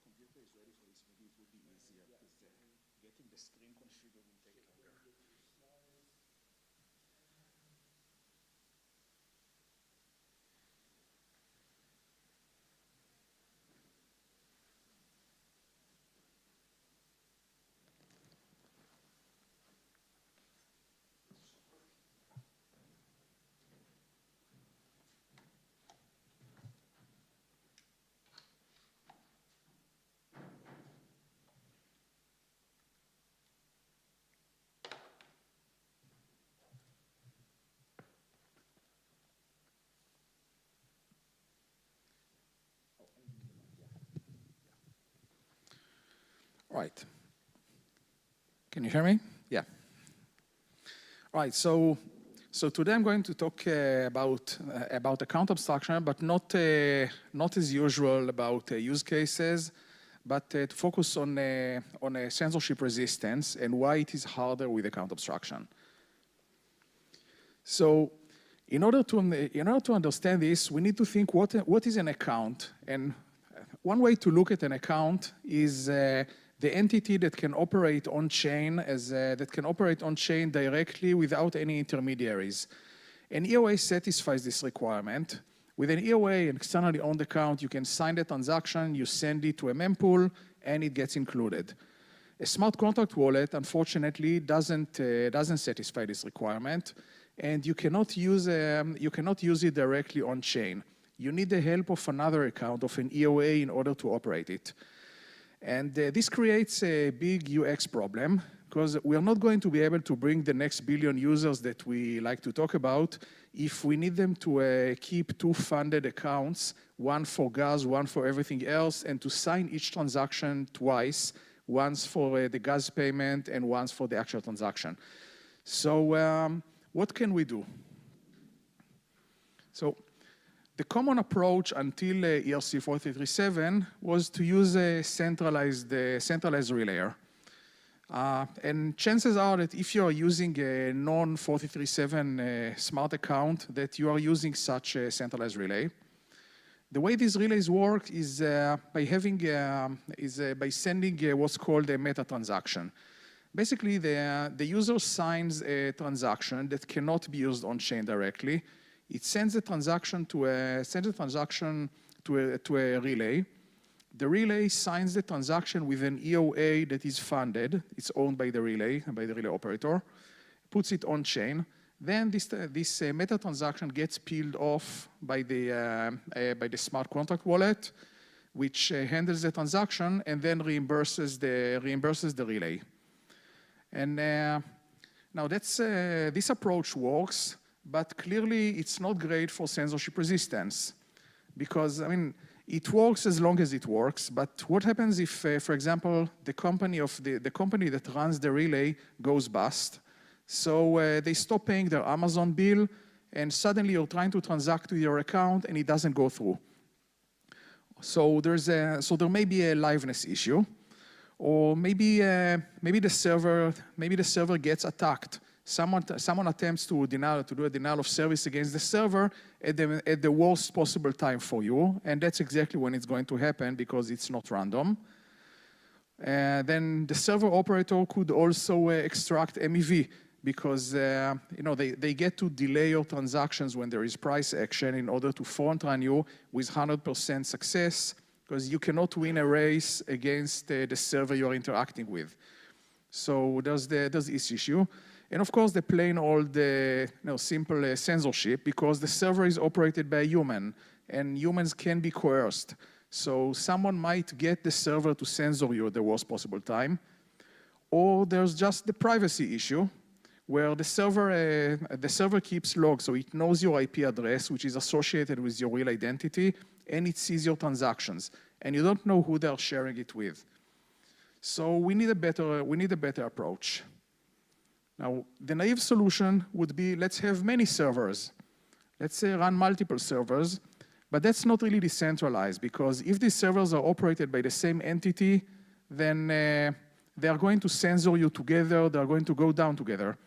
computer is ready for this, maybe it would be easier because getting the screen configured will take longer. Right. Can you hear me? Yeah. All right. So today I'm going to talk about account abstraction, but not as usual about use cases, but to focus on censorship resistance and why it is harder with account abstraction. So in order to understand this, we need to think what is an account, and one way to look at an account is the entity that can operate on chain directly without any intermediaries. An EOA satisfies this requirement. With an EOA, an externally owned account, you can sign the transaction, you send it to a mempool, and it gets included. A smart contract wallet, unfortunately, doesn't satisfy this requirement, and you cannot use it directly on chain. You need the help of another account, of an EOA, in order to operate it. And this creates a big UX problem, because we are not going to be able to bring the next billion users that we like to talk about if we need them to keep two funded accounts, one for gas, one for everything else, and to sign each transaction twice, once for the gas payment and once for the actual transaction. So what can we do? So the common approach until ERC 4337 was to use a centralized relayer. And chances are that if you are using a non-4337 smart account, that you are using such a centralized relay. The way these relays work is by sending what's called a meta transaction. Basically, the user signs a transaction that cannot be used on chain directly. It sends a transaction to a relay. The relay signs the transaction with an EOA that is funded. It's owned by the relay operator. Puts it on chain. Then this meta transaction gets peeled off by the smart contract wallet, which handles the transaction and then reimburses the relay. And now this approach works. But clearly, it's not great for censorship resistance, because it works as long as it works. But what happens if, for example, the company that runs the relay goes bust? So they stop paying their Amazon bill, and suddenly you're trying to transact with your account, and it doesn't go through. So there may be a liveness issue, or maybe the server gets attacked. Someone attempts to do a denial of service against the server at the worst possible time for you, and that's exactly when it's going to happen because it's not random. Then the server operator could also extract MEV because they get to delay your transactions when there is price action in order to front run you with 100% success, because you cannot win a race against the server you're interacting with. So there's this issue. And of course, the plain old simple censorship, because the server is operated by a human, and humans can be coerced. So someone might get the server to censor you at the worst possible time. Or there's just the privacy issue, where the server keeps logs, so it knows your IP address, which is associated with your real identity, and it sees your transactions, and you don't know who they're sharing it with. So we need a better approach. Now, the naive solution would be, let's have many servers. Let's say run multiple servers, but that's not really decentralized, because if these servers are operated by the same entity, then they are going to censor you together, they are going to go down together.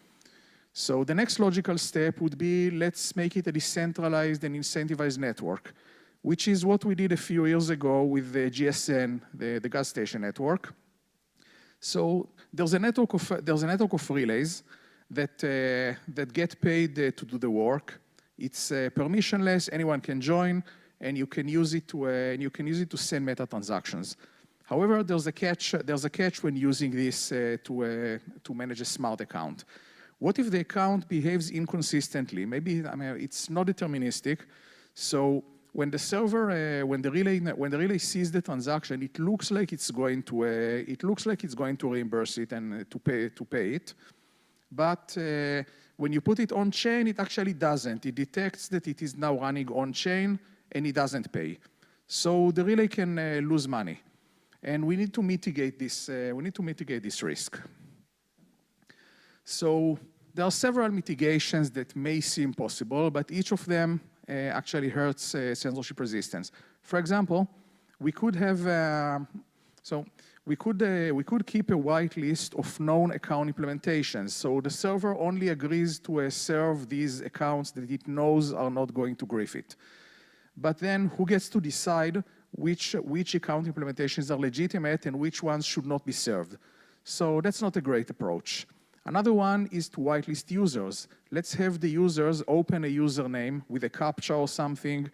So the next logical step would be, let's make it a decentralized and incentivized network, which is what we did a few years ago with the GSN, the gas station network. So there's a network of relays that get paid to do the work. It's permissionless, anyone can join, and you can use it to send meta transactions. However, there's a catch when using this to manage a smart account. What if the account behaves inconsistently? Maybe, I mean, it's not deterministic. So when the server, when the relay sees the transaction, it looks like it's going to reimburse it and to pay it. But when you put it on chain, it actually doesn't. It detects that it is now running on chain, and it doesn't pay. So the relay can lose money, and we need to mitigate this. We need to mitigate this risk. So there are several mitigations that may seem possible, but each of them actually hurts censorship resistance. For example, we could have we could keep a whitelist of known account implementations. So the server only agrees to serve these accounts that it knows are not going to grief it. But then who gets to decide which account implementations are legitimate and which ones should not be served? So that's not a great approach. Another one is to whitelist users. Let's have the users open a username with a CAPTCHA or something,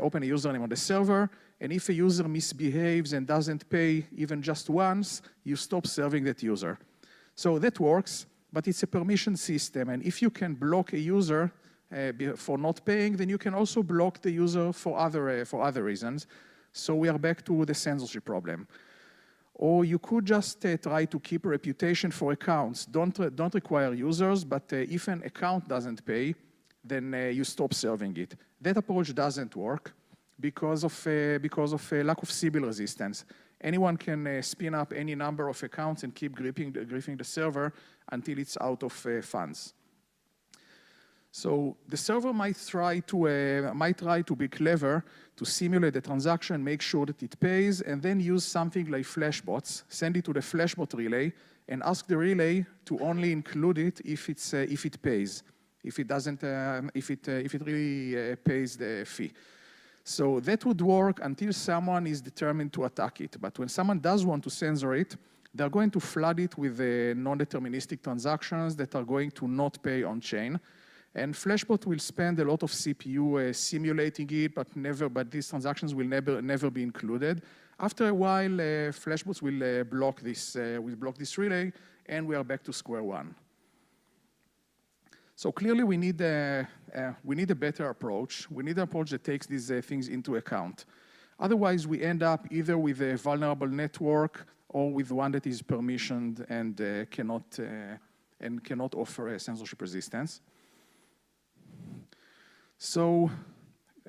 open a username on the server, and if a user misbehaves and doesn't pay even just once, you stop serving that user. So that works, but it's a permission system, and if you can block a user for not paying, then you can also block the user for other reasons. So we are back to the censorship problem. Or you could just try to keep a reputation for accounts. Don't require users, but if an account doesn't pay, then you stop serving it. That approach doesn't work because of lack of Sybil resistance. Anyone can spin up any number of accounts and keep griefing the server until it's out of funds. So the server might try to be clever to simulate the transaction, make sure that it pays, and then use something like flashbots, send it to the flashbot relay, and ask the relay to only include it if it pays, if it doesn't, if it really pays the fee. So that would work until someone is determined to attack it. But when someone does want to censor it, they're going to flood it with non-deterministic transactions that are going to not pay on chain. And Flashbot will spend a lot of CPU simulating it, but these transactions will never be included. After a while, Flashbots will block this relay, and we are back to square one. So clearly, we need a better approach. We need an approach that takes these things into account. Otherwise, we end up either with a vulnerable network or with one that is permissioned and cannot offer censorship resistance. So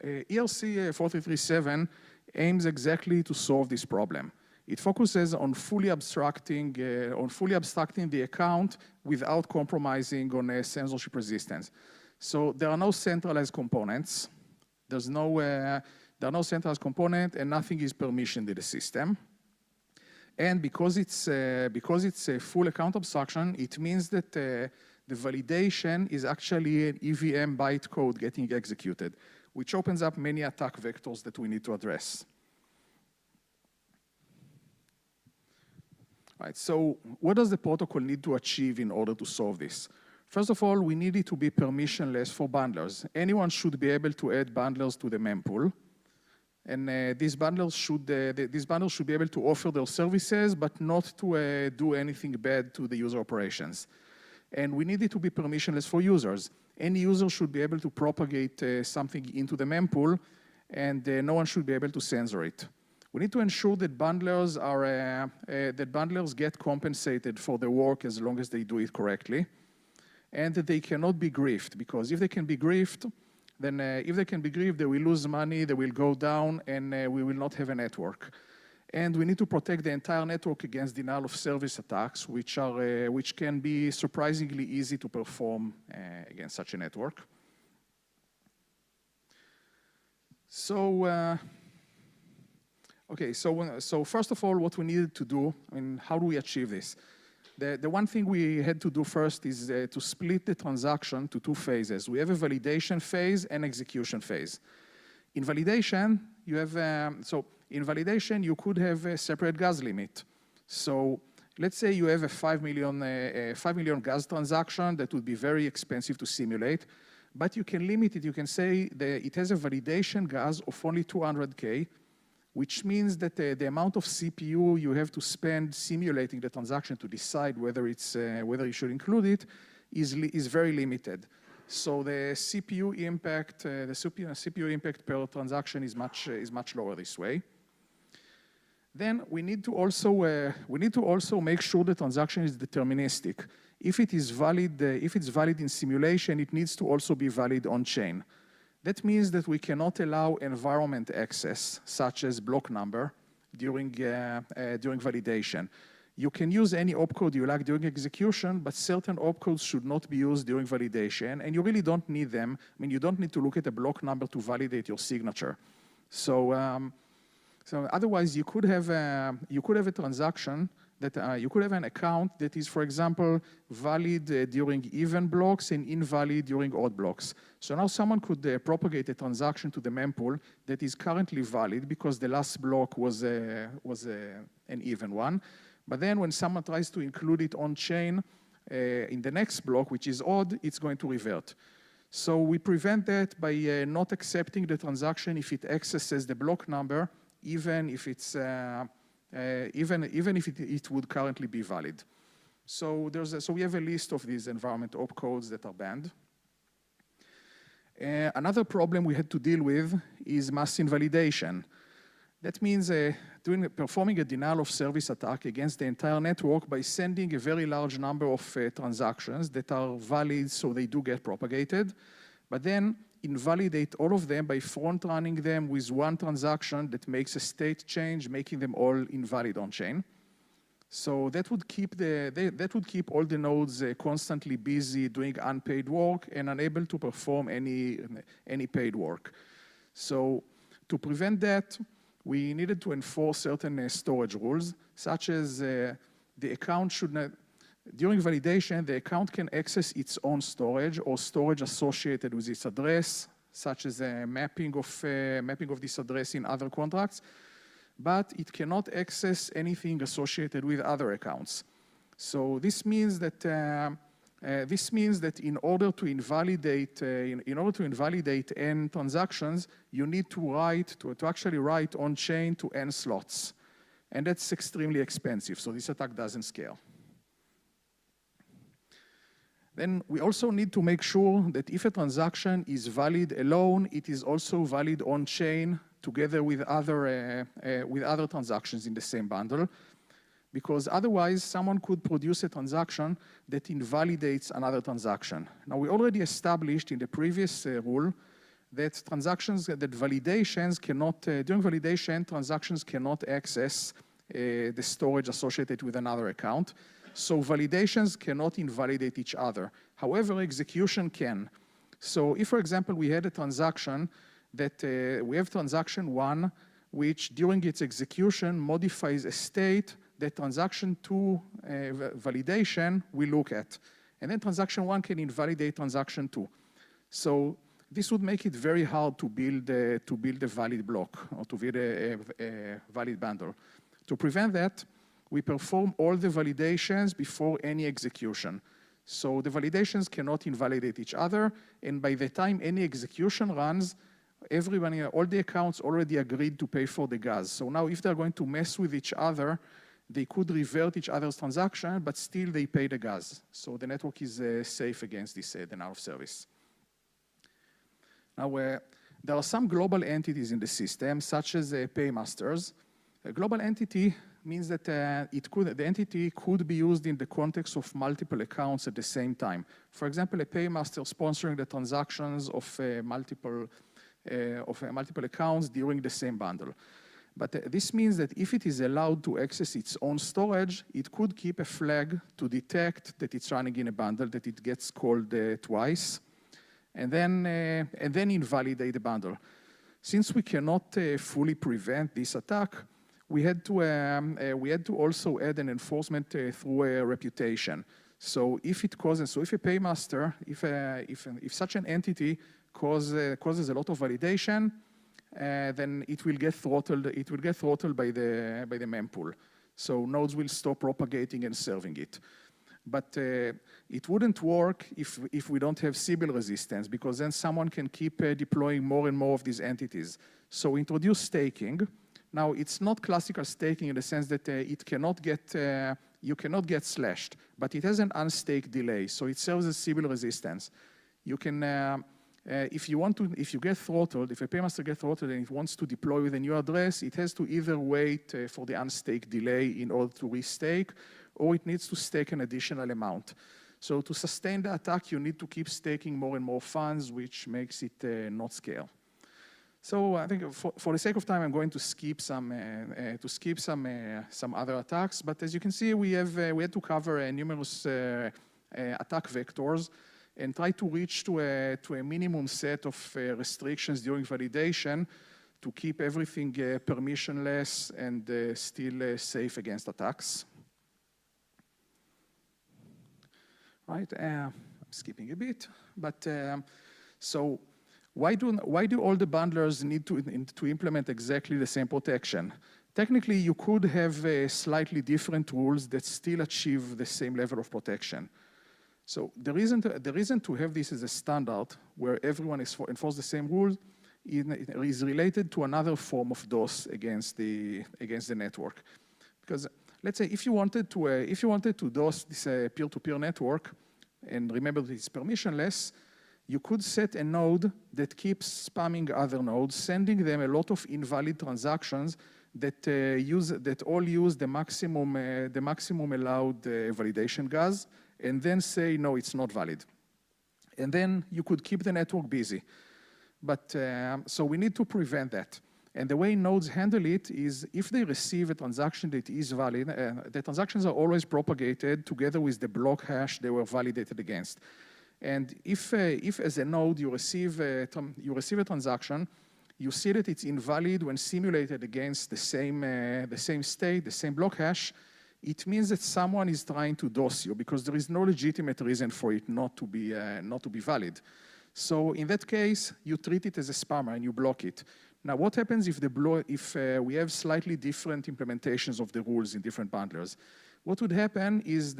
ERC 4337 aims exactly to solve this problem. It focuses on fully abstracting the account without compromising on censorship resistance. So there are no centralized components. There are no centralized component, and nothing is permissioned in the system. And because it's a full account abstraction, it means that the validation is actually an EVM bytecode getting executed, which opens up many attack vectors that we need to address. Right, so what does the protocol need to achieve in order to solve this? First of all, we need it to be permissionless for bundlers. Anyone should be able to add bundlers to the mempool. And these bundlers should be able to offer their services, but not to do anything bad to the user operations. And we need it to be permissionless for users. Any user should be able to propagate something into the mempool, and no one should be able to censor it. We need to ensure that bundlers get compensated for their work as long as they do it correctly, and that they cannot be griefed, because if they can be griefed, then they will lose money, they will go down, and we will not have a network. And we need to protect the entire network against denial of service attacks, which can be surprisingly easy to perform against such a network. So, so first of all, what we needed to do, how do we achieve this? The one thing we had to do first is to split the transaction to two phases. We have a validation phase and execution phase. In validation, you have, in validation, you could have a separate gas limit. So let's say you have a 5 million gas transaction that would be very expensive to simulate, but you can limit it. You can say that it has a validation gas of only 200K, which means that the amount of CPU you have to spend simulating the transaction to decide whether you should include it is very limited. So the CPU impact, CPU impact per transaction is much lower this way. Then we need to also make sure the transaction is deterministic. If it is valid, if it's valid in simulation, it needs to also be valid on chain. That means that we cannot allow environment access, such as block number, during validation. You can use any opcode you like during execution, but certain opcodes should not be used during validation, and you really don't need them. I mean, you don't need to look at a block number to validate your signature. So otherwise, you could have a transaction that you could have an account that is, for example, valid during even blocks and invalid during odd blocks. So now someone could propagate a transaction to the mempool that is currently valid because the last block was an even one. But then when someone tries to include it on chain in the next block, which is odd, it's going to revert. So we prevent that by not accepting the transaction if it accesses the block number, even if it's even if it would currently be valid. So so we have a list of these environment opcodes that are banned. Another problem we had to deal with is mass invalidation. That means performing a denial of service attack against the entire network by sending a very large number of transactions that are valid, so they do get propagated, but then invalidate all of them by front-running them with one transaction that makes a state change, making them all invalid on-chain. So that would keep all the nodes constantly busy doing unpaid work and unable to perform any paid work. So to prevent that, we needed to enforce certain storage rules, such as the account should not, during validation, the account can access its own storage or storage associated with its address, such as a mapping of this address in other contracts, but it cannot access anything associated with other accounts. So this means that in order to invalidate n transactions, you need to actually write on chain to n slots, and that's extremely expensive. So this attack doesn't scale. Then we also need to make sure that if a transaction is valid alone, it is also valid on chain together with other transactions in the same bundle, because otherwise someone could produce a transaction that invalidates another transaction. Now we already established in the previous rule that validations cannot, during validation, transactions cannot access the storage associated with another account. So validations cannot invalidate each other. However, execution can. So if, for example, we had a transaction that we have transaction 1, which during its execution modifies a state that transaction 2 validation we look at. And then transaction 1 can invalidate transaction 2. So this would make it very hard to build a valid block or to build a valid bundle. To prevent that, we perform all the validations before any execution. So the validations cannot invalidate each other, and by the time any execution runs, everyone, all the accounts already agreed to pay for the gas. So now if they're going to mess with each other, they could revert each other's transaction, but still they pay the gas. So the network is safe against this denial of service. Now, there are some global entities in the system, such as paymasters. A global entity means that the entity could be used in the context of multiple accounts at the same time. For example, a paymaster sponsoring the transactions of multiple accounts during the same bundle. But this means that if it is allowed to access its own storage, it could keep a flag to detect that it's running in a bundle, that it gets called twice, and then invalidate the bundle. Since we cannot fully prevent this attack, we had to also add an enforcement through a reputation. So if it causes, so if a paymaster, if such an entity causes a lot of validation, then it will get throttled. It will get throttled by the mempool. So nodes will stop propagating and serving it. But it wouldn't work if we don't have Sybil resistance, because then someone can keep deploying more and more of these entities. So introduce staking. Now, it's not classical staking in the sense that it cannot get, you cannot get slashed, but it has an unstaked delay, so it serves as Sybil resistance. You can, if you get throttled, if a paymaster gets throttled and it wants to deploy with a new address, it has to either wait for the unstaked delay in order to restake, or it needs to stake an additional amount. So to sustain the attack, you need to keep staking more and more funds, which makes it not scale. So I think for the sake of time, I'm going to skip some other attacks. But as you can see, we had to cover numerous attack vectors and try to reach to a minimum set of restrictions during validation to keep everything permissionless and still safe against attacks. Right, I'm skipping a bit, but so why do all the bundlers need to implement exactly the same protection? Technically, you could have slightly different rules that still achieve the same level of protection. So the reason to have this as a standard where everyone enforces the same rules is related to another form of DOS against the network. Because let's say if you wanted to DOS this peer-to-peer network, and remember that it's permissionless, you could set a node that keeps spamming other nodes, sending them a lot of invalid transactions that all use the maximum allowed validation gas, and then say no, it's not valid. And then you could keep the network busy. But so we need to prevent that. And the way nodes handle it is if they receive a transaction that is valid, the transactions are always propagated together with the block hash they were validated against. And if as a node you receive a transaction, you see that it's invalid when simulated against the same state, the same block hash, it means that someone is trying to DOS you because there is no legitimate reason for it not to be valid. So in that case, you treat it as a spammer and you block it. Now, what happens if we have slightly different implementations of the rules in different bundlers? What would happen is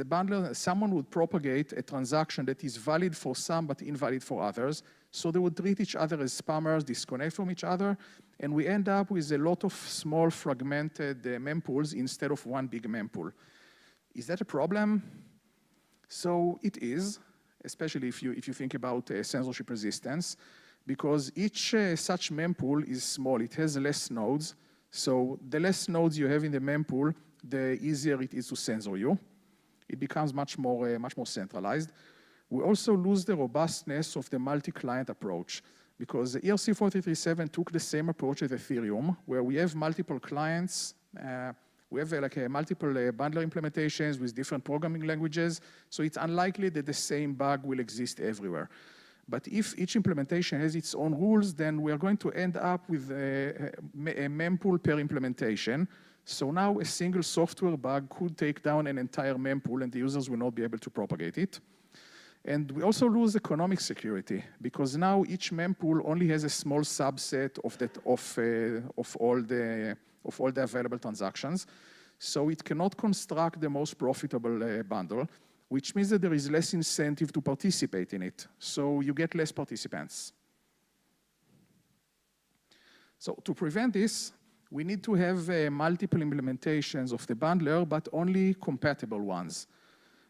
someone would propagate a transaction that is valid for some but invalid for others. So they would treat each other as spammers, disconnect from each other, and we end up with a lot of small fragmented mempools instead of one big mempool. Is that a problem? So it is, especially if you think about censorship resistance, because each such mempool is small. It has less nodes. So the less nodes you have in the mempool, the easier it is to censor you. It becomes much more centralized. We also lose the robustness of the multi-client approach, because the ERC 4337 took the same approach as Ethereum, where we have multiple clients. We have multiple bundler implementations with different programming languages, so it's unlikely that the same bug will exist everywhere. But if each implementation has its own rules, then we are going to end up with a mempool per implementation. So now a single software bug could take down an entire mempool and the users will not be able to propagate it. And we also lose economic security because now each mempool only has a small subset of all the available transactions. So it cannot construct the most profitable bundle, which means that there is less incentive to participate in it. So you get less participants. So to prevent this, we need to have multiple implementations of the bundler, but only compatible ones.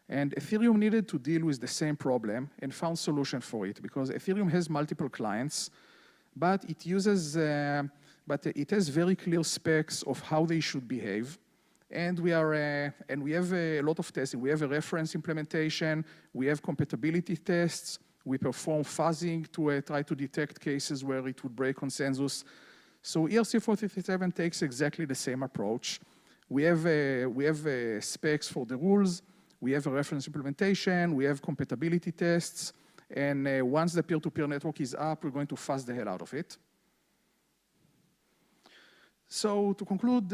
And Ethereum needed to deal with the same problem and found solution for it, because Ethereum has multiple clients, but it has very clear specs of how they should behave. And we have a lot of testing. We have a reference implementation. We have compatibility tests. We perform fuzzing to try to detect cases where it would break consensus. So ERC 4337 takes exactly the same approach. We have specs for the rules. We have a reference implementation. We have compatibility tests. And once the peer-to-peer network is up, we're going to fuzz the hell out of it. So to conclude,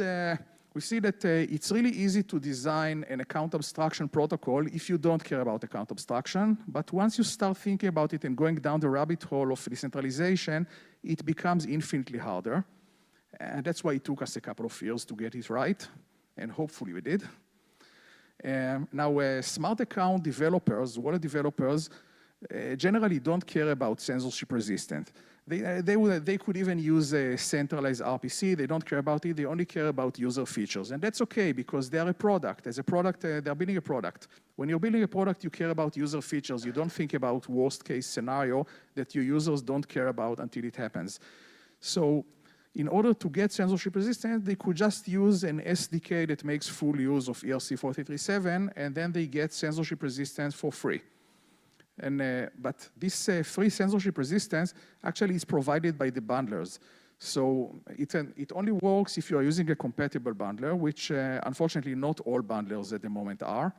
we see that it's really easy to design an account abstraction protocol if you don't care about account abstraction. But once you start thinking about it and going down the rabbit hole of decentralization, it becomes infinitely harder. And that's why it took us a couple of years to get it right. And hopefully we did. Now, smart account developers, wallet developers, generally don't care about censorship resistant. They could even use a centralized RPC. They don't care about it. They only care about user features. And that's okay, because they're a product. As a product, they're building a product. When you're building a product, you care about user features. You don't think about worst case scenario that your users don't care about until it happens. So in order to get censorship resistant, they could just use an SDK that makes full use of ERC-4037, and then they get censorship resistance for free. But this free censorship resistance actually is provided by the bundlers. So it only works if you are using a compatible bundler, which unfortunately not all bundlers at the moment are.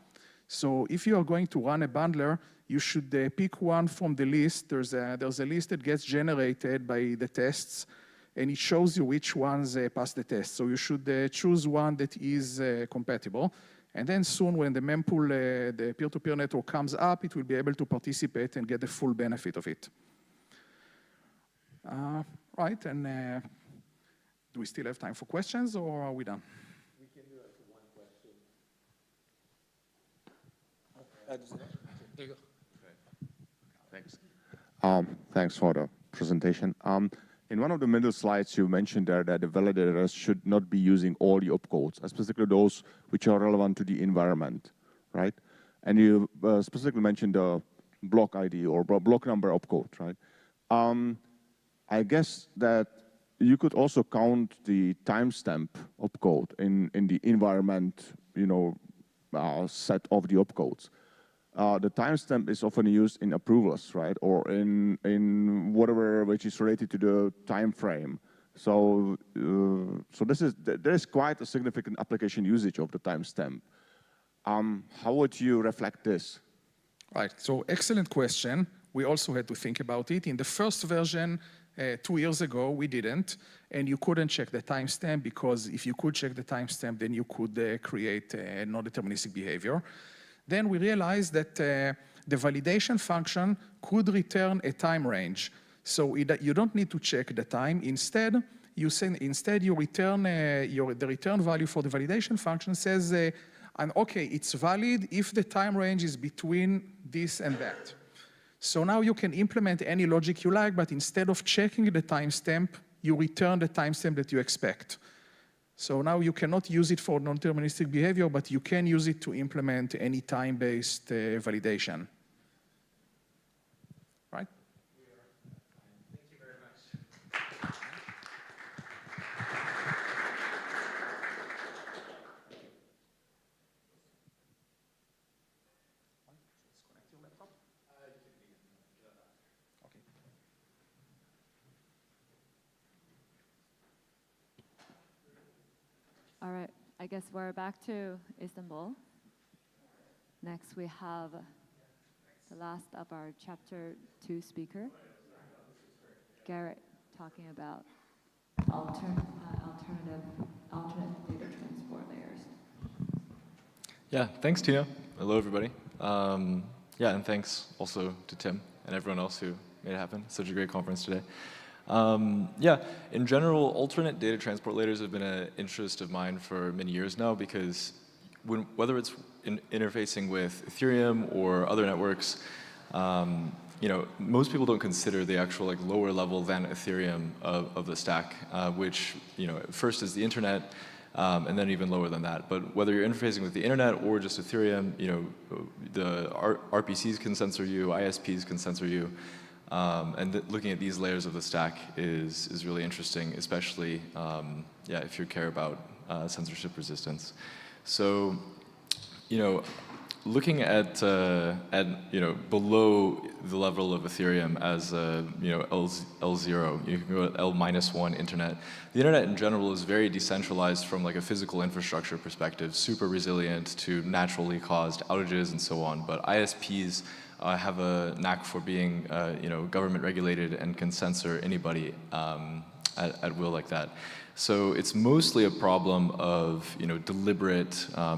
So if you are going to run a bundler, you should pick one from the list. There's a list that gets generated by the tests, and it shows you which ones pass the test. So you should choose one that is compatible. And then soon when the mempool, the peer-to-peer network comes up, it will be able to participate and get the full benefit of it. Right, and do we still have time for questions, or are we done? We can do one question. There you go. Thanks. Thanks for the presentation. In one of the middle slides, you mentioned there that the validators should not be using all the opcodes, specifically those which are relevant to the environment, right? And you specifically mentioned the block ID or block number opcode, right? I guess that you could also count the timestamp opcode in the environment, set of the opcodes. The timestamp is often used in approvals, right, or in whatever which is related to the time frame. So, there is quite a significant application usage of the timestamp. How would you reflect this? Right. So, excellent question. We also had to think about it. In the first version, 2 years ago, we didn't, and you couldn't check the timestamp, because if you could check the timestamp, then you could create non-deterministic behavior. Then we realized that the validation function could return a time range. So you don't need to check the time. Instead, you return the return value for the validation function says, okay, it's valid if the time range is between this and that. So now you can implement any logic you like, but instead of checking the timestamp, you return the timestamp that you expect. So now you cannot use it for non-deterministic behavior, but you can use it to implement any time-based validation. Right? Thank you very much. All right, I guess we're back to Istanbul. Next, we have the last of our chapter 2 speaker, Garrett, talking about alternate data transport layers. Yeah, thanks, Tina. Hello, everybody. Yeah, and thanks also to Tim and everyone else who made it happen. Such a great conference today. Yeah, in general, alternate data transport layers have been an interest of mine for many years now, because whether it's interfacing with Ethereum or other networks, most people don't consider the actual lower level than Ethereum of the stack, which first is the internet, and then even lower than that. But whether you're interfacing with the internet or just Ethereum, the RPCs can censor you, ISPs can censor you. And looking at these layers of the stack is really interesting, especially if you care about censorship resistance. So, looking at below the level of Ethereum as L0, you can go at L-1 internet. The internet in general is very decentralized from a physical infrastructure perspective, super resilient to naturally caused outages and so on. But ISPs have a knack for being government regulated and can censor anybody at will like that. So it's mostly a problem of deliberate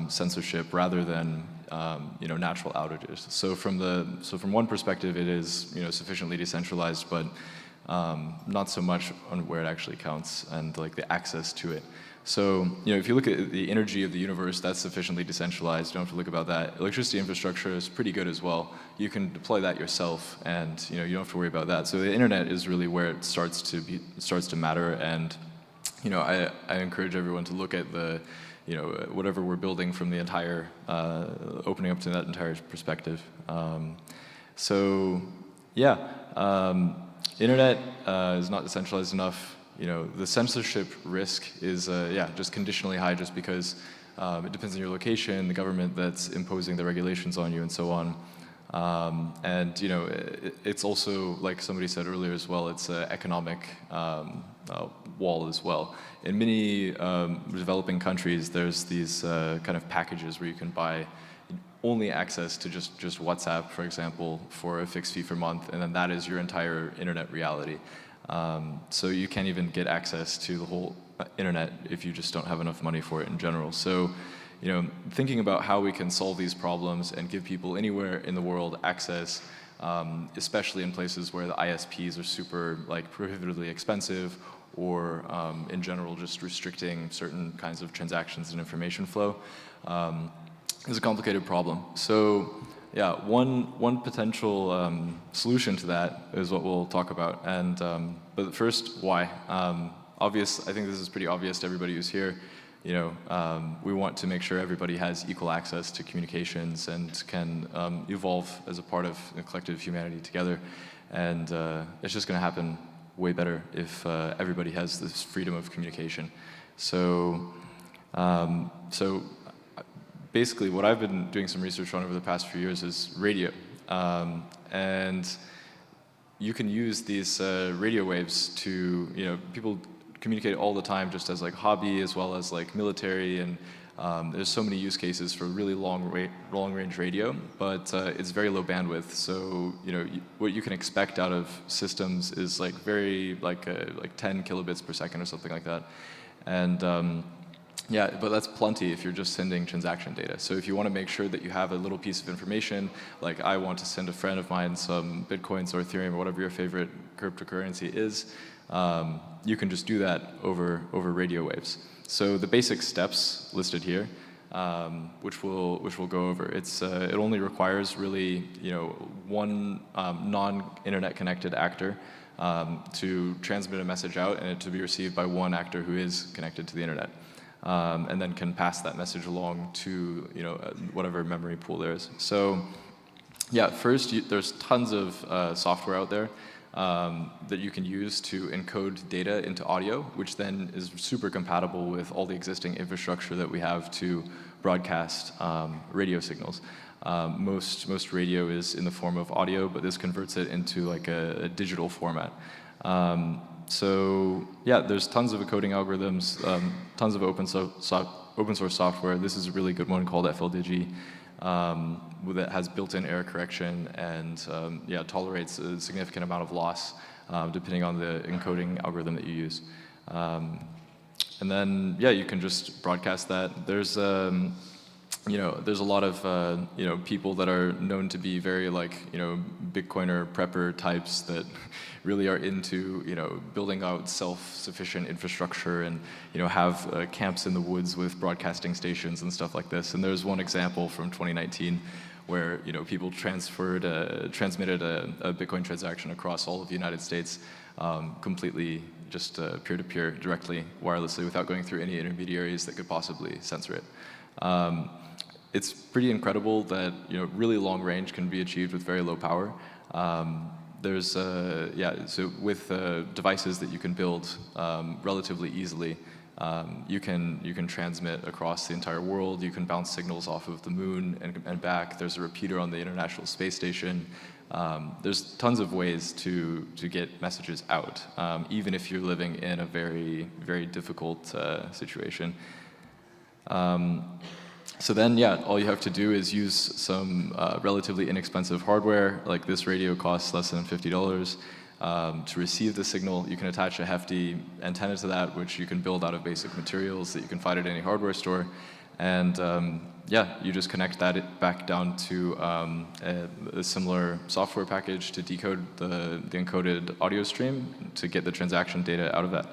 censorship rather than natural outages. So from one perspective, it is sufficiently decentralized, but not so much on where it actually counts and like the access to it. So if you look at the energy of the universe, that's sufficiently decentralized. You don't have to look about that. Electricity infrastructure is pretty good as well. You can deploy that yourself, and you don't have to worry about that. So the internet is really where it starts to matter. And I encourage everyone to look at the whatever we're building from the entire opening up to that entire perspective. Internet is not decentralized enough. The censorship risk is just conditionally high, just because it depends on your location, the government that's imposing the regulations on you, and so on. It's also, like somebody said earlier as well, it's an economic wall as well. In many developing countries, there's these kind of packages where you can buy only access to just WhatsApp, for example, for a fixed fee per month, and then that is your entire internet reality. So you can't even get access to the whole internet if you just don't have enough money for it in general. So, thinking about how we can solve these problems and give people anywhere in the world access, especially in places where the ISPs are super prohibitively expensive, or in general just restricting certain kinds of transactions and information flow, is a complicated problem. So yeah, one potential solution to that is what we'll talk about. And but first, why? I think this is pretty obvious to everybody who's here. We want to make sure everybody has equal access to communications and can evolve as a part of a collective humanity together. And it's just going to happen way better if everybody has this freedom of communication. So basically, what I've been doing some research on over the past few years is radio. And you can use these radio waves to, people communicate all the time just as hobby as well as military, and there's so many use cases for really long range radio, but it's very low bandwidth. So what you can expect out of systems is very 10 kilobits per second or something like that. And yeah, but that's plenty if you're just sending transaction data. So if you want to make sure that you have a little piece of information, like I want to send a friend of mine some Bitcoins or Ethereum or whatever your favorite cryptocurrency is, you can just do that over radio waves. So the basic steps listed here, which we'll go over. It only requires really one non-internet connected actor to transmit a message out, and it to be received by one actor who is connected to the internet. And then can pass that message along to whatever memory pool there is. So yeah, first there's tons of software out there that you can use to encode data into audio, which then is super compatible with all the existing infrastructure that we have to broadcast radio signals. Most radio is in the form of audio, but this converts it into a digital format. So yeah, there's tons of encoding algorithms, tons of open source software. This is a really good one called FLDigi that has built-in error correction and tolerates a significant amount of loss depending on the encoding algorithm that you use. And then you can just broadcast that. There's there's a lot of people that are known to be very Bitcoiner prepper types that really are into building out self-sufficient infrastructure and have camps in the woods with broadcasting stations and stuff like this. And there's one example from 2019 where people transmitted a Bitcoin transaction across all of the United States completely just peer-to-peer directly wirelessly without going through any intermediaries that could possibly censor it. It's pretty incredible that really long range can be achieved with very low power. There's so with devices that you can build relatively easily, you can transmit across the entire world. You can bounce signals off of the moon and back. There's a repeater on the International Space Station. There's tons of ways to get messages out, even if you're living in a very, very difficult situation. So then, all you have to do is use some relatively inexpensive hardware. Like this radio costs less than $50. to receive the signal. You can attach a hefty antenna to that, which you can build out of basic materials that you can find at any hardware store. And yeah, you just connect that back down to a similar software package to decode the encoded audio stream to get the transaction data out of that.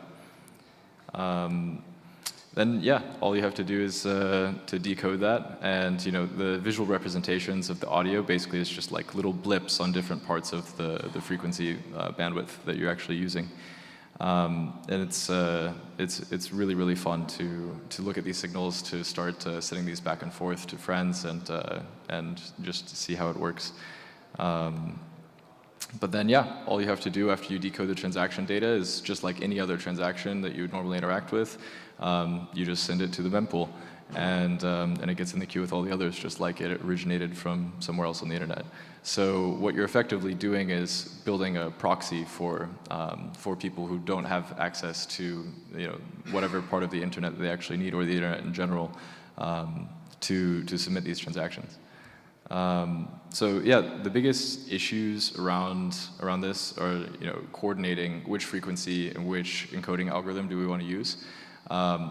Then yeah, all you have to do is to decode that, and the visual representations of the audio basically is just like little blips on different parts of the frequency bandwidth that you're actually using. And it's really, really fun to look at these signals, to start sending these back and forth to friends and just to see how it works. But then, yeah, all you have to do after you decode the transaction data is just like any other transaction that you would normally interact with. You just send it to the mempool, and it gets in the queue with all the others, just like it originated from somewhere else on the internet. So what you're effectively doing is building a proxy for people who don't have access to whatever part of the internet they actually need, or the internet in general, to submit these transactions. So yeah, the biggest issues around this are coordinating which frequency and which encoding algorithm do we want to use.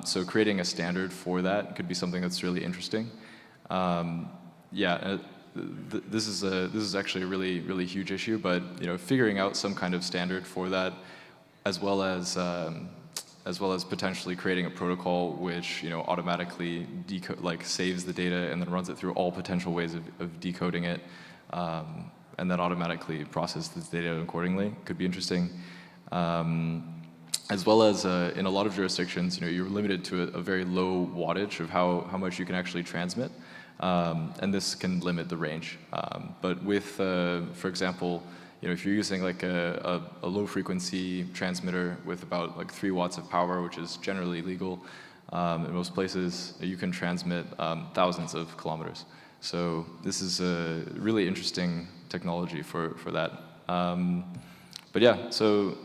So creating a standard for that could be something that's really interesting. Yeah, this is actually a really, really huge issue, but figuring out some kind of standard for that, as well as potentially creating a protocol which automatically saves the data and then runs it through all potential ways of decoding it, and then automatically processes the data accordingly could be interesting. As well as in a lot of jurisdictions, you're limited to a very low wattage of how much you can actually transmit, and this can limit the range. But with, for example, if you're using like a low frequency transmitter with about like 3 watts of power, which is generally legal in most places, you can transmit thousands of kilometers. So this is a really interesting technology for that. But yeah, so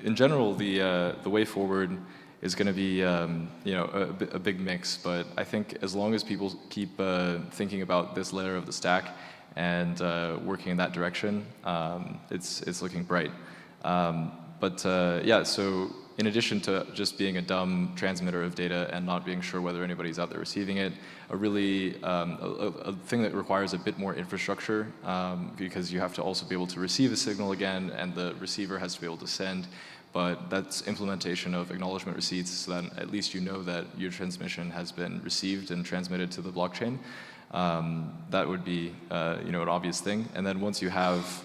in general, the way forward is going to be a big mix. But I think as long as people keep thinking about this layer of the stack and working in that direction, it's looking bright. But yeah, so in addition to just being a dumb transmitter of data and not being sure whether anybody's out there receiving it, a thing that requires a bit more infrastructure, because you have to also be able to receive a signal again, and the receiver has to be able to send. But that's implementation of acknowledgement receipts, so that at least you know that your transmission has been received and transmitted to the blockchain. That would be an obvious thing. And then once you have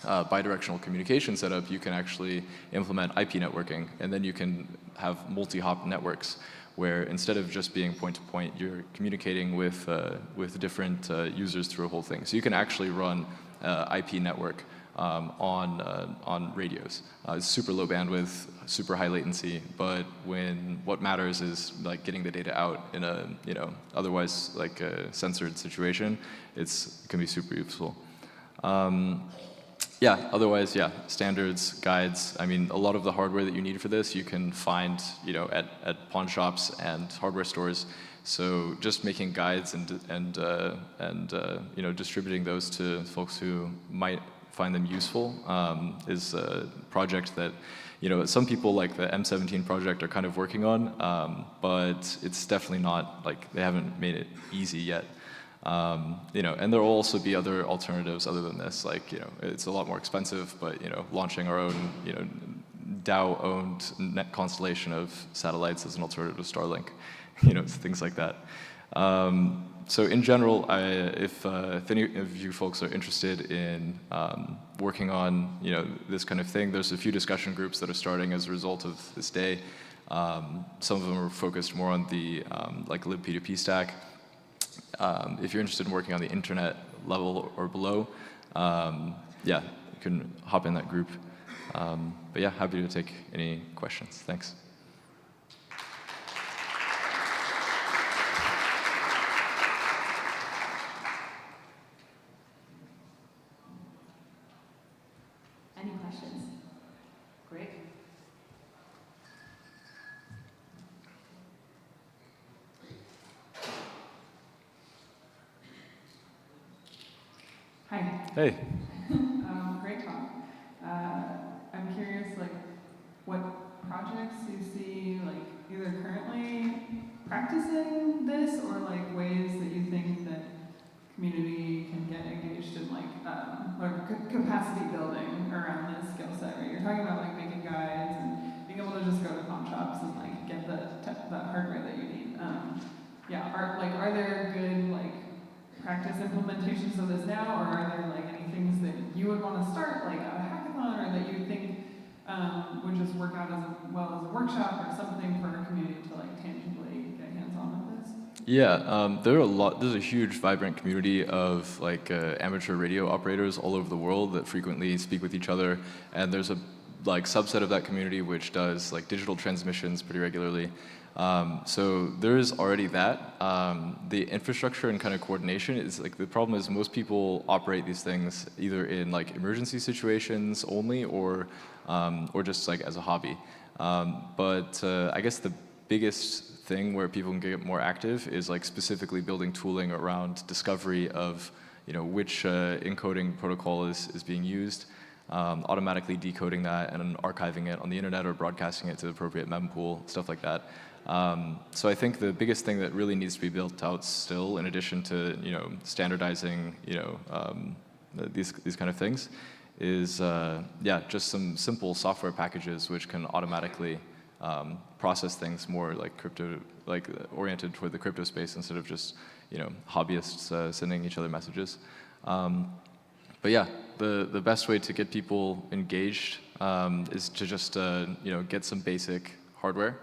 bidirectional communication set up, you can actually implement IP networking, and then you can have multi-hop networks where instead of just being point-to-point, you're communicating with different users through a whole thing. So you can actually run IP network on radios. It's super low bandwidth, super high latency, but what matters is like getting the data out in a otherwise like a censored situation. It can be super useful. Yeah, otherwise, yeah, standards, guides. I mean, a lot of the hardware that you need for this, you can find, at pawn shops and hardware stores. So just making guides and distributing those to folks who might find them useful is a project that, some people like the M17 project are kind of working on, but it's definitely not like they haven't made it easy yet. And there will also be other alternatives other than this, like, it's a lot more expensive, but, launching our own, DAO-owned net constellation of satellites as an alternative to Starlink, things like that. So in general, if any of you folks are interested in working on, this kind of thing, there's a few discussion groups that are starting as a result of this day. Some of them are focused more on the like libp2p stack. If you're interested in working on the internet level or below, yeah, you can hop in that group. But yeah, happy to take any questions. Thanks. Any questions? Great. Hi. Hey. Great talk. I'm practicing this, or like ways that you think that community can get engaged in like or capacity building around this skill set, right? You're talking about like making guides and being able to just go to pawn shops and like get the hardware that you need. Yeah, are there good like practice implementations of this now, or are there like any things that you would want to start like a hackathon, or that you think would just work out as well as a workshop or something for a community to like tangibly get hands-on with this? Yeah, there's a huge vibrant community of like amateur radio operators all over the world that frequently speak with each other, and there's a like subset of that community which does like digital transmissions pretty regularly. So there is already that. The infrastructure and kind of coordination is like, the problem is most people operate these things either in like emergency situations only, or just like as a hobby. But I guess the biggest thing where people can get more active is like specifically building tooling around discovery of, you know, which encoding protocol is being used, automatically decoding that and then archiving it on the internet or broadcasting it to the appropriate mempool, stuff like that. So I think the biggest thing that really needs to be built out still, in addition to, you know, standardizing, you know, these kind of things, is yeah, just some simple software packages which can automatically process things more like crypto, like oriented toward the crypto space instead of just, you know, hobbyists sending each other messages. But yeah, the best way to get people engaged is to just you know, get some basic hardware,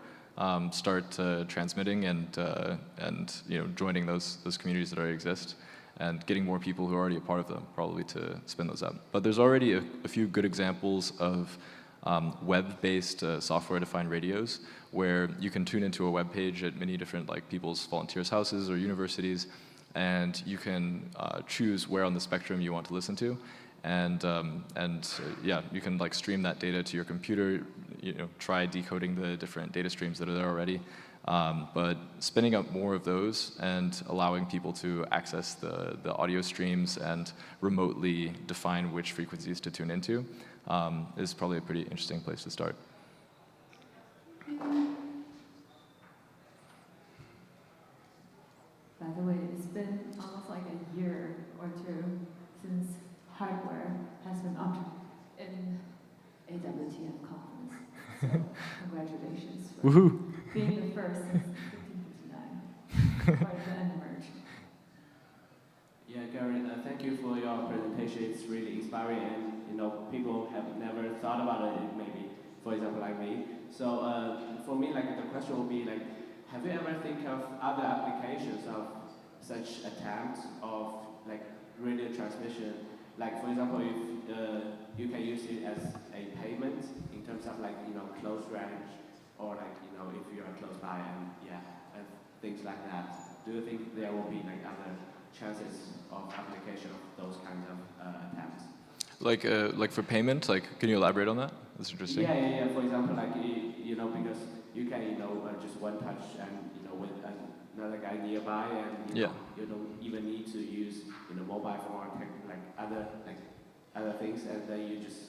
start transmitting and you know, joining those communities that already exist, and getting more people who are already a part of them probably to spin those up. But there's already a few good examples of web-based software-defined radios where you can tune into a web page at many different like people's volunteers' houses or universities, and you can choose where on the spectrum you want to listen to, and yeah, you can like stream that data to your computer, you know, try decoding the different data streams that are there already. But spinning up more of those and allowing people to access the audio streams and remotely define which frequencies to tune into is probably a pretty interesting place to start. By the way, it's been almost like a year or two since hardware has been offered in AWTF conference. So congratulations for being the first since 1559. Right then emerged. Yeah, Garrett, thank you for your presentation. It's really inspiring, and you know, people have never thought about it. Maybe, for example, like me. So for me, like the question would be like, have you ever think of other applications of such attempts of like radio transmission? Like for example, if you can use it as a payment in terms of like, you know, close range, or like, you know, if you are close by, and yeah, and things like that. Do you think there will be like other chances of application of those kinds of attempts? Like for payment, like, can you elaborate on that? That's interesting. Yeah. For example, like, you know, because you can, you know, just one touch and, you know, with another guy nearby, and you know, you don't even need to use, you know, mobile phone or other things, and then you just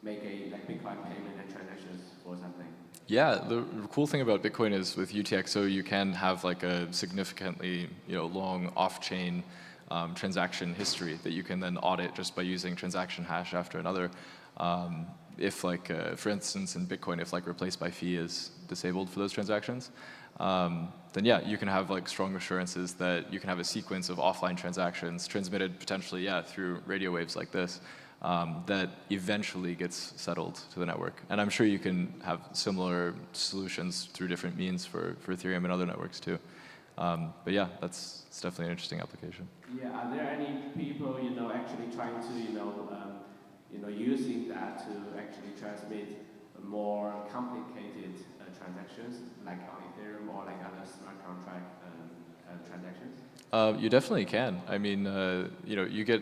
make a like Bitcoin payment and transactions or something. Yeah, the cool thing about Bitcoin is with UTXO you can have like a significantly, you know, long off-chain transaction history that you can then audit just by using transaction hash after another. If like, for instance, in Bitcoin, if like replaced by fee is disabled for those transactions, then yeah, you can have like strong assurances that you can have a sequence of offline transactions transmitted potentially, yeah, through radio waves like this, that eventually gets settled to the network. And I'm sure you can have similar solutions through different means for Ethereum and other networks too. But yeah, it's definitely an interesting application. Yeah, are there any people, you know, actually trying to, you know, using that to actually transmit more complicated transactions, like on Ethereum or like other smart contract transactions? You definitely can. I mean, you know, you get,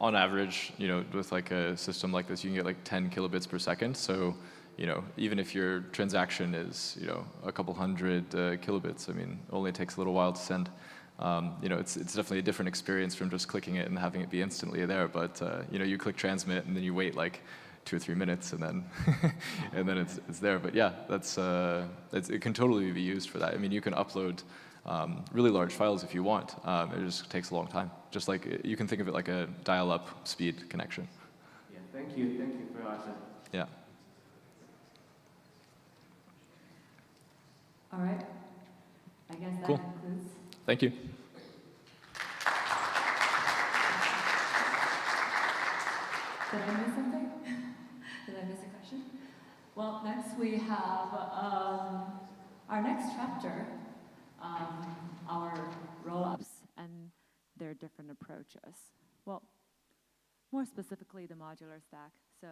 on average, you know, with like a system like this, you can get like 10 kilobits per second. So, you know, even if your transaction is, you know, a couple hundred kilobits, I mean, it only takes a little while to send. You know, it's definitely a different experience from just clicking it and having it be instantly there. But you know, you click transmit and then you wait like 2 or 3 minutes and then and then it's there. But yeah, that's it can totally be used for that. I mean, you can upload really large files if you want. It just takes a long time. Just like, you can think of it like a dial-up speed connection. Yeah, thank you for your answer. Yeah. All right. I guess that Cool. concludes. Thank you. Did I miss something? Did I miss a question? Well, next we have our next chapter, our rollups and their different approaches. Well, more specifically, the modular stack. So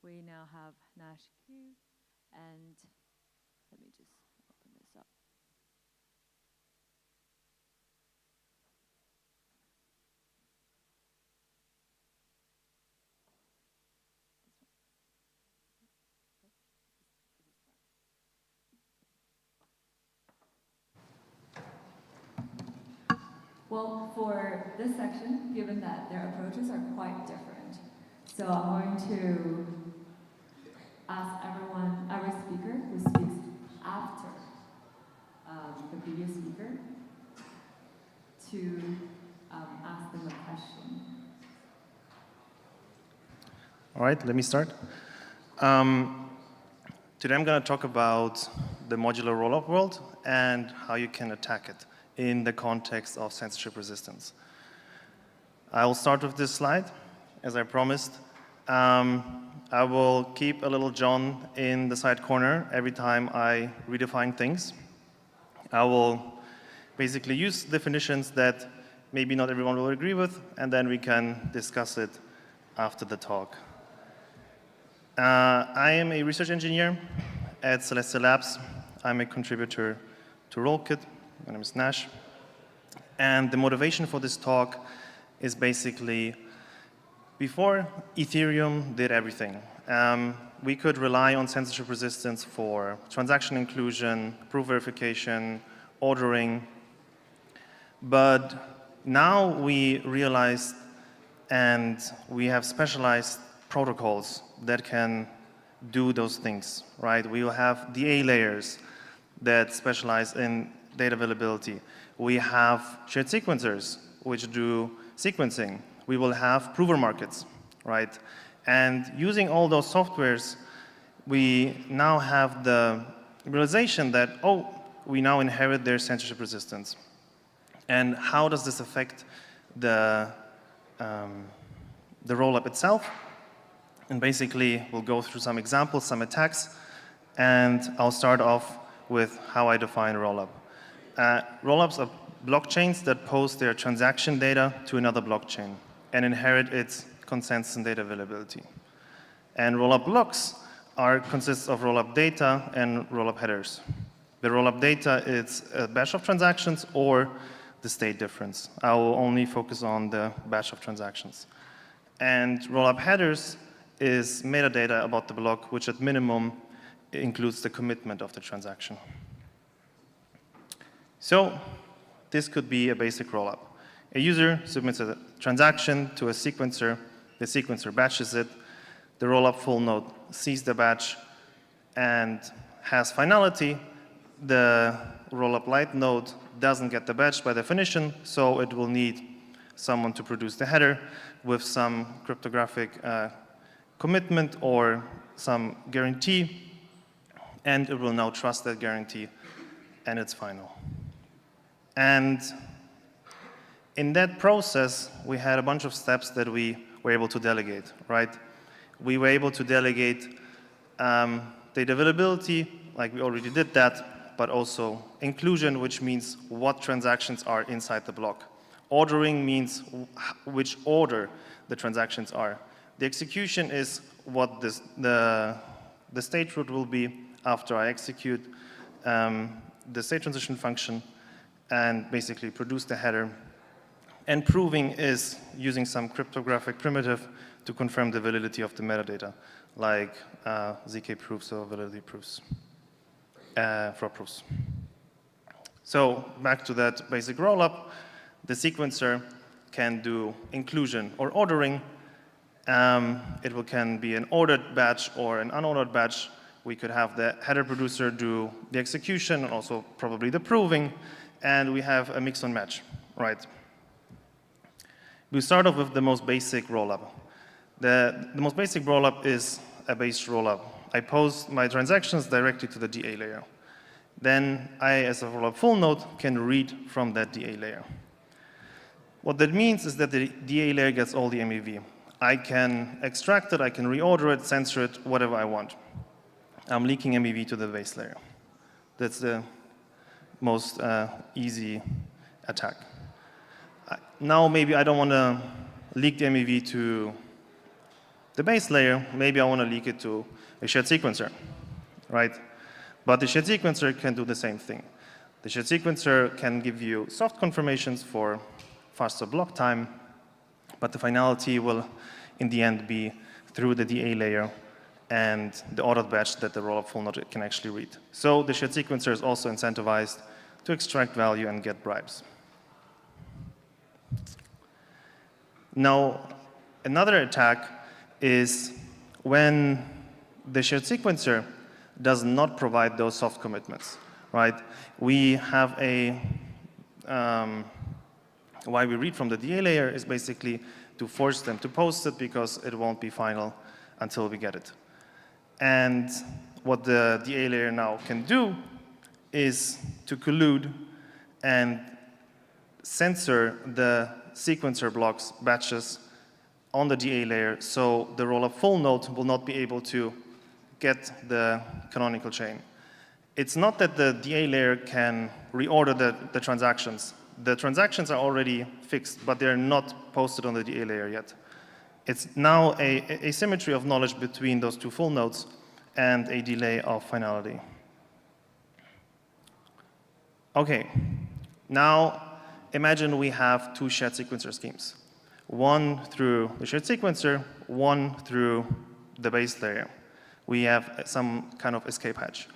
we now have Nashqueue, and let me just open this up. Well, for this section, given that their approaches are quite different, so I'm going to ask every speaker who speaks after the previous speaker to ask them a question. All right, let me start. Today I'm going to talk about the modular rollup world and how you can attack it in the context of censorship resistance. I will start with this slide, as I promised. I will keep a little John in the side corner every time I redefine things. I will basically use definitions that maybe not everyone will agree with, and then we can discuss it after the talk. I am a research engineer at Celestial Labs. I'm a contributor to Rollkit. My name is Nash. And the motivation for this talk is basically, before Ethereum did everything, we could rely on censorship resistance for transaction inclusion, proof verification, ordering. But now we realized, and we have specialized protocols that can do those things, right? We will have DA layers that specialize in data availability. We have shared sequencers, which do sequencing. We will have prover markets, right? And using all those softwares, we now have the realization that, oh, we now inherit their censorship resistance. And how does this affect the rollup itself? And basically, we'll go through some examples, some attacks, and I'll start off with how I define rollup. Rollups are blockchains that post their transaction data to another blockchain and inherit its consensus and data availability. And rollup blocks consists of rollup data and rollup headers. The rollup data is a batch of transactions or the state difference. I will only focus on the batch of transactions. And rollup headers is metadata about the block, which at minimum includes the commitment of the transaction. So this could be a basic rollup. A user submits a transaction to a sequencer. The sequencer batches it. The rollup full node sees the batch and has finality. The rollup light node doesn't get the batch by definition, so it will need someone to produce the header with some cryptographic commitment or some guarantee, and it will now trust that guarantee, and it's final. And in that process, we had a bunch of steps that we were able to delegate, right? We were able to delegate data availability, like we already did that, but also inclusion, which means what transactions are inside the block. Ordering means which order the transactions are. The execution is what the state root will be after I execute the state transition function and basically produce the header. And proving is using some cryptographic primitive to confirm the validity of the metadata, like ZK proofs or validity proofs, fraud proofs. So back to that basic rollup, the sequencer can do inclusion or ordering. It can be an ordered batch or an unordered batch. We could have the header producer do the execution, also probably the proving, and we have a mix and match, right? We start off with the most basic rollup. The most basic rollup is a base rollup. I post my transactions directly to the DA layer. Then I, as a rollup full node, can read from that DA layer. What that means is that the DA layer gets all the MEV. I can extract it, I can reorder it, censor it, whatever I want. I'm leaking MEV to the base layer. That's the most easy attack. Now maybe I don't want to leak the MEV to the base layer. Maybe I want to leak it to a shared sequencer, right? But the shared sequencer can do the same thing. The shared sequencer can give you soft confirmations for faster block time, but the finality will, in the end, be through the DA layer and the ordered batch that the rollup full node can actually read. So the shared sequencer is also incentivized to extract value and get bribes. Now, another attack is when the shared sequencer does not provide those soft commitments, right? We have a, why we read from the DA layer is basically to force them to post it because it won't be final until we get it. And what the DA layer now can do is to collude and censor the sequencer blocks batches on the DA layer, so the rollup full node will not be able to get the canonical chain. It's not that the DA layer can reorder the transactions. The transactions are already fixed, but they're not posted on the DA layer yet. It's now a asymmetry of knowledge between those two full nodes and a delay of finality. Okay, now imagine we have two shared sequencer schemes. One through the shared sequencer, one through the base layer. We have some kind of escape hatch.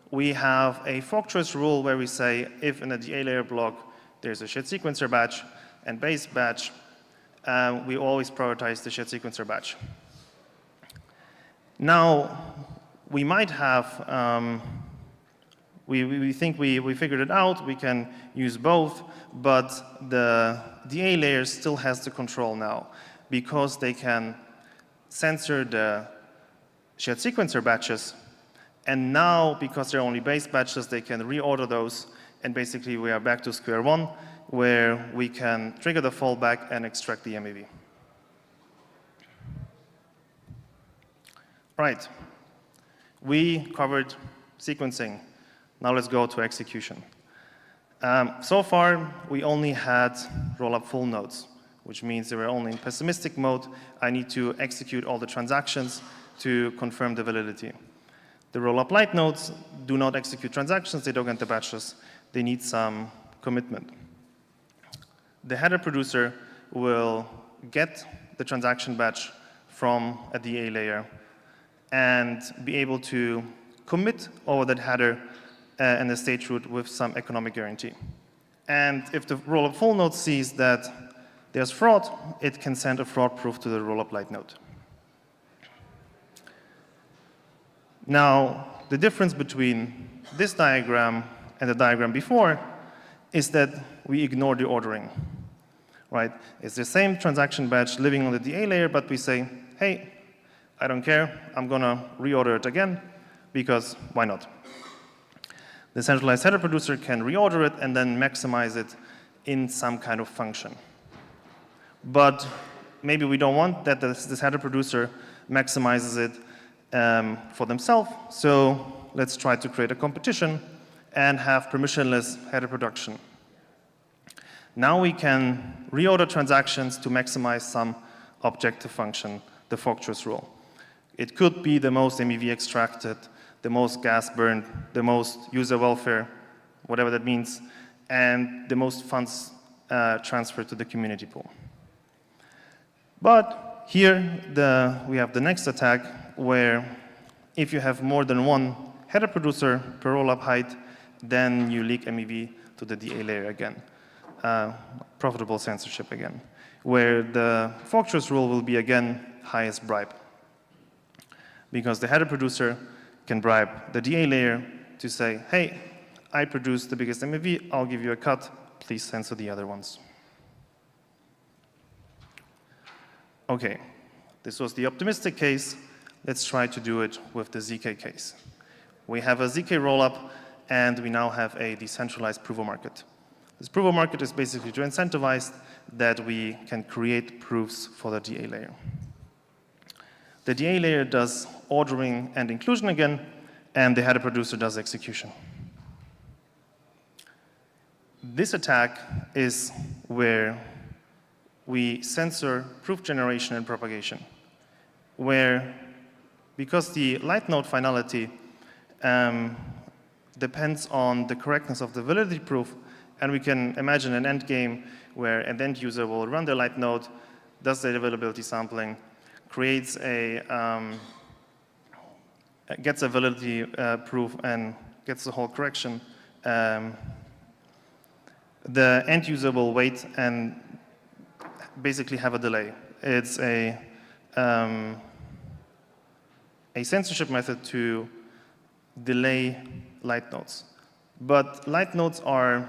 We have a fork choice rule where we say if in a DA layer block there's a shared sequencer batch and base batch, we always prioritize the shared sequencer batch. Now, we might have, we think we figured it out, we can use both, but the DA layer still has the control now because they can censor the shared sequencer batches, and now, because they're only base batches, they can reorder those, and basically we are back to square one, where we can trigger the fallback and extract the MEV. Right, we covered sequencing. Now let's go to execution. So far, we only had rollup full nodes, which means they were only in pessimistic mode. I need to execute all the transactions to confirm the validity. The rollup light nodes do not execute transactions, they don't get the batches. They need some commitment. The header producer will get the transaction batch from a DA layer and be able to commit over that header and the state root with some economic guarantee. And if the rollup full node sees that there's fraud, it can send a fraud proof to the rollup light node. Now, the difference between this diagram and the diagram before is that we ignore the ordering, right? It's the same transaction batch living on the DA layer, but we say, hey, I don't care, I'm gonna reorder it again, because why not? The centralized header producer can reorder it and then maximize it in some kind of function. But maybe we don't want that this header producer maximizes it for themselves, so let's try to create a competition and have permissionless header production. Now we can reorder transactions to maximize some objective function, the fork choice rule. It could be the most MEV extracted, the most gas burned, the most user welfare, whatever that means, and the most funds transferred to the community pool. But here we have the next attack where if you have more than one header producer per rollup height, then you leak MEV to the DA layer again. Profitable censorship again, where the fork choice rule will be again highest bribe. Because the header producer can bribe the DA layer to say, hey, I produce the biggest MEV, I'll give you a cut, please censor the other ones. Okay, this was the optimistic case. Let's try to do it with the ZK case. We have a ZK rollup, and we now have a decentralized proof of market. This proof of market is basically to incentivize that we can create proofs for the DA layer. The DA layer does ordering and inclusion again, and the header producer does execution. This attack is where we censor proof generation and propagation, where, because the light node finality depends on the correctness of the validity proof, and we can imagine an end game where an end user will run the light node, does the availability sampling, creates a, gets a validity proof and gets the whole correction. The end user will wait and basically have a delay. It's a censorship method to delay light nodes. But light nodes are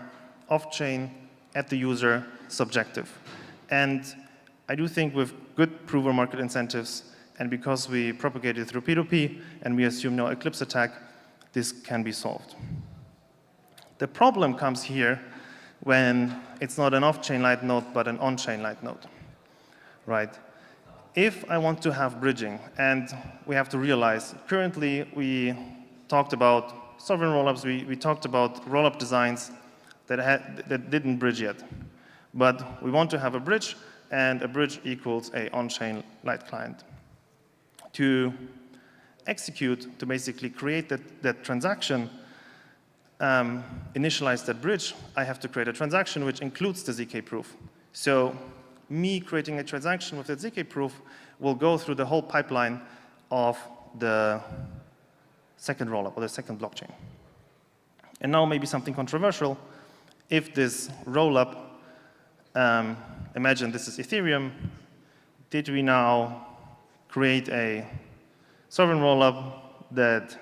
off-chain, at the user, subjective. And I do think with good proof of market incentives, and because we propagate it through P2P, and we assume no eclipse attack, this can be solved. The problem comes here when it's not an off-chain light node, but an on-chain light node, right? If I want to have bridging, and we have to realize, currently we talked about sovereign rollups, we talked about rollup designs that didn't bridge yet. But we want to have a bridge, and a bridge equals a on-chain light client. To execute, to basically create that transaction, initialize that bridge, I have to create a transaction which includes the ZK proof. So me creating a transaction with the ZK proof will go through the whole pipeline of the second rollup or the second blockchain. And now maybe something controversial. If this rollup, imagine this is Ethereum, did we now create a sovereign rollup that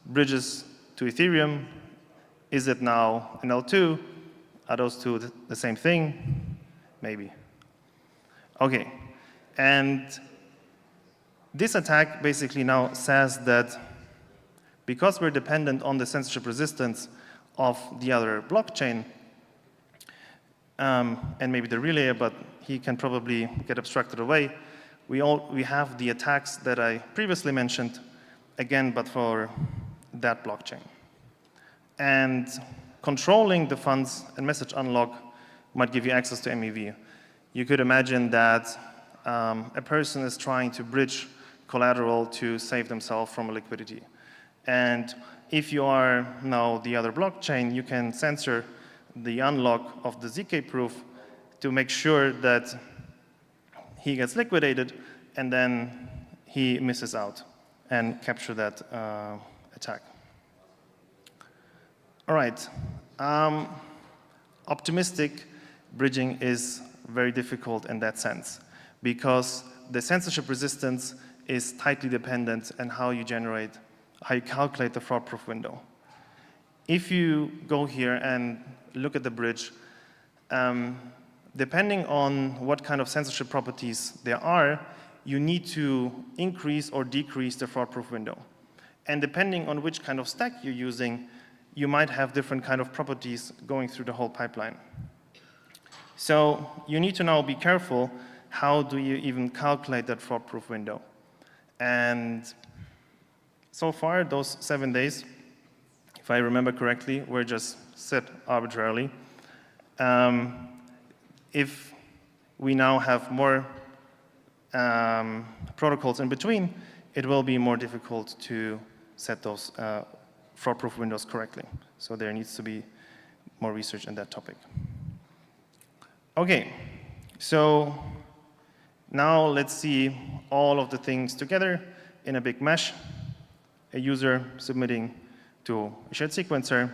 bridges to Ethereum? Is it now an L2? Are those two the same thing? Maybe. Okay, and this attack basically now says that because we're dependent on the censorship resistance of the other blockchain, and maybe the relay, but he can probably get abstracted away, we have the attacks that I previously mentioned, again, but for that blockchain. And controlling the funds and message unlock might give you access to MEV. You could imagine that a person is trying to bridge collateral to save themselves from a liquidity. And if you are now the other blockchain, you can censor the unlock of the ZK proof to make sure that he gets liquidated, and then he misses out and capture that attack. All right. Optimistic bridging is very difficult in that sense because the censorship resistance is tightly dependent on how you calculate the fraud-proof window. If you go here and look at the bridge, depending on what kind of censorship properties there are, you need to increase or decrease the fraud-proof window. And depending on which kind of stack you're using, you might have different kind of properties going through the whole pipeline. So you need to now be careful, how do you even calculate that fraud-proof window? And so far, those 7 days, if I remember correctly, were just set arbitrarily. If we now have more protocols in between, it will be more difficult to set those fraud-proof windows correctly. So there needs to be more research on that topic. Okay, so now let's see all of the things together in a big mesh. A user submitting to a shared sequencer,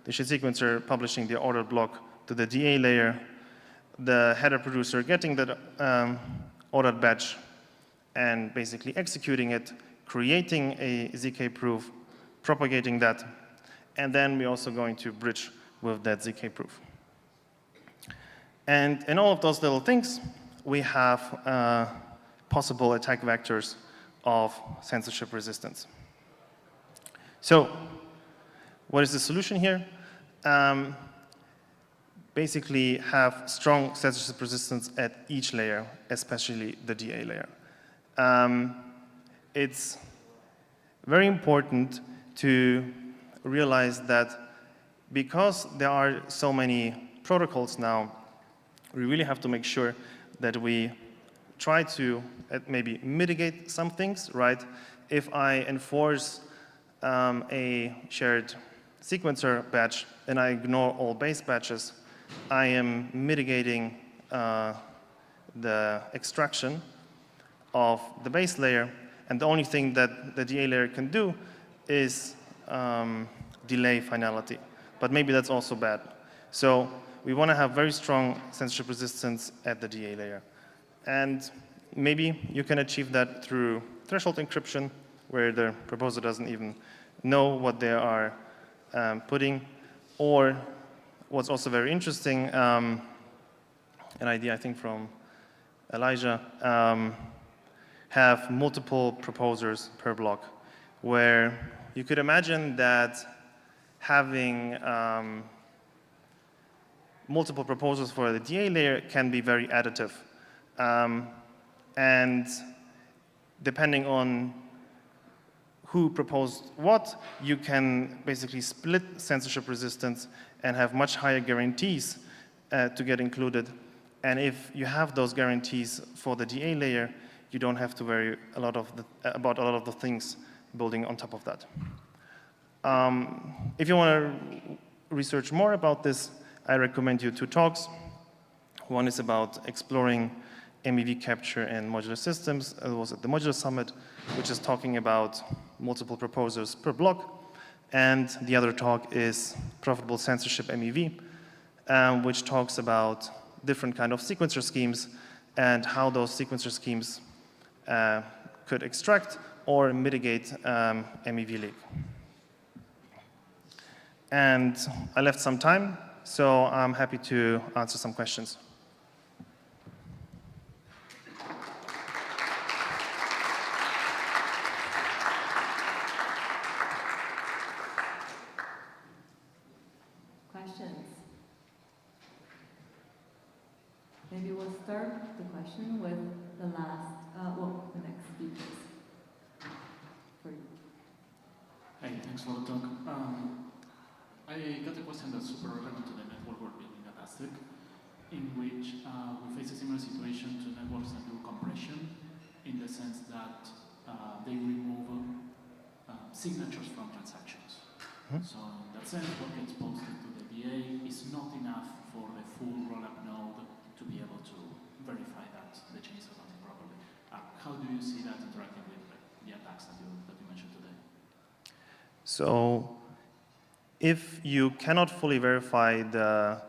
the shared sequencer publishing the ordered block to the DA layer, the header producer getting the ordered batch and basically executing it, creating a ZK proof, propagating that, And then we're also going to bridge with that ZK proof. And in all of those little things, we have possible attack vectors of censorship resistance. So what is the solution here? Basically have strong censorship resistance at each layer, especially the DA layer. It's very important to realize that because there are so many protocols now, we really have to make sure that we try to maybe mitigate some things, right? If I enforce a shared sequencer batch and I ignore all base batches, I am mitigating the extraction of the base layer, and the only thing that the DA layer can do is delay finality. But maybe that's also bad. So we want to have very strong censorship resistance at the DA layer. And maybe you can achieve that through threshold encryption, where the proposer doesn't even know what they are putting. Or what's also very interesting, an idea I think from Elijah, have multiple proposers per block, where you could imagine that having multiple proposals for the DA layer can be very additive. And depending on who proposed what, you can basically split censorship resistance and have much higher guarantees to get included. And if you have those guarantees for the DA layer, you don't have to worry about a lot of the things building on top of that. If you want to research more about this, I recommend you 2 talks. One is about exploring MEV capture in modular systems. It was at the Modular Summit, which is talking about multiple proposers per block. And the other talk is Profitable Censorship MEV, which talks about different kind of sequencer schemes and how those sequencer schemes could extract or mitigate MEV leak. And I left some time, so I'm happy to answer some questions. Questions? Maybe we'll start the question with the last, the next speakers. Hey, thanks for the talk. I got a question that's super relevant to the network we're building at Aztec, in which we face a similar situation to networks that do compression, in the sense that they remove signatures from transactions. So in that sense, what gets posted to the DA is not enough for the full rollup node to be able to verify that the chains are running properly. How do you see that interacting with the attacks that you mentioned today? So if you cannot fully verify the,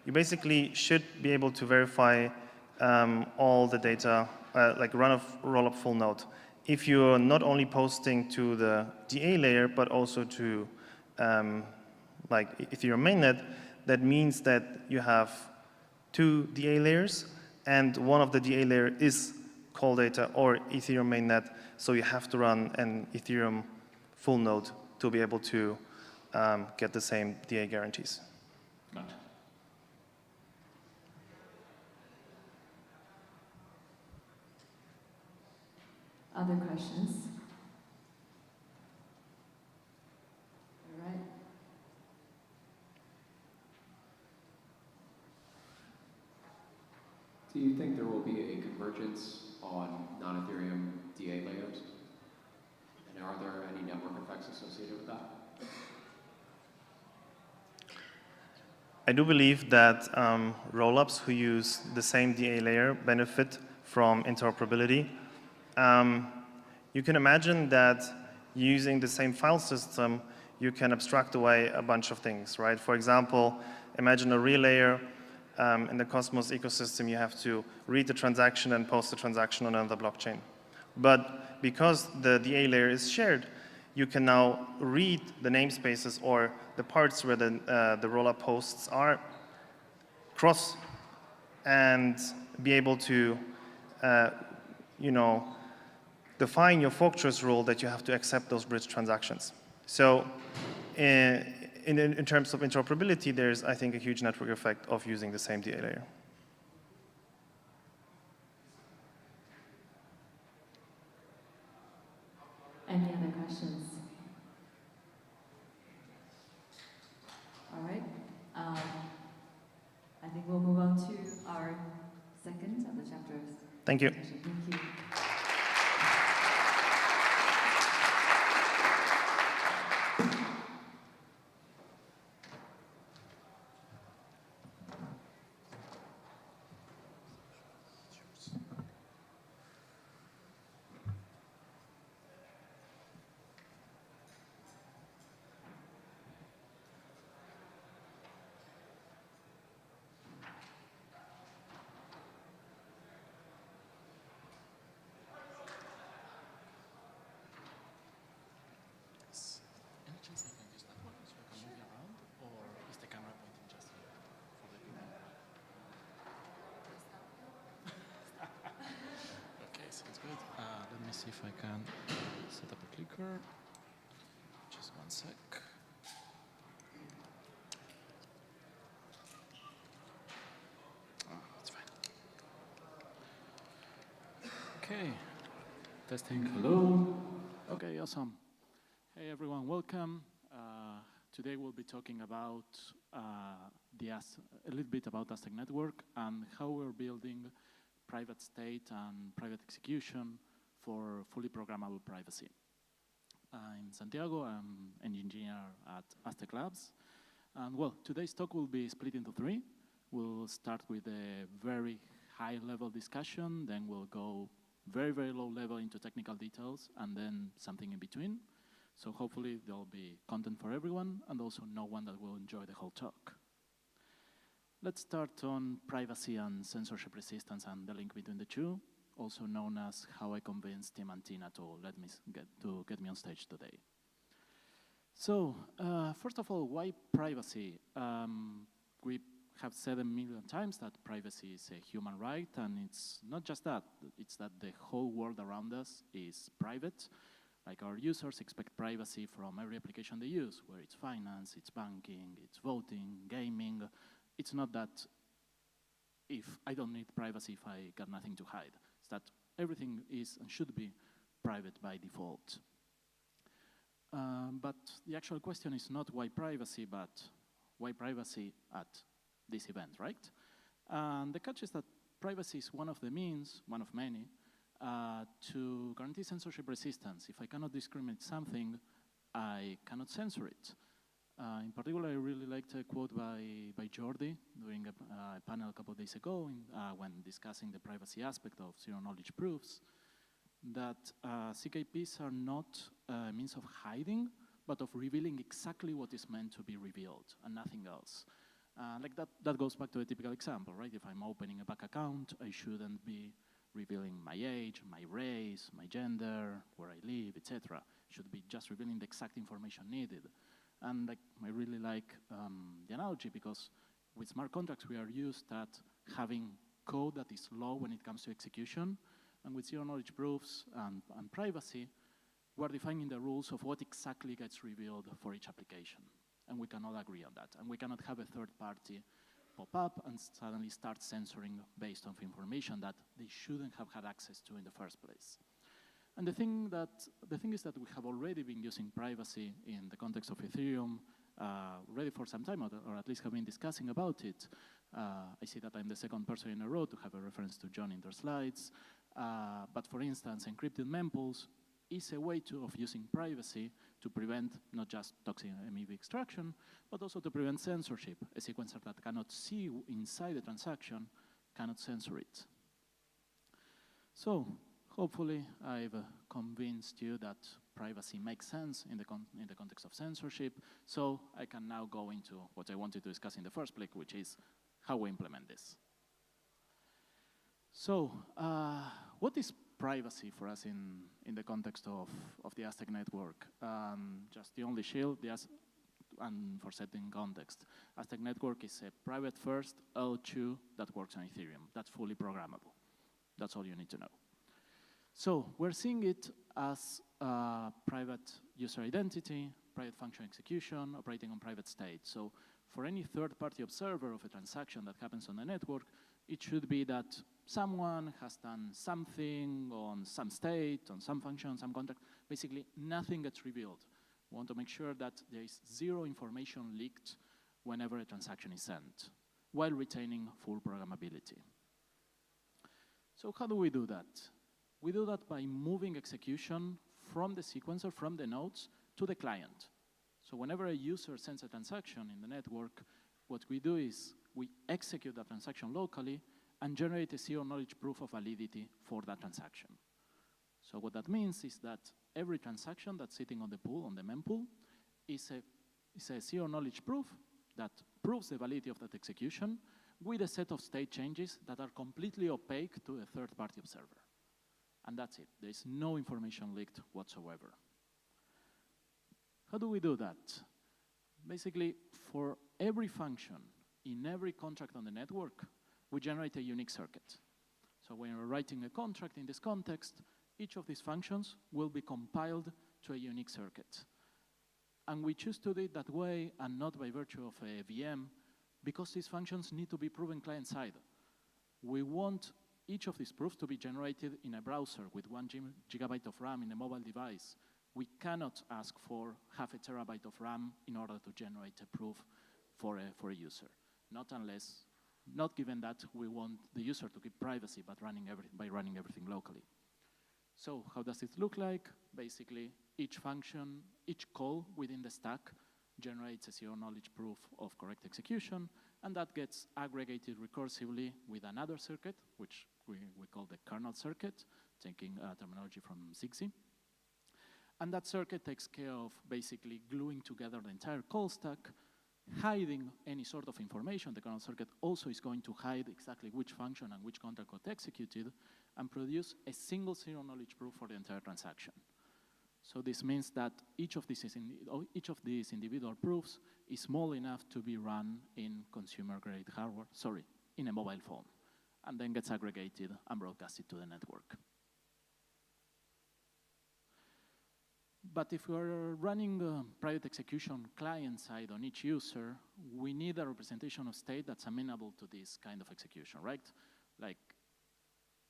you basically should be able to verify all the data, like run a rollup full node. If you're not only posting to the DA layer, but also to Ethereum mainnet, that means that you have 2 DA layers, and one of the DA layer is call data or Ethereum mainnet, so you have to run an Ethereum full node to be able to get the same DA guarantees. Gotcha. Other questions? All right. Do you think there will be a convergence on non-Ethereum DA layers? And are there any network effects associated with that? I do believe that rollups who use the same DA layer benefit from interoperability. You can imagine that using the same file system, you can abstract away a bunch of things, right? For example, imagine a real layer. In the Cosmos ecosystem, you have to read the transaction and post the transaction on another blockchain. But because the DA layer is shared, you can now read the namespaces or the parts where the rollup posts are, cross, and be able to, define your fork choice rule that you have to accept those bridge transactions. So in terms of interoperability, there's, I think, a huge network effect of using the same DA layer. Any other questions? All right. I think we'll move on to our second of the chapters. Thank you. Thank you. See if I can set up a clicker. Just one sec. It's fine. Okay. Testing. Hello. Okay, awesome. Hey everyone, welcome. Today we'll be talking about a little bit about Aztec Network and how we're building private state and private execution for fully programmable privacy. I'm Santiago, I'm an engineer at Aztec Labs. And well, today's talk will be split into three. We'll start with a very high level discussion, then we'll go very, very low level into technical details, and then something in between. So hopefully there'll be content for everyone, and also no one that will enjoy the whole talk. Let's start on privacy and censorship resistance and the link between the two, also known as how I convinced Tim and Tina to get me on stage today. So, first of all, why privacy? We have said a million times that privacy is a human right, and it's not just that, it's that the whole world around us is private. Like our users expect privacy from every application they use, where it's finance, it's banking, it's voting, gaming. It's not that if I don't need privacy if I got nothing to hide. It's that everything is and should be private by default. But the actual question is not why privacy, but why privacy at this event, right? And the catch is that privacy is one of the means, one of many, to guarantee censorship resistance. If I cannot discriminate something, I cannot censor it. In particular, I really liked a quote by Jordi during a panel a couple of days ago when discussing the privacy aspect of zero-knowledge proofs, that CKPs are not a means of hiding, but of revealing exactly what is meant to be revealed and nothing else. Like that goes back to a typical example, right? If I'm opening a bank account, I shouldn't be revealing my age, my race, my gender, where I live, etc. Should be just revealing the exact information needed. And I really like the analogy because with smart contracts, we are used at having code that is low when it comes to execution. And with zero-knowledge proofs and privacy, we're defining the rules of what exactly gets revealed for each application. And we can all agree on that. And we cannot have a third party pop up and suddenly start censoring based on information that they shouldn't have had access to in the first place. And the thing is that we have already been using privacy in the context of Ethereum already for some time, or at least have been discussing about it. I see that I'm the second person in a row to have a reference to John in their slides. But for instance, encrypted mempools is a way of using privacy to prevent not just toxic MEV extraction, but also to prevent censorship. A sequencer that cannot see inside the transaction cannot censor it. So hopefully I've convinced you that privacy makes sense in the context of censorship. So I can now go into what I wanted to discuss in the first place, which is how we implement this. So what is privacy for us in the context of the Aztec network. Just the only shield, and for setting context, Aztec network is a private first L2 that works on Ethereum. That's fully programmable. That's all you need to know. So we're seeing it as private user identity, private function execution, operating on private state. So for any third-party observer of a transaction that happens on the network, it should be that someone has done something on some state, on some function, some contract. Basically, nothing gets revealed. We want to make sure that there is zero information leaked whenever a transaction is sent, while retaining full programmability. So how do we do that? We do that by moving execution from the sequencer, from the nodes, to the client. So whenever a user sends a transaction in the network, what we do is we execute that transaction locally and generate a zero-knowledge proof of validity for that transaction. So what that means is that every transaction that's sitting on the pool, on the mempool, is a zero-knowledge proof that proves the validity of that execution with a set of state changes that are completely opaque to a third-party observer. And that's it. There is no information leaked whatsoever. How do we do that? Basically, for every function in every contract on the network, we generate a unique circuit. So when we're writing a contract in this context, each of these functions will be compiled to a unique circuit. And we choose to do it that way and not by virtue of a VM because these functions need to be proven client-side. We want each of these proofs to be generated in a browser with 1 gigabyte of RAM in a mobile device. We cannot ask for half a terabyte of RAM in order to generate a proof for a user. Not given that we want the user to keep privacy by running everything locally. So how does it look like? Basically, each function, each call within the stack generates a zero-knowledge proof of correct execution, and that gets aggregated recursively with another circuit, which we call the kernel circuit, taking terminology from Zigzee. And that circuit takes care of basically gluing together the entire call stack, hiding any sort of information. The kernel circuit also is going to hide exactly which function and which contract got executed and produce a single zero-knowledge proof for the entire transaction. So this means that each of these individual proofs is small enough to be run in consumer-grade hardware, in a mobile phone, and then gets aggregated and broadcasted to the network. But if we're running private execution client-side on each user, we need a representation of state that's amenable to this kind of execution, right? Like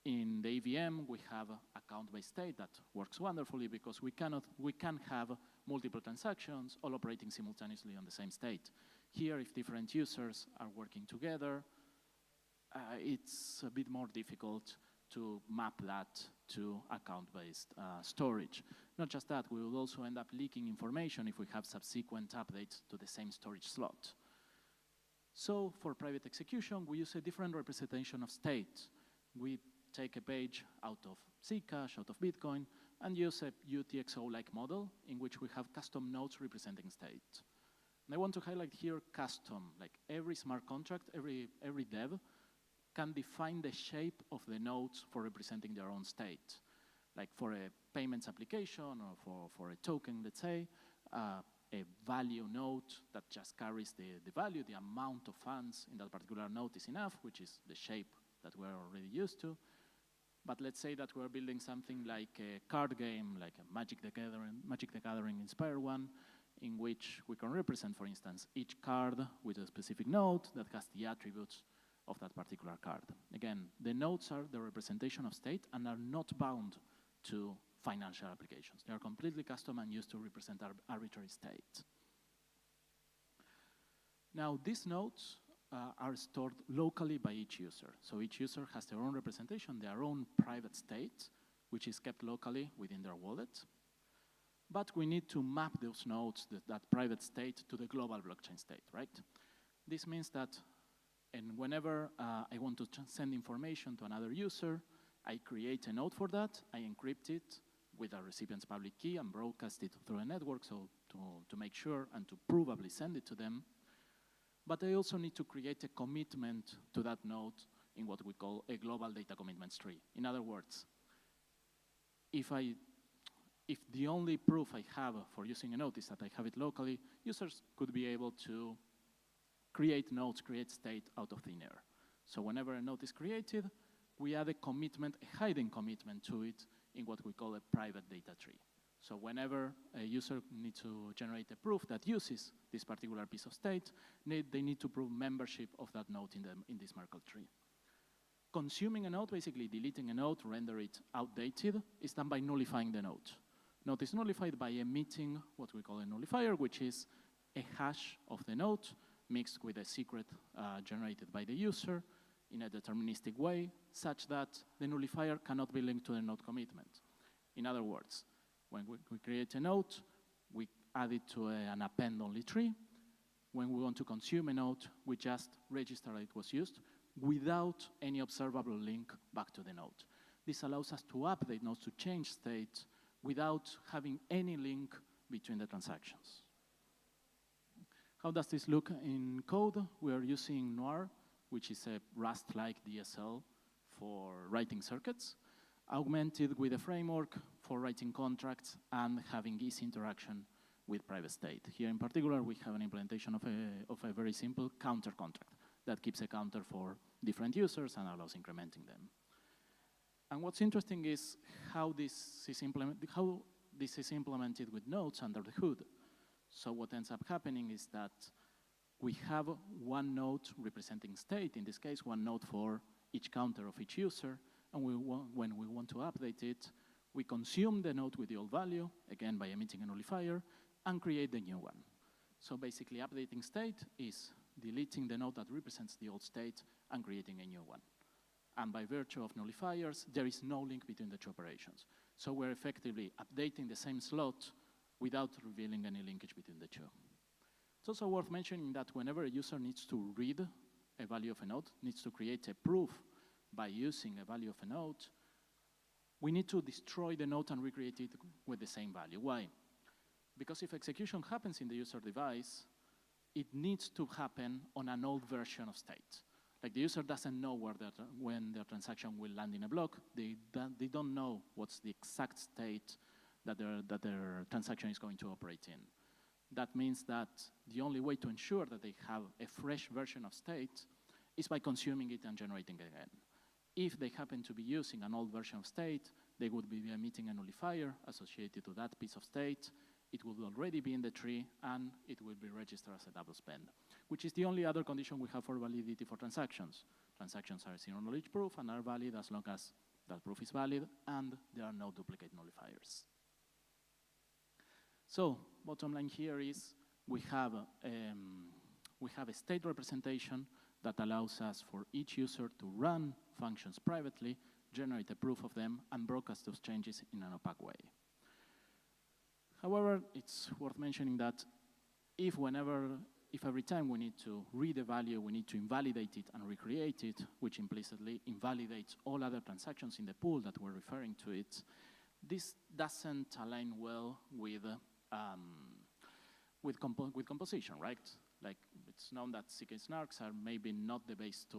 in the EVM, we have account-based state that works wonderfully because we can have multiple transactions all operating simultaneously on the same state. Here, if different users are working together, it's a bit more difficult to map that to account-based storage. Not just that, we will also end up leaking information if we have subsequent updates to the same storage slot. So for private execution, we use a different representation of state. We take a page out of Zcash, out of Bitcoin, and use a UTXO-like model in which we have custom nodes representing state. And I want to highlight here custom, like every smart contract, every dev can define the shape of the nodes for representing their own state. Like for a payments application or for a token, let's say, a value node that just carries the value, the amount of funds in that particular node is enough, which is the shape that we're already used to. But let's say that we're building something like a card game, like a Magic the Gathering inspired one, in which we can represent, for instance, each card with a specific node that has the attributes of that particular card. Again, the nodes are the representation of state and are not bound to financial applications. They are completely custom and used to represent arbitrary state. Now, these nodes are stored locally by each user. So each user has their own representation, their own private state, which is kept locally within their wallet. But we need to map those nodes, that private state, to the global blockchain state, right? This means that whenever I want to send information to another user, I create a node for that, I encrypt it with a recipient's public key and broadcast it through a network so to make sure and to provably send it to them. But I also need to create a commitment to that node in what we call a global data commitments tree. In other words, if the only proof I have for using a node is that I have it locally, users could be able to create nodes, create state out of thin air. So whenever a node is created, we add a commitment, a hidden commitment to it in what we call a private data tree. So whenever a user needs to generate a proof that uses this particular piece of state, they need to prove membership of that node in this Merkle tree. Consuming a node, basically deleting a node, render it outdated, is done by nullifying the node. Node is nullified by emitting what we call a nullifier, which is a hash of the node mixed with a secret generated by the user in a deterministic way, such that the nullifier cannot be linked to the node commitment. In other words, when we create a node, we add it to an append-only tree. When we want to consume a node, we just register that it was used without any observable link back to the node. This allows us to update nodes, to change state, without having any link between the transactions. How does this look in code? We are using Neuder, which is a Rust-like DSL for writing circuits, augmented with a framework for writing contracts and having easy interaction with private state. Here in particular, we have an implementation of a very simple counter contract that keeps a counter for different users and allows incrementing them. And what's interesting is how this is implemented with nodes under the hood. So what ends up happening is that we have one node representing state, in this case, one node for each counter of each user, and when we want to update it, we consume the node with the old value, again by emitting a nullifier, and create the new one. So basically, updating state is deleting the node that represents the old state and creating a new one. And by virtue of nullifiers, there is no link between the two operations. So we're effectively updating the same slot without revealing any linkage between the two. It's also worth mentioning that whenever a user needs to read a value of a node, needs to create a proof by using a value of a node, we need to destroy the node and recreate it with the same value. Why? Because if execution happens in the user device, it needs to happen on an old version of state. Like the user doesn't know when their transaction will land in a block. They don't know what's the exact state that their transaction is going to operate in. That means that the only way to ensure that they have a fresh version of state is by consuming it and generating it again. If they happen to be using an old version of state, they would be emitting a nullifier associated to that piece of state. It will already be in the tree, and it will be registered as a double spend, which is the only other condition we have for validity for transactions. Transactions are a zero-knowledge proof and are valid as long as that proof is valid and there are no duplicate nullifiers. So, bottom line here is we have a state representation that allows us for each user to run functions privately, generate a proof of them, and broadcast those changes in an opaque way. However, it's worth mentioning that if every time we need to read a value, we need to invalidate it and recreate it, which implicitly invalidates all other transactions in the pool that we're referring to it, this doesn't align well with composition, right? Like it's known that CK snarks are maybe not the best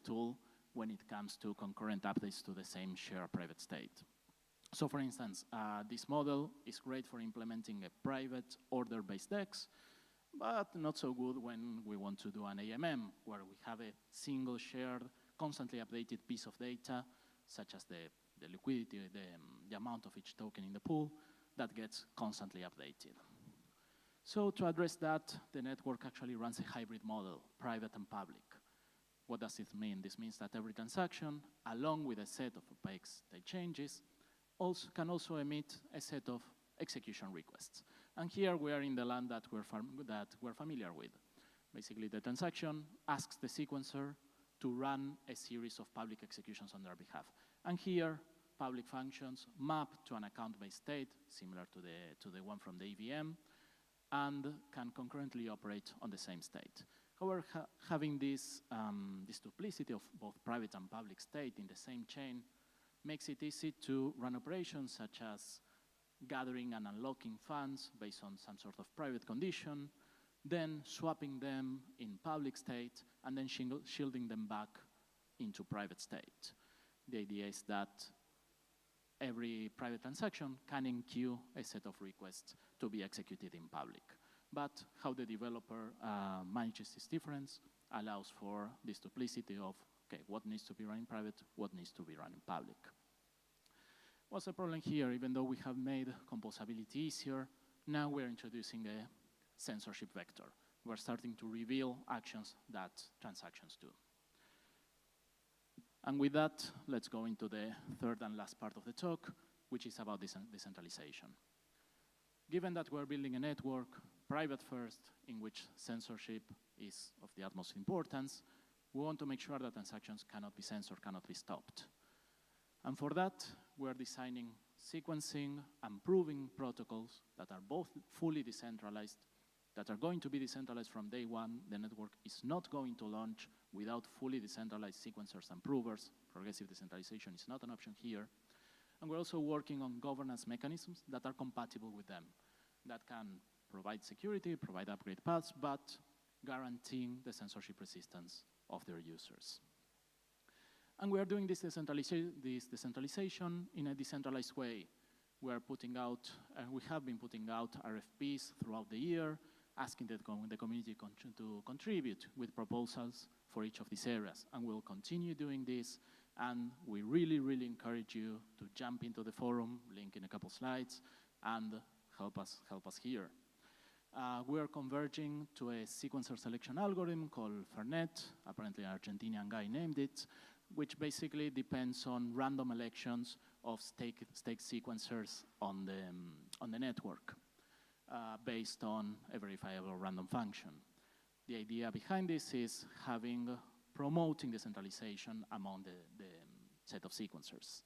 tool when it comes to concurrent updates to the same shared private state. So for instance, this model is great for implementing a private order-based DEX, but not so good when we want to do an AMM, where we have a single shared, constantly updated piece of data, such as the liquidity, the amount of each token in the pool, that gets constantly updated. So to address that, the network actually runs a hybrid model, private and public. What does it mean? This means that every transaction, along with a set of opaque state changes, can also emit a set of execution requests. And here we are in the land that we're familiar with. Basically, the transaction asks the sequencer to run a series of public executions on their behalf. And here, public functions map to an account-based state, similar to the one from the EVM, and can concurrently operate on the same state. However, having this duplicity of both private and public state in the same chain makes it easy to run operations such as gathering and unlocking funds based on some sort of private condition, then swapping them in public state, and then shielding them back into private state. The idea is that every private transaction can enqueue a set of requests to be executed in public. But how the developer manages this difference allows for this duplicity of, okay, what needs to be run in private, what needs to be run in public. What's the problem here? Even though we have made composability easier, now we're introducing a censorship vector. We're starting to reveal actions that transactions do. And with that, let's go into the third and last part of the talk, which is about decentralization. Given that we're building a network, private first, in which censorship is of the utmost importance, we want to make sure that transactions cannot be censored, cannot be stopped. And for that, we're designing sequencing and proving protocols that are both fully decentralized, that are going to be decentralized from day one. The network is not going to launch without fully decentralized sequencers and provers. Progressive decentralization is not an option here. And we're also working on governance mechanisms that are compatible with them, that can provide security, provide upgrade paths, but guaranteeing the censorship resistance of their users. And we are doing this decentralization in a decentralized way. We are putting out, we have been putting out RFPs throughout the year, asking the community to contribute with proposals for each of these areas. And we'll continue doing this. And we really, really encourage you to jump into the forum, link in a couple slides, and help us here. We are converging to a sequencer selection algorithm called Fernet. Apparently an Argentinian guy named it, which basically depends on random elections of stake sequencers on the network based on a verifiable random function. The idea behind this is promoting decentralization among the set of sequencers.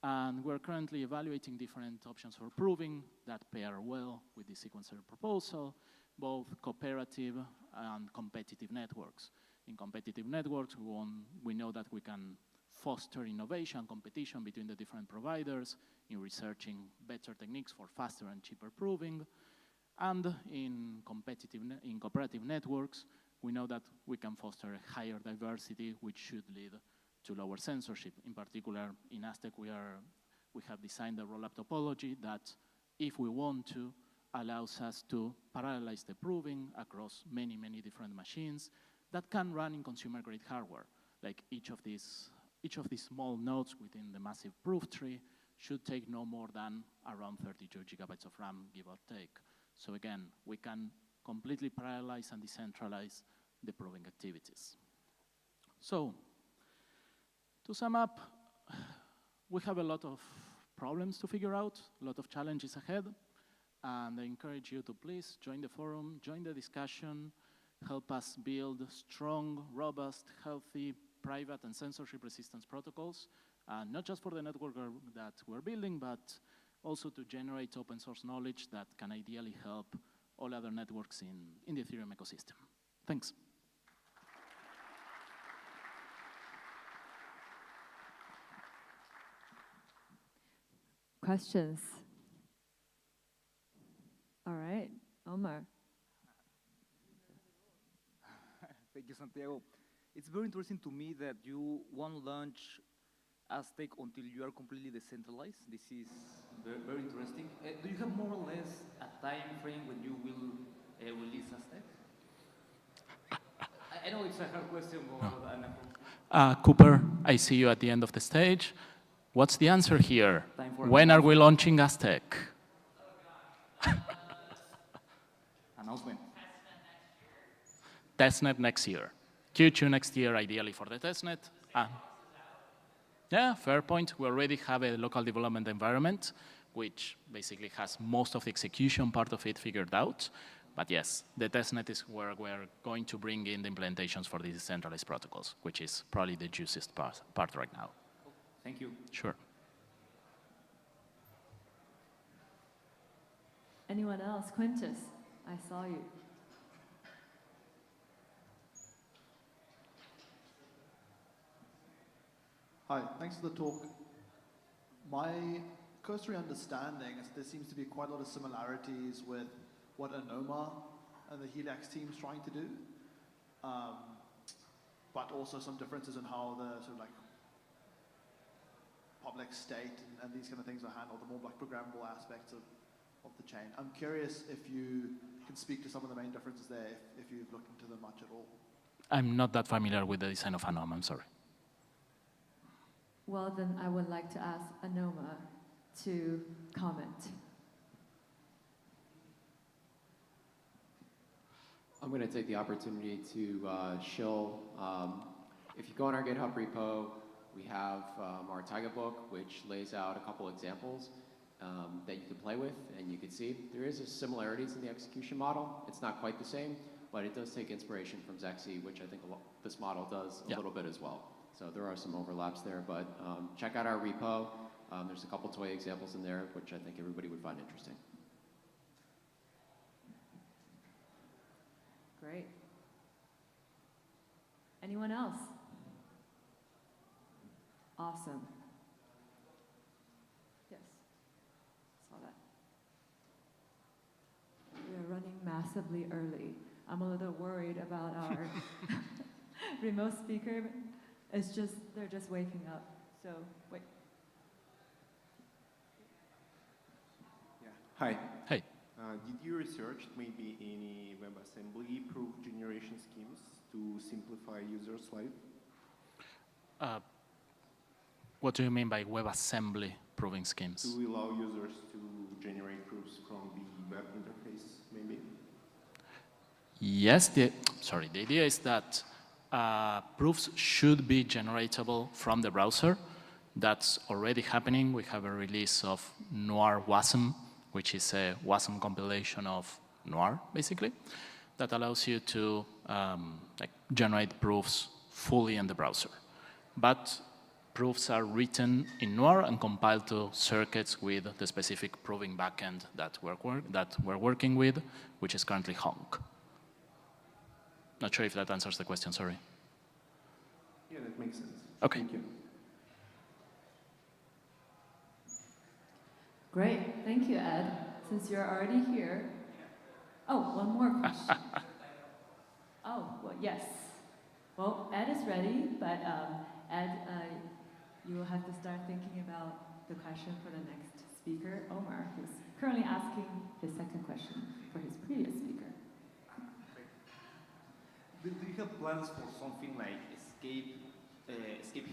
And we're currently evaluating different options for proving that pair well with the sequencer proposal, both cooperative and competitive networks. In competitive networks, we know that we can foster innovation, competition between the different providers in researching better techniques for faster and cheaper proving. And in cooperative networks, we know that we can foster a higher diversity, which should lead to lower censorship. In particular, in Aztec, we have designed a rollup topology that, if we want to, allows us to parallelize the proving across many, many different machines that can run in consumer-grade hardware. Like each of these small nodes within the massive proof tree should take no more than around 32 gigabytes of RAM, give or take. So again, we can completely parallelize and decentralize the proving activities. So, to sum up, we have a lot of problems to figure out, a lot of challenges ahead, and I encourage you to please join the forum, join the discussion, help us build strong, robust, healthy, private and censorship resistance protocols, not just for the network that we're building, but also to generate open source knowledge that can ideally help all other networks in the Ethereum ecosystem. Thanks. Questions? All right, Omar. Thank you, Santiago. It's very interesting to me that you won't launch Aztec until you are completely decentralized. This is very, very interesting. Do you have more or less a time frame when you will release Aztec? I know it's a hard question, but Cooper, I see you at the end of the stage. What's the answer here? When are we launching Aztec? Announcement. Testnet next year. Q2 next year, ideally for the testnet. Yeah, fair point. We already have a local development environment, which basically has most of the execution part of it figured out. But yes, the testnet is where we're going to bring in the implementations for these decentralized protocols, which is probably the juiciest part right now. Thank you. Sure. Anyone else? Quintus, I saw you. Hi, thanks for the talk. My cursory understanding is there seems to be quite a lot of similarities with what Anoma and the Helix team is trying to do, but also some differences in how the sort of like public state and these kind of things are handled, the more like programmable aspects of the chain. I'm curious if you can speak to some of the main differences there, if you've looked into them much at all. I'm not that familiar with the design of Anom, I'm sorry. Well, then I would like to ask Anoma to comment. I'm going to take the opportunity to show, if you go on our GitHub repo, we have our Taiga book, which lays out a couple examples that you can play with, and you can see there is similarities in the execution model. It's not quite the same, but it does take inspiration from Zexy, which I think this model does a little bit as well. So there are some overlaps there, but check out our repo. There's a couple toy examples in there, which I think everybody would find interesting. Great. Anyone else? Awesome. Yes, saw that. We are running massively early. I'm a little worried about our remote speaker. It's just, they're just waking up. So, wait. Yeah. Hi. Hey. Did you research maybe any WebAssembly proof generation schemes to simplify users' life? What do you mean by WebAssembly proving schemes? To allow users to generate proofs from the web interface, maybe? Yes, the idea is that proofs should be generatable from the browser. That's already happening. We have a release of Noir WASM, which is a WASM compilation of Noir, basically, that allows you to generate proofs fully in the browser. But proofs are written in Noir and compiled to circuits with the specific proving backend that we're working with, which is currently Honk. Not sure if that answers the question, sorry. Yeah, that makes sense. Okay. Thank you. Great, thank you, Ed. Since you're already here. Oh, one more question. Oh, well, yes. Well, Ed is ready, but Ed, you will have to start thinking about the question for the next speaker, Omar, who's currently asking his second question for his previous speaker. Do you have plans for something like escape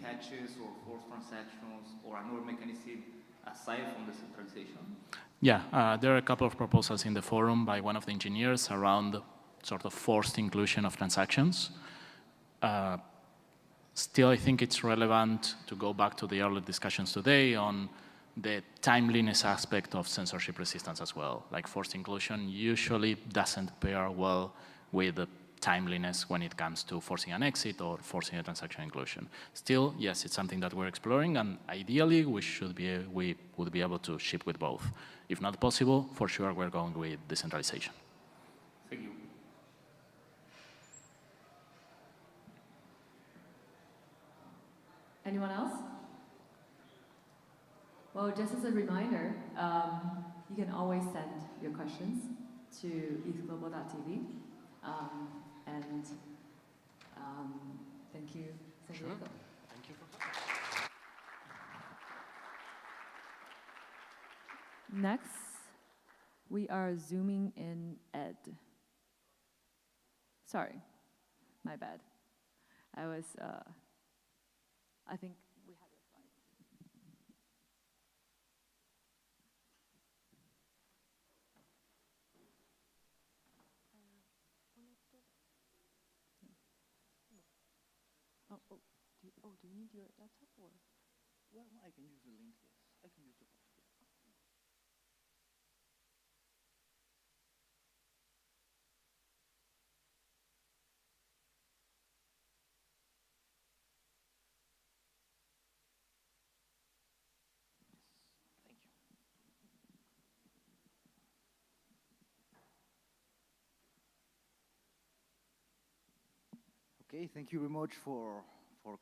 hatches or forced transactions or another mechanism aside from decentralization? Yeah, there are a couple of proposals in the forum by one of the engineers around sort of forced inclusion of transactions. Still, I think it's relevant to go back to the earlier discussions today on the timeliness aspect of censorship resistance as well. Like forced inclusion usually doesn't pair well with the timeliness when it comes to forcing an exit or forcing a transaction inclusion. Still, yes, it's something that we're exploring, and ideally we would be able to ship with both. If not possible, for sure we're going with decentralization. Thank you. Anyone else? Well, just as a reminder, you can always send your questions to ethglobal.tv. And thank you, Santiago. Sure. Thank you for that. Next, we are zooming in Ed. Sorry, my bad. I think we have your slides. Do you need your laptop or? Well, I can use the link, yes. I can use the box. Okay, thank you very much for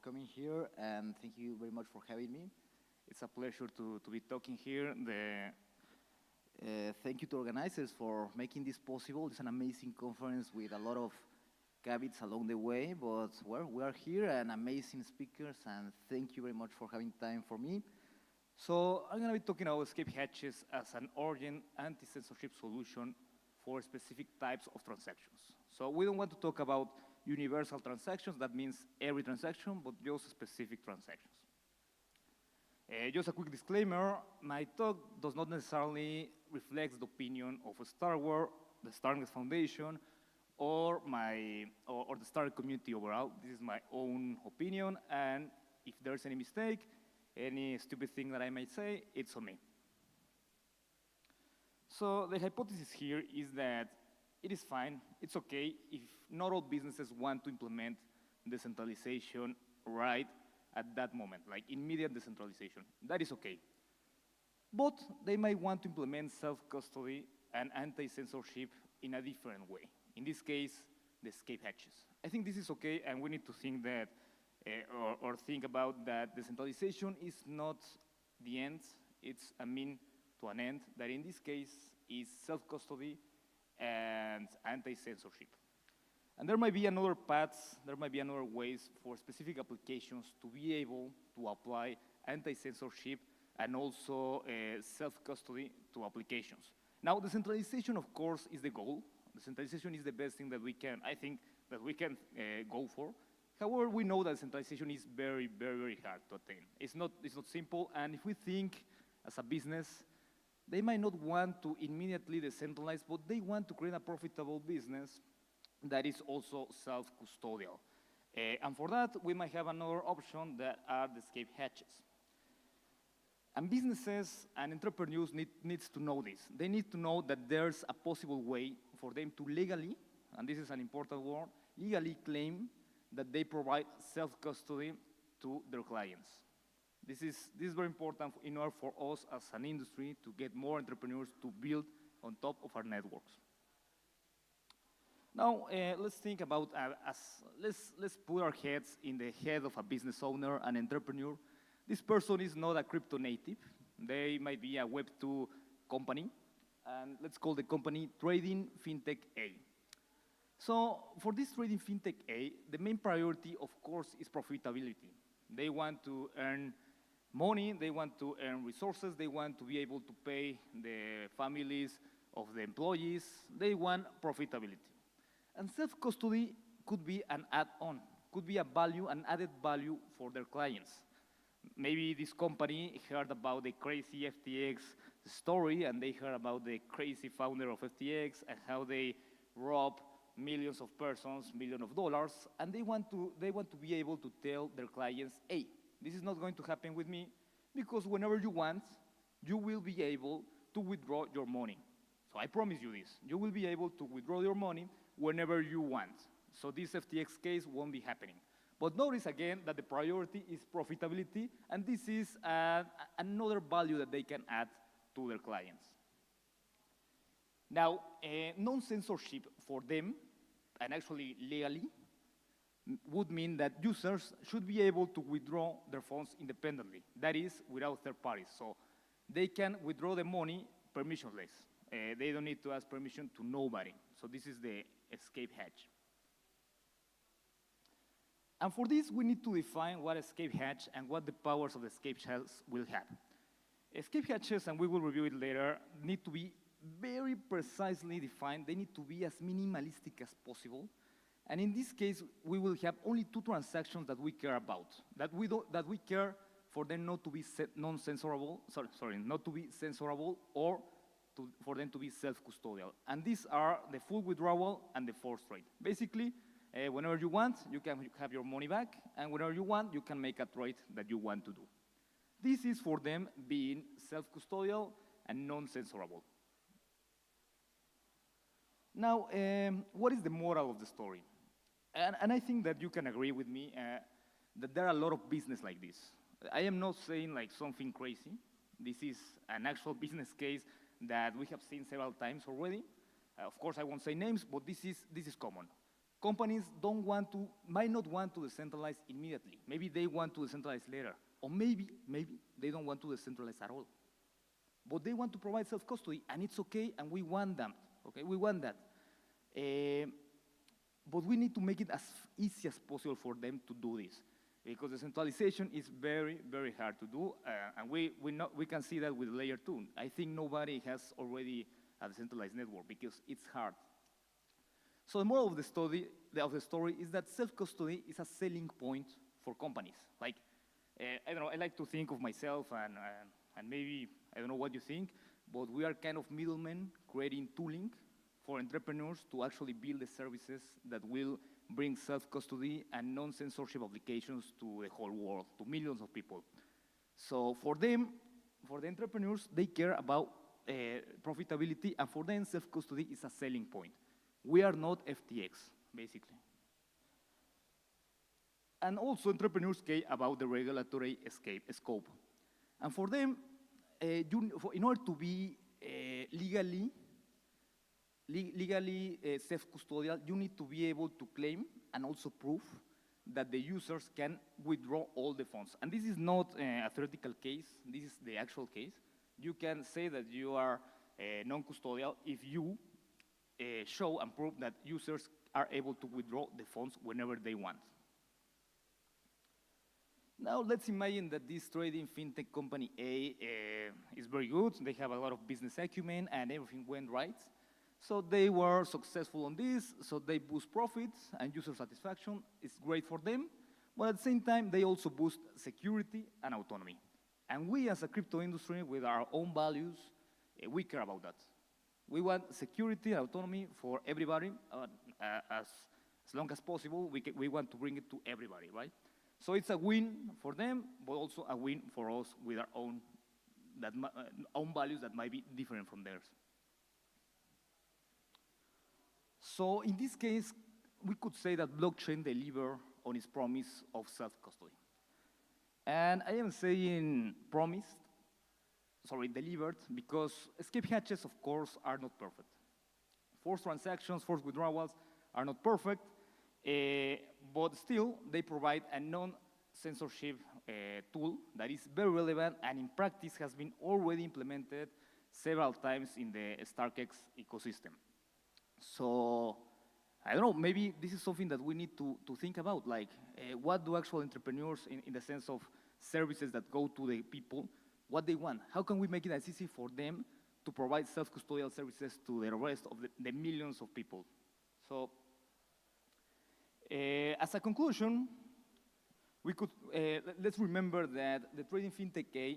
coming here, and thank you very much for having me. It's a pleasure to be talking here. Thank you to organizers for making this possible. It's an amazing conference with a lot of caveats along the way, but well, we are here and amazing speakers, and thank you very much for having time for me. So I'm going to be talking about escape hatches as an urgent anti-censorship solution for specific types of transactions. So we don't want to talk about universal transactions, that means every transaction, but just specific transactions. Just a quick disclaimer, my talk does not necessarily reflect the opinion of Starware, the Starnet Foundation, or the Starnet community overall. This is my own opinion, and if there's any mistake, any stupid thing that I might say, it's on me. So the hypothesis here is that it is fine, it's okay if not all businesses want to implement decentralization right at that moment, like immediate decentralization. That is okay. But they might want to implement self-custody and anti-censorship in a different way. In this case, the escape hatches. I think this is okay, and we need to think that, or think about that decentralization is not the end, it's a mean to an end, that in this case is self-custody and anti-censorship. And there might be another paths, there might be another ways for specific applications to be able to apply anti-censorship and also self-custody to applications. Now, decentralization, of course, is the goal. Decentralization is the best thing that we can, I think, that we can go for. However, we know that decentralization is very, very, very hard to attain. It's not simple, and if we think as a business, they might not want to immediately decentralize, but they want to create a profitable business that is also self-custodial. And for that, we might have another option that are the escape hatches. And businesses and entrepreneurs needs to know this. They need to know that there's a possible way for them to legally, and this is an important word, legally claim that they provide self-custody to their clients. This is very important in order for us as an industry to get more entrepreneurs to build on top of our networks. Now, let's think about, let's put our heads in the head of a business owner, an entrepreneur. This person is not a crypto native. They might be a Web2 company, and let's call the company Trading FinTech A. So for this Trading FinTech A, the main priority, of course, is profitability. They want to earn money, they want to earn resources, they want to be able to pay the families of the employees, they want profitability. And self-custody could be an add-on, could be a value, an added value for their clients. Maybe this company heard about the crazy FTX story, and they heard about the crazy founder of FTX and how they rob millions of persons, millions of dollars, and they want to be able to tell their clients, hey, this is not going to happen with me, because whenever you want, you will be able to withdraw your money. So I promise you this, you will be able to withdraw your money whenever you want. So this FTX case won't be happening. But notice again that the priority is profitability, and this is another value that they can add to their clients. Now, non-censorship for them, and actually legally, would mean that users should be able to withdraw their funds independently, that is, without third parties. So they can withdraw the money permissionless. They don't need to ask permission to nobody. So this is the escape hatch. And for this, we need to define what escape hatch and what the powers of the escape hatches will have. Escape hatches, and we will review it later, need to be very precisely defined. They need to be as minimalistic as possible. And in this case, we will have only two transactions that we care about, that we care for them not to be non-censorable, not to be censorable, or for them to be self-custodial. And these are the full withdrawal and the forced trade. Basically, whenever you want, you can have your money back, and whenever you want, you can make a trade that you want to do. This is for them being self-custodial and non-censorable. Now, what is the moral of the story? And I think that you can agree with me that there are a lot of business like this. I am not saying like something crazy. This is an actual business case that we have seen several times already. Of course, I won't say names, but this is common. Companies might not want to decentralize immediately. Maybe they want to decentralize later. Or maybe they don't want to decentralize at all. But they want to provide self-custody, and it's okay, and we want them. Okay, we want that. But we need to make it as easy as possible for them to do this. because decentralization is very, very hard to do, and we can see that with layer 2. I think nobody has already a decentralized network because it's hard. So the moral of the story is that self-custody is a selling point for companies. Like, I don't know, I like to think of myself, and maybe, I don't know what you think, but we are kind of middlemen creating tooling for entrepreneurs to actually build the services that will bring self-custody and non-censorship applications to the whole world, to millions of people. So for them, for the entrepreneurs, they care about profitability, and for them, self-custody is a selling point. We are not FTX, basically. And also, entrepreneurs care about the regulatory scope. And for them, in order to be legally self-custodial, you need to be able to claim and also prove that the users can withdraw all the funds. And this is not a theoretical case, this is the actual case. You can say that you are non-custodial if you show and prove that users are able to withdraw the funds whenever they want. Now let's imagine that this trading fintech company A is very good. They have a lot of business acumen and everything went right. So they were successful on this, so they boost profits and user satisfaction. It's great for them, but at the same time, they also boost security and autonomy. And we as a crypto industry with our own values, we care about that. We want security and autonomy for everybody, as long as possible. We want to bring it to everybody, right? So it's a win for them, but also a win for us with our own values that might be different from theirs. So in this case, we could say that blockchain delivered on its promise of self-custody. And I am saying delivered, because escape hatches, of course, are not perfect. Forced transactions, forced withdrawals are not perfect, but still, they provide a non-censorship tool that is very relevant and in practice has been already implemented several times in the StarkX ecosystem. So, I don't know, maybe this is something that we need to think about, like what do actual entrepreneurs, in the sense of services that go to the people, what they want? How can we make it as easy for them to provide self-custodial services to the rest of the millions of people? So, as a conclusion, we could, let's remember that the trading fintech A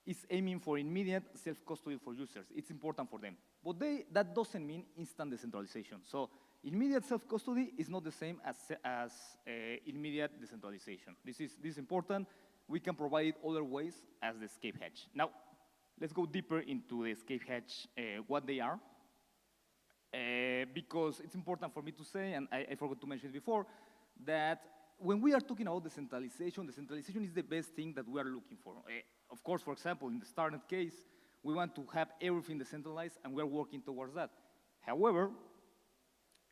is aiming for immediate self-custody for users. It's important for them. But that doesn't mean instant decentralization. So immediate self-custody is not the same as immediate decentralization. This is important. We can provide it other ways as the escape hatch. Now, let's go deeper into the escape hatch, what they are. Because it's important for me to say, and I forgot to mention it before, that when we are talking about decentralization is the best thing that we are looking for. Of course, for example, in the StarNet case, we want to have everything decentralized, and we're working towards that. However,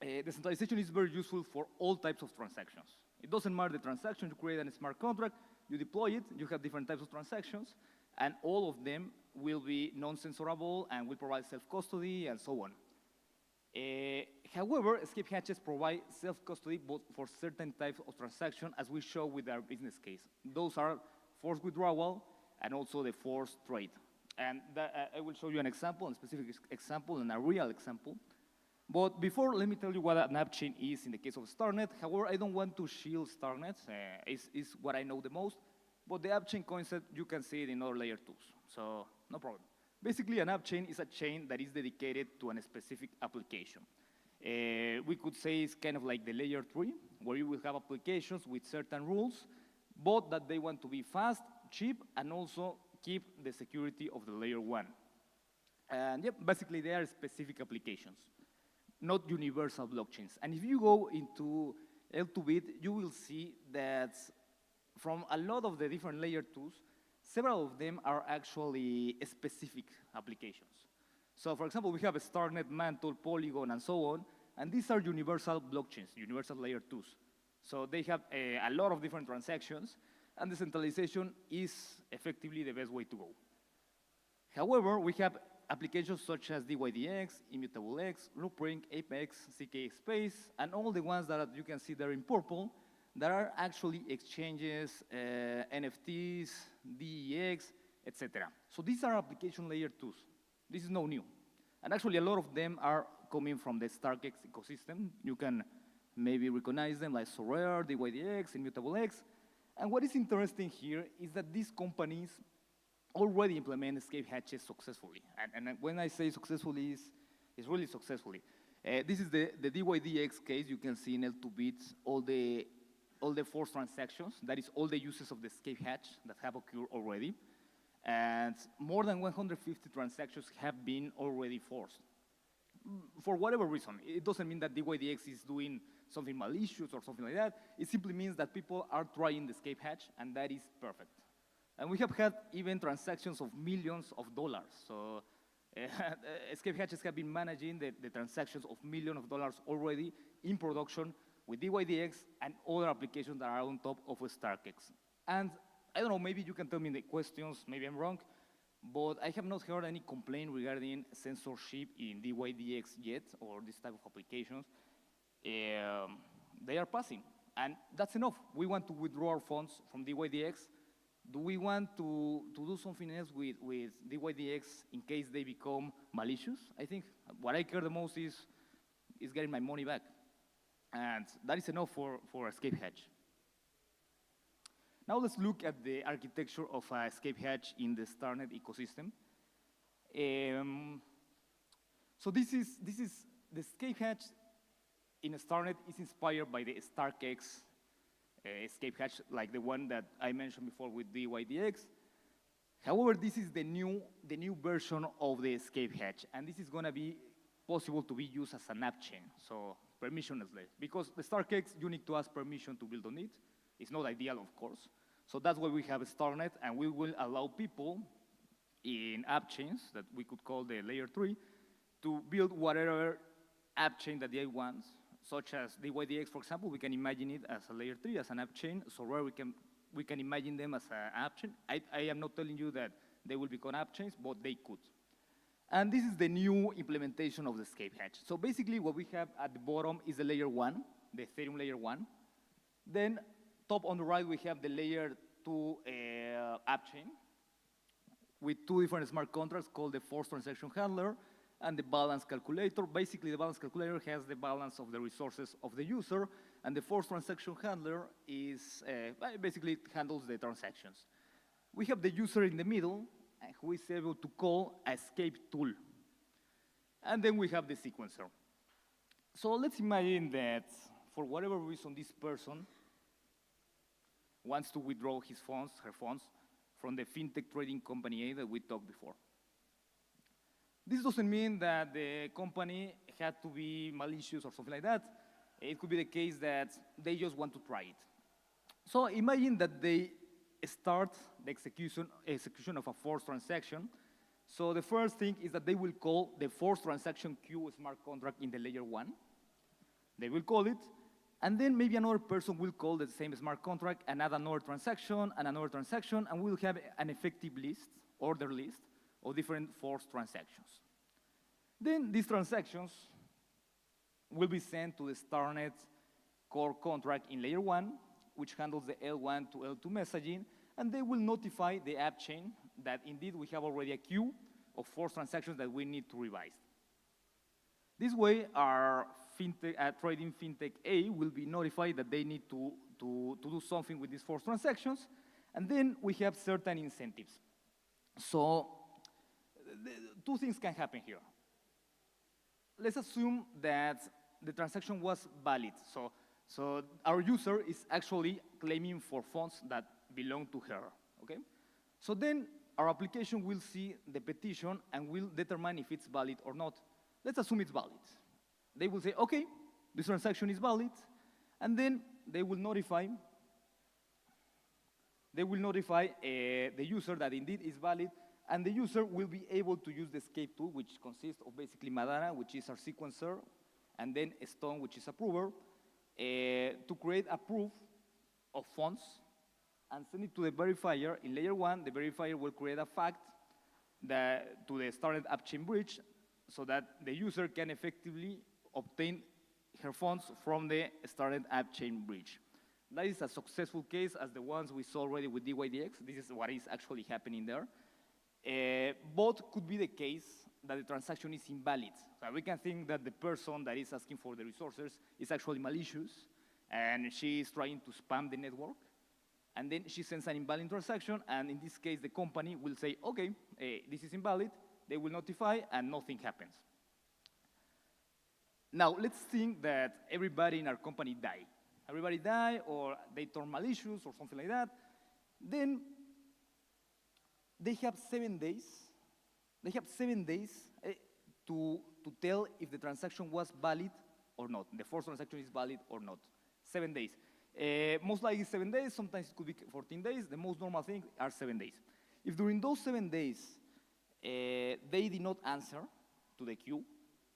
decentralization is very useful for all types of transactions. It doesn't matter the transaction, you create a smart contract, you deploy it, you have different types of transactions, and all of them will be non-censorable and will provide self-custody and so on. However, escape hatches provide self-custody both for certain types of transactions, as we show with our business case. Those are forced withdrawal and also the forced trade. And I will show you an example, a specific example, and a real example. But before, let me tell you what an app chain is in the case of StarNet. However, I don't want to shield StarNet. It's what I know the most. But the app chain concept, you can see it in other layer 2s. So no problem. Basically, an app chain is a chain that is dedicated to a specific application. We could say it's kind of like the layer 3, where you will have applications with certain rules, but that they want to be fast, cheap, and also keep the security of the layer 1. And yep, basically they are specific applications, not universal blockchains. And if you go into L2Bit, you will see that from a lot of the different layer 2s, several of them are actually specific applications. So for example, we have a StarNet, Mantle, Polygon, and so on, and these are universal blockchains, universal layer 2s. So they have a lot of different transactions, and decentralization is effectively the best way to go. However, we have applications such as DYDX, ImmutableX, Loopring, Apex, CK Space, and all the ones that you can see there in purple there are actually exchanges, NFTs, DEX, etc. So these are application layer 2s. This is no new. And actually a lot of them are coming from the StarkX ecosystem. You can maybe recognize them like Sorare, DYDX, Immutable X. And what is interesting here is that these companies already implement escape hatches successfully. And when I say successfully, it's really successfully. This is the DYDX case. You can see in L2 bits all the forced transactions. That is all the uses of the escape hatch that have occurred already. And more than 150 transactions have been already forced. For whatever reason, it doesn't mean that DYDX is doing something malicious or something like that. It simply means that people are trying the escape hatch, and that is perfect. And we have had even transactions of millions of dollars. So escape hatches have been managing the transactions of millions of dollars already in production with DYDX and other applications that are on top of StarkX. And I don't know, maybe you can tell me in the questions, maybe I'm wrong, but I have not heard any complaint regarding censorship in DYDX yet, or this type of applications. They are passing, and that's enough. We want to withdraw our funds from DYDX. Do we want to do something else with DYDX in case they become malicious? I think what I care the most is getting my money back. And that is enough for escape hatch. Now let's look at the architecture of escape hatch in the StarNet ecosystem. So this is the escape hatch in StarNet is inspired by the StarkX escape hatch, like the one that I mentioned before with DYDX. However, this is the new version of the escape hatch, and this is going to be possible to be used as an app chain, so permissionlessly. Because the StarkX, you need to ask permission to build on it. It's not ideal, of course. So that's why we have StarNet, and we will allow people in app chains that we could call the layer 3 to build whatever app chain that they want, such as DYDX, for example. We can imagine it as a layer 3, as an app chain. So where we can imagine them as an app chain. I am not telling you that they will become app chains, but they could. And this is the new implementation of the escape hatch. So basically what we have at the bottom is the layer 1, the Ethereum layer 1. Then top on the right, we have the layer 2 app chain with two different smart contracts called the forced transaction handler and the balance calculator. Basically, the balance calculator has the balance of the resources of the user, and the forced transaction handler is basically it handles the transactions. We have the user in the middle, who is able to call a escape tool. And then we have the sequencer. So let's imagine that for whatever reason this person wants to withdraw his funds, her funds, from the fintech trading company A that we talked before. This doesn't mean that the company had to be malicious or something like that. It could be the case that they just want to try it. So imagine that they start the execution of a forced transaction. So the first thing is that they will call the forced transaction queue smart contract in the layer 1. They will call it, and then maybe another person will call the same smart contract and add another transaction, and we'll have an effective list, order list, of different forced transactions. Then these transactions will be sent to the StarNet core contract in layer 1, which handles the L1 to L2 messaging, and they will notify the app chain that indeed we have already a queue of forced transactions that we need to revise. This way, our trading fintech A will be notified that they need to do something with these forced transactions, and then we have certain incentives. So two things can happen here. Let's assume that the transaction was valid. So our user is actually claiming for funds that belong to her, okay? So then our application will see the petition and will determine if it's valid or not. Let's assume it's valid. They will say, okay, this transaction is valid, and then they will notify the user that indeed is valid, and the user will be able to use the escape tool, which consists of basically Madara, which is our sequencer, and then Stone, which is a prover, to create a proof of funds and send it to the verifier. In layer 1, the verifier will create a fact to the started app chain bridge so that the user can effectively obtain her funds from the started app chain bridge. That is a successful case as the ones we saw already with DYDX. This is what is actually happening there. But could be the case that the transaction is invalid. So we can think that the person that is asking for the resources is actually malicious, and she is trying to spam the network, and then she sends an invalid transaction, and in this case, the company will say, okay, this is invalid, they will notify, and nothing happens. Now, let's think that everybody in our company die. Everybody die, or they turn malicious, or something like that. Then they have 7 days. They have 7 days to tell if the transaction was valid or not. The forced transaction is valid or not. 7 days. Most likely 7 days. Sometimes it could be 14 days. The most normal thing are 7 days. If during those 7 days they did not answer to the queue,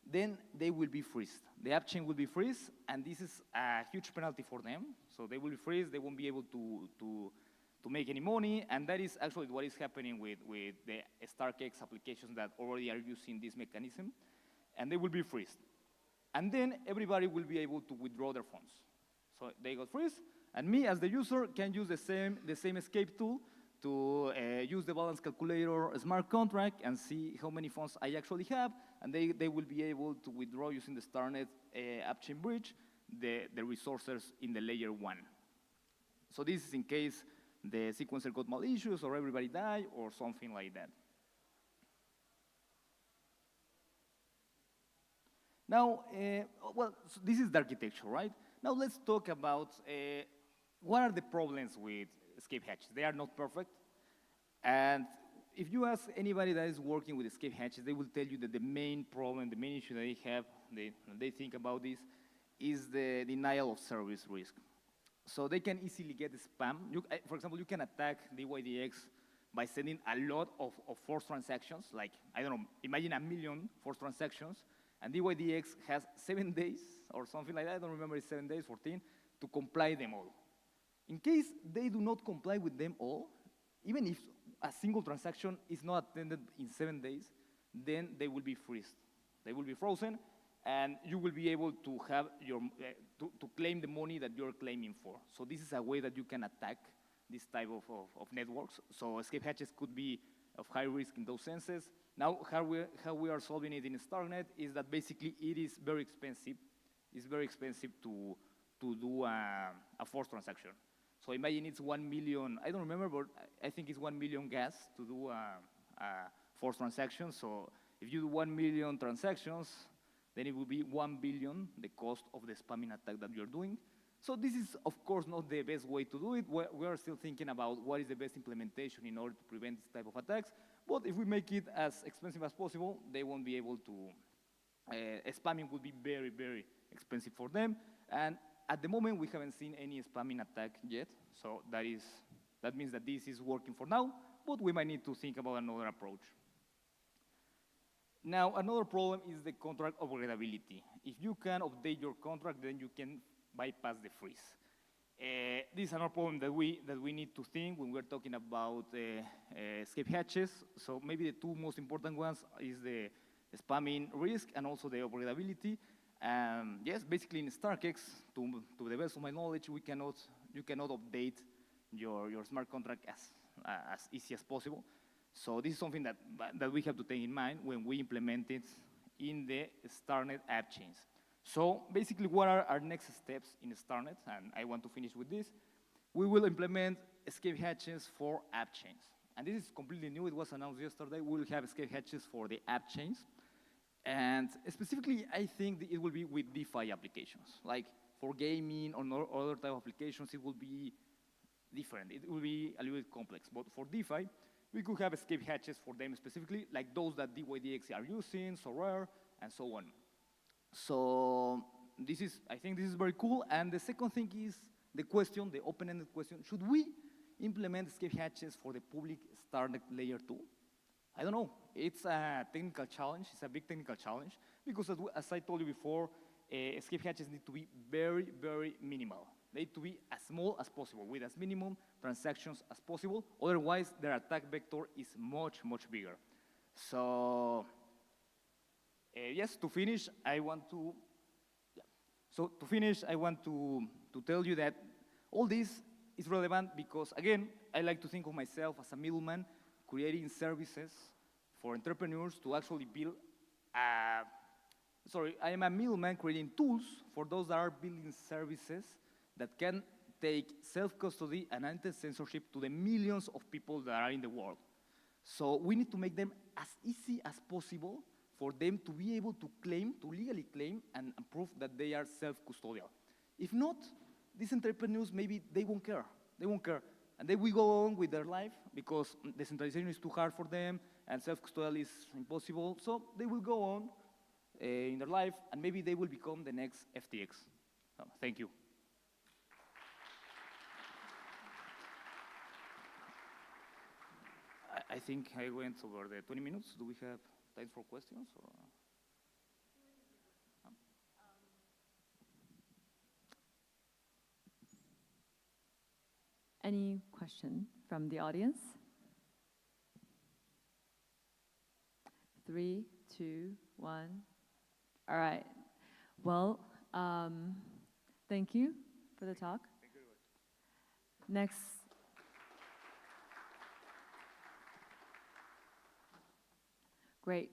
then they will be freezed. The app chain will be freezed, and this is a huge penalty for them. So they will be freezed. They won't be able to make any money, and that is actually what is happening with the StarkX applications that already are using this mechanism, and they will be freezed. And then everybody will be able to withdraw their funds. So they got freeze, and me as the user can use the same escape tool to use the balance calculator smart contract and see how many funds I actually have, and they will be able to withdraw using the StarNet app chain bridge the resources in the layer 1. So this is in case the sequencer got malicious or everybody died or something like that. Now, well, so this is the architecture, right? Now let's talk about what are the problems with escape hatches. They are not perfect. And if you ask anybody that is working with escape hatches, they will tell you that the main problem, the main issue that they have, they think about this, is the denial of service risk. So they can easily get spam. For example, you can attack DYDX by sending a lot of forced transactions, like, I don't know, imagine 1 million forced transactions, and DYDX has 7 days or something like that, I don't remember, it's 7 days, 14, to comply them all. In case they do not comply with them all, even if a single transaction is not attended in 7 days, then they will be freezed. They will be frozen, and you will be able to have your to claim the money that you're claiming for. So this is a way that you can attack this type of networks. So escape hatches could be of high risk in those senses. Now, how we are solving it in StarNet is that basically it is very expensive. It's very expensive to do a forced transaction. So imagine it's 1 million, I don't remember, but I think it's 1 million gas to do a forced transaction. So if you do 1 million transactions, then it will be 1 billion, the cost of the spamming attack that you're doing. So this is, of course, not the best way to do it. We are still thinking about what is the best implementation in order to prevent this type of attacks. But if we make it as expensive as possible, they won't be able to, spamming would be very, very expensive for them. And at the moment, we haven't seen any spamming attack yet. So that means that this is working for now, but we might need to think about another approach. Now, another problem is the contract upgradability. If you can update your contract, then you can bypass the freeze. This is another problem that we need to think when we're talking about escape hatches. So maybe the two most important ones is the spamming risk and also the upgradability. Yes, basically in StarkX, to the best of my knowledge, you cannot update your smart contract as easy as possible. So this is something that we have to take in mind when we implement it in the StarNet app chains. So basically, what are our next steps in StarNet? And I want to finish with this. We will implement escape hatches for app chains. And this is completely new. It was announced yesterday. We will have escape hatches for the app chains. And specifically, I think it will be with DeFi applications. Like for gaming or other type of applications, it will be different. It will be a little bit complex. But for DeFi, we could have escape hatches for them specifically, like those that DYDX are using, Sorare, and so on. So I think this is very cool. And the second thing is the question, the open-ended question, should we implement escape hatches for the public StarNet layer 2? I don't know. It's a technical challenge. It's a big technical challenge because as I told you before, escape hatches need to be very, very minimal. They need to be as small as possible with as minimum transactions as possible. Otherwise, their attack vector is much, much bigger. So yes, to finish, I want to tell you that All this is relevant because, again, I like to think of myself as a middleman creating services for entrepreneurs to actually build I am a middleman creating tools for those that are building services that can take self-custody and anti-censorship to the millions of people that are in the world. So we need to make them as easy as possible for them to be able to claim, to legally claim, and prove that they are self-custodial. If not, these entrepreneurs, maybe they won't care. They won't care. And they will go on with their life because decentralization is too hard for them and self-custodial is impossible. So they will go on in their life, and maybe they will become the next FTX. So, thank you. I think I went over the 20 minutes. Do we have time for questions? Or? Any question from the audience? 3, 2, 1. All right. Well, thank you for the talk. Thank you. Next. Great.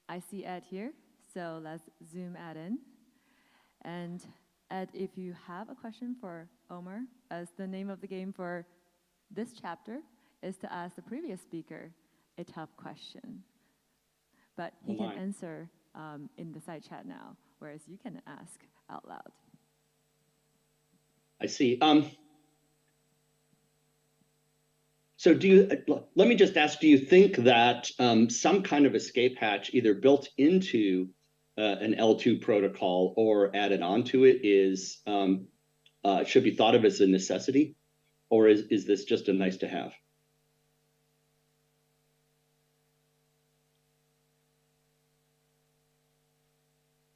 I see Ed here, so let's zoom Ed in. And Ed, if you have a question for Omar, as the name of the game for this chapter is to ask the previous speaker a tough question. But he can answer in the side chat now, whereas you can ask out loud. I see. So let me just ask, do you think that some kind of escape hatch either built into an L2 protocol or added onto it is should be thought of as a necessity, or is this just a nice to have?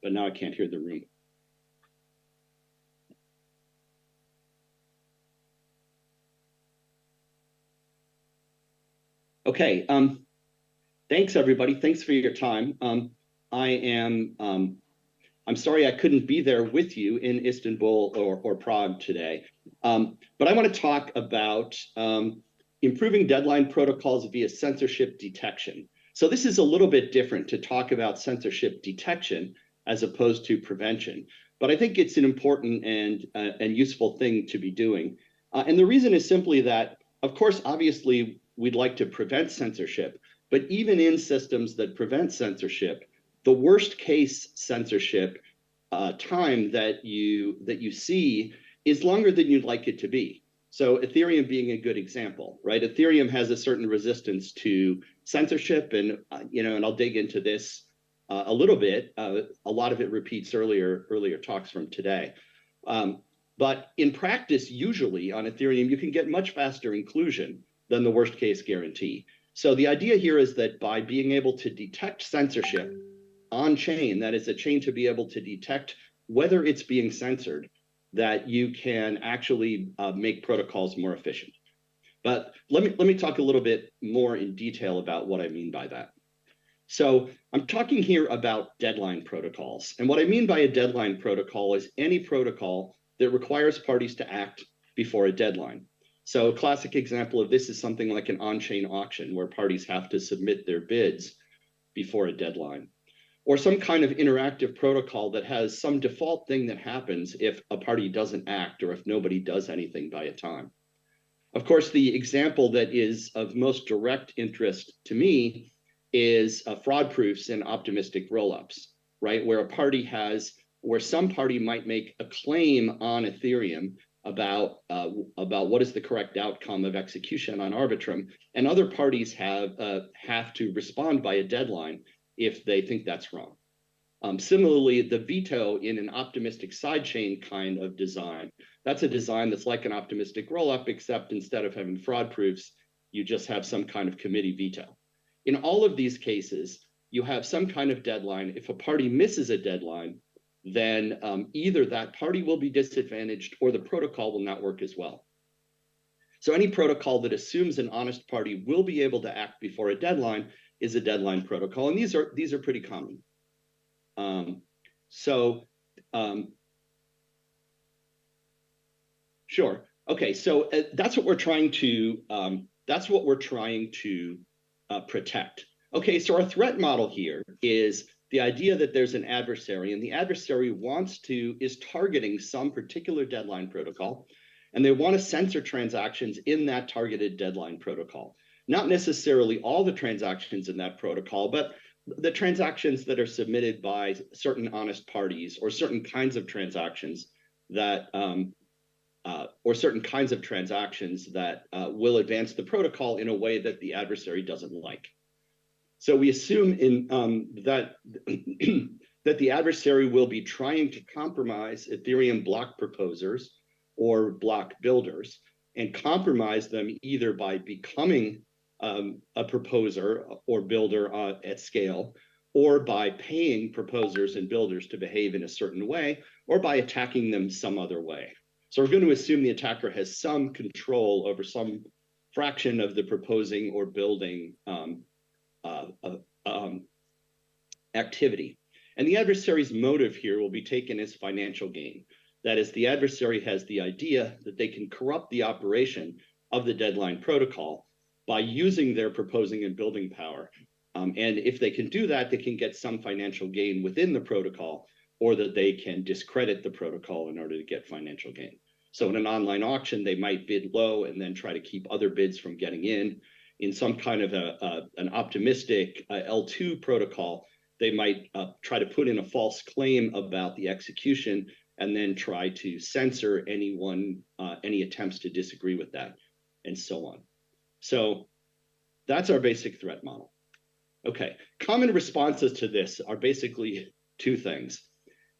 But now I can't hear the room. Okay, thanks everybody. Thanks for your time. I'm sorry I couldn't be there with you in Istanbul or Prague today, but I want to talk about improving deadline protocols via censorship detection. So this is a little bit different to talk about censorship detection as opposed to prevention, but I think it's an important and useful thing to be doing. And the reason is simply that, of course, obviously, we'd like to prevent censorship, but even in systems that prevent censorship, the worst case censorship time that you see is longer than you'd like it to be. So Ethereum being a good example, right? Ethereum has a certain resistance to censorship, and and I'll dig into this a little bit. A lot of it repeats earlier talks from today. But in practice, usually on Ethereum, you can get much faster inclusion than the worst case guarantee. So the idea here is that by being able to detect censorship on chain, that is a chain to be able to detect whether it's being censored, that you can actually make protocols more efficient. But let me talk a little bit more in detail about what I mean by that. So I'm talking here about deadline protocols. And what I mean by a deadline protocol is any protocol that requires parties to act before a deadline. So a classic example of this is something like an on-chain auction where parties have to submit their bids before a deadline, or some kind of interactive protocol that has some default thing that happens if a party doesn't act or if nobody does anything by a time. Of course, the example that is of most direct interest to me is fraud proofs and optimistic rollups, right? Where some party might make a claim on Ethereum about what is the correct outcome of execution on Arbitrum, and other parties have to respond by a deadline if they think that's wrong. Similarly, the veto in an optimistic sidechain kind of design, that's a design that's like an optimistic rollup, except instead of having fraud proofs, you just have some kind of committee veto. In all of these cases, you have some kind of deadline. If a party misses a deadline, then either that party will be disadvantaged or the protocol will not work as well. So any protocol that assumes an honest party will be able to act before a deadline is a deadline protocol, and these are pretty common. Sure. Okay, so that's what we're trying to protect. Okay, so our threat model here is the idea that there's an adversary, and the adversary is targeting some particular deadline protocol, and they want to censor transactions in that targeted deadline protocol. Not necessarily all the transactions in that protocol, but the transactions that are submitted by certain honest parties, or certain kinds of transactions that will advance the protocol in a way that the adversary doesn't like. So we assume that the adversary will be trying to compromise Ethereum block proposers or block builders, and compromise them either by becoming a proposer or builder at scale, or by paying proposers and builders to behave in a certain way, or by attacking them some other way. So we're going to assume the attacker has some control over some fraction of the proposing or building activity. And the adversary's motive here will be taken as financial gain. That is, the adversary has the idea that they can corrupt the operation of the deadline protocol by using their proposing and building power. And if they can do that, they can get some financial gain within the protocol, or that they can discredit the protocol in order to get financial gain. So in an online auction, they might bid low and then try to keep other bids from getting in. In some kind of an optimistic L2 protocol, they might try to put in a false claim about the execution and then try to censor any attempts to disagree with that, and so on. So that's our basic threat model. Okay, common responses to this are basically two things.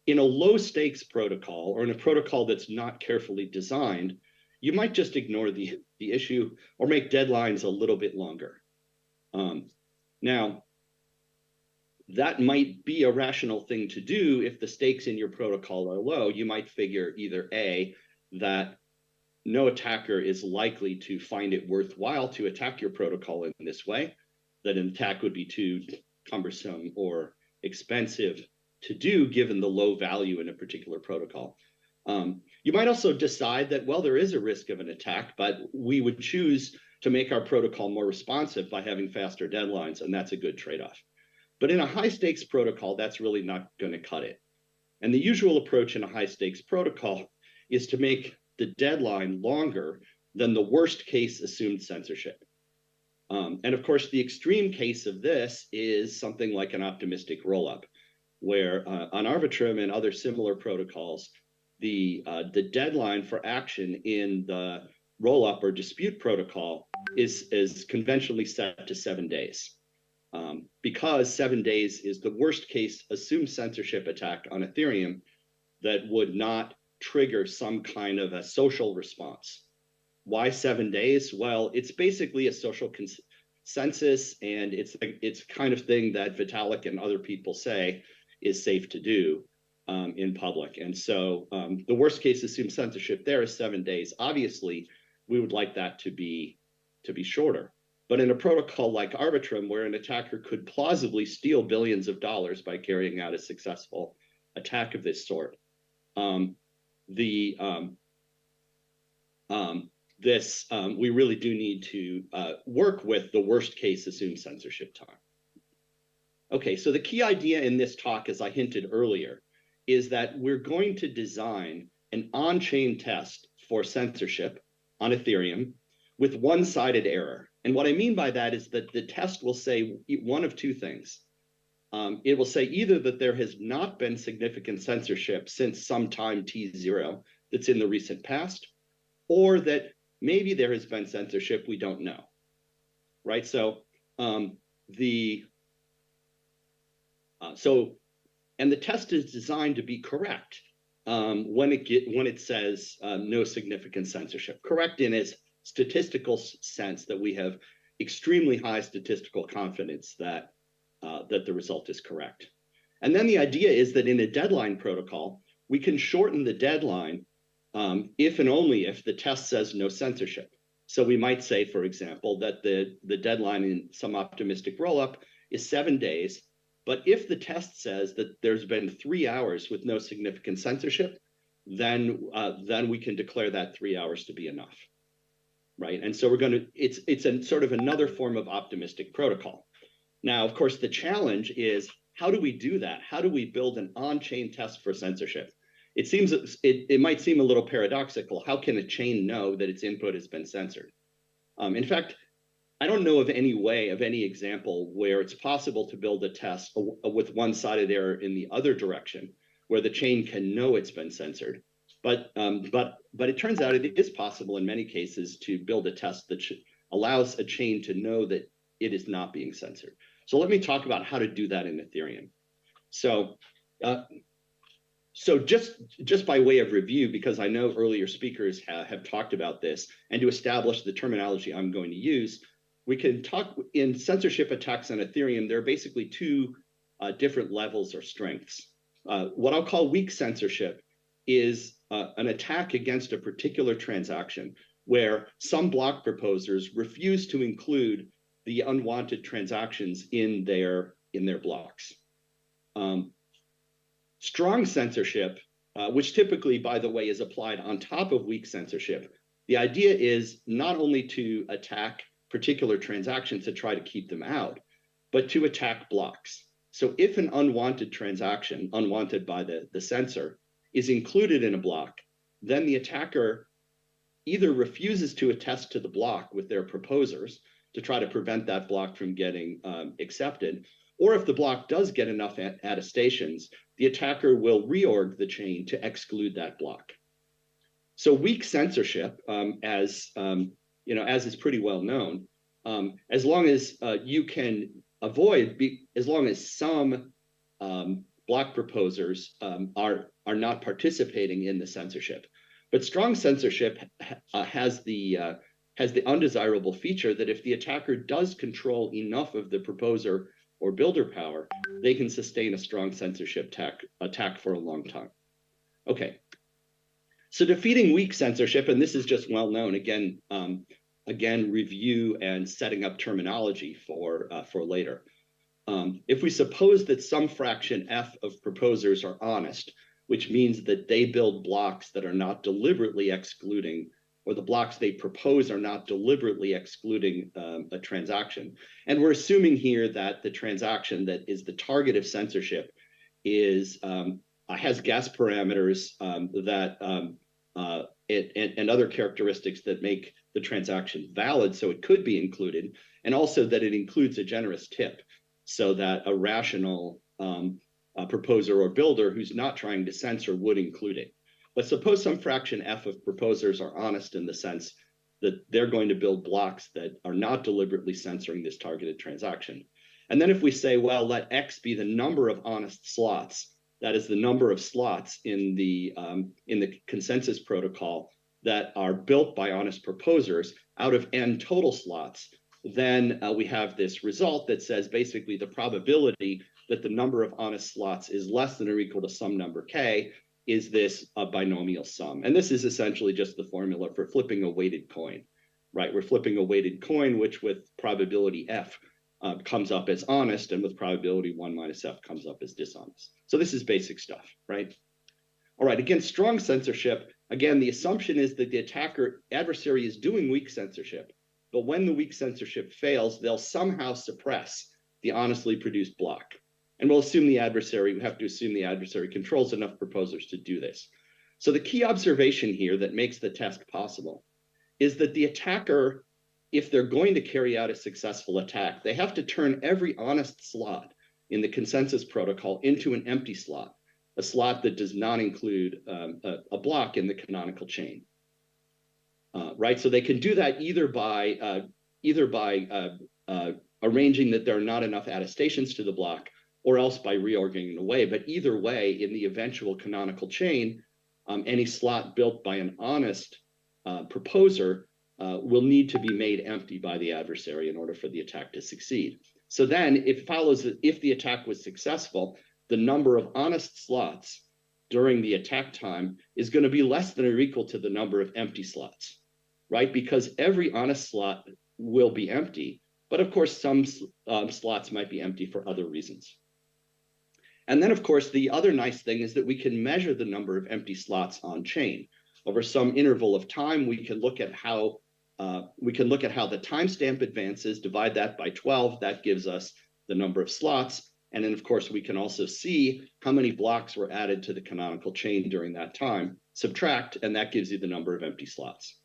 In a low stakes protocol, or in a protocol that's not carefully designed, you might just ignore the issue or make deadlines a little bit longer. Now, that might be a rational thing to do if the stakes in your protocol are low. You might figure either A, that no attacker is likely to find it worthwhile to attack your protocol in this way, that an attack would be too cumbersome or expensive to do given the low value in a particular protocol. You might also decide that, well, there is a risk of an attack, but we would choose to make our protocol more responsive by having faster deadlines, and that's a good trade-off. But in a high-stakes protocol, that's really not going to cut it. And the usual approach in a high-stakes protocol is to make the deadline longer than the worst-case assumed censorship. And of course, the extreme case of this is something like an optimistic rollup, where on Arbitrum and other similar protocols, the deadline for action in the rollup or dispute protocol is conventionally set to 7 days. Because 7 days is the worst case assumed censorship attack on Ethereum that would not trigger some kind of a social response. Why 7 days? Well, it's basically a social consensus, and it's kind of thing that Vitalik and other people say is safe to do in public. And so the worst case assumed censorship there is 7 days. Obviously, we would like that to be shorter. But in a protocol like Arbitrum, where an attacker could plausibly steal billions of dollars by carrying out a successful attack of this sort, we really do need to work with the worst case assumed censorship time. Okay, so the key idea in this talk, as I hinted earlier, is that we're going to design an on-chain test for censorship on Ethereum with one-sided error. And what I mean by that is that the test will say one of two things. It will say either that there has not been significant censorship since some time t0 that's in the recent past, or that maybe there has been censorship, we don't know, right? So and the test is designed to be correct when it says no significant censorship. Correct in its statistical sense, that we have extremely high statistical confidence that the result is correct. And then the idea is that in a deadline protocol, we can shorten the deadline if and only if the test says no censorship. So we might say, for example, that the deadline in some optimistic rollup is 7 days, but if the test says that there's been 3 hours with no significant censorship, then we can declare that 3 hours to be enough, right? And so we're going to, it's a sort of another form of optimistic protocol. Now, of course, the challenge is, how do we do that? How do we build an on-chain test for censorship? It seems, it might seem a little paradoxical. How can a chain know that its input has been censored? In fact, I don't know of any way, of any example where it's possible to build a test with one-sided error in the other direction, where the chain can know it's been censored. But it turns out it is possible in many cases to build a test that allows a chain to know that it is not being censored. So let me talk about how to do that in Ethereum. So just by way of review, because I know earlier speakers have talked about this, and to establish the terminology I'm going to use, we can talk in censorship attacks on Ethereum. There are basically two different levels or strengths. What I'll call weak censorship is an attack against a particular transaction where some block proposers refuse to include the unwanted transactions in their blocks. Strong censorship, which typically, by the way, is applied on top of weak censorship. The idea is not only to attack particular transactions to try to keep them out, but to attack blocks. So if an unwanted transaction, unwanted by the censor, is included in a block, then the attacker either refuses to attest to the block with their proposers to try to prevent that block from getting accepted, or if the block does get enough attestations, the attacker will reorg the chain to exclude that block. So weak censorship, as is pretty well known, as long as you can avoid, as long as some block proposers are not participating in the censorship. But strong censorship has the undesirable feature that if the attacker does control enough of the proposer or builder power, they can sustain a strong censorship attack for a long time. Okay, so defeating weak censorship, and this is just well known, again, review and setting up terminology for later. If we suppose that some fraction F of proposers are honest, which means that they build blocks that are not deliberately excluding, or the blocks they propose are not deliberately excluding a transaction. And we're assuming here that the transaction that is the target of censorship is has gas parameters and other characteristics that make the transaction valid, so it could be included, and also that it includes a generous tip, so that a rational proposer or builder who's not trying to censor would include it. But suppose some fraction F of proposers are honest in the sense that they're going to build blocks that are not deliberately censoring this targeted transaction. And then if we say, well, let X be the number of honest slots, that is the number of slots in the consensus protocol that are built by honest proposers out of N total slots, then we have this result that says basically the probability that the number of honest slots is less than or equal to some number K is this binomial sum. And this is essentially just the formula for flipping a weighted coin, right? We're flipping a weighted coin, which with probability F comes up as honest, and with probability 1 minus F comes up as dishonest. So this is basic stuff, right? All right, again, strong censorship. Again, the assumption is that the adversary is doing weak censorship, but when the weak censorship fails, they'll somehow suppress the honestly produced block. And we'll assume we have to assume the adversary controls enough proposers to do this. So the key observation here that makes the test possible is that the attacker, if they're going to carry out a successful attack, they have to turn every honest slot in the consensus protocol into an empty slot, a slot that does not include a block in the canonical chain, right? So they can do that either by arranging that there are not enough attestations to the block, or else by reorganizing it away. But either way, in the eventual canonical chain, any slot built by an honest proposer will need to be made empty by the adversary in order for the attack to succeed. So then it follows that if the attack was successful, the number of honest slots during the attack time is going to be less than or equal to the number of empty slots, right? Because every honest slot will be empty, but of course some slots might be empty for other reasons. And then, of course, the other nice thing is that we can measure the number of empty slots on chain. Over some interval of time, we can look at how the timestamp advances, divide that by 12. That gives us the number of slots. And then, of course, we can also see how many blocks were added to the canonical chain during that time, subtract, and that gives you the number of empty slots.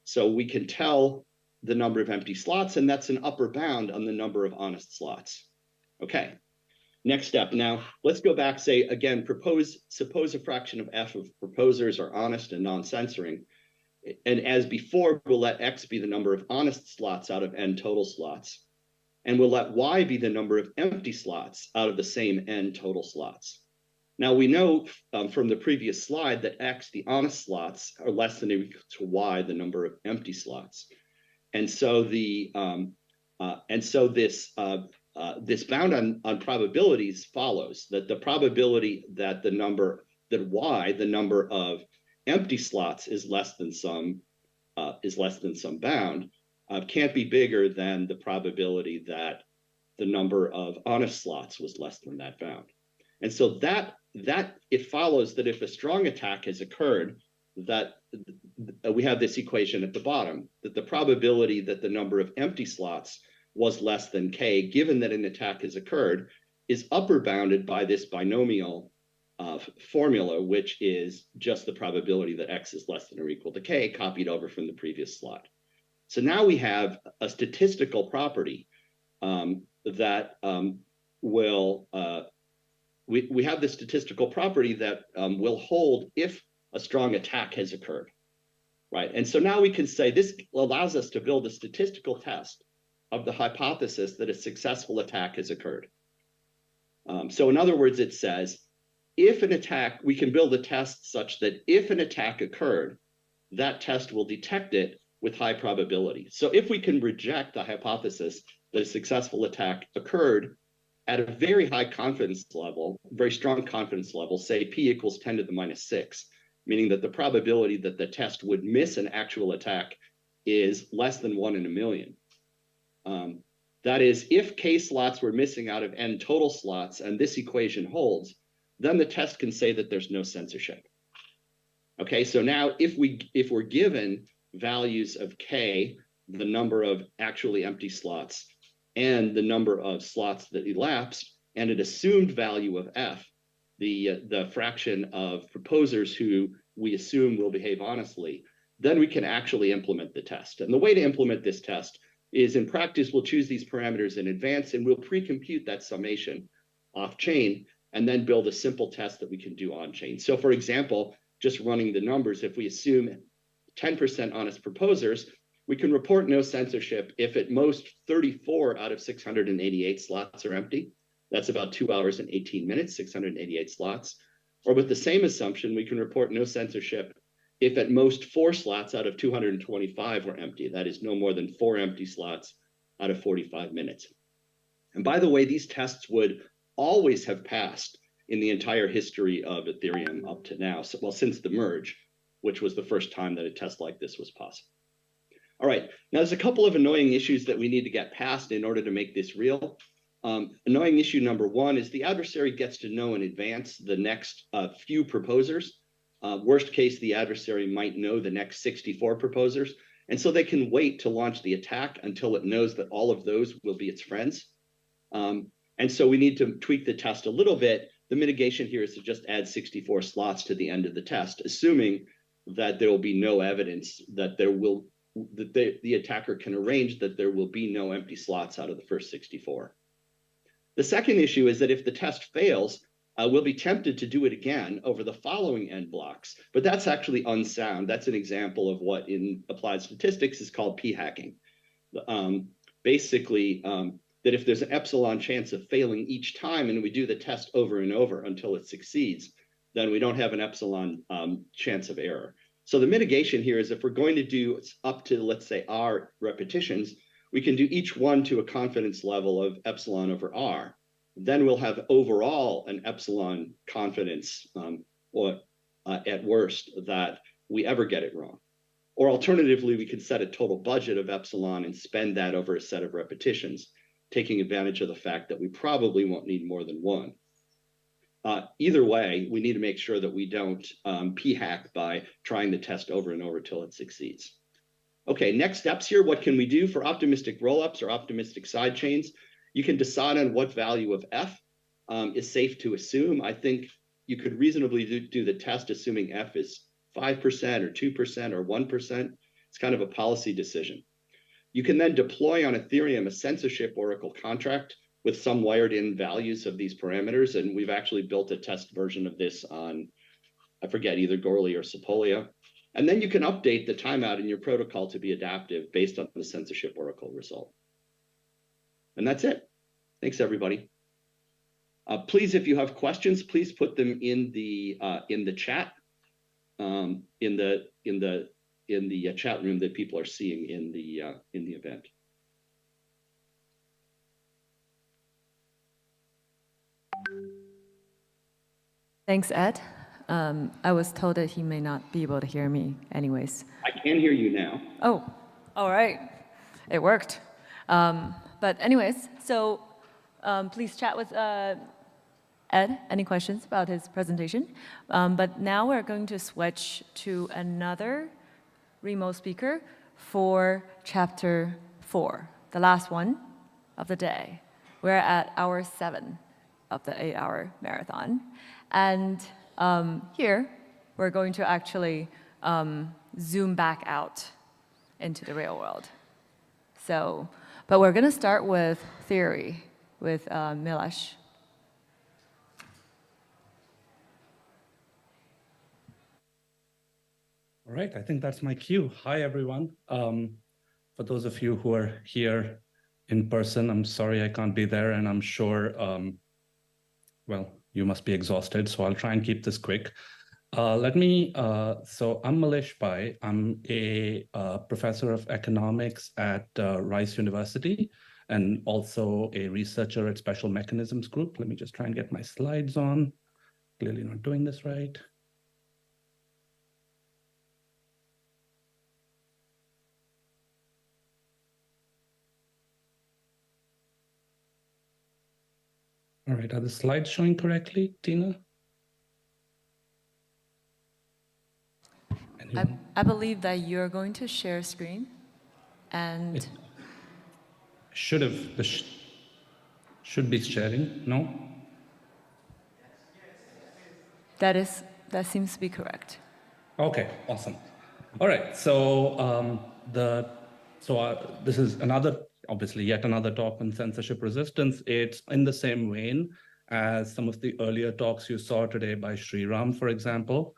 So we can tell the number of empty slots, and that's an upper bound on the number of honest slots. Okay, next step. Now, let's go back, say, again, suppose a fraction of f of proposers are honest and non-censoring. And as before, we'll let x be the number of honest slots out of n total slots. And we'll let y be the number of empty slots out of the same n total slots. Now, we know from the previous slide that x, the honest slots, are less than or equal to y, the number of empty slots. And so this bound on probabilities follows that the probability that y, the number of empty slots, is less than some bound, can't be bigger than the probability that the number of honest slots was less than that bound. And so that it follows that if a strong attack has occurred, that we have this equation at the bottom, that the probability that the number of empty slots was less than k, given that an attack has occurred, is upper bounded by this binomial formula, which is just the probability that x is less than or equal to k, copied over from the previous slide. So now we have a statistical property that we have this statistical property that will hold if a strong attack has occurred, right? And so now we can say this allows us to build a statistical test of the hypothesis that a successful attack has occurred. So in other words, it says, if an attack, we can build a test such that if an attack occurred, that test will detect it with high probability. So if we can reject the hypothesis that a successful attack occurred at a very high confidence level, very strong confidence level, say p equals 10 to the minus 6, meaning that the probability that the test would miss an actual attack is less than 1 in a million. That is, if k slots were missing out of n total slots and this equation holds, then the test can say that there's no censorship. Okay, so now if we're given values of k, the number of actually empty slots, and the number of slots that elapsed, and an assumed value of f, the fraction of proposers who we assume will behave honestly, then we can actually implement the test. And the way to implement this test is, in practice, we'll choose these parameters in advance and we'll pre-compute that summation off-chain and then build a simple test that we can do on-chain. So for example, just running the numbers, if we assume 10% honest proposers, we can report no censorship if at most 34 out of 688 slots are empty. That's about 2 hours and 18 minutes, 688 slots. Or with the same assumption, we can report no censorship if at most 4 slots out of 225 were empty. That is no more than 4 empty slots out of 45 minutes. And by the way, these tests would always have passed in the entire history of Ethereum up to now, well, since the merge, which was the first time that a test like this was possible. All right, now there's a couple of annoying issues that we need to get past in order to make this real. Annoying issue number 1 is the adversary gets to know in advance the next few proposers. Worst case, the adversary might know the next 64 proposers, and so they can wait to launch the attack until it knows that all of those will be its friends. And so we need to tweak the test a little bit. The mitigation here is to just add 64 slots to the end of the test, assuming that there will be no evidence that the attacker can arrange that there will be no empty slots out of the first 64. The second issue is that if the test fails, we'll be tempted to do it again over the following n blocks, but that's actually unsound. That's an example of what in applied statistics is called p-hacking. Basically, that if there's an epsilon chance of failing each time and we do the test over and over until it succeeds, then we don't have an epsilon chance of error. So the mitigation here is if we're going to do up to, let's say, r repetitions, we can do each one to a confidence level of epsilon over r. Then we'll have overall an epsilon confidence, or at worst, that we ever get it wrong. Or alternatively, we could set a total budget of epsilon and spend that over a set of repetitions, taking advantage of the fact that we probably won't need more than one. Either way, we need to make sure that we don't p-hack by trying the test over and over till it succeeds. Okay, next steps here. What can we do for optimistic rollups or optimistic side chains? You can decide on what value of F is safe to assume. I think you could reasonably do the test assuming F is 5% or 2% or 1%. It's kind of a policy decision. You can then deploy on Ethereum a censorship Oracle contract with some wired in values of these parameters. And we've actually built a test version of this on, I forget, either Goerli or Sepolia. And then you can update the timeout in your protocol to be adaptive based on the censorship Oracle result. And that's it. Thanks, everybody. Please, if you have questions, please put them in the chat, in the chat room that people are seeing in the event. Thanks, Ed. I was told that he may not be able to hear me anyways. I can hear you now. Oh, all right. It worked. But anyways, so please chat with Ed, any questions about his presentation? But now we're going to switch to another remote speaker for chapter 4, the last one of the day. We're at hour 7 of the 8-hour marathon. And here, we're going to actually zoom back out into the real world. So, but we're going to start with theory with Mallesh. All right, I think that's my cue. Hi, everyone. For those of you who are here in person, I'm sorry I can't be there, and I'm sure, well, you must be exhausted, so I'll try and keep this quick. So I'm Mallesh Pai. I'm a professor of economics at Rice University and also a researcher at Special Mechanisms Group. Let me just try and get my slides on. Clearly not doing this right. All right, are the slides showing correctly, Tina? I believe that you're going to share screen, and should be sharing. No. That seems to be correct. Okay, awesome. All right, so this is obviously yet another talk on censorship resistance. It's in the same vein as some of the earlier talks you saw today by Sreeram, for example.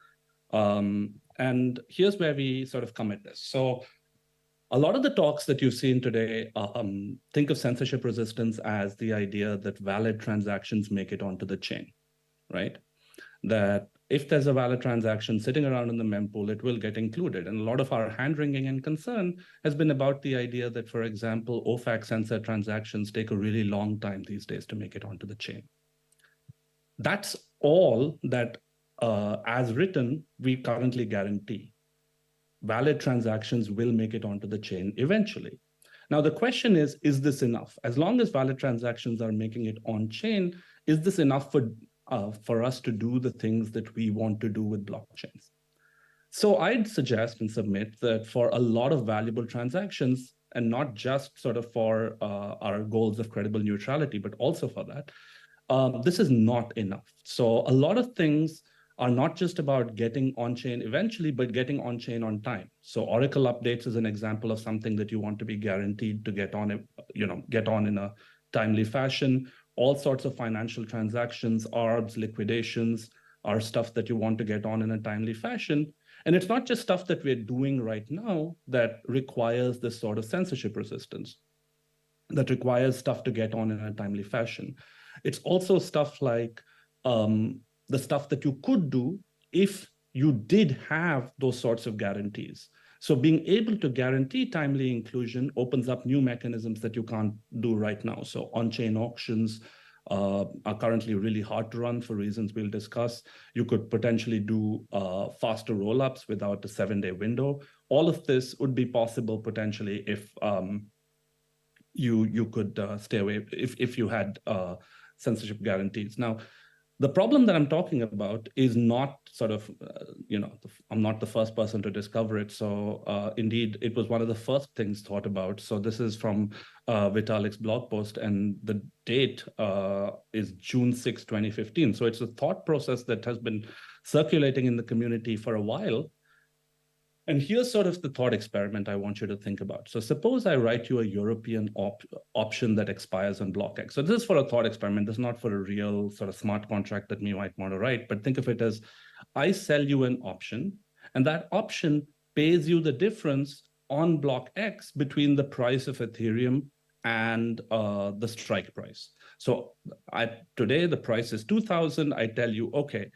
And here's where we sort of come at this. So a lot of the talks that you've seen today think of censorship resistance as the idea that valid transactions make it onto the chain, right? That if there's a valid transaction sitting around in the mempool, it will get included. And a lot of our hand-wringing and concern has been about the idea that, for example, OFAC censored transactions take a really long time these days to make it onto the chain. That's all that, as written, we currently guarantee. Valid transactions will make it onto the chain eventually. Now, the question is this enough? As long as valid transactions are making it on-chain, is this enough for us to do the things that we want to do with blockchains? So I'd suggest and submit that for a lot of valuable transactions, and not just sort of for our goals of credible neutrality, but also for that, this is not enough. So a lot of things are not just about getting on-chain eventually, but getting on-chain on time. So Oracle updates is an example of something that you want to be guaranteed to get on in a timely fashion. All sorts of financial transactions, ARBs, liquidations, are stuff that you want to get on in a timely fashion. And it's not just stuff that we're doing right now that requires this sort of censorship resistance, that requires stuff to get on in a timely fashion. It's also stuff like the stuff that you could do if you did have those sorts of guarantees. So being able to guarantee timely inclusion opens up new mechanisms that you can't do right now. So on-chain auctions are currently really hard to run for reasons we'll discuss. You could potentially do faster rollups without a 7-day window. All of this would be possible potentially if you could stay away, if you had censorship guarantees. Now, The problem that I'm talking about is not sort of, I'm not the first person to discover it. So indeed, it was one of the first things thought about. So this is from Vitalik's blog post, and the date is June 6, 2015. So it's a thought process that has been circulating in the community for a while. And here's sort of the thought experiment I want you to think about. So suppose I write you a European option that expires on block X. So this is for a thought experiment. This is not for a real sort of smart contract that you might want to write, but think of it as I sell you an option, and that option pays you the difference on block X between the price of Ethereum and the strike price. So today the price is 2,000. I tell you, okay,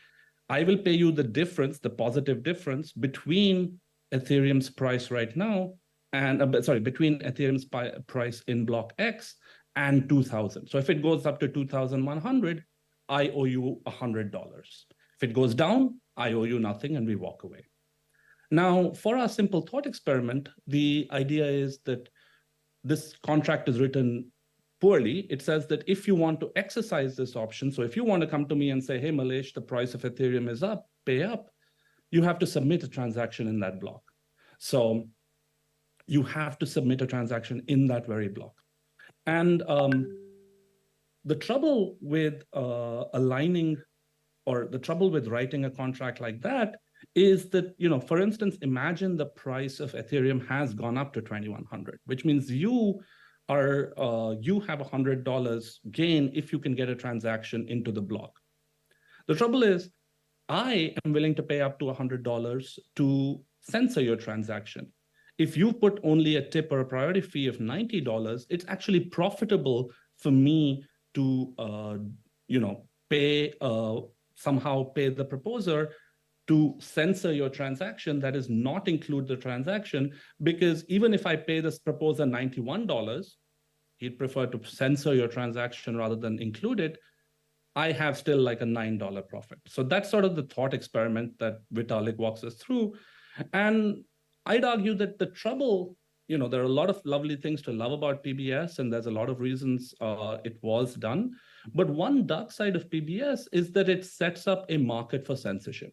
I will pay you the difference, the positive difference between Ethereum's price right now and between Ethereum's price in block X and 2,000. So if it goes up to 2,100, I owe you $100. If it goes down, I owe you nothing, and we walk away. Now, for our simple thought experiment, the idea is that this contract is written poorly. It says that if you want to exercise this option, so if you want to come to me and say, hey, Mallesh, the price of Ethereum is up, pay up, you have to submit a transaction in that block. So you have to submit a transaction in that very block. And the trouble with aligning, or the trouble with writing a contract like that is that, for instance, imagine the price of Ethereum has gone up to 2,100, which means you have $100 gain if you can get a transaction into the block. The trouble is, I am willing to pay up to $100 to censor your transaction. If you put only a tip or a priority fee of $90, it's actually profitable for me to, somehow pay the proposer to censor your transaction, that is not include the transaction, because even if I pay this proposer $91, he'd prefer to censor your transaction rather than include it, I have still like a $9 profit. So that's sort of the thought experiment that Vitalik walks us through. And I'd argue that the trouble, there are a lot of lovely things to love about PBS, and there's a lot of reasons it was done. But one dark side of PBS is that it sets up a market for censorship.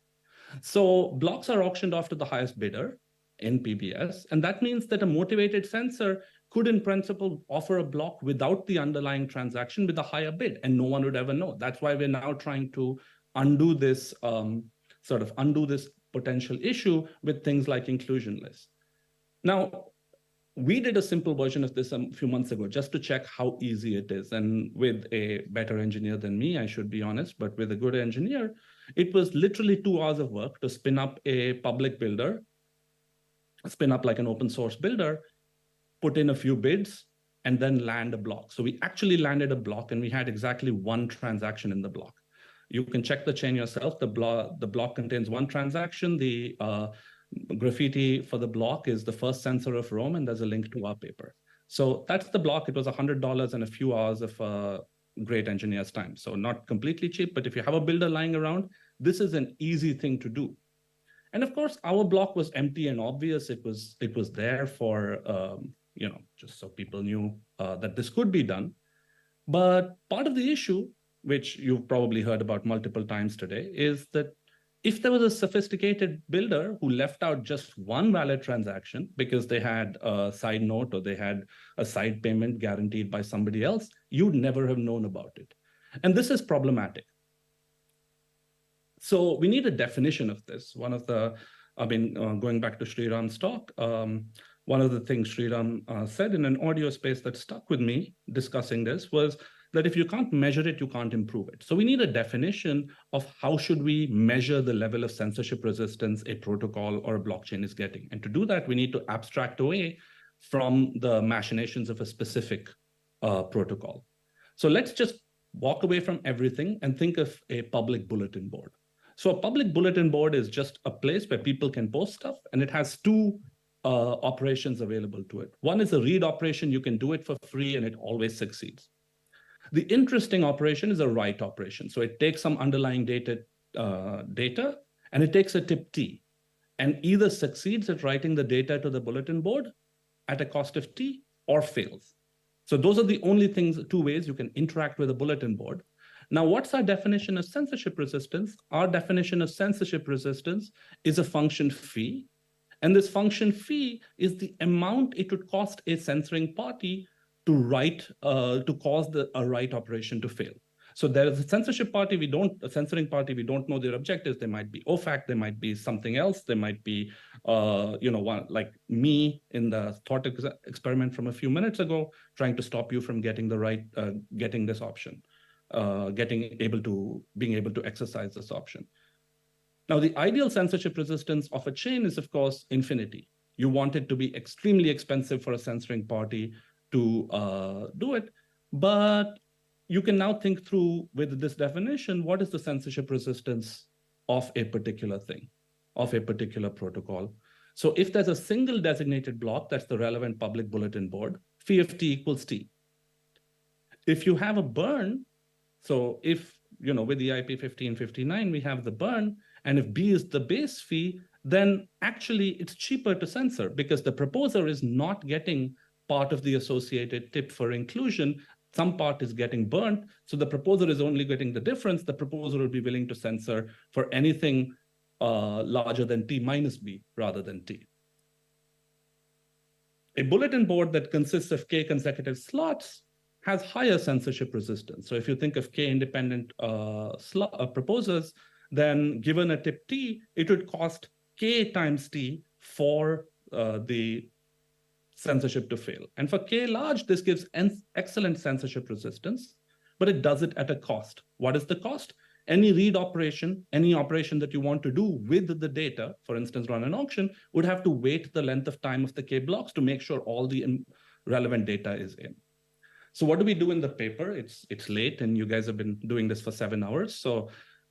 So blocks are auctioned off to the highest bidder in PBS, and that means that a motivated censor could in principle offer a block without the underlying transaction with a higher bid, and no one would ever know. That's why we're now trying to undo this, potential issue with things like inclusion lists. Now, we did a simple version of this a few months ago just to check how easy it is. And with a better engineer than me, I should be honest, but with a good engineer, it was literally 2 hours of work to spin up a public builder, spin up like an open source builder, put in a few bids, and then land a block. So we actually landed a block, and we had exactly one transaction in the block. You can check the chain yourself. The block contains one transaction. The graffiti for the block is the first censor of Rome, and there's a link to our paper. So that's the block. It was $100 and a few hours of great engineer's time. So not completely cheap, but if you have a builder lying around, this is an easy thing to do. And of course, our block was empty and obvious. It was there for, just so people knew that this could be done. But part of the issue, which you've probably heard about multiple times today, is that if there was a sophisticated builder who left out just one valid transaction because they had a side note or they had a side payment guaranteed by somebody else, you'd never have known about it. And this is problematic. So we need a definition of this. One of the, going back to Sreeram's talk, one of the things Sreeram said in an audio space that stuck with me discussing this was that if you can't measure it, you can't improve it. So we need a definition of how should we measure the level of censorship resistance a protocol or a blockchain is getting. And to do that, we need to abstract away from the machinations of a specific protocol. So let's just walk away from everything and think of a public bulletin board. So a public bulletin board is just a place where people can post stuff, and it has two operations available to it. One is a read operation. You can do it for free, and it always succeeds. The interesting operation is a write operation. So it takes some underlying data, and it takes a tip T, and either succeeds at writing the data to the bulletin board at a cost of T or fails. So those are the only things, two ways you can interact with a bulletin board. Now, what's our definition of censorship resistance? Our definition of censorship resistance is a function phi. And this function phi is the amount it would cost a censoring party to write, to cause a write operation to fail. So there is a censorship party, a censoring party, we don't know their objectives. They might be OFAC, they might be something else. They might be, like me in the thought experiment from a few minutes ago, trying to stop you from getting the right, getting this option, being able to exercise this option. Now, the ideal censorship resistance of a chain is, of course, infinity. You want it to be extremely expensive for a censoring party to do it, but you can now think through with this definition, what is the censorship resistance of a particular thing, of a particular protocol? So if there's a single designated block, that's the relevant public bulletin board, phi of t equals t. If you have a burn, so if, with the IP 1559, we have the burn, and if B is the base phi, then actually it's cheaper to censor because the proposer is not getting part of the associated tip for inclusion. Some part is getting burnt, so the proposer is only getting the difference. The proposer will be willing to censor for anything larger than t minus b rather than t. A bulletin board that consists of k consecutive slots has higher censorship resistance. So if you think of k independent proposers, then given a tip t, it would cost k times t for the censorship to fail. And for k large, this gives excellent censorship resistance, but it does it at a cost. What is the cost? Any read operation, any operation that you want to do with the data, for instance, run an auction, would have to wait the length of time of the k blocks to make sure all the relevant data is in. So what do we do in the paper? It's late, and you guys have been doing this for 7 hours. So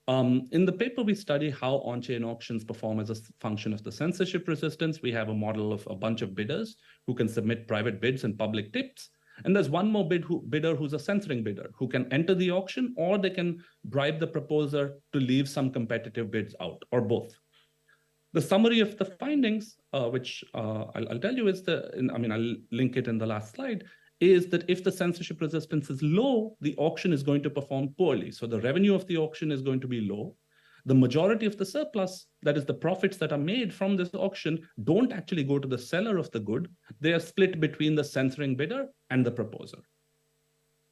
in the paper, we study how on-chain auctions perform as a function of the censorship resistance. We have a model of a bunch of bidders who can submit private bids and public tips. And there's one more bidder who's a censoring bidder who can enter the auction, or they can bribe the proposer to leave some competitive bids out, or both. The summary of the findings, which I'll tell you is I'll link it in the last slide, is that if the censorship resistance is low, the auction is going to perform poorly. So the revenue of the auction is going to be low. The majority of the surplus, that is the profits that are made from this auction, don't actually go to the seller of the good. They are split between the censoring bidder and the proposer.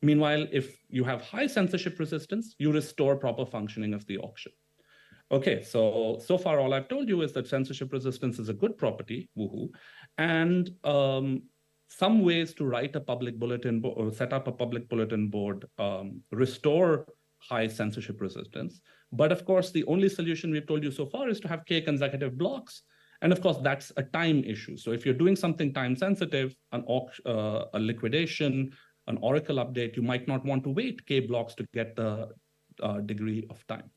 Meanwhile, if you have high censorship resistance, you restore proper functioning of the auction. Okay, so far all I've told you is that censorship resistance is a good property, woohoo, and some ways to write a public bulletin board or set up a public bulletin board restore high censorship resistance. But of course, the only solution we've told you so far is to have k consecutive blocks. And of course, that's a time issue. So if you're doing something time sensitive, a liquidation, an Oracle update, you might not want to wait k blocks to get the degree of time.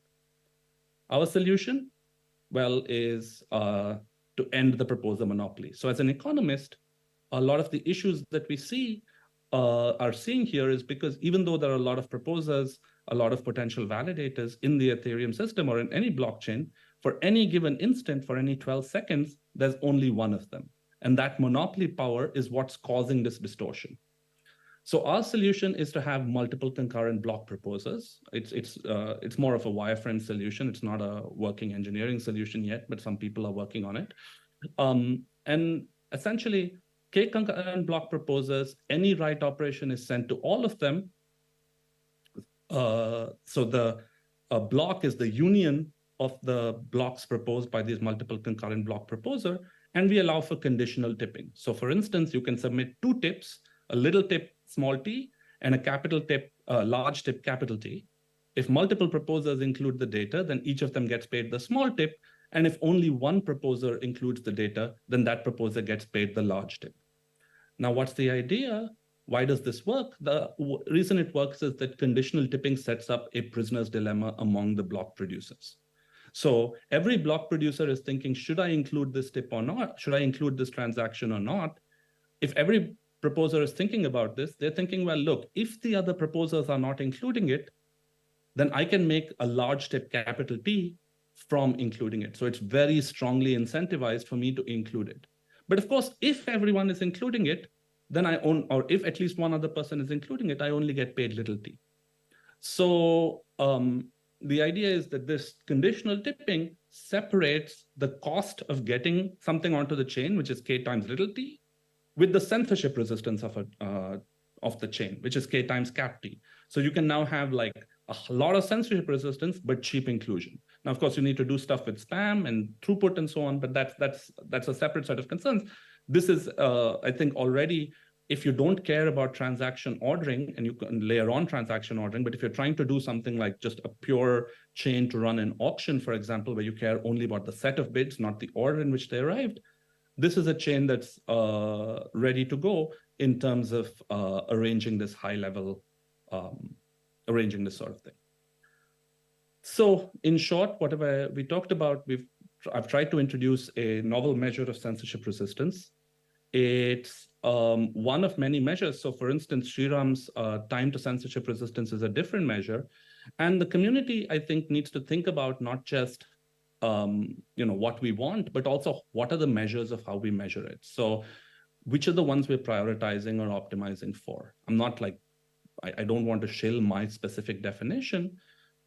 Our solution, well, is to end the proposer monopoly. So as an economist, a lot of the issues that we are seeing here is because even though there are a lot of proposers, a lot of potential validators in the Ethereum system or in any blockchain, for any given instant, for any 12 seconds, there's only one of them. And that monopoly power is what's causing this distortion. So our solution is to have multiple concurrent block proposers. It's more of a wireframe solution. It's not a working engineering solution yet, but some people are working on it. And essentially, k concurrent block proposers, any write operation is sent to all of them. So the block is the union of the blocks proposed by these multiple concurrent block proposer, and we allow for conditional tipping. So for instance, you can submit 2 tips, a little tip, small t, and a capital tip, large tip, capital T. If multiple proposers include the data, then each of them gets paid the small tip. And if only one proposer includes the data, then that proposer gets paid the large tip. Now, what's the idea? Why does this work? The reason it works is that conditional tipping sets up a prisoner's dilemma among the block producers. So every block producer is thinking, should I include this tip or not? Should I include this transaction or not? If every proposer is thinking about this, they're thinking, well, look, if the other proposers are not including it, then I can make a large tip, capital T, from including it. So it's very strongly incentivized for me to include it. But of course, if everyone is including it, then I own, or if at least one other person is including it, I only get paid little t. So the idea is that this conditional tipping separates the cost of getting something onto the chain, which is k times little t, with the censorship resistance of the chain, which is k times cap t. So you can now have like a lot of censorship resistance, but cheap inclusion. Now, of course, you need to do stuff with spam and throughput and so on, but that's a separate set of concerns. This is, I think, already, if you don't care about transaction ordering, and you can layer on transaction ordering, but if you're trying to do something like just a pure chain to run an auction, for example, where you care only about the set of bids, not the order in which they arrived, this is a chain that's ready to go in terms of arranging this high level, arranging this sort of thing. So in short, whatever we talked about, I've tried to introduce a novel measure of censorship resistance. It's one of many measures. So for instance, Sreeram's time to censorship resistance is a different measure. And the community, I think, needs to think about not just what we want, but also what are the measures of how we measure it. So which are the ones we're prioritizing or optimizing for? I'm not like, I don't want to shill my specific definition,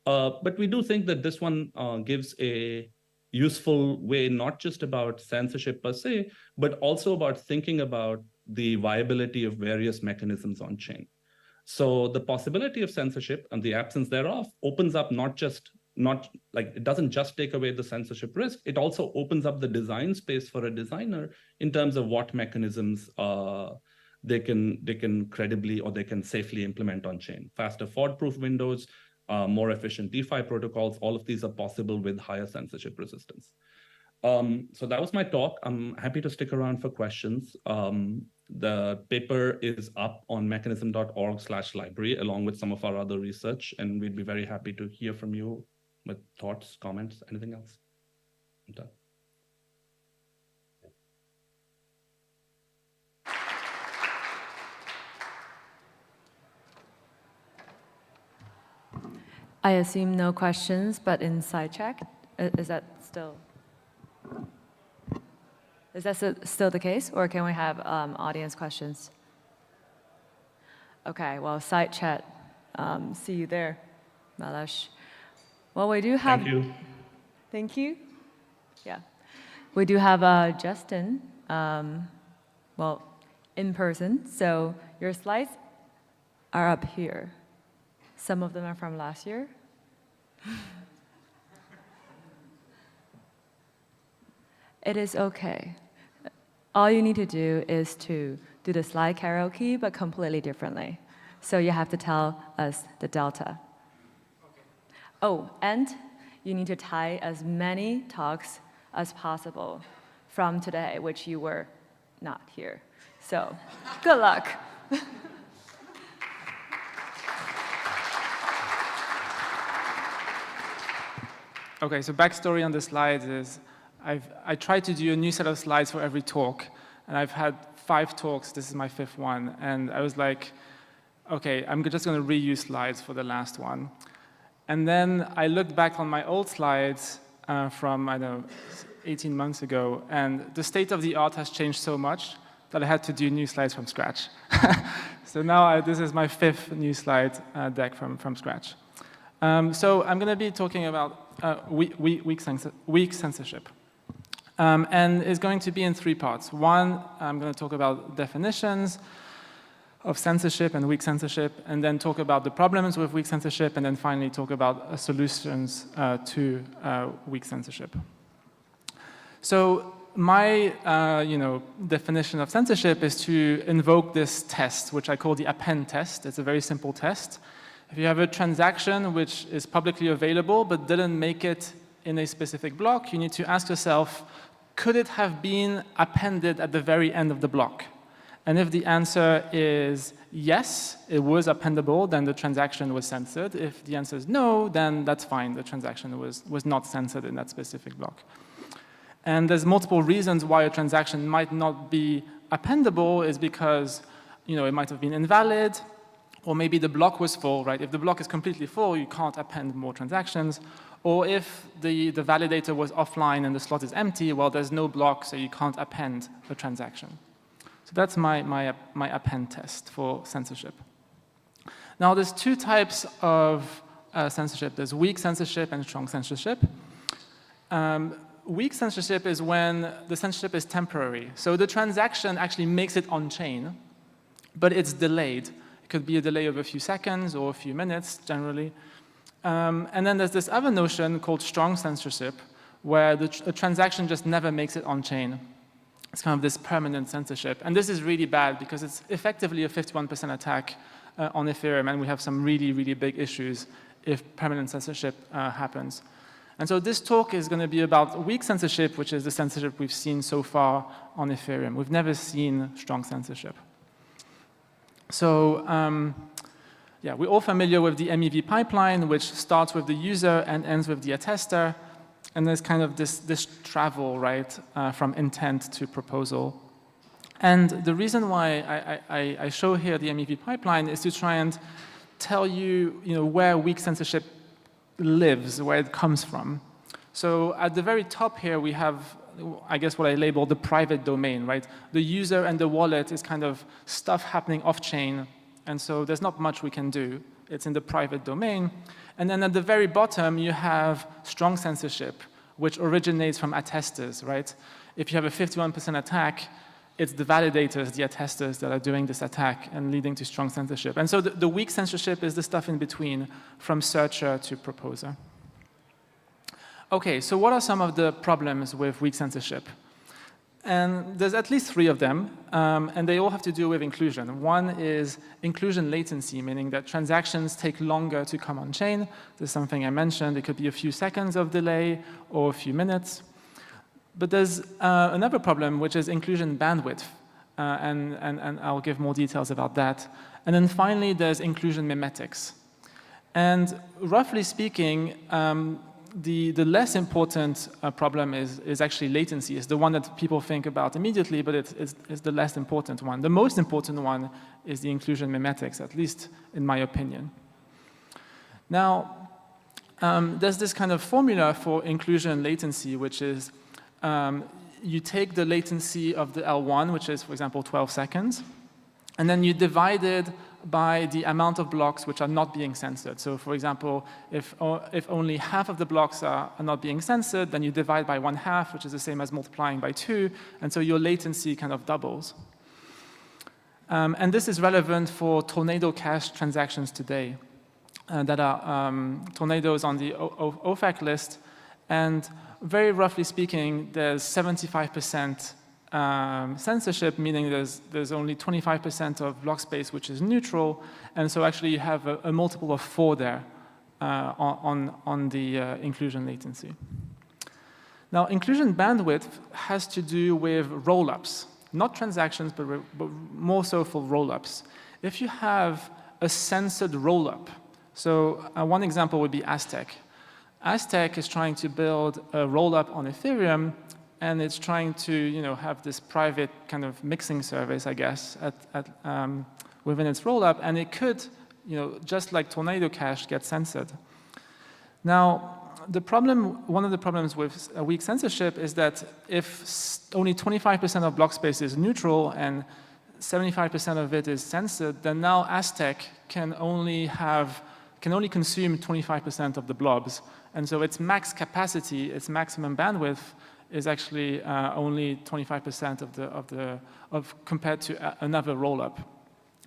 but we do think that this one gives a useful way, not just about censorship per se, but also about thinking about the viability of various mechanisms on chain. So the possibility of censorship and the absence thereof opens up it doesn't just take away the censorship risk, it also opens up the design space for a designer in terms of what mechanisms they can credibly or they can safely implement on chain. Faster forward-proof windows, more efficient DeFi protocols, all of these are possible with higher censorship resistance. So that was my talk. I'm happy to stick around for questions. The paper is up on mechanism.org/library along with some of our other research, and we'd be very happy to hear from you with thoughts, comments, anything else. I'm done. I assume no questions, but in side check, is that still the case, or can we have audience questions? Okay, well, side chat. See you there, Mallesh. Well, we do have. Thank you. Thank you. Yeah, we do have Justin. Well, in person. So your slides are up here. Some of them are from last year. It is okay. All you need to do is to do the slide karaoke, but completely differently. So you have to tell us the delta. Okay. Oh, and you need to tie as many talks as possible from today, which you were not here. So good luck. Okay, so backstory on the slides is I tried to do a new set of slides for every talk, and I've had 5 talks. This is my 5th one, and I was like, okay, I'm just going to reuse slides for the last one. And then I looked back on my old slides from, I don't know, 18 months ago, and the state of the art has changed so much that I had to do new slides from scratch. So now this is my 5th new slide deck from scratch. So I'm going to be talking about weak censorship. And it's going to be in 3 parts. One, I'm going to talk about definitions of censorship and weak censorship, and then talk about the problems with weak censorship, and then finally talk about solutions to weak censorship. So my definition of censorship is to invoke this test, which I call the append test. It's a very simple test. If you have a transaction which is publicly available but didn't make it in a specific block, you need to ask yourself, could it have been appended at the very end of the block? And if the answer is yes, it was appendable, then the transaction was censored. If the answer is no, then that's fine. The transaction was not censored in that specific block. And there's multiple reasons why a transaction might not be appendable is because it might have been invalid, or maybe the block was full, right? If the block is completely full, you can't append more transactions. Or if the validator was offline and the slot is empty, well, there's no block, so you can't append the transaction. So that's my append test for censorship. Now, there's two types of censorship. There's weak censorship and strong censorship. Weak censorship is when the censorship is temporary. So the transaction actually makes it on-chain, but it's delayed. It could be a delay of a few seconds or a few minutes, generally. And then there's this other notion called strong censorship, where the transaction just never makes it on-chain. It's kind of this permanent censorship. And this is really bad because it's effectively a 51% attack on Ethereum, and we have some really, really big issues if permanent censorship happens. And so this talk is going to be about weak censorship, which is the censorship we've seen so far on Ethereum. We've never seen strong censorship. So yeah, we're all familiar with the MEV pipeline, which starts with the user and ends with the attester. And there's kind of this travel, right, from intent to proposal. And the reason why I show here the MEV pipeline is to try and tell you, where weak censorship lives, where it comes from. So at the very top here, we have, I guess, what I label the private domain, right? The user and the wallet is kind of stuff happening off-chain, and so there's not much we can do. It's in the private domain. And then at the very bottom, you have strong censorship, which originates from attesters, right? If you have a 51% attack, it's the validators, the attesters, that are doing this attack and leading to strong censorship. And so the weak censorship is the stuff in between, from searcher to proposer. Okay, so what are some of the problems with weak censorship? And there's at least 3 of them, and they all have to do with inclusion. One is inclusion latency, meaning that transactions take longer to come on chain. There's something I mentioned. It could be a few seconds of delay or a few minutes. But there's another problem, which is inclusion bandwidth, and I'll give more details about that. And then finally, there's inclusion mimetics. And roughly speaking, the less important problem is actually latency. It's the one that people think about immediately, but it's the less important one. The most important one is the inclusion mimetics, at least in my opinion. Now, there's this kind of formula for inclusion latency, which is you take the latency of the L1, which is, for example, 12 seconds, and then you divide it by the amount of blocks which are not being censored. So, for example, if only half of the blocks are not being censored, then you divide by 1/2, which is the same as multiplying by 2, and so your latency kind of doubles. And this is relevant for Tornado Cash transactions today that are tornadoes on the OFAC list. And very roughly speaking, there's 75% censorship, meaning there's only 25% of block space which is neutral, and so actually you have a multiple of 4 there on the inclusion latency. Now, inclusion bandwidth has to do with rollups, not transactions, but more so for rollups. If you have a censored rollup, so one example would be Aztec. Aztec is trying to build a rollup on Ethereum, and it's trying to have this private kind of mixing service, I guess, within its rollup, and it could, just like Tornado Cash, get censored. Now, one of the problems with weak censorship is that if only 25% of block space is neutral and 75% of it is censored, then now Aztec can only consume 25% of the blobs. And so its max capacity, its maximum bandwidth, is actually only 25% compared to another rollup.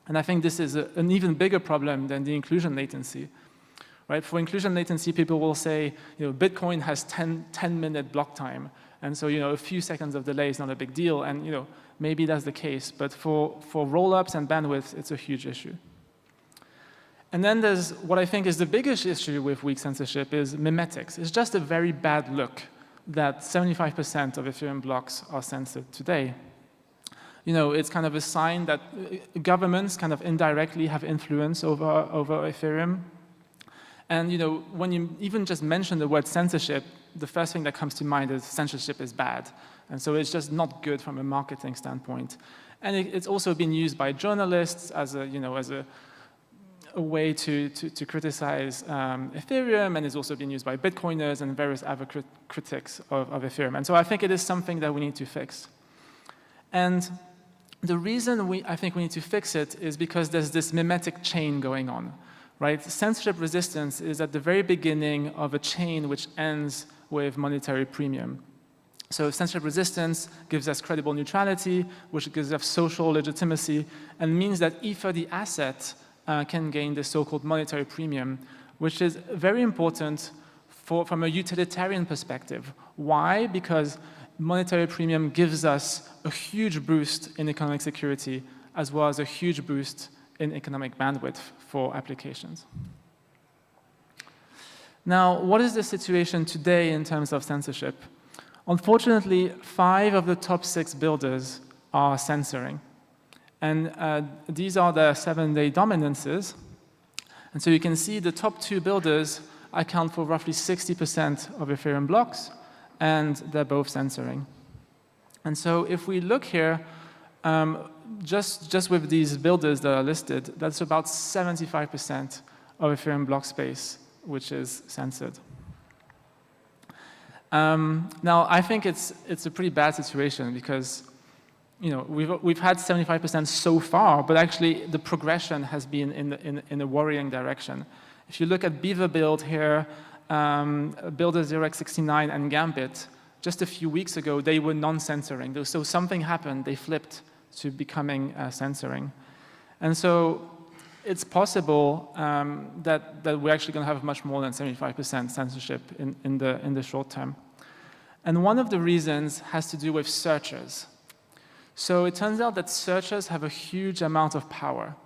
And I think this is an even bigger problem than the inclusion latency. Right? For inclusion latency, people will say, Bitcoin has 10-minute block time, and so a few seconds of delay is not a big deal, and maybe that's the case. But for rollups and bandwidth, it's a huge issue. And then there's what I think is the biggest issue with weak censorship is mimetics. It's just a very bad look that 75% of Ethereum blocks are censored today. It's kind of a sign that governments kind of indirectly have influence over Ethereum. And when you even just mention the word censorship, the first thing that comes to mind is censorship is bad. And so it's just not good from a marketing standpoint. And it's also been used by journalists as a way to criticize Ethereum, and it's also been used by Bitcoiners and various other critics of Ethereum. And so I think it is something that we need to fix. And the reason I think we need to fix it is because there's this mimetic chain going on, right? Censorship resistance is at the very beginning of a chain which ends with monetary premium. So censorship resistance gives us credible neutrality, which gives us social legitimacy, and means that Ether, the asset, can gain the so-called monetary premium, which is very important from a utilitarian perspective. Why? Because monetary premium gives us a huge boost in economic security, as well as a huge boost in economic bandwidth for applications. Now, what is the situation today in terms of censorship? Unfortunately, 5 of the top 6 builders are censoring. And these are the 7-day dominances. And so you can see the top 2 builders account for roughly 60% of Ethereum blocks, and they're both censoring. And so if we look here, just with these builders that are listed, that's about 75% of Ethereum block space, which is censored. Now, I think it's a pretty bad situation because we've had 75% so far, but actually the progression has been in a worrying direction. If you look at Beaver Build here, Builder 0x69 and Gambit, just a few weeks ago, they were non-censoring. So something happened, they flipped to becoming censoring. And so it's possible that we're actually going to have much more than 75% censorship in the short term. And one of the reasons has to do with searchers. So it turns out that searchers have a huge amount of power.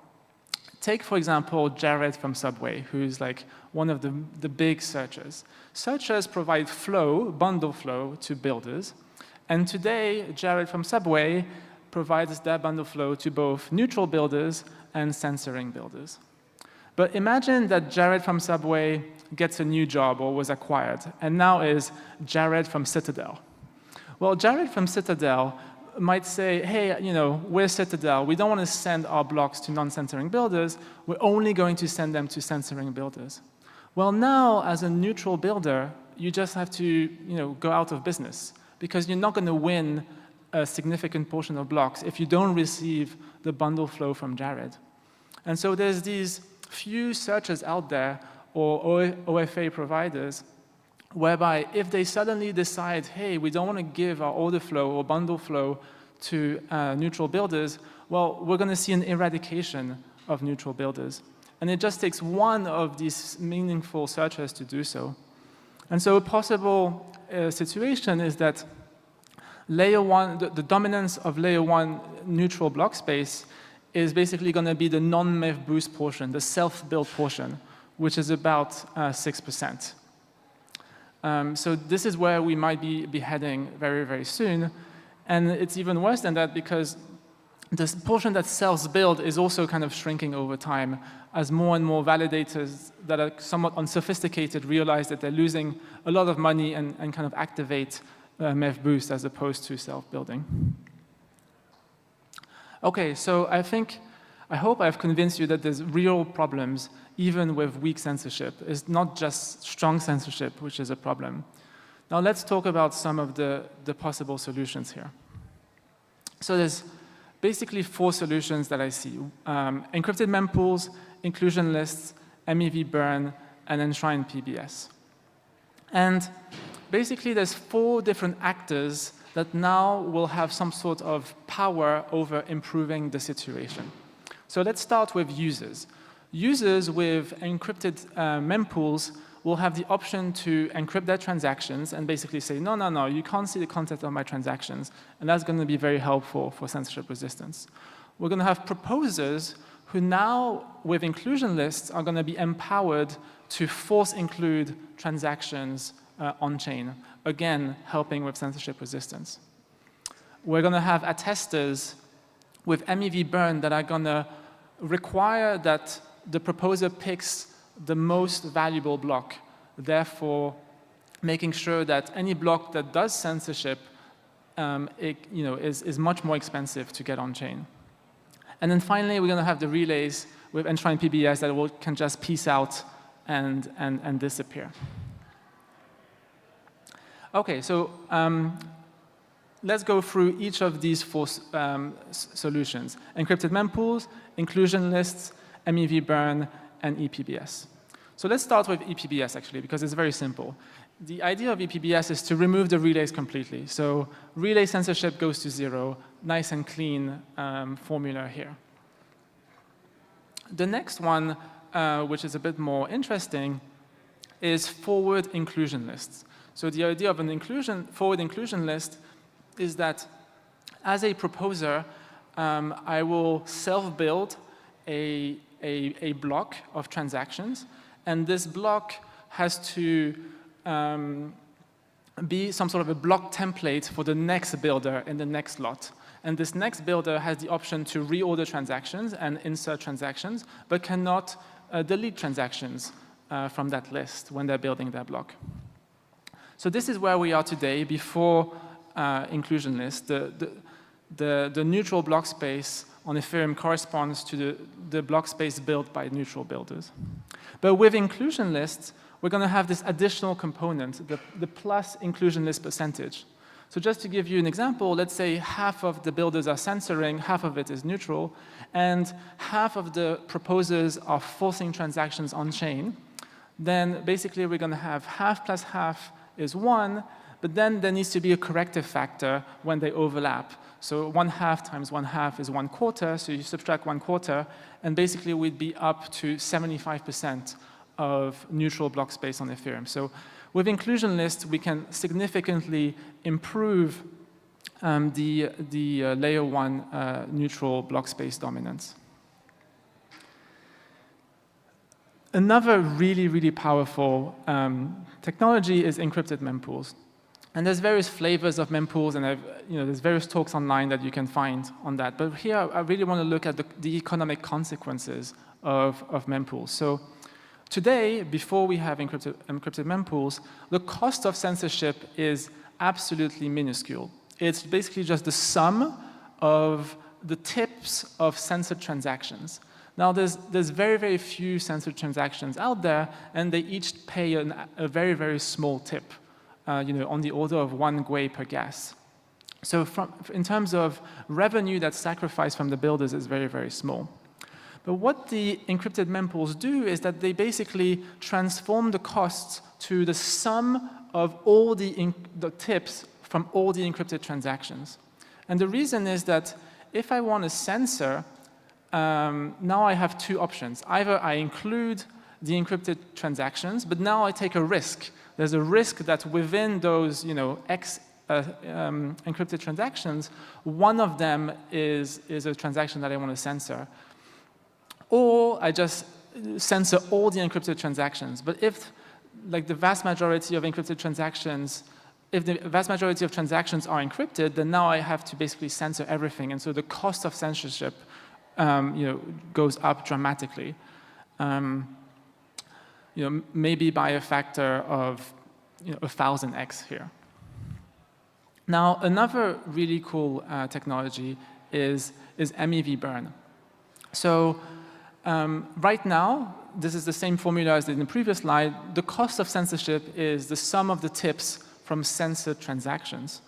Take, for example, Jared from Subway, who's like one of the big searchers. Searchers provide flow, bundle flow, to builders. And today, Jared from Subway provides that bundle flow to both neutral builders and censoring builders. But imagine that Jared from Subway gets a new job or was acquired, and now is Jared from Citadel. Well, Jared from Citadel might say, hey, we're Citadel. We don't want to send our blocks to non-censoring builders. We're only going to send them to censoring builders. Well, now, as a neutral builder, you just have to go out of business because you're not going to win a significant portion of blocks if you don't receive the bundle flow from Jared. And so there's these few searchers out there, or OFA providers, whereby if they suddenly decide, hey, we don't want to give our order flow or bundle flow to neutral builders, well, we're going to see an eradication of neutral builders. And it just takes one of these meaningful searchers to do so. And so a possible situation is that layer 1, the dominance of layer 1 neutral block space is basically going to be the non-MEV boost portion, the self-built portion, which is about 6%. So this is where we might be heading very, very soon. And it's even worse than that because this portion that self-build is also kind of shrinking over time as more and more validators that are somewhat unsophisticated realize that they're losing a lot of money and kind of activate MEV boost as opposed to self-building. Okay, so I hope I've convinced you that there's real problems even with weak censorship. It's not just strong censorship, which is a problem. Now let's talk about some of the possible solutions here. So there's basically 4 solutions that I see. Encrypted mempools, inclusion lists, MEV burn, and enshrined PBS. And basically there's 4 different actors that now will have some sort of power over improving the situation. So let's start with users. Users with encrypted mempools will have the option to encrypt their transactions and basically say, no, you can't see the content of my transactions. And that's going to be very helpful for censorship resistance. We're going to have proposers who now, with inclusion lists, are going to be empowered to force include transactions on-chain, again, helping with censorship resistance. We're going to have attesters with MEV burn that are going to require that the proposer picks the most valuable block, therefore making sure that any block that does censorship is much more expensive to get on-chain. And then finally, we're going to have the relays with enshrined PBS that can just peace out and disappear. Okay, so let's go through each of these four solutions: encrypted mempools, inclusion lists, MEV burn, and ePBS. So let's start with ePBS, actually, because it's very simple. The idea of ePBS is to remove the relays completely. So relay censorship goes to 0, nice and clean formula here. The next one, which is a bit more interesting, is forward inclusion lists. So the idea of an forward inclusion list is that as a proposer, I will self-build a block of transactions, and this block has to be some sort of a block template for the next builder in the next lot. And this next builder has the option to reorder transactions and insert transactions, but cannot delete transactions from that list when they're building their block. So this is where we are today before inclusion list. The neutral block space on Ethereum corresponds to the block space built by neutral builders. But with inclusion lists, we're going to have this additional component, the plus inclusion list percentage. So just to give you an example, let's say half of the builders are censoring, half of it is neutral, and half of the proposers are forcing transactions on-chain. Then basically we're going to have half plus half is 1, but then there needs to be a corrective factor when they overlap. So 1/2 times 1/2 is 1/4, so you subtract 1/4, and basically we'd be up to 75% of neutral block space on Ethereum. So with inclusion lists, we can significantly improve the layer 1 neutral block space dominance. Another really, really powerful technology is encrypted mempools. And there's various flavors of mempools, and there's various talks online that you can find on that. But here, I really want to look at the economic consequences of mempools. So today, before we have encrypted mempools, the cost of censorship is absolutely minuscule. It's basically just the sum of the tips of censored transactions. Now, there's very, very few censored transactions out there, and they each pay a very, very small tip, on the order of 1 gwei per gas. So in terms of revenue that's sacrificed from the builders is very, very small. But what the encrypted mempools do is that they basically transform the costs to the sum of all the tips from all the encrypted transactions. And the reason is that if I want to censor, now I have 2 options. Either I include the encrypted transactions, but now I take a risk. There's a risk that within those, X encrypted transactions, one of them is a transaction that I want to censor. Or I just censor all the encrypted transactions. But if, the vast majority of encrypted transactions, if the vast majority of transactions are encrypted, then now I have to basically censor everything. And so the cost of censorship, goes up dramatically. Maybe by a factor of 1,000x here. Now, another really cool technology is MEV burn. So right now, this is the same formula as in the previous slide. The cost of censorship is the sum of the tips from censored transactions.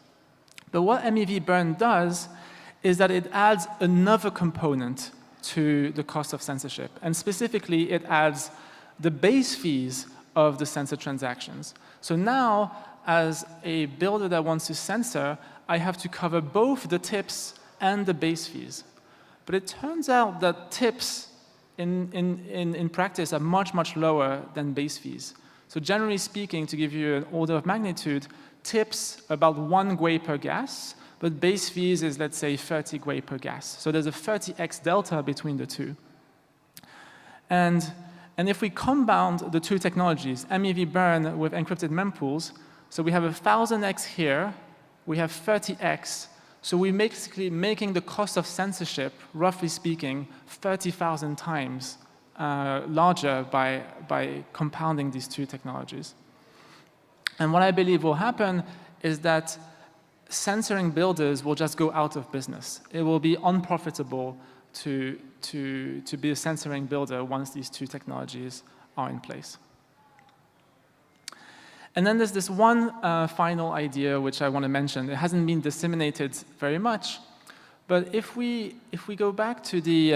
But what MEV burn does is that it adds another component to the cost of censorship. And specifically, it adds the base fees of the censored transactions. So now, as a builder that wants to censor, I have to cover both the tips and the base fees. But it turns out that tips in practice are much, much lower than base fees. So generally speaking, to give you an order of magnitude, tips about 1 gwei per gas, but base fees is, let's say, 30 gwei per gas. So there's a 30x delta between the two. And if we compound the two technologies, MEV burn with encrypted mempools, so we have 1,000x here, we have 30x, so we're basically making the cost of censorship, roughly speaking, 30,000 times larger by compounding these two technologies. And what I believe will happen is that censoring builders will just go out of business. It will be unprofitable to be a censoring builder once these two technologies are in place. And then there's this one final idea which I want to mention. It hasn't been disseminated very much, but if we go back to the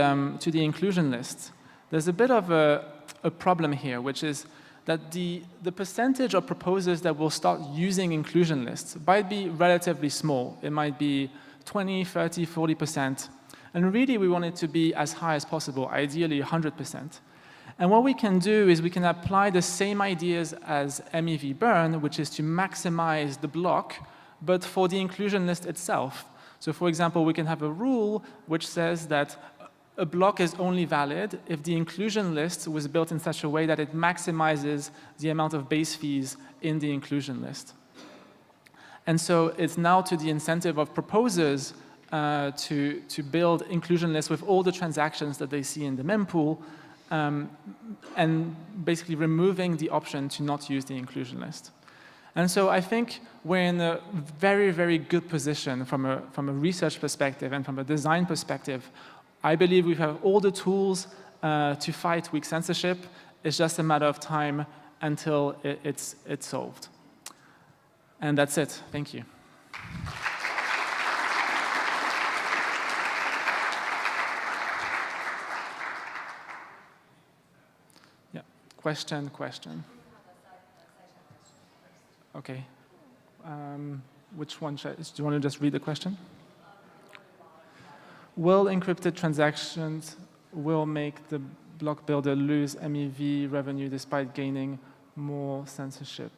inclusion list, there's a bit of a problem here, which is that the percentage of proposers that will start using inclusion lists might be relatively small. It might be 20, 30, 40%. And really, we want it to be as high as possible, ideally 100%. And what we can do is we can apply the same ideas as MEV burn, which is to maximize the block, but for the inclusion list itself. So for example, we can have a rule which says that a block is only valid if the inclusion list was built in such a way that it maximizes the amount of base fees in the inclusion list. And so it's now to the incentive of proposers to build inclusion lists with all the transactions that they see in the mempool, and basically removing the option to not use the inclusion list. And so I think we're in a very, very good position from a research perspective and from a design perspective. I believe we have all the tools to fight weak censorship. It's just a matter of time until it's solved. And that's it. Thank you. Yeah. Question. Okay. Which one do you want to just read the question? Will encrypted transactions will make the block builder lose MEV revenue despite gaining more censorship?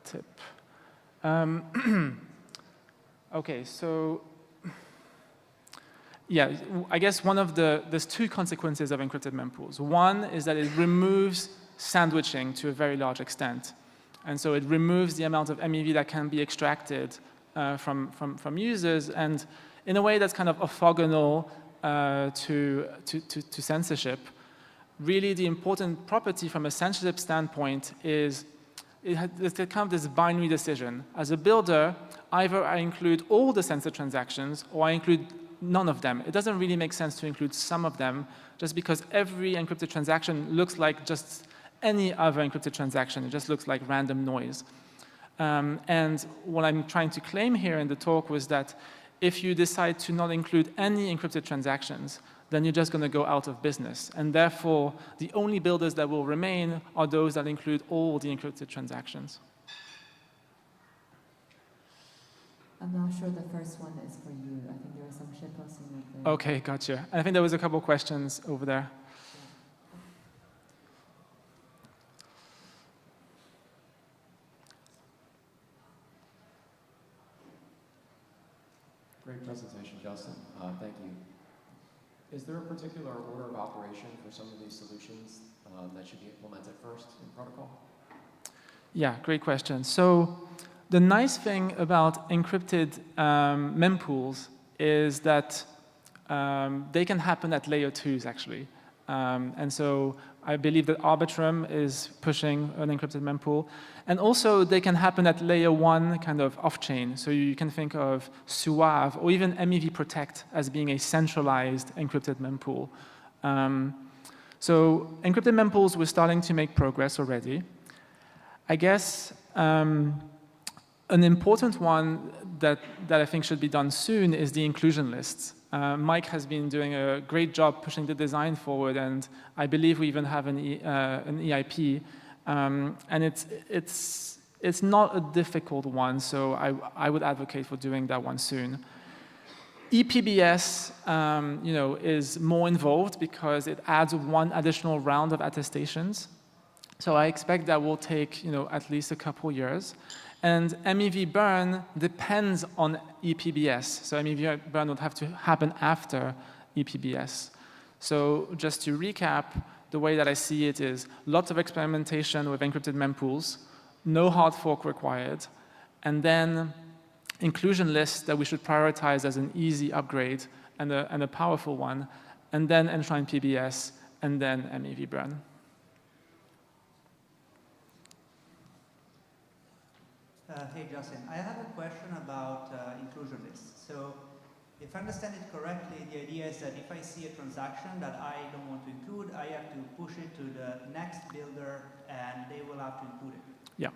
Tip. Okay, so yeah, I guess there's two consequences of encrypted mempools. One is that it removes sandwiching to a very large extent. And so it removes the amount of MEV that can be extracted from users, and in a way that's kind of orthogonal to censorship. Really, the important property from a censorship standpoint is it's kind of this binary decision. As a builder, either I include all the censored transactions or I include none of them. It doesn't really make sense to include some of them, just because every encrypted transaction looks like just any other encrypted transaction. It just looks like random noise. And what I'm trying to claim here in the talk was that if you decide to not include any encrypted transactions, then you're just going to go out of business. And therefore, the only builders that will remain are those that include all the encrypted transactions. I'm not sure the first one is for you. I think there are some shitposting up there. Okay, gotcha. And I think there was a couple questions over there. Great presentation, Justin. Thank you. Is there a particular order of operation for some of these solutions that should be implemented first in protocol? Yeah, great question. So the nice thing about encrypted mempools is that they can happen at layer 2s, actually. And so I believe that Arbitrum is pushing an encrypted mempool. And also, they can happen at layer 1, kind of off-chain. So you can think of Suave or even MEV Protect as being a centralized encrypted mempool. So encrypted mempools, we're starting to make progress already. I guess an important one that I think should be done soon is the inclusion lists. Mike has been doing a great job pushing the design forward, and I believe we even have an EIP. And it's not a difficult one, so I would advocate for doing that one soon. ePBS, is more involved because it adds one additional round of attestations. So I expect that will take, at least a couple years. And MEV burn depends on ePBS. So MEV burn would have to happen after ePBS. So just to recap, the way that I see it is lots of experimentation with encrypted mempools, no hard fork required, and then inclusion lists that we should prioritize as an easy upgrade and a powerful one, and then enshrine PBS, and then MEV burn. Hey, Justin. I have a question about inclusion lists. So if I understand it correctly, the idea is that if I see a transaction that I don't want to include, I have to push it to the next builder, and they will have to include it. Yeah.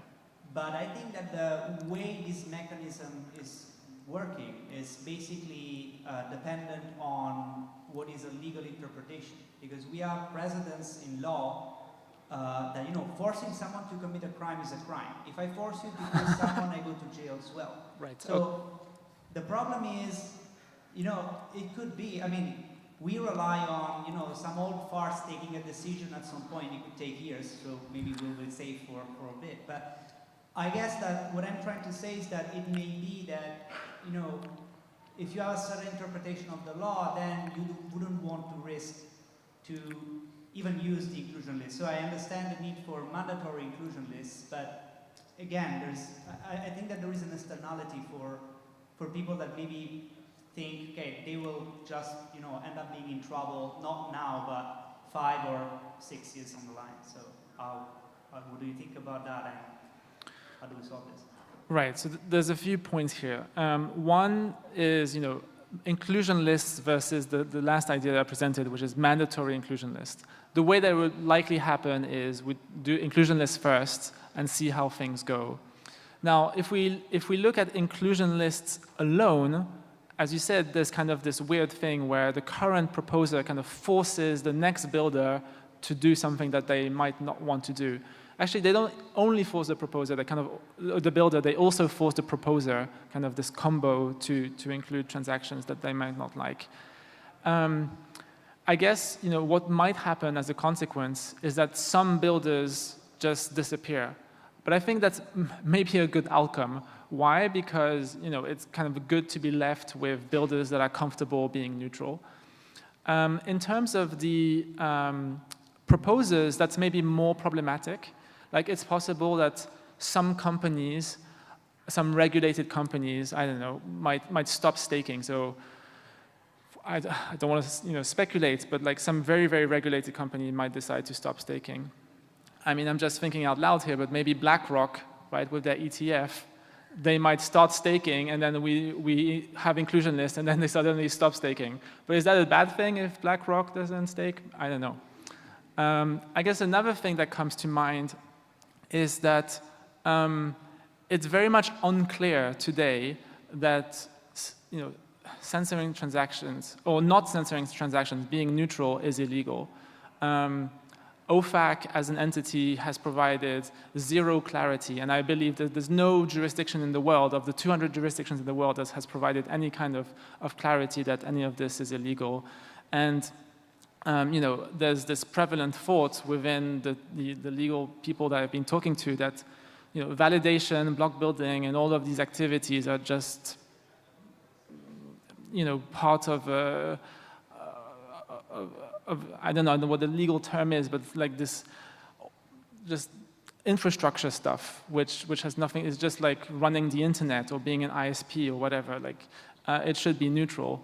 But I think that the way this mechanism is working is basically dependent on what is a legal interpretation. Because we have precedents in law that, you know, forcing someone to commit a crime is a crime. If I force you to kill someone, I go to jail as well. Right. So the problem is, you know, it could be, I mean, we rely on, you know, some old farce taking a decision at some point. It could take years, so maybe we'll be safe for a bit. But I guess that what I'm trying to say is that it may be that, you know, if you have a certain interpretation of the law, then you wouldn't want to risk to even use the inclusion list. So I understand the need for mandatory inclusion lists, but again, I think that there is an externality for people that maybe think, okay, they will just, you know, end up being in trouble, not now, but 5 or 6 years on the line. So what do you think about that, and how do we solve this? Right, so there's a few points here. One is, you know, inclusion lists versus the last idea that I presented, which is mandatory inclusion list. The way that would likely happen is we do inclusion lists first and see how things go. Now, if we look at inclusion lists alone, as you said, there's kind of this weird thing where the current proposer kind of forces the next builder to do something that they might not want to do. Actually, they don't only force the proposer, they kind of, the builder, they also force the proposer, kind of this combo to include transactions that they might not like. I guess, you know, what might happen as a consequence is that some builders just disappear. But I think that's maybe a good outcome. Why? Because, you know, it's kind of good to be left with builders that are comfortable being neutral. In terms of the proposers, that's maybe more problematic. Like, it's possible that some companies, some regulated companies, I don't know, might stop staking. So I don't want to, you know, speculate, but like some very, very regulated company might decide to stop staking. I mean, I'm just thinking out loud here, but maybe BlackRock, right, with their ETF, they might start staking, and then we have inclusion lists, and then they suddenly stop staking. But is that a bad thing if BlackRock doesn't stake? I don't know. I guess another thing that comes to mind is that it's very much unclear today that, you know, censoring transactions, or not censoring transactions, being neutral is illegal. OFAC as an entity has provided zero clarity, and I believe that there's no jurisdiction in the world, of the 200 jurisdictions in the world, that has provided any kind of clarity that any of this is illegal. And you know, there's this prevalent thought within the legal people that I've been talking to that, you know, validation, block building, and all of these activities are just, you know, part of I don't know what the legal term is, but like this, just infrastructure stuff, which has nothing, it's just like running the internet or being an ISP or whatever. Like, it should be neutral.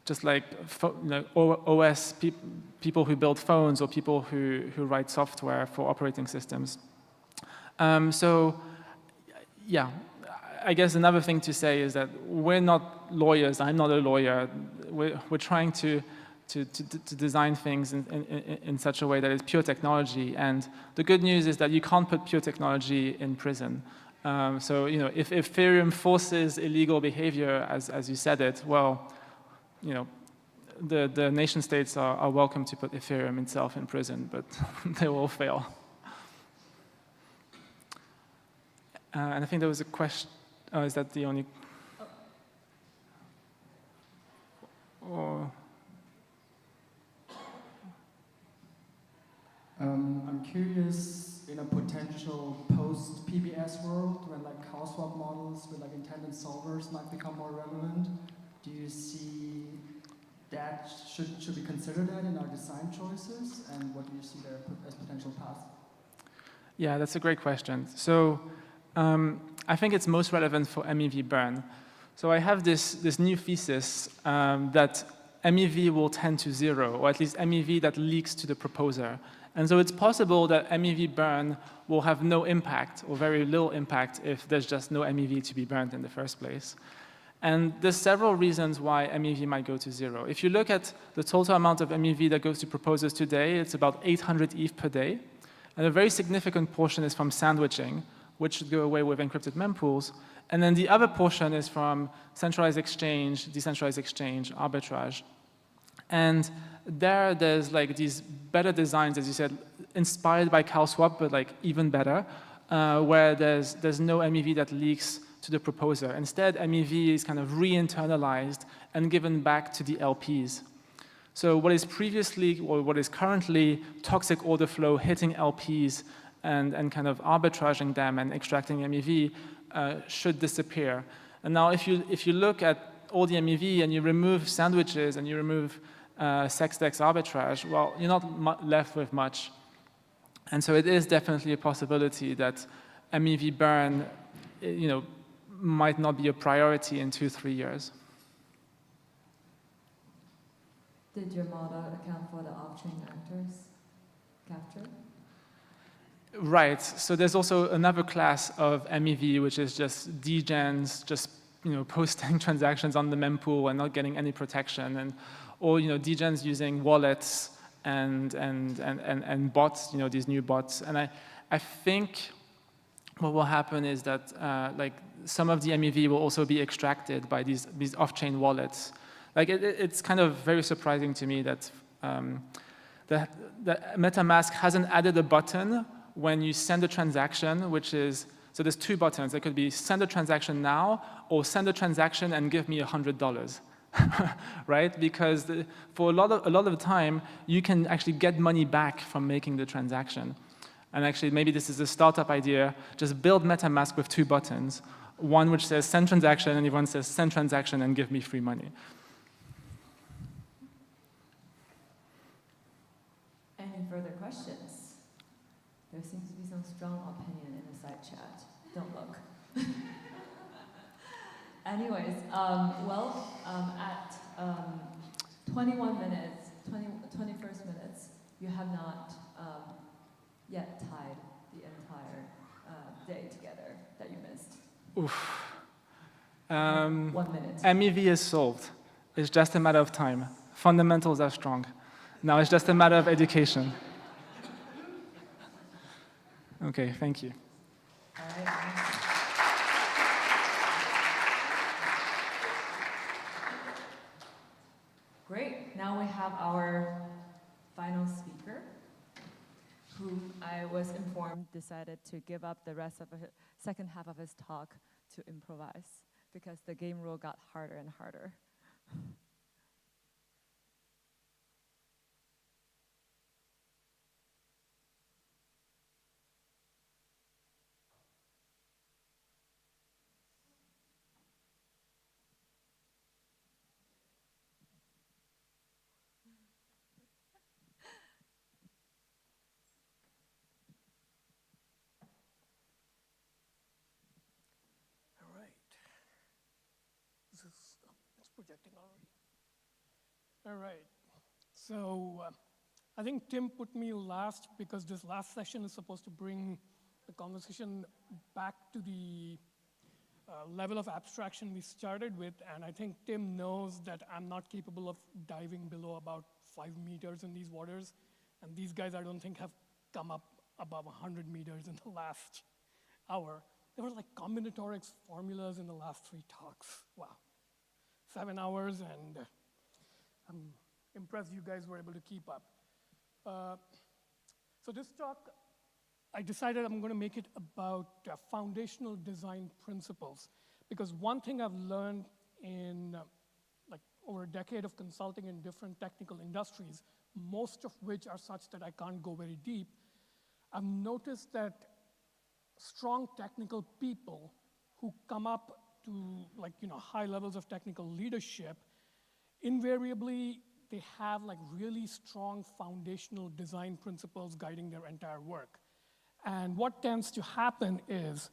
Just like, you know, OS people who build phones or people who write software for operating systems. So, yeah, I guess another thing to say is that we're not lawyers. I'm not a lawyer. We're trying to design things in such a way that it's pure technology. And the good news is that you can't put pure technology in prison. So, you know, if Ethereum forces illegal behavior, as you said it, well, you know, the nation states are welcome to put Ethereum itself in prison, but they will fail. And I think there was a question. Oh, is that the only? Or I'm curious, in a potential post-PBS world, when like cow swap models with like intended solvers might become more relevant, do you see that should we consider that in our design choices, and what do you see there as potential paths? Yeah, that's a great question. So I think it's most relevant for MEV burn. So I have this new thesis that MEV will tend to 0, or at least MEV that leaks to the proposer. And so it's possible that MEV burn will have no impact, or very little impact, if there's just no MEV to be burned in the first place. And there's several reasons why MEV might go to 0. If you look at the total amount of MEV that goes to proposers today, it's about 800 ETH per day. And a very significant portion is from sandwiching, which should go away with encrypted mempools. And then the other portion is from centralized exchange, decentralized exchange, arbitrage. And there's like these better designs, as you said, inspired by CalSwap, but like even better, where there's no MEV that leaks to the proposer. Instead, MEV is kind of re-internalized and given back to the LPs. So what is previously, or what is currently toxic order flow hitting LPs and kind of arbitraging them and extracting MEV should disappear. And now if you look at all the MEV and you remove sandwiches and you remove sexdex arbitrage, well, you're not left with much. And so it is definitely a possibility that MEV burn, might not be a priority in 2-3 years. Did your model account for the off-chain actors capture? Right. So there's also another class of MEV, which is just degens, just posting transactions on the mempool and not getting any protection, or degens using wallets and bots, these new bots. And I think what will happen is that like some of the MEV will also be extracted by these off-chain wallets. Like it's kind of very surprising to me that that MetaMask hasn't added a button when you send a transaction, which is, so there's two buttons. There could be send a transaction now or send a transaction and give me $100, right? Because for a lot of the time, you can actually get money back from making the transaction. And actually, maybe this is a startup idea. Just build MetaMask with two buttons. One which says send transaction, and the one says send transaction and give me free money. Any further questions? There seems to be some strong opinion in the side chat. Don't look. Anyways, at 21 minutes, 21st minutes, you have not yet tied the entire day together that you missed. Oof. 1 minute. MEV is solved. It's just a matter of time. Fundamentals are strong. Now it's just a matter of education. Okay, thank you. All right. Great. Now we have our final speaker, who I was informed decided to give up the rest of the second half of his talk to improvise because the game rule got harder and harder. Projecting already. All right. So I think Tim put me last because this last session is supposed to bring the conversation back to the level of abstraction we started with. And I think Tim knows that I'm not capable of diving below about 5 meters in these waters. And these guys, I don't think, have come up above 100 meters in the last hour. There were like combinatorics formulas in the last 3 talks. Wow. 7 hours, and I'm impressed you guys were able to keep up. So this talk, I decided I'm going to make it about foundational design principles, because one thing I've learned in like over a decade of consulting in different technical industries, most of which are such that I can't go very deep, I've noticed that strong technical people who come up to high levels of technical leadership, invariably they have like really strong foundational design principles guiding their entire work. And what tends to happen is,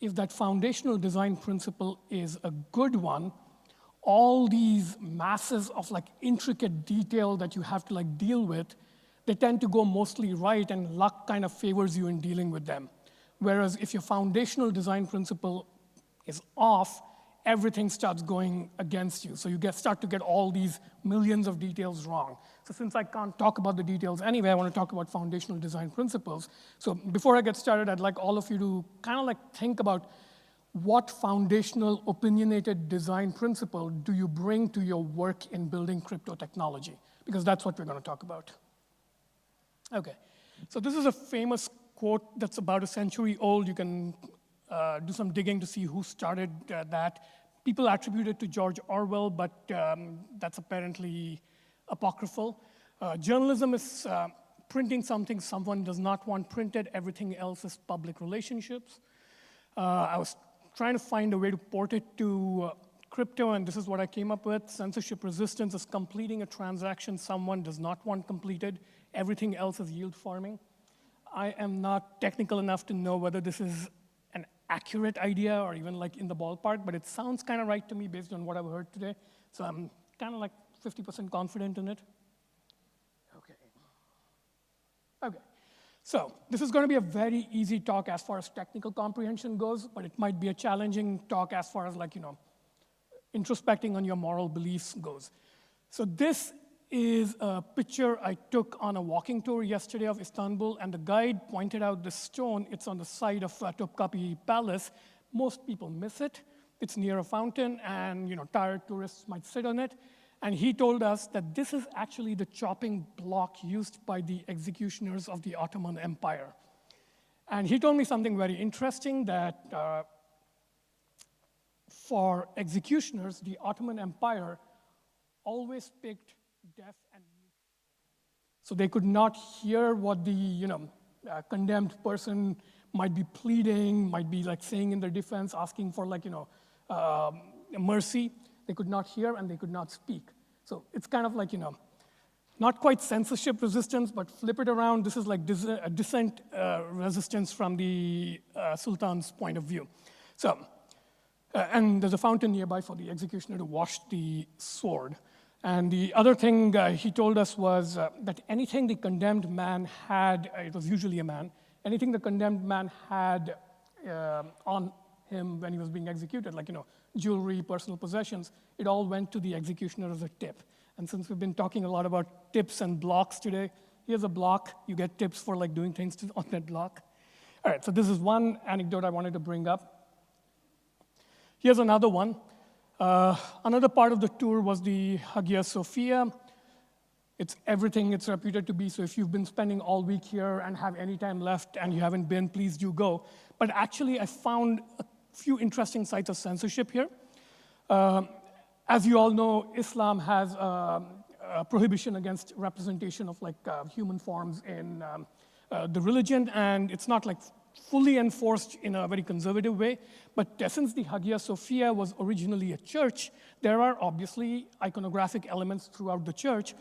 if that foundational design principle is a good one, all these masses of like intricate detail that you have to like deal with, they tend to go mostly right, and luck kind of favors you in dealing with them. Whereas if your foundational design principle is off, everything starts going against you. So you start to get all these millions of details wrong. So since I can't talk about the details anyway, I want to talk about foundational design principles. So before I get started, I'd like all of you to kind of like think about what foundational opinionated design principle do you bring to your work in building crypto technology? Because that's what we're going to talk about. Okay, so this is a famous quote that's about a century old. You can do some digging to see who started that. People attribute it to George Orwell, but that's apparently apocryphal. Journalism is printing something someone does not want printed. Everything else is public relationships. I was trying to find a way to port it to crypto, and this is what I came up with. Censorship resistance is completing a transaction someone does not want completed. Everything else is yield farming. I am not technical enough to know whether this is an accurate idea or even like in the ballpark, but it sounds kind of right to me based on what I've heard today. So I'm kind of like 50% confident in it. Okay, so this is going to be a very easy talk as far as technical comprehension goes, but it might be a challenging talk as far as like, introspecting on your moral beliefs goes. So this is a picture I took on a walking tour yesterday of Istanbul, and the guide pointed out this stone. It's on the side of Topkapi Palace. Most people miss it. It's near a fountain, and tired tourists might sit on it. And he told us that this is actually the chopping block used by the executioners of the Ottoman Empire. And he told me something very interesting, that for executioners, the Ottoman Empire always picked deaf and mute. So they could not hear what the condemned person might be pleading, might be like saying in their defense, asking for like mercy. They could not hear and they could not speak. So it's kind of like, not quite censorship resistance, but flip it around. This is like dissent resistance from the Sultan's point of view. So, and there's a fountain nearby for the executioner to wash the sword. And the other thing he told us was that anything the condemned man had, it was usually a man, anything the condemned man had on him when he was being executed, like jewelry, personal possessions, it all went to the executioner as a tip. And since we've been talking a lot about tips and blocks today, here's a block. You get tips for like doing things on that block. All right, so this is one anecdote I wanted to bring up. Here's another one. Another part of the tour was the Hagia Sophia. It's everything it's reputed to be, so if you've been spending all week here and have any time left and you haven't been, please do go. But actually, I found a few interesting sites of censorship here. As you all know, Islam has a prohibition against representation of like human forms in the religion, and it's not like fully enforced in a very conservative way. But since the Hagia Sophia was originally a church, there are obviously iconographic elements throughout the church.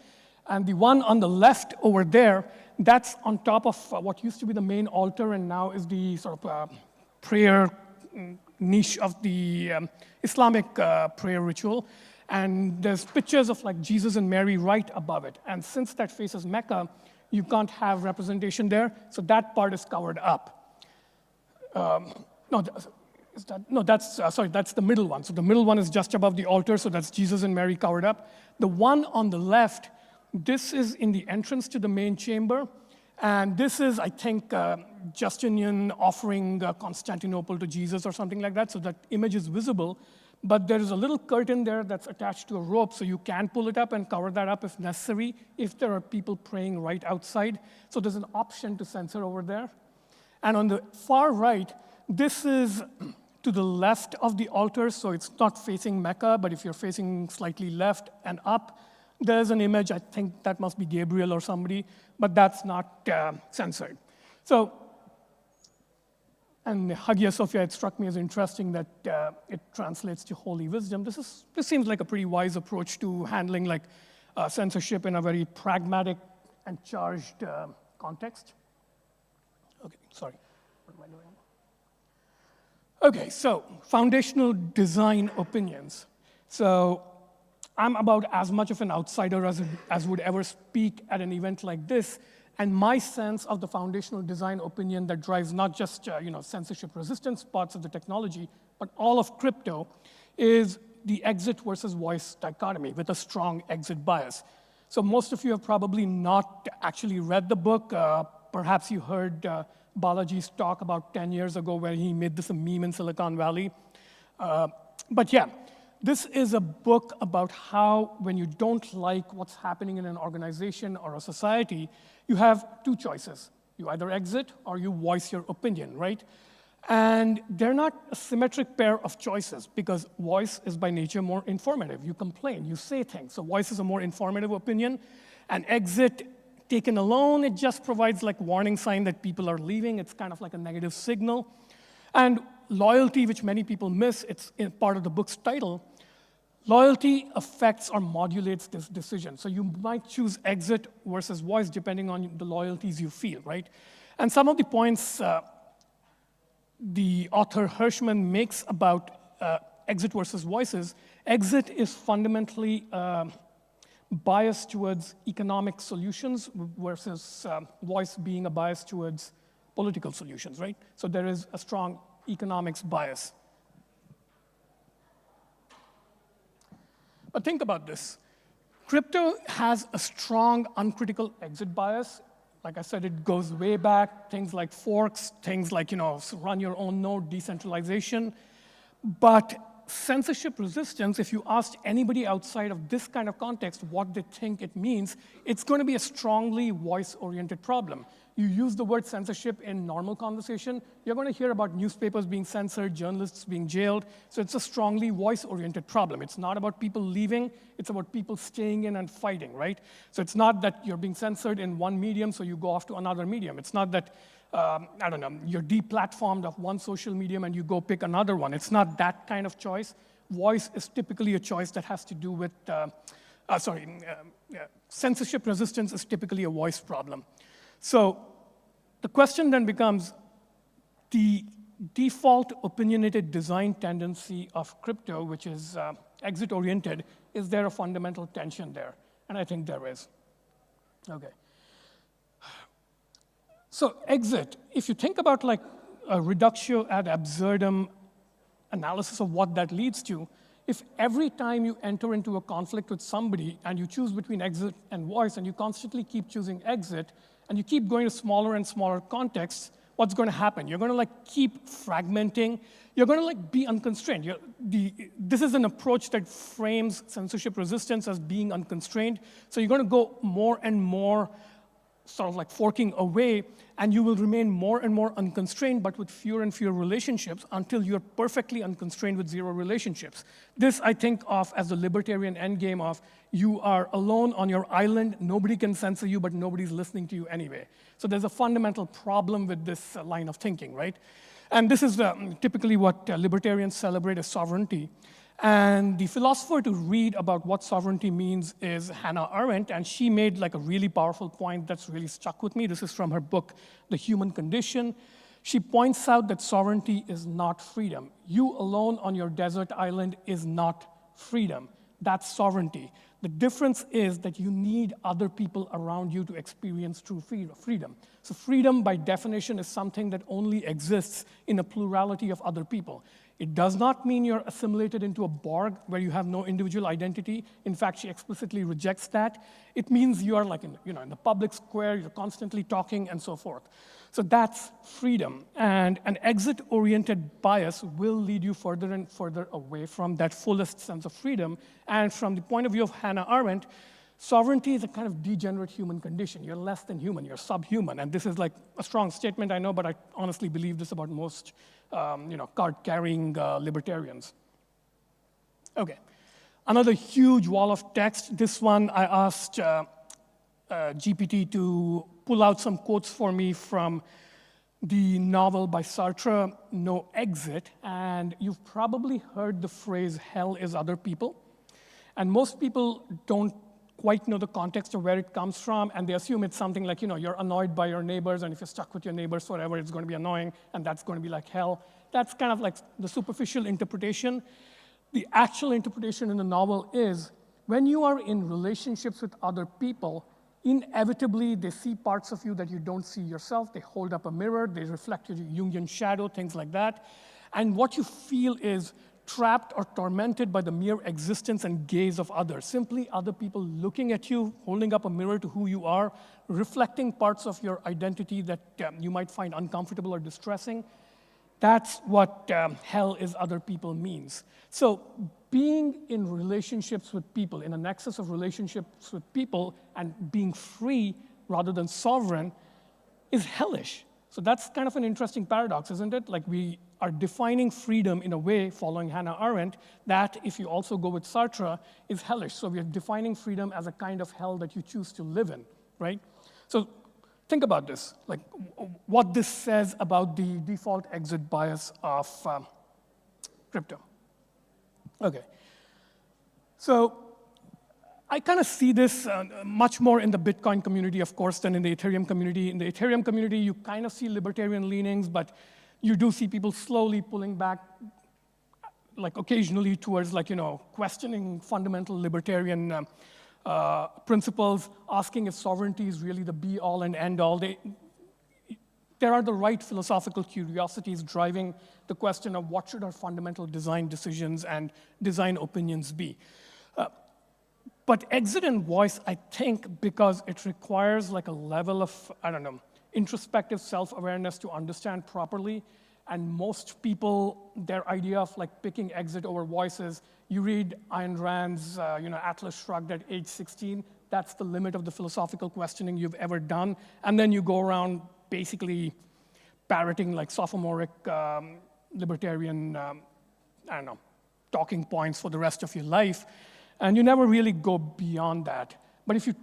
And the one on the left over there, that's on top of what used to be the main altar and now is the sort of prayer niche of the Islamic prayer ritual. And there's pictures of like Jesus and Mary right above it. And since that faces Mecca, you can't have representation there, so that part is covered up. That's the middle one. So the middle one is just above the altar, so that's Jesus and Mary covered up. The one on the left, this is in the entrance to the main chamber, and this is, I think, Justinian offering Constantinople to Jesus or something like that, so that image is visible, but there is a little curtain there that's attached to a rope, so you can pull it up and cover that up if necessary, if there are people praying right outside. So there's an option to censor over there. And on the far right, this is to the left of the altar, so it's not facing Mecca, but if you're facing slightly left and up, there's an image, I think that must be Gabriel or somebody, but that's not censored. So, and Hagia Sophia, it struck me as interesting that it translates to holy wisdom. This seems like a pretty wise approach to handling like censorship in a very pragmatic and charged context. Okay, sorry, what am I doing? Okay, so foundational design opinions. So I'm about as much of an outsider as would ever speak at an event like this, and my sense of the foundational design opinion that drives not just censorship resistance parts of the technology, but all of crypto, is the exit versus voice dichotomy with a strong exit bias. So most of you have probably not actually read the book. Perhaps you heard Balaji's talk about 10 years ago where he made this a meme in Silicon Valley. But yeah, this is a book about how when you don't like what's happening in an organization or a society, you have two choices. You either exit or you voice your opinion, right? And they're not a symmetric pair of choices because voice is by nature more informative. You complain, you say things. So voice is a more informative opinion. And exit, taken alone, it just provides like warning sign that people are leaving. It's kind of like a negative signal. And loyalty, which many people miss, it's in part of the book's title. Loyalty affects or modulates this decision. So you might choose exit versus voice depending on the loyalties you feel, right? And some of the points the author Hirschman makes about exit versus voices, exit is fundamentally biased towards economic solutions versus voice being a bias towards political solutions, right? So there is a strong economics bias. But think about this. Crypto has a strong uncritical exit bias. Like I said, it goes way back, things like forks, things like, run your own node, decentralization. But censorship resistance, if you asked anybody outside of this kind of context what they think it means, it's going to be a strongly voice-oriented problem. You use the word censorship in normal conversation, you're going to hear about newspapers being censored, journalists being jailed. So it's a strongly voice-oriented problem. It's not about people leaving, it's about people staying in and fighting, right? So it's not that you're being censored in one medium, so you go off to another medium. It's not that, you're deplatformed of one social medium and you go pick another one. It's not that kind of choice. Voice is typically a choice that has to do with, censorship resistance is typically a voice problem. So the question then becomes, the default opinionated design tendency of crypto, which is exit-oriented, is there a fundamental tension there? And I think there is. Okay. So exit, if you think about like a reductio ad absurdum analysis of what that leads to, if every time you enter into a conflict with somebody and you choose between exit and voice and you constantly keep choosing exit, and you keep going to smaller and smaller contexts, what's going to happen? You're going to like keep fragmenting. You're going to like be unconstrained. This is an approach that frames censorship resistance as being unconstrained. So you're going to go more and more sort of like forking away, and you will remain more and more unconstrained, but with fewer and fewer relationships until you're perfectly unconstrained with zero relationships. This I think of as the libertarian endgame of you are alone on your island, nobody can censor you, but nobody's listening to you anyway. So there's a fundamental problem with this line of thinking, right? And this is typically what libertarians celebrate as sovereignty. And the philosopher to read about what sovereignty means is Hannah Arendt, and she made like a really powerful point that's really stuck with me. This is from her book, The Human Condition. She points out that sovereignty is not freedom. You alone on your desert island is not freedom. That's sovereignty. The difference is that you need other people around you to experience true freedom. So freedom, by definition, is something that only exists in a plurality of other people. It does not mean you're assimilated into a Borg where you have no individual identity. In fact, she explicitly rejects that. It means you are like in the public square, you're constantly talking and so forth. So that's freedom. And an exit-oriented bias will lead you further and further away from that fullest sense of freedom. And from the point of view of Hannah Arendt, sovereignty is a kind of degenerate human condition. You're less than human, you're subhuman. And this is like a strong statement, I know, but I honestly believe this about most card-carrying libertarians. Okay, another huge wall of text. This one, I asked GPT to pull out some quotes for me from the novel by Sartre, No Exit. And you've probably heard the phrase, hell is other people. And most people don't quite know the context of where it comes from, and they assume it's something like, you're annoyed by your neighbors, and if you're stuck with your neighbors forever, it's going to be annoying, and that's going to be like hell. That's kind of like the superficial interpretation. The actual interpretation in the novel is, when you are in relationships with other people, inevitably they see parts of you that you don't see yourself. They hold up a mirror, they reflect your Jungian shadow, things like that. And what you feel is trapped or tormented by the mere existence and gaze of others. Simply other people looking at you, holding up a mirror to who you are, reflecting parts of your identity that you might find uncomfortable or distressing. That's what hell is other people means. So being in relationships with people, in a nexus of relationships with people, and being free rather than sovereign is hellish. So that's kind of an interesting paradox, isn't it? Like we are defining freedom in a way, following Hannah Arendt, that if you also go with Sartre, is hellish. So we are defining freedom as a kind of hell that you choose to live in, right? So think about this, like what this says about the default exit bias of crypto. Okay, so I kind of see this much more in the Bitcoin community, of course, than in the Ethereum community. In the Ethereum community, you kind of see libertarian leanings, but you do see people slowly pulling back, like occasionally towards like, questioning fundamental libertarian principles, asking if sovereignty is really the be-all and end-all. There are the right philosophical curiosities driving the question of what should our fundamental design decisions and design opinions be. But exit and voice, I think, because it requires like a level of, introspective self-awareness to understand properly. And most people, their idea of like picking exit over voice is, you read Ayn Rand's, Atlas Shrugged at age 16, that's the limit of the philosophical questioning you've ever done. And then you go around basically parroting like sophomoric libertarian, talking points for the rest of your life. And you never really go beyond that. But if you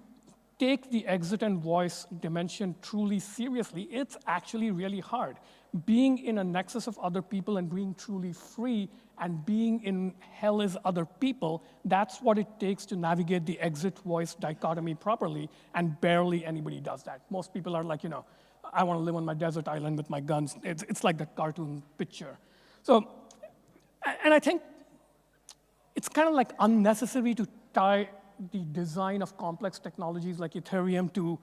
take the exit and voice dimension truly seriously, it's actually really hard. Being in a nexus of other people and being truly free and being in hell is other people, that's what it takes to navigate the exit-voice dichotomy properly, and barely anybody does that. Most people are like, I want to live on my desert island with my guns. It's like that cartoon picture. So, and I think it's kind of like unnecessary to tie the design of complex technologies like Ethereum to,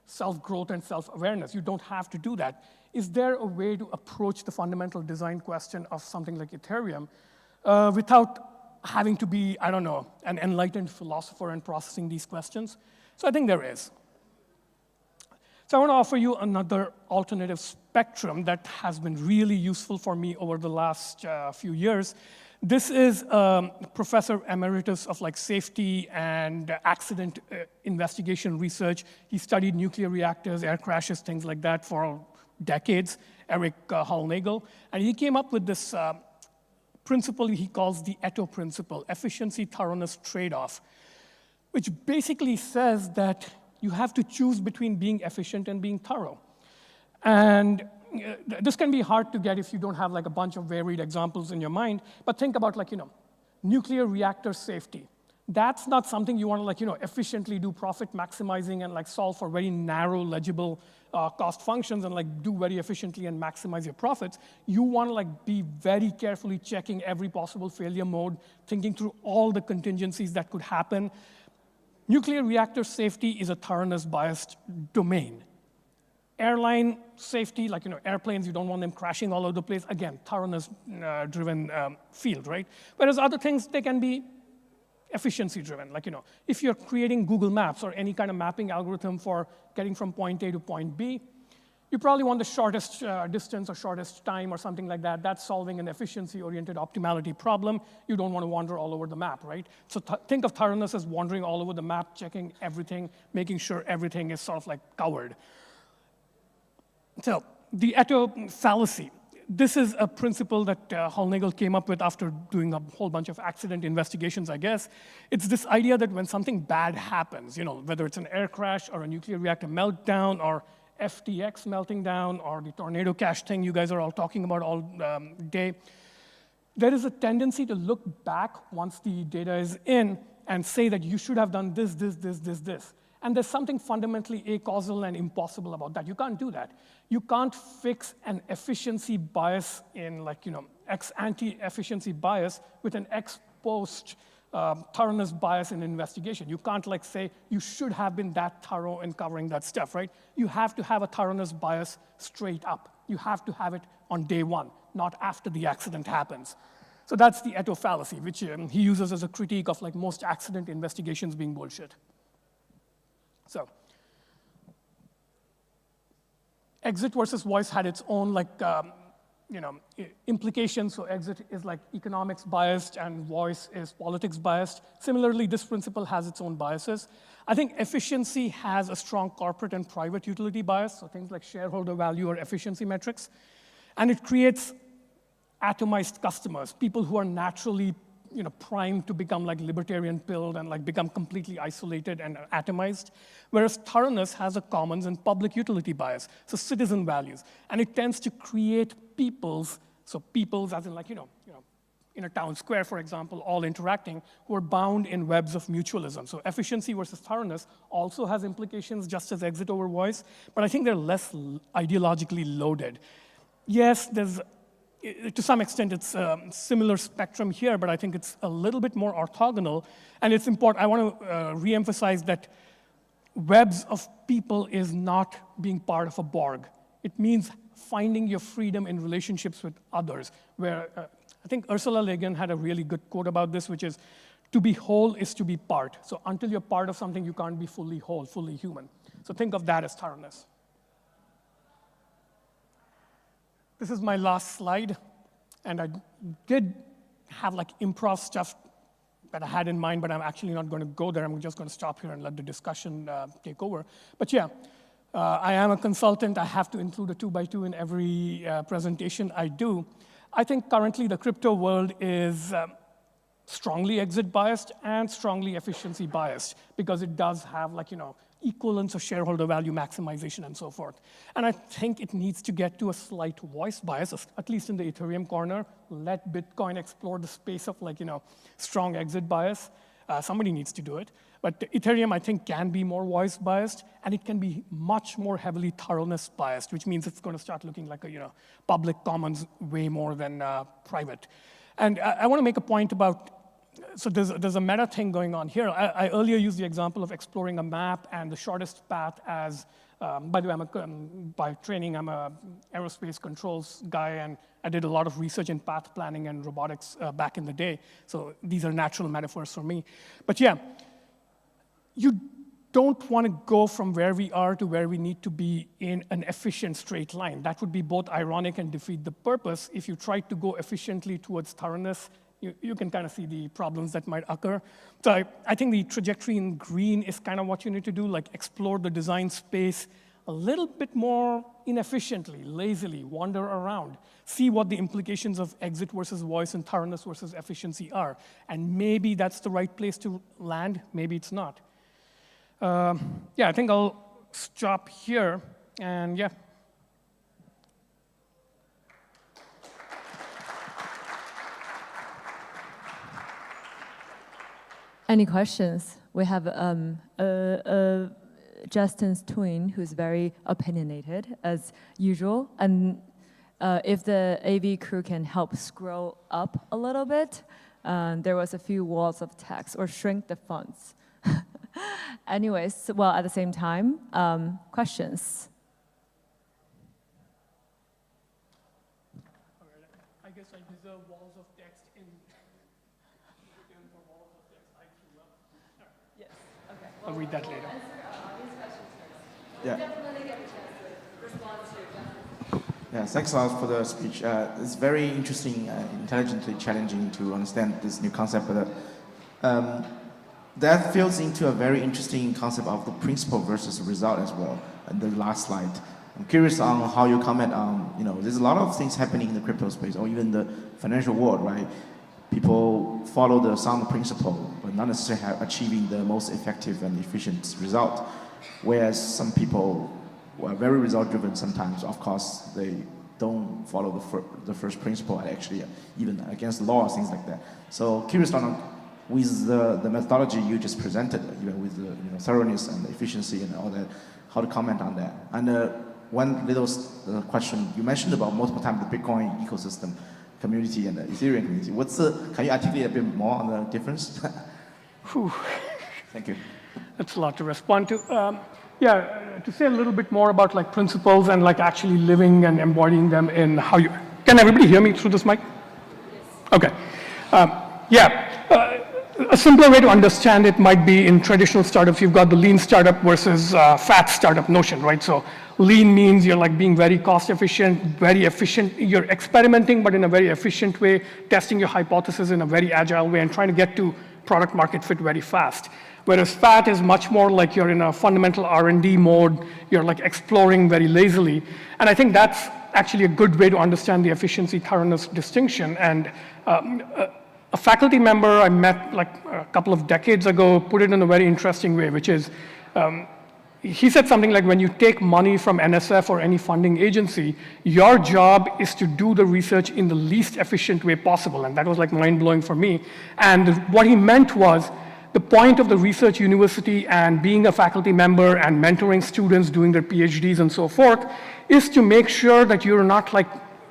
self-growth and self-awareness. You don't have to do that. Is there a way to approach the fundamental design question of something like Ethereum without having to be, an enlightened philosopher and processing these questions? So I think there is. So I want to offer you another alternative spectrum that has been really useful for me over the last few years. This is Professor Emeritus of safety and accident investigation research. He studied nuclear reactors, air crashes, things like that for decades, Eric Hallnagel. And he came up with this principle he calls the ETO principle, efficiency, thoroughness, trade-off, which basically says that you have to choose between being efficient and being thorough. And this can be hard to get if you don't have a bunch of varied examples in your mind, but think about nuclear reactor safety. That's not something you want to efficiently do profit maximizing and solve for very narrow, legible cost functions and do very efficiently and maximize your profits. You want to be very carefully checking every possible failure mode, thinking through all the contingencies that could happen. Nuclear reactor safety is a thoroughness-biased domain. Airline safety, airplanes, you don't want them crashing all over the place. Again, thoroughness-driven field, right? Whereas other things, they can be efficiency-driven. If you're creating Google Maps or any kind of mapping algorithm for getting from point A to point B, you probably want the shortest distance or shortest time or something like that. That's solving an efficiency-oriented optimality problem. You don't want to wander all over the map, right? So think of thoroughness as wandering all over the map, checking everything, making sure everything is sort of covered. So the Eto fallacy. This is a principle that Hallnagel came up with after doing a whole bunch of accident investigations, I guess. It's this idea that when something bad happens, whether it's an air crash or a nuclear reactor meltdown or FTX melting down or the tornado cash thing you guys are all talking about all day, there is a tendency to look back once the data is in and say that you should have done this, this, this, this, this. And there's something fundamentally acausal and impossible about that. You can't do that. You can't fix an efficiency bias in ex-ante efficiency bias with an ex-post thoroughness bias in investigation. You can't say you should have been that thorough in covering that stuff, right? You have to have a thoroughness bias straight up. You have to have it on day one, not after the accident happens. So that's the Eto fallacy, which he uses as a critique of like most accident investigations being bullshit. So exit versus voice had its own like implications. So exit is like economics biased and voice is politics biased. Similarly, this principle has its own biases. I think efficiency has a strong corporate and private utility bias, so things like shareholder value or efficiency metrics. And it creates atomized customers, people who are naturally primed to become like libertarian pilled and like become completely isolated and atomized, whereas thoroughness has a commons and public utility bias, so citizen values. And it tends to create peoples, so peoples as in like, in a town square, for example, all interacting, who are bound in webs of mutualism. So efficiency versus thoroughness also has implications just as exit over voice, but I think they're less ideologically loaded. Yes, there's to some extent, it's a similar spectrum here, but I think it's a little bit more orthogonal. And it's important, I want to reemphasize that webs of people is not being part of a Borg. It means finding your freedom in relationships with others, where I think Ursula Le Guin had a really good quote about this, which is, to be whole is to be part. So until you're part of something, you can't be fully whole, fully human. So think of that as thoroughness. This is my last slide, and I did have like improv stuff that I had in mind, but I'm actually not going to go there. I'm just going to stop here and let the discussion take over. But yeah, I am a consultant. I have to include a 2x2 in every presentation I do. I think currently the crypto world is strongly exit biased and strongly efficiency biased, because it does have like, equivalence of shareholder value maximization and so forth. And I think it needs to get to a slight voice bias, at least in the Ethereum corner. Let Bitcoin explore the space of like, strong exit bias. Somebody needs to do it. But Ethereum, I think, can be more voice biased, and it can be much more heavily thoroughness biased, which means it's going to start looking like a public commons way more than private. And I want to make a point about, so there's a meta thing going on here. I earlier used the example of exploring a map and the shortest path as, by the way, by training, I'm a aerospace controls guy, and I did a lot of research in path planning and robotics back in the day. So these are natural metaphors for me. But yeah, you don't want to go from where we are to where we need to be in an efficient straight line. That would be both ironic and defeat the purpose. If you try to go efficiently towards thoroughness, you can kind of see the problems that might occur. So I think the trajectory in green is kind of what you need to do, like explore the design space a little bit more inefficiently, lazily, wander around, see what the implications of exit versus voice and thoroughness versus efficiency are. And maybe that's the right place to land, maybe it's not. Yeah, I think I'll stop here, and yeah. Any questions? We have Justin's twin, who's very opinionated, as usual. And if the AV crew can help scroll up a little bit, there was a few walls of text, or shrink the fonts. Anyways, well, at the same time, questions? I guess I deserve walls of text in return for walls of text I threw up. Yes, okay. I'll read that later. Yeah. Definitely get a chance to respond to your questions. Yeah, thanks a lot for the speech. It's very interesting, intelligently challenging to understand this new concept. But that fills into a very interesting concept of the principle versus result as well, in the last slide. I'm curious on how you comment on, there's a lot of things happening in the crypto space, or even the financial world, right? People follow the sound principle, but not necessarily achieving the most effective and efficient result. Whereas some people who are very result-driven sometimes, of course, they don't follow the first principle, and actually even against the law, things like that. So curious on, with the methodology you just presented, even with the thoroughness and the efficiency and all that, how to comment on that. And one little question, you mentioned about multiple times the Bitcoin ecosystem community and the Ethereum community. Can you articulate a bit more on the difference? Thank you. That's a lot to respond to. Yeah, to say a little bit more about like principles and like actually living and embodying them in how you, can everybody hear me through this mic? Yes. Okay. A simpler way to understand it might be in traditional startups, you've got the lean startup versus fat startup notion, right? So lean means you're like being very cost efficient, very efficient. You're experimenting, but in a very efficient way, testing your hypothesis in a very agile way and trying to get to product market fit very fast. Whereas fat is much more like you're in a fundamental R&D mode, you're like exploring very lazily. And I think that's actually a good way to understand the efficiency thoroughness distinction. And a faculty member I met like a couple of decades ago put it in a very interesting way, which is, he said something like, when you take money from NSF or any funding agency, your job is to do the research in the least efficient way possible. And that was like mind-blowing for me. And what he meant was, the point of the research university and being a faculty member and mentoring students doing their PhDs and so forth is to make sure that you're not like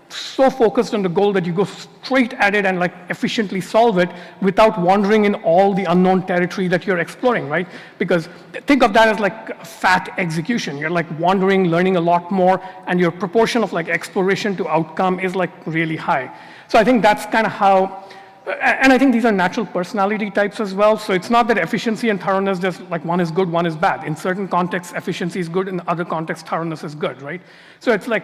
so focused on the goal that you go straight at it and like efficiently solve it without wandering in all the unknown territory that you're exploring, right? Because think of that as like fat execution. You're like wandering, learning a lot more, and your proportion of like exploration to outcome is like really high. So I think that's kind of how, and I think these are natural personality types as well. So it's not that efficiency and thoroughness, just like one is good, one is bad. In certain contexts, efficiency is good. In other contexts, thoroughness is good, right? So it's like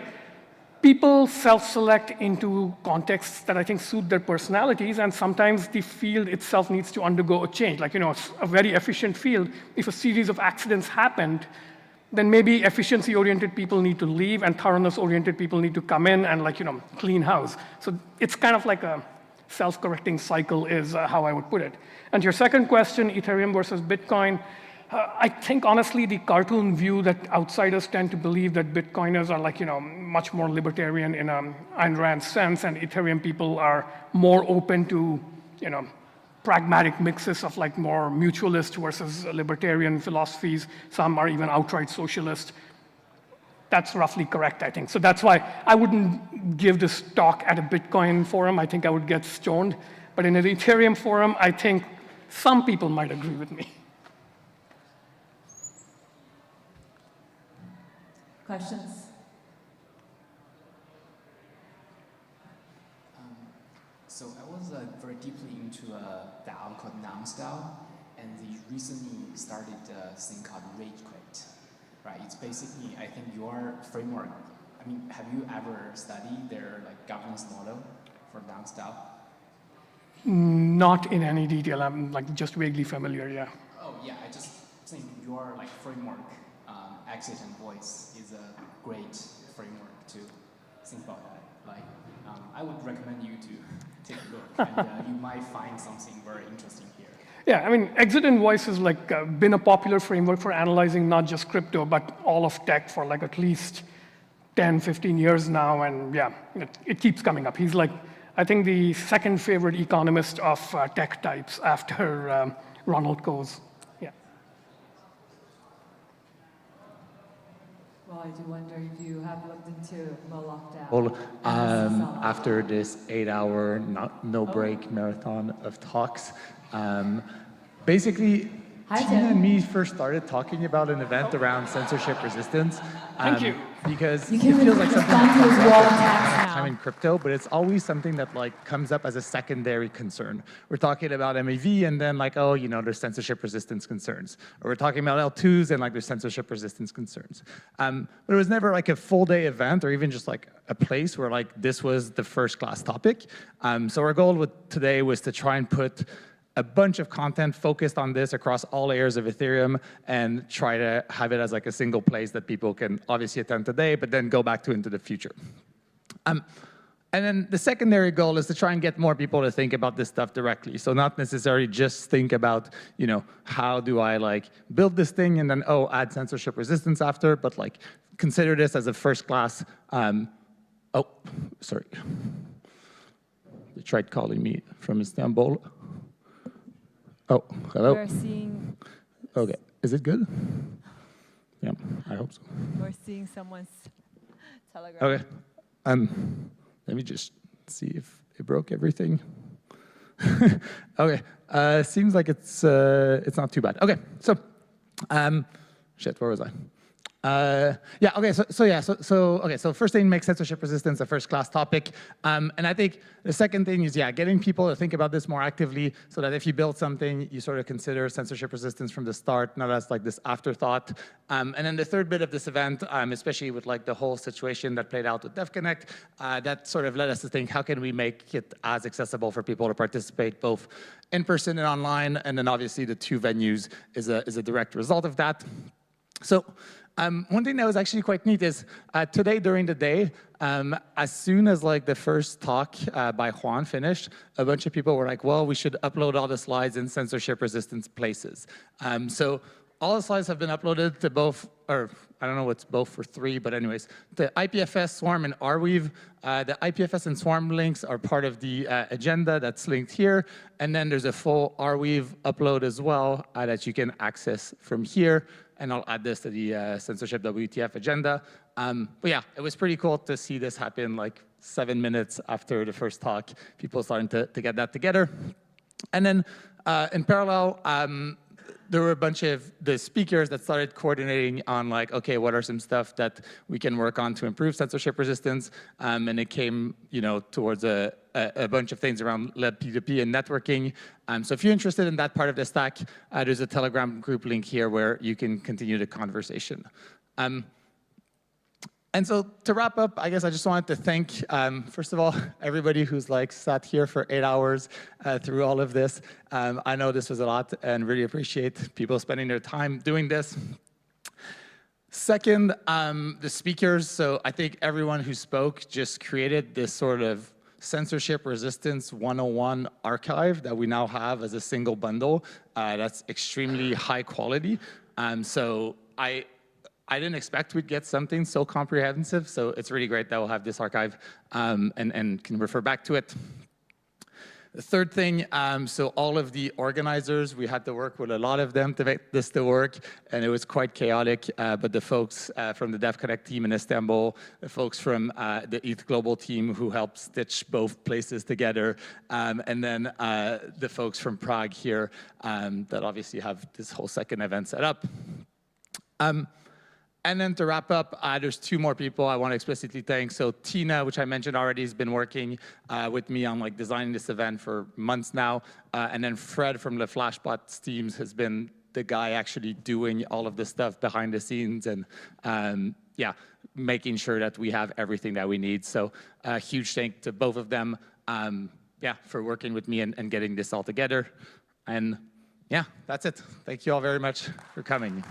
people self-select into contexts that I think suit their personalities, and sometimes the field itself needs to undergo a change. Like, you know, a very efficient field, if a series of accidents happened, then maybe efficiency-oriented people need to leave and thoroughness-oriented people need to come in and like, you know, clean house. So it's kind of like a self-correcting cycle is how I would put it. And your second question, Ethereum versus Bitcoin, I think honestly the cartoon view that outsiders tend to believe that Bitcoiners are like, you know, much more libertarian in Ayn Rand sense, and Ethereum people are more open to, you know, pragmatic mixes of like more mutualist versus libertarian philosophies. Some are even outright socialist. That's roughly correct, I think. So that's why I wouldn't give this talk at a Bitcoin forum. I think I would get stoned. But in an Ethereum forum, I think some people might agree with me. Questions? So I was very deeply into a DAO called Nixo, and they recently started a thing called Rage Quit. Right, it's basically, I think, your framework. I mean, have you ever studied their like governance model for Nixo? Not in any detail. I'm like just vaguely familiar, yeah. Oh yeah, I just think your like framework, Exit and Voice, is a great framework to think about that. Like, I would recommend you to take a look, and you might find something very interesting here. Yeah, I mean, Exit and Voice has like been a popular framework for analyzing not just crypto, but all of tech for like at least 10, 15 years now. And yeah, it keeps coming up. He's like, I think the second favorite economist of tech types after Ronald Coase. Yeah. Well, I do wonder if you have looked into Moloch DAO. Well, after this 8-hour no-break marathon of talks, basically, Tina and me first started talking about an event around censorship resistance. Thank you. Because it feels like something that comes up in crypto, but it's always something that like comes up as a secondary concern. We're talking about MEV, and then like, oh, you know, there's censorship resistance concerns. Or we're talking about L2s, and like there's censorship resistance concerns. But it was never like a full day event, or even just like a place where like this was the first class topic. So our goal today was to try and put a bunch of content focused on this across all layers of Ethereum and try to have it as like a single place that people can obviously attend today, but then go back to into the future. And then the secondary goal is to try and get more people to think about this stuff directly. So not necessarily just think about, you know, how do I like build this thing and then, oh, add censorship resistance after, but like consider this as a first class, oh, sorry. They tried calling me from Istanbul. Oh, hello. We're seeing. Okay, is it good? Yeah, I hope so. We're seeing someone's Telegram. Okay, let me just see if it broke everything. Okay, seems like it's not too bad. Okay, so, shit, where was I? Yeah, okay, so first thing, make censorship resistance a first-class topic. And I think the second thing is, yeah, getting people to think about this more actively so that if you build something, you sort of consider censorship resistance from the start, not as like this afterthought. And then the third bit of this event, especially with like the whole situation that played out with DevConnect, that sort of led us to think, how can we make it as accessible for people to participate both in person and online? And then obviously the two venues is a direct result of that. So one thing that was actually quite neat is today during the day, as soon as like the first talk by Juan finished, a bunch of people were like, well, we should upload all the slides in censorship resistance places. So all the slides have been uploaded to both, or I don't know what's both for three, but anyways, the IPFS, Swarm, and Arweave. The IPFS and Swarm links are part of the agenda that's linked here. And then there's a full Arweave upload as well that you can access from here. And I'll add this to the censorship.wtf agenda. But yeah, it was pretty cool to see this happen like 7 minutes after the first talk, people starting to get that together. And then in parallel, there were a bunch of the speakers that started coordinating on like, okay, what are some stuff that we can work on to improve censorship resistance? And it came, towards a bunch of things around P2P and networking. So if you're interested in that part of the stack, there's a Telegram group link here where you can continue the conversation. And so to wrap up, I guess I just wanted to thank, first of all, everybody who's like sat here for 8 hours through all of this. I know this was a lot and really appreciate people spending their time doing this. Second, the speakers. So I think everyone who spoke just created this sort of censorship resistance 101 archive that we now have as a single bundle that's extremely high quality. So I didn't expect we'd get something so comprehensive, so it's really great that we'll have this archive and can refer back to it. The third thing, so all of the organizers, we had to work with a lot of them to make this to work, and it was quite chaotic, but the folks from the DevConnect team in Istanbul, the folks from the ETH Global team who helped stitch both places together, and then the folks from Prague here that obviously have this whole second event set up. And then to wrap up, there's two more people I want to explicitly thank. So Tina, which I mentioned already, has been working with me on like designing this event for months now. And then Fred from the Flashbots teams has been the guy actually doing all of this stuff behind the scenes and yeah, making sure that we have everything that we need. So a huge thank to both of them, yeah, for working with me and getting this all together. And yeah, that's it. Thank you all very much for coming.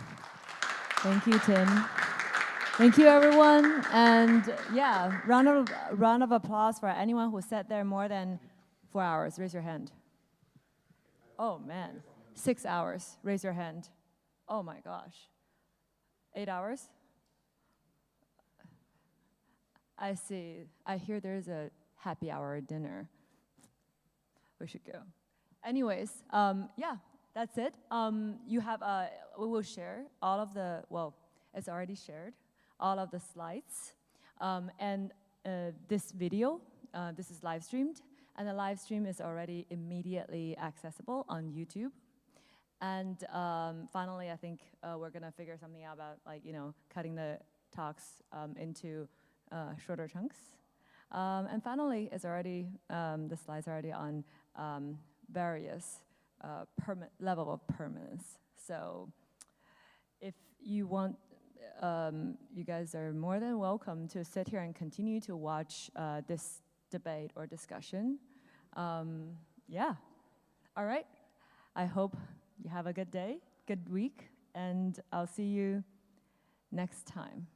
Thank you, Tim. Thank you, everyone. And yeah, round of applause for anyone who sat there more than 4 hours. Raise your hand. Oh, man. 6 hours. Raise your hand. Oh, my gosh. 8 hours? I see. I hear there's a happy hour dinner. We should go. Anyways, yeah. That's it. You have, we will share all of the, well, it's already shared, all of the slides. And this video, this is live streamed, and the live stream is already immediately accessible on YouTube. And finally, I think we're gonna figure something out about like, cutting the talks into shorter chunks. And finally, it's already, the slides are already on various level of permanence. So if you want, you guys are more than welcome to sit here and continue to watch this debate or discussion. Yeah, all right. I hope you have a good day, good week, and I'll see you next time.